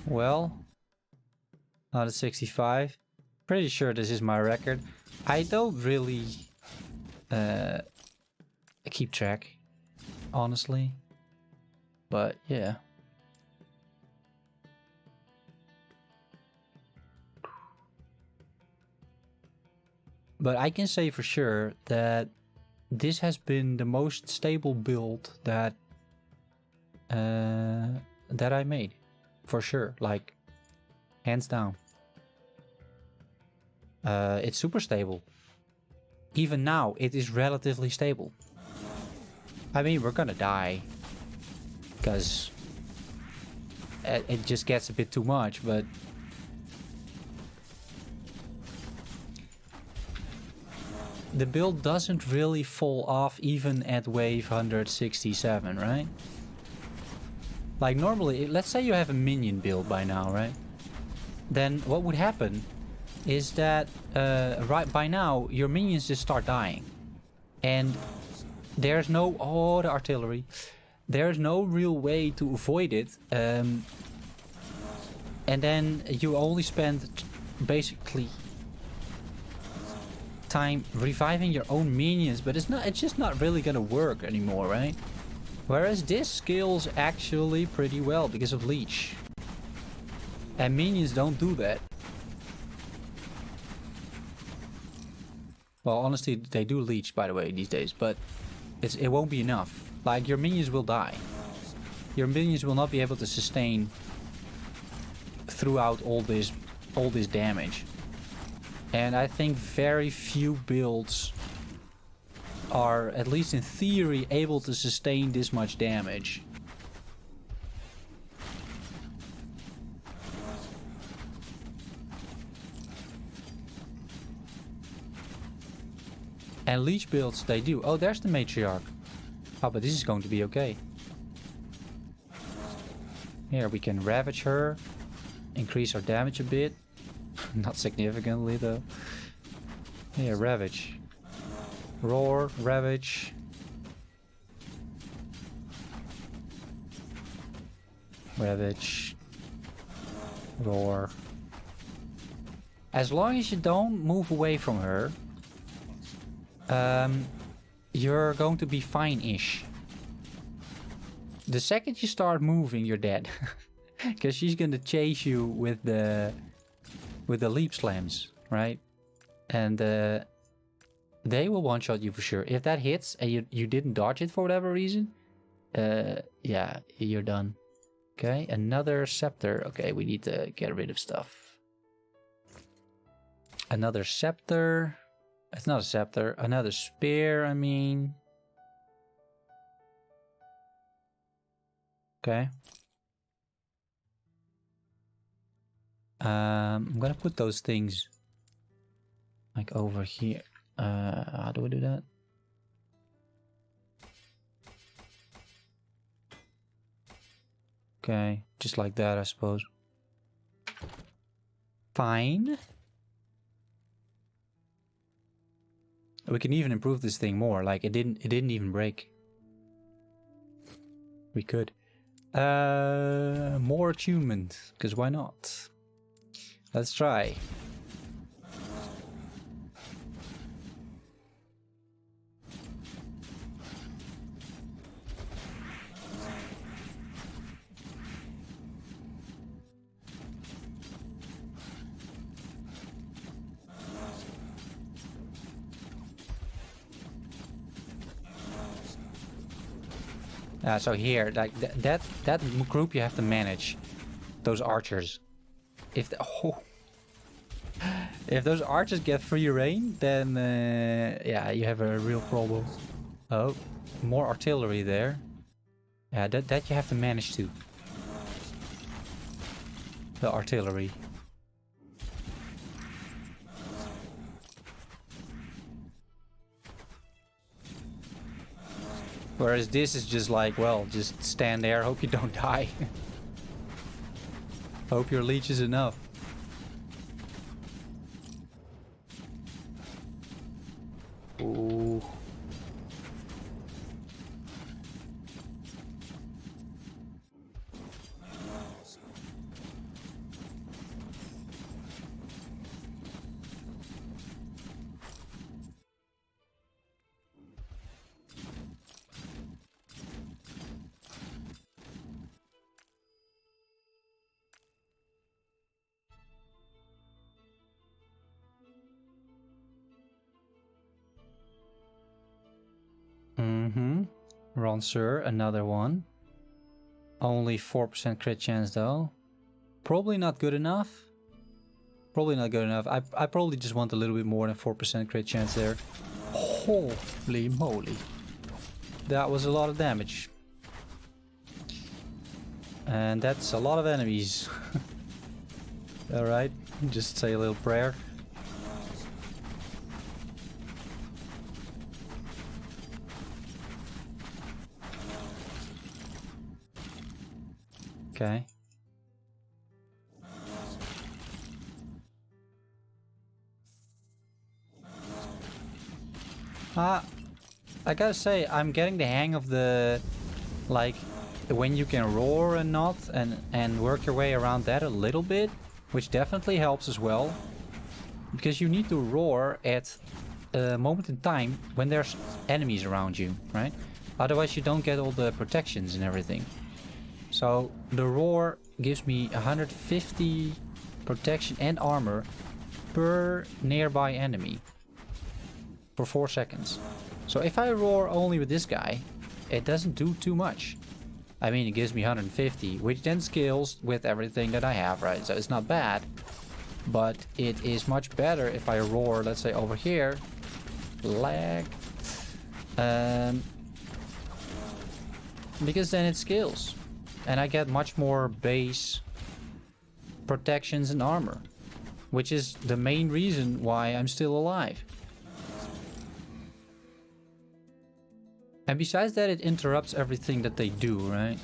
Well, out of 65. Pretty sure this is my record. I don't really keep track, honestly. But yeah. But I can say for sure that this has been the most stable build that I made. For sure, like, hands down. It's super stable. Even now, it is relatively stable. I mean, we're gonna die. Because it just gets a bit too much, but... The build doesn't really fall off even at wave 167, right? Like normally, let's say you have a minion build by now, right? Then what would happen is that right by now, your minions just start dying. And there's no... Oh, the artillery. There's no real way to avoid it. And then you only spend basically time reviving your own minions, but it's just not really gonna work anymore, right? Whereas this scales actually pretty well because of leech. And minions don't do that. Well, honestly, they do leech, by the way, these days, but it won't be enough. Like, your minions will die. Your minions will not be able to sustain throughout all this damage. And I think very few builds are, at least in theory, able to sustain this much damage. And leech builds, they do. Oh, there's the matriarch. Oh, but this is going to be okay. Here, we can ravage her. Increase our damage a bit. Not significantly, though. Here, ravage. Roar, ravage. Ravage. Roar. As long as you don't move away from her, you're going to be fine-ish. The second you start moving, you're dead. Because she's gonna chase you with the leap slams, right? And they will one-shot you for sure. If that hits and you didn't dodge it for whatever reason, yeah, you're done. Okay, another scepter. Okay, we need to get rid of stuff. Another scepter. It's not a scepter. Another spear, I mean. Okay. I'm gonna put those things like over here. How do we do that? Okay, just like that, I suppose. Fine. We can even improve this thing more. Like it didn't even break. We could. More attunement, because why not? Let's try. So here, like that group you have to manage. Those archers. If if those archers get free reign, then yeah, you have a real problem. Oh, more artillery there. Yeah, that you have to manage too. The artillery. Whereas this is just like, well, just stand there, hope you don't die. Hope your leech is enough. Ooh. Ronser, another one. Only 4% crit chance though. Probably not good enough. Probably not good enough. I probably just want a little bit more than 4% crit chance there. Holy moly. That was a lot of damage. And that's a lot of enemies. Alright, just say a little prayer. Okay. I gotta say, I'm getting the hang of the, like, when you can roar and not, and work your way around that a little bit, which definitely helps as well. Because you need to roar at a moment in time when there's enemies around you, right? Otherwise you don't get all the protections and everything. So the roar gives me 150 protection and armor per nearby enemy for 4 seconds. So if I roar only with this guy, it doesn't do too much. I mean, it gives me 150, which then scales with everything that I have, right? So it's not bad, but it is much better if I roar, let's say over here, lag, because then it scales. And I get much more base protections and armor, which is the main reason why I'm still alive. And besides that, it interrupts everything that they do, right?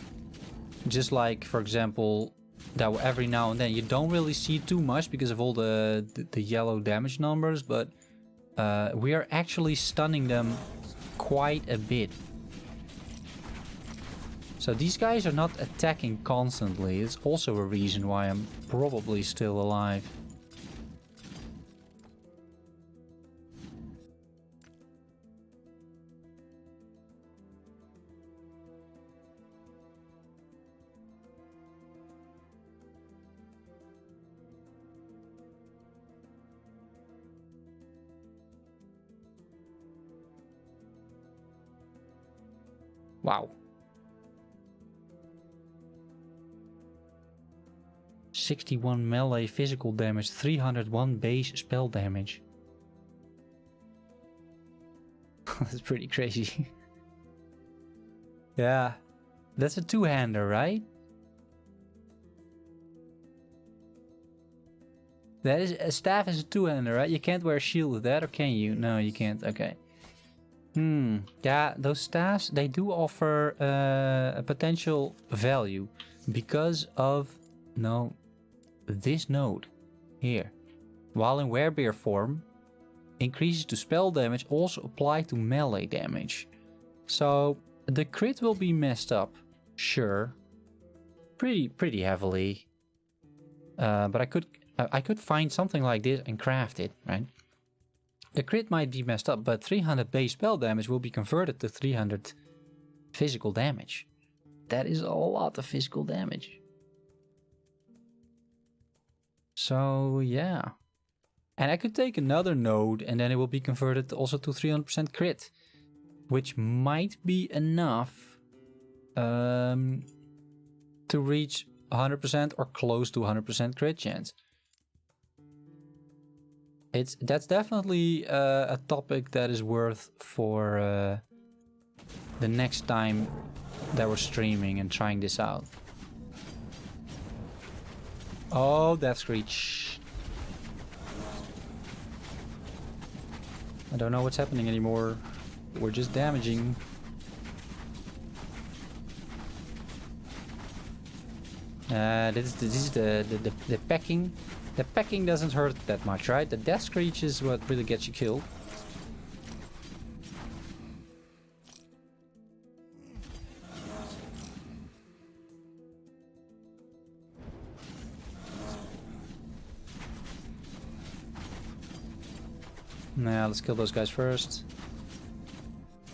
Just like, for example, that every now and then you don't really see too much because of all the yellow damage numbers, but we are actually stunning them quite a bit. So these guys are not attacking constantly. It's also a reason why I'm probably still alive. Wow. 61 melee physical damage, 301 base spell damage. That's pretty crazy. Yeah, that's a two-hander, right? That is a staff is a two-hander, right? You can't wear a shield with that, or can you? No, you can't. Okay. Yeah, those staffs, they do offer a potential value because of this node here. While in werebear form, increases to spell damage also apply to melee damage. So the crit will be messed up, sure, pretty heavily. But I could find something like this and craft it, right? The crit might be messed up, but 300 base spell damage will be converted to 300 physical damage. That is a lot of physical damage. So yeah. And I could take another node and then it will be converted also to 300% crit. Which might be enough to reach 100% or close to 100% crit chance. That's definitely a topic that is worth for the next time that we're streaming and trying this out. Oh, Death Screech. I don't know what's happening anymore. We're just damaging. This is the pecking. The pecking doesn't hurt that much, right? The Death Screech is what really gets you killed. Now let's kill those guys first.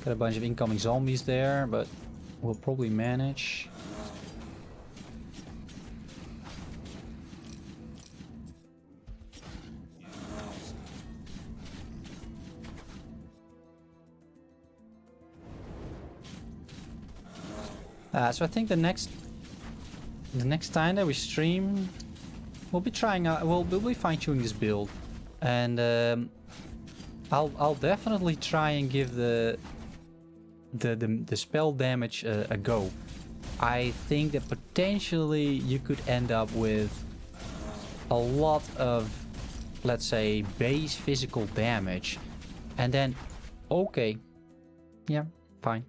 Got a bunch of incoming zombies there, but we'll probably manage. So I think the next time that we stream, we'll be trying out. We'll be fine-tuning this build, and I'll definitely try and give the spell damage a go. I think that potentially you could end up with a lot of, let's say, base physical damage, and then okay, yeah, fine.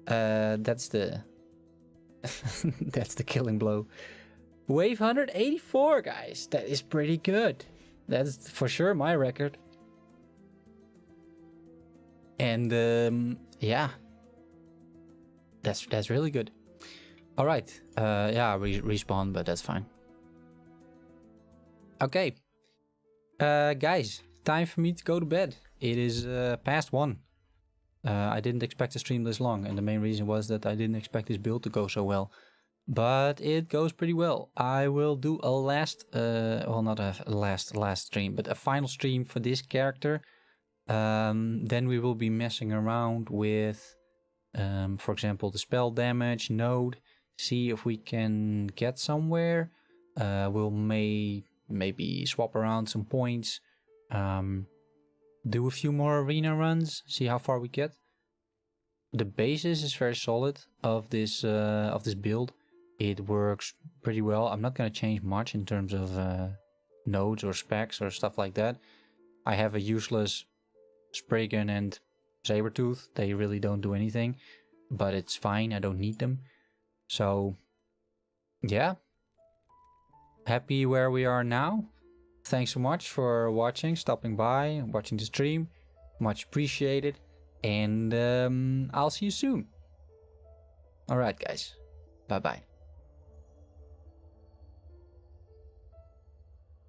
That's the that's the killing blow. Wave 184, guys. That is pretty good. That's for sure my record. And yeah, that's really good. All right. Yeah, respawn, but that's fine. Okay, guys, time for me to go to bed. It is past 1. I didn't expect to stream this long, and the main reason was that I didn't expect this build to go so well. But it goes pretty well. I will do a last, well, not a last stream, but a final stream for this character. Then we will be messing around with, for example, the spell damage node. See if we can get somewhere. We'll maybe swap around some points. Do a few more arena runs, see how far we get. The basis is very solid of this build. It works pretty well. I'm not going to change much in terms of nodes or specs or stuff like that. I have a useless Spraygun and Sabertooth. They really don't do anything, but it's fine. I don't need them. So yeah, happy where we are now. Thanks so much for watching, stopping by, watching the stream. Much appreciated. And I'll see you soon. Alright, guys. Bye-bye.